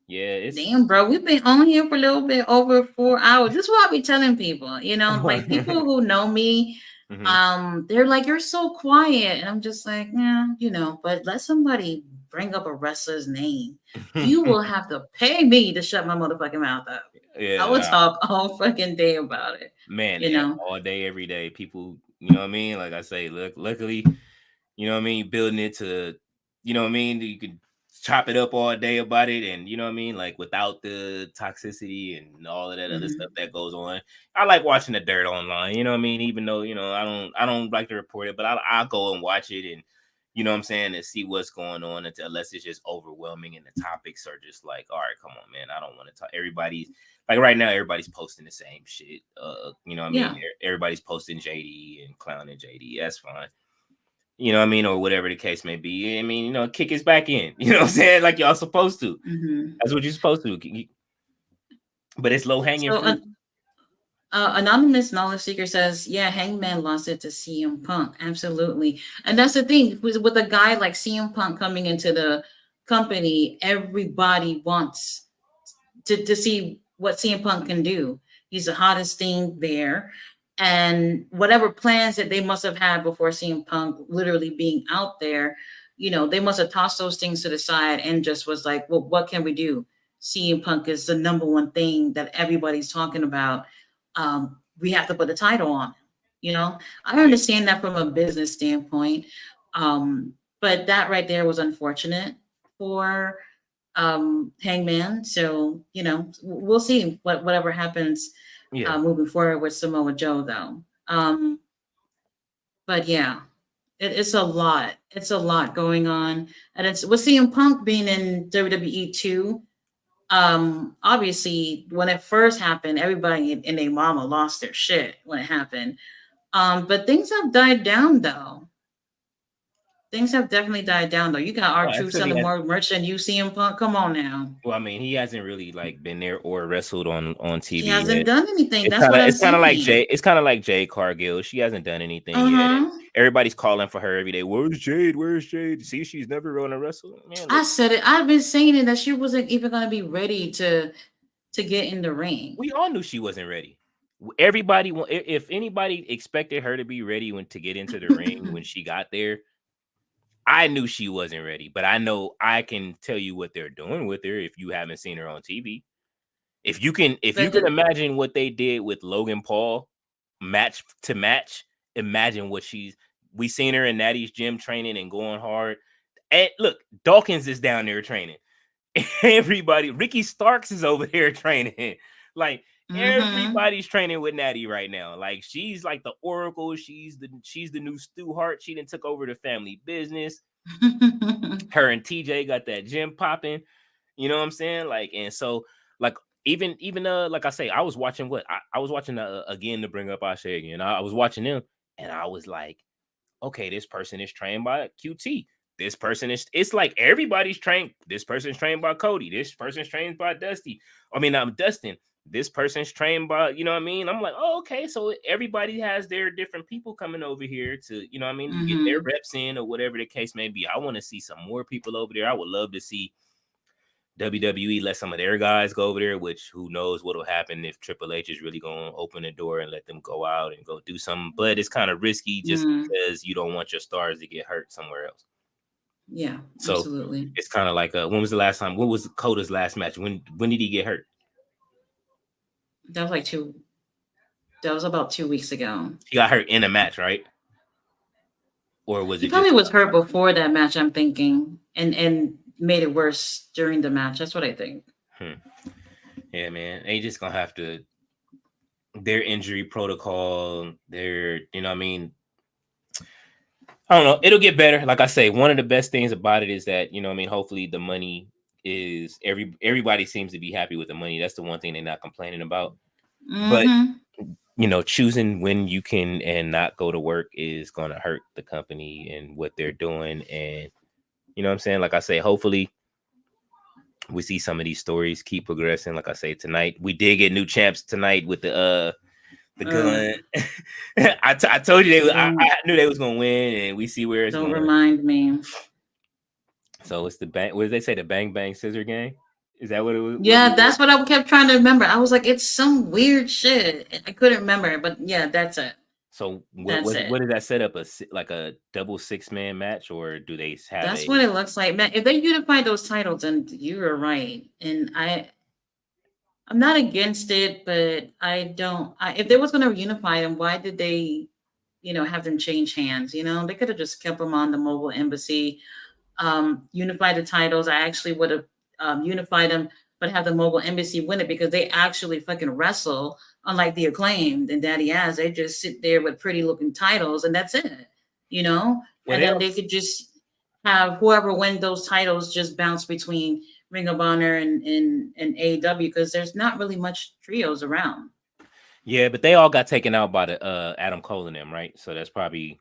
Yeah, damn, bro, we've been on here for a little bit over 4 hours. This is what I be telling people, like people who know me, they're like, you're so quiet. And I'm just like, yeah, but let somebody bring up a wrestler's name. You will have to pay me to shut my motherfucking mouth up. Yeah, I will talk all fucking day about it. Man, all day, every day. People, you know what I mean? Like I say, luckily, you know what I mean, building it to, you know what I mean, you could chop it up all day about it, and you know what I mean, like without the toxicity and all of that other stuff that goes on. I like watching the dirt online, you know what I mean, even though I don't like to report it, but I'll go and watch it, and you know what I'm saying, and see what's going on, unless it's just overwhelming and the topics are just like, all right, come on, man, I don't want to talk. Everybody's like right now, everybody's posting the same shit. You know what I mean? Everybody's posting JD and clowning JD. That's fine. You know what I mean? Or whatever the case may be. I mean, kick his back in. You know what I'm saying? Like y'all supposed to. That's what you're supposed to do. But it's low hanging fruit. Anonymous Knowledge Seeker says, yeah, Hangman lost it to CM Punk. Absolutely. And that's the thing. With a guy like CM Punk coming into the company, everybody wants to see what CM Punk can do. He's the hottest thing there. And whatever plans that they must have had before CM Punk literally being out there, they must have tossed those things to the side and just was like, well, what can we do? CM Punk is the number one thing that everybody's talking about. We have to put a title on him. I understand that from a business standpoint. But that right there was unfortunate for Hangman. So, we'll see whatever happens moving forward with Samoa Joe, though. But yeah, it's a lot. It's a lot going on. And it's with CM Punk being in WWE too. Obviously, when it first happened, everybody and their mama lost their shit when it happened. But things have died down, though. Things have definitely died down, though. You got R-Truth selling more merch than you, CM Punk. Come on now. Well, I mean, he hasn't really been there or wrestled on TV. He hasn't done anything. That's what I'm saying. It's kind of like Jay. It's kind of like Jade Cargill. She hasn't done anything yet. Everybody's calling for her every day. Where's Jade? Where's Jade? See, she's never going to wrestle. Man, I said it. I've been saying it that she wasn't even going to be ready to get in the ring. We all knew she wasn't ready. Everybody, if anybody expected her to be ready to get into the ring when she got there, I knew she wasn't ready. But I know I can tell you what they're doing with her if you haven't seen her on TV. If you can imagine what they did with Logan Paul, match to match, imagine what we seen her in Natty's gym training and going hard. And look, Dawkins is down there training. Everybody, Ricky Starks is over there training. Like everybody's training with Natty right now. Like she's like the oracle. She's the new Stu Hart. She done took over the family business. Her and TJ got that gym popping. You know what I'm saying? Like, and so like even like I say, I was watching I was watching again, to bring up Ashe again. I was watching them and I was like, okay, this person is trained by QT. This person is, it's like everybody's trained. This person's trained by Cody. This person's trained by Dusty. I mean, I'm Dustin. This person's trained by, you know what I mean? I'm like, oh, okay. So everybody has their different people coming over here to, you know what I mean, get their reps in or whatever the case may be. I want to see some more people over there. I would love to see WWE let some of their guys go over there, which who knows what will happen if Triple H is really going to open the door and let them go out and go do something. But it's kind of risky just because you don't want your stars to get hurt somewhere else. Yeah, so absolutely. It's kind of like when was the last time? What was Coda's last match? When did he get hurt? That was about 2 weeks ago. He got hurt in a match, right? Or was he it probably just was hurt before that match, I'm thinking, and made it worse during the match. That's what I think. Yeah, man. They just gonna have to, their injury protocol, their, you know what I mean? I don't know. It'll get better. Like I say, one of the best things about it is that, you know what I mean, hopefully the money is everybody seems to be happy with the money. That's the one thing they're not complaining about. But you know, choosing when you can and not go to work is going to hurt the company and what they're doing. And you know what I'm saying? Like I say, hopefully we see some of these stories keep progressing. Like I say, tonight we did get new champs tonight with the gun. I told you I knew they was gonna win, and we see where it's going. Don't remind me. So it's the bang. What did they say? The bang bang scissor gang? Is that what it was? Yeah, that's what I kept trying to remember. I was like, it's some weird shit. I couldn't remember, but yeah, that's it. So what did that set up? Like a double 6-man match, or do they have? That's what it looks like, man. If they unify those titles, and you were right, and I'm not against it, but I don't. If they was going to unify them, why did they, have them change hands? They could have just kept them on the mobile embassy, unify the titles. I actually would have unified them, but have the mobile embassy win it because they actually fucking wrestle. Unlike the Acclaimed and Daddy Ass, they just sit there with pretty looking titles, and that's it. And then they could just have whoever win those titles just bounce between Ring of Honor and AEW because there's not really much trios around. Yeah, but they all got taken out by the Adam Cole and them, right? So that's probably.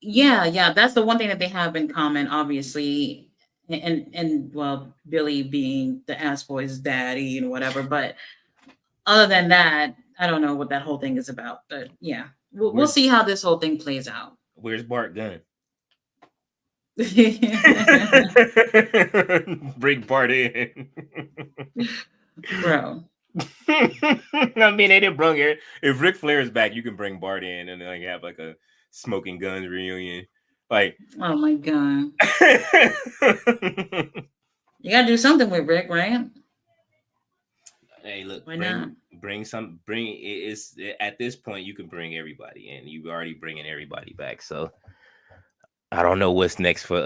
Yeah, that's the one thing that they have in common, obviously, and well, Billy being the Ass Boy's daddy and whatever. But other than that, I don't know what that whole thing is about. But yeah, we'll see how this whole thing plays out. Where's Bart Gunn? Bring Bart in, bro. I mean, they didn't bring it. If Ric Flair is back, you can bring Bart in and like have like a Smoking Guns reunion. Like, oh my god, you gotta do something with Rick, right? Hey, look, why not? Bring it's at this point you can bring everybody in. You're already bringing everybody back, so. I don't know what's next for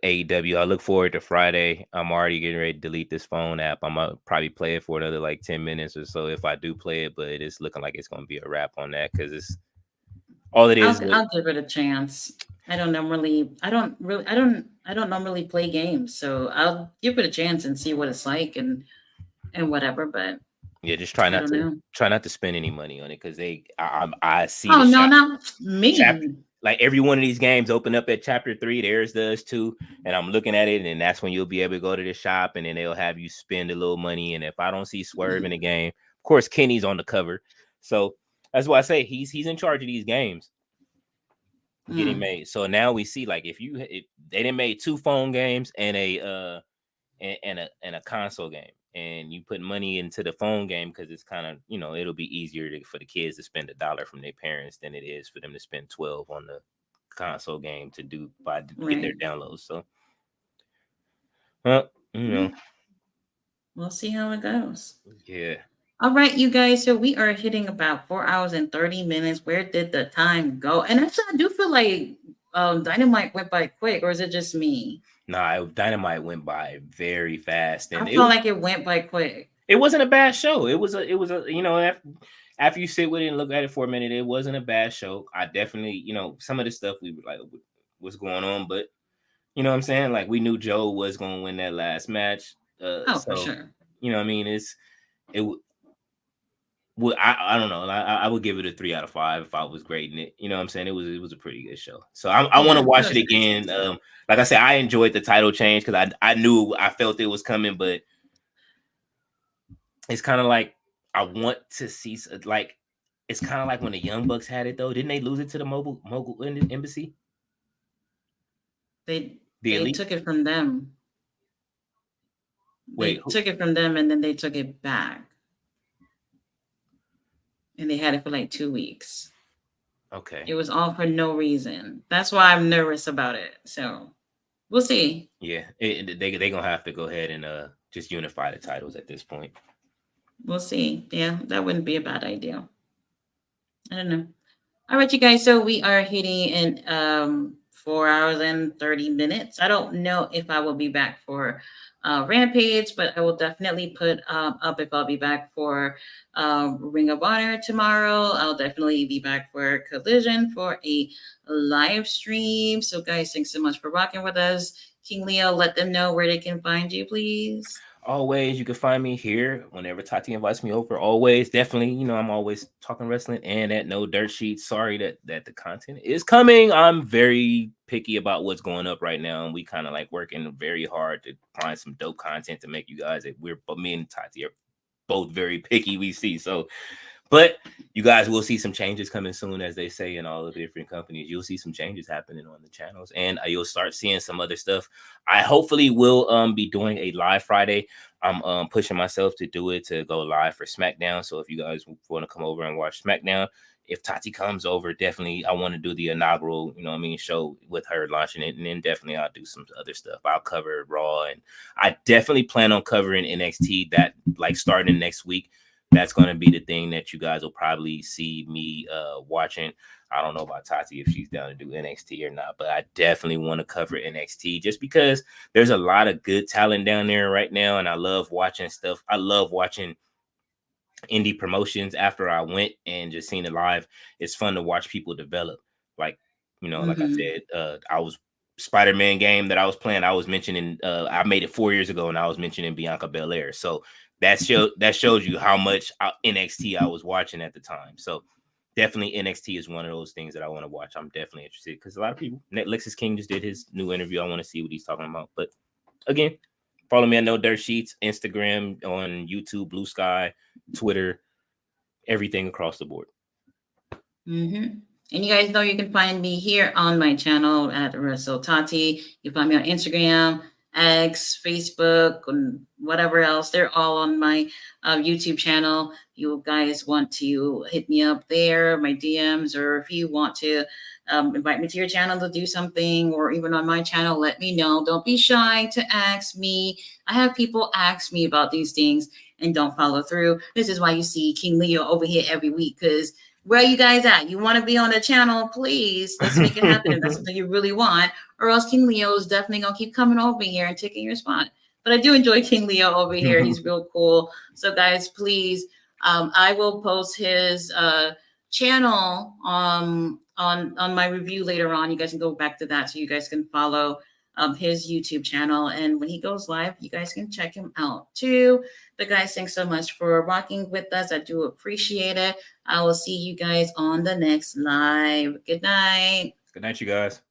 AEW. I look forward to Friday. I'm already getting ready to delete this phone app. I'm gonna probably play it for another like 10 minutes or so if I do play it, but it's looking like it's gonna be a wrap on that because it's all it is. I'll give it a chance. I don't normally play games, so I'll give it a chance and see what it's like and whatever. But yeah, just try not to spend any money on it because I see. Oh no, not me. Like every one of these games open up at chapter 3, theirs does too. And I'm looking at it, and that's when you'll be able to go to the shop, and then they'll have you spend a little money. And if I don't see Swerve in the game, of course Kenny's on the cover, so that's why I say he's in charge of these games getting made. So now we see like if they didn't make 2 phone games and a console game, and you put money into the phone game because it's kind of, it'll be easier for the kids to spend $1 from their parents than it is for them to spend 12 on the console game to get their downloads. So, We'll We'll see how it goes. Yeah. All right, you guys. So we are hitting about 4 hours and 30 minutes. Where did the time go? And actually, I do feel like Dynamite went by quick, or is it just me? Nah, Dynamite went by very fast, I and felt like it went by quick. it wasn't a bad show. It was a you know, after you sit with it and look at it for a minute, it wasn't a bad show. I definitely, some of the stuff we were like, what's going on, but you know what I'm saying? Like we knew Joe was going to win that last match. Oh, for So sure. you know what I mean? It would I don't know. I would give it a 3 out of 5 if I was grading it. You know what I'm saying? It was a pretty good show. So I want Yeah, to it watch was it pretty again. decent. Like I said, I enjoyed the title change because I felt it was coming, but it's kind of like I want to see like it's kind of like when the Young Bucks had it though. Didn't they lose it to the mogul embassy? They The they elite. took it from them. They Wait, took it from them, and then they took it back, and they had it for like 2 weeks. okay. It was all for no reason. That's why I'm nervous about it. So we'll see. Yeah, they gonna have to go ahead and just unify the titles at this point. We'll see. Yeah, that wouldn't be a bad idea. I don't know. All right, you guys. So we are hitting in 4 hours and 30 minutes. I don't know if I will be back for Rampage, but I will definitely put up if I'll be back for Ring of Honor tomorrow. I'll definitely be back for Collision for a live stream. So, guys, thanks so much for rocking with us. King Leo, let them know where they can find you, please. Always, you can find me here whenever Tati invites me over. Always, definitely, I'm always talking wrestling and at No Dirt Sheets. Sorry that the content is coming. I'm very picky about what's going up right now, and we kind of like working very hard to find some dope content to make you guys. But me and Tati are both very picky. We see so. But you guys will see some changes coming soon, as they say in all the different companies. You'll see some changes happening on the channels, and you'll start seeing some other stuff. I hopefully will be doing a live Friday. I'm pushing myself to do it to go live for SmackDown. So if you guys want to come over and watch SmackDown, if Tati comes over, definitely I want to do the inaugural, show with her launching it, and then definitely I'll do some other stuff. I'll cover Raw, and I definitely plan on covering NXT that like starting next week. That's going to be the thing that you guys will probably see me watching. I don't know about Tati if she's down to do NXT or not, but I definitely want to cover NXT just because there's a lot of good talent down there right now, and I love watching stuff. I love watching indie promotions after I went and just seen it live. It's fun to watch people develop. Like, like I said, I was Spider-Man game that I was playing. I was mentioning, I made it 4 years ago, and I was mentioning Bianca Belair. So that shows you how much NXT I was watching at the time. So definitely NXT is one of those things that I want to watch. I'm definitely interested because a lot of people. Lexus King just did his new interview. I want to see what he's talking about. But again, follow me at No Dirt Sheets, Instagram, on YouTube, Blue Sky, Twitter, everything across the board. And you guys know you can find me here on my channel at Wrestle Tati. You find me on Instagram, X, Facebook, and whatever else. They're all on my YouTube channel. You guys want to hit me up there, my DMs, or if you want to invite me to your channel to do something, or even on my channel, let me know. Don't be shy to ask me. I have people ask me about these things and don't follow through. This is why you see King Leo over here every week, because where you guys at? You want to be on the channel? Please, let's make it happen. If that's something you really want, or else King Leo is definitely gonna keep coming over here and taking your spot. But I do enjoy King Leo over here. He's real cool. So guys, please, I will post his channel on my review later on. You guys can go back to that so you guys can follow his YouTube channel. And when he goes live, you guys can check him out too. But guys, thanks so much for rocking with us. I do appreciate it. I will see you guys on the next live. Good night. Good night, you guys.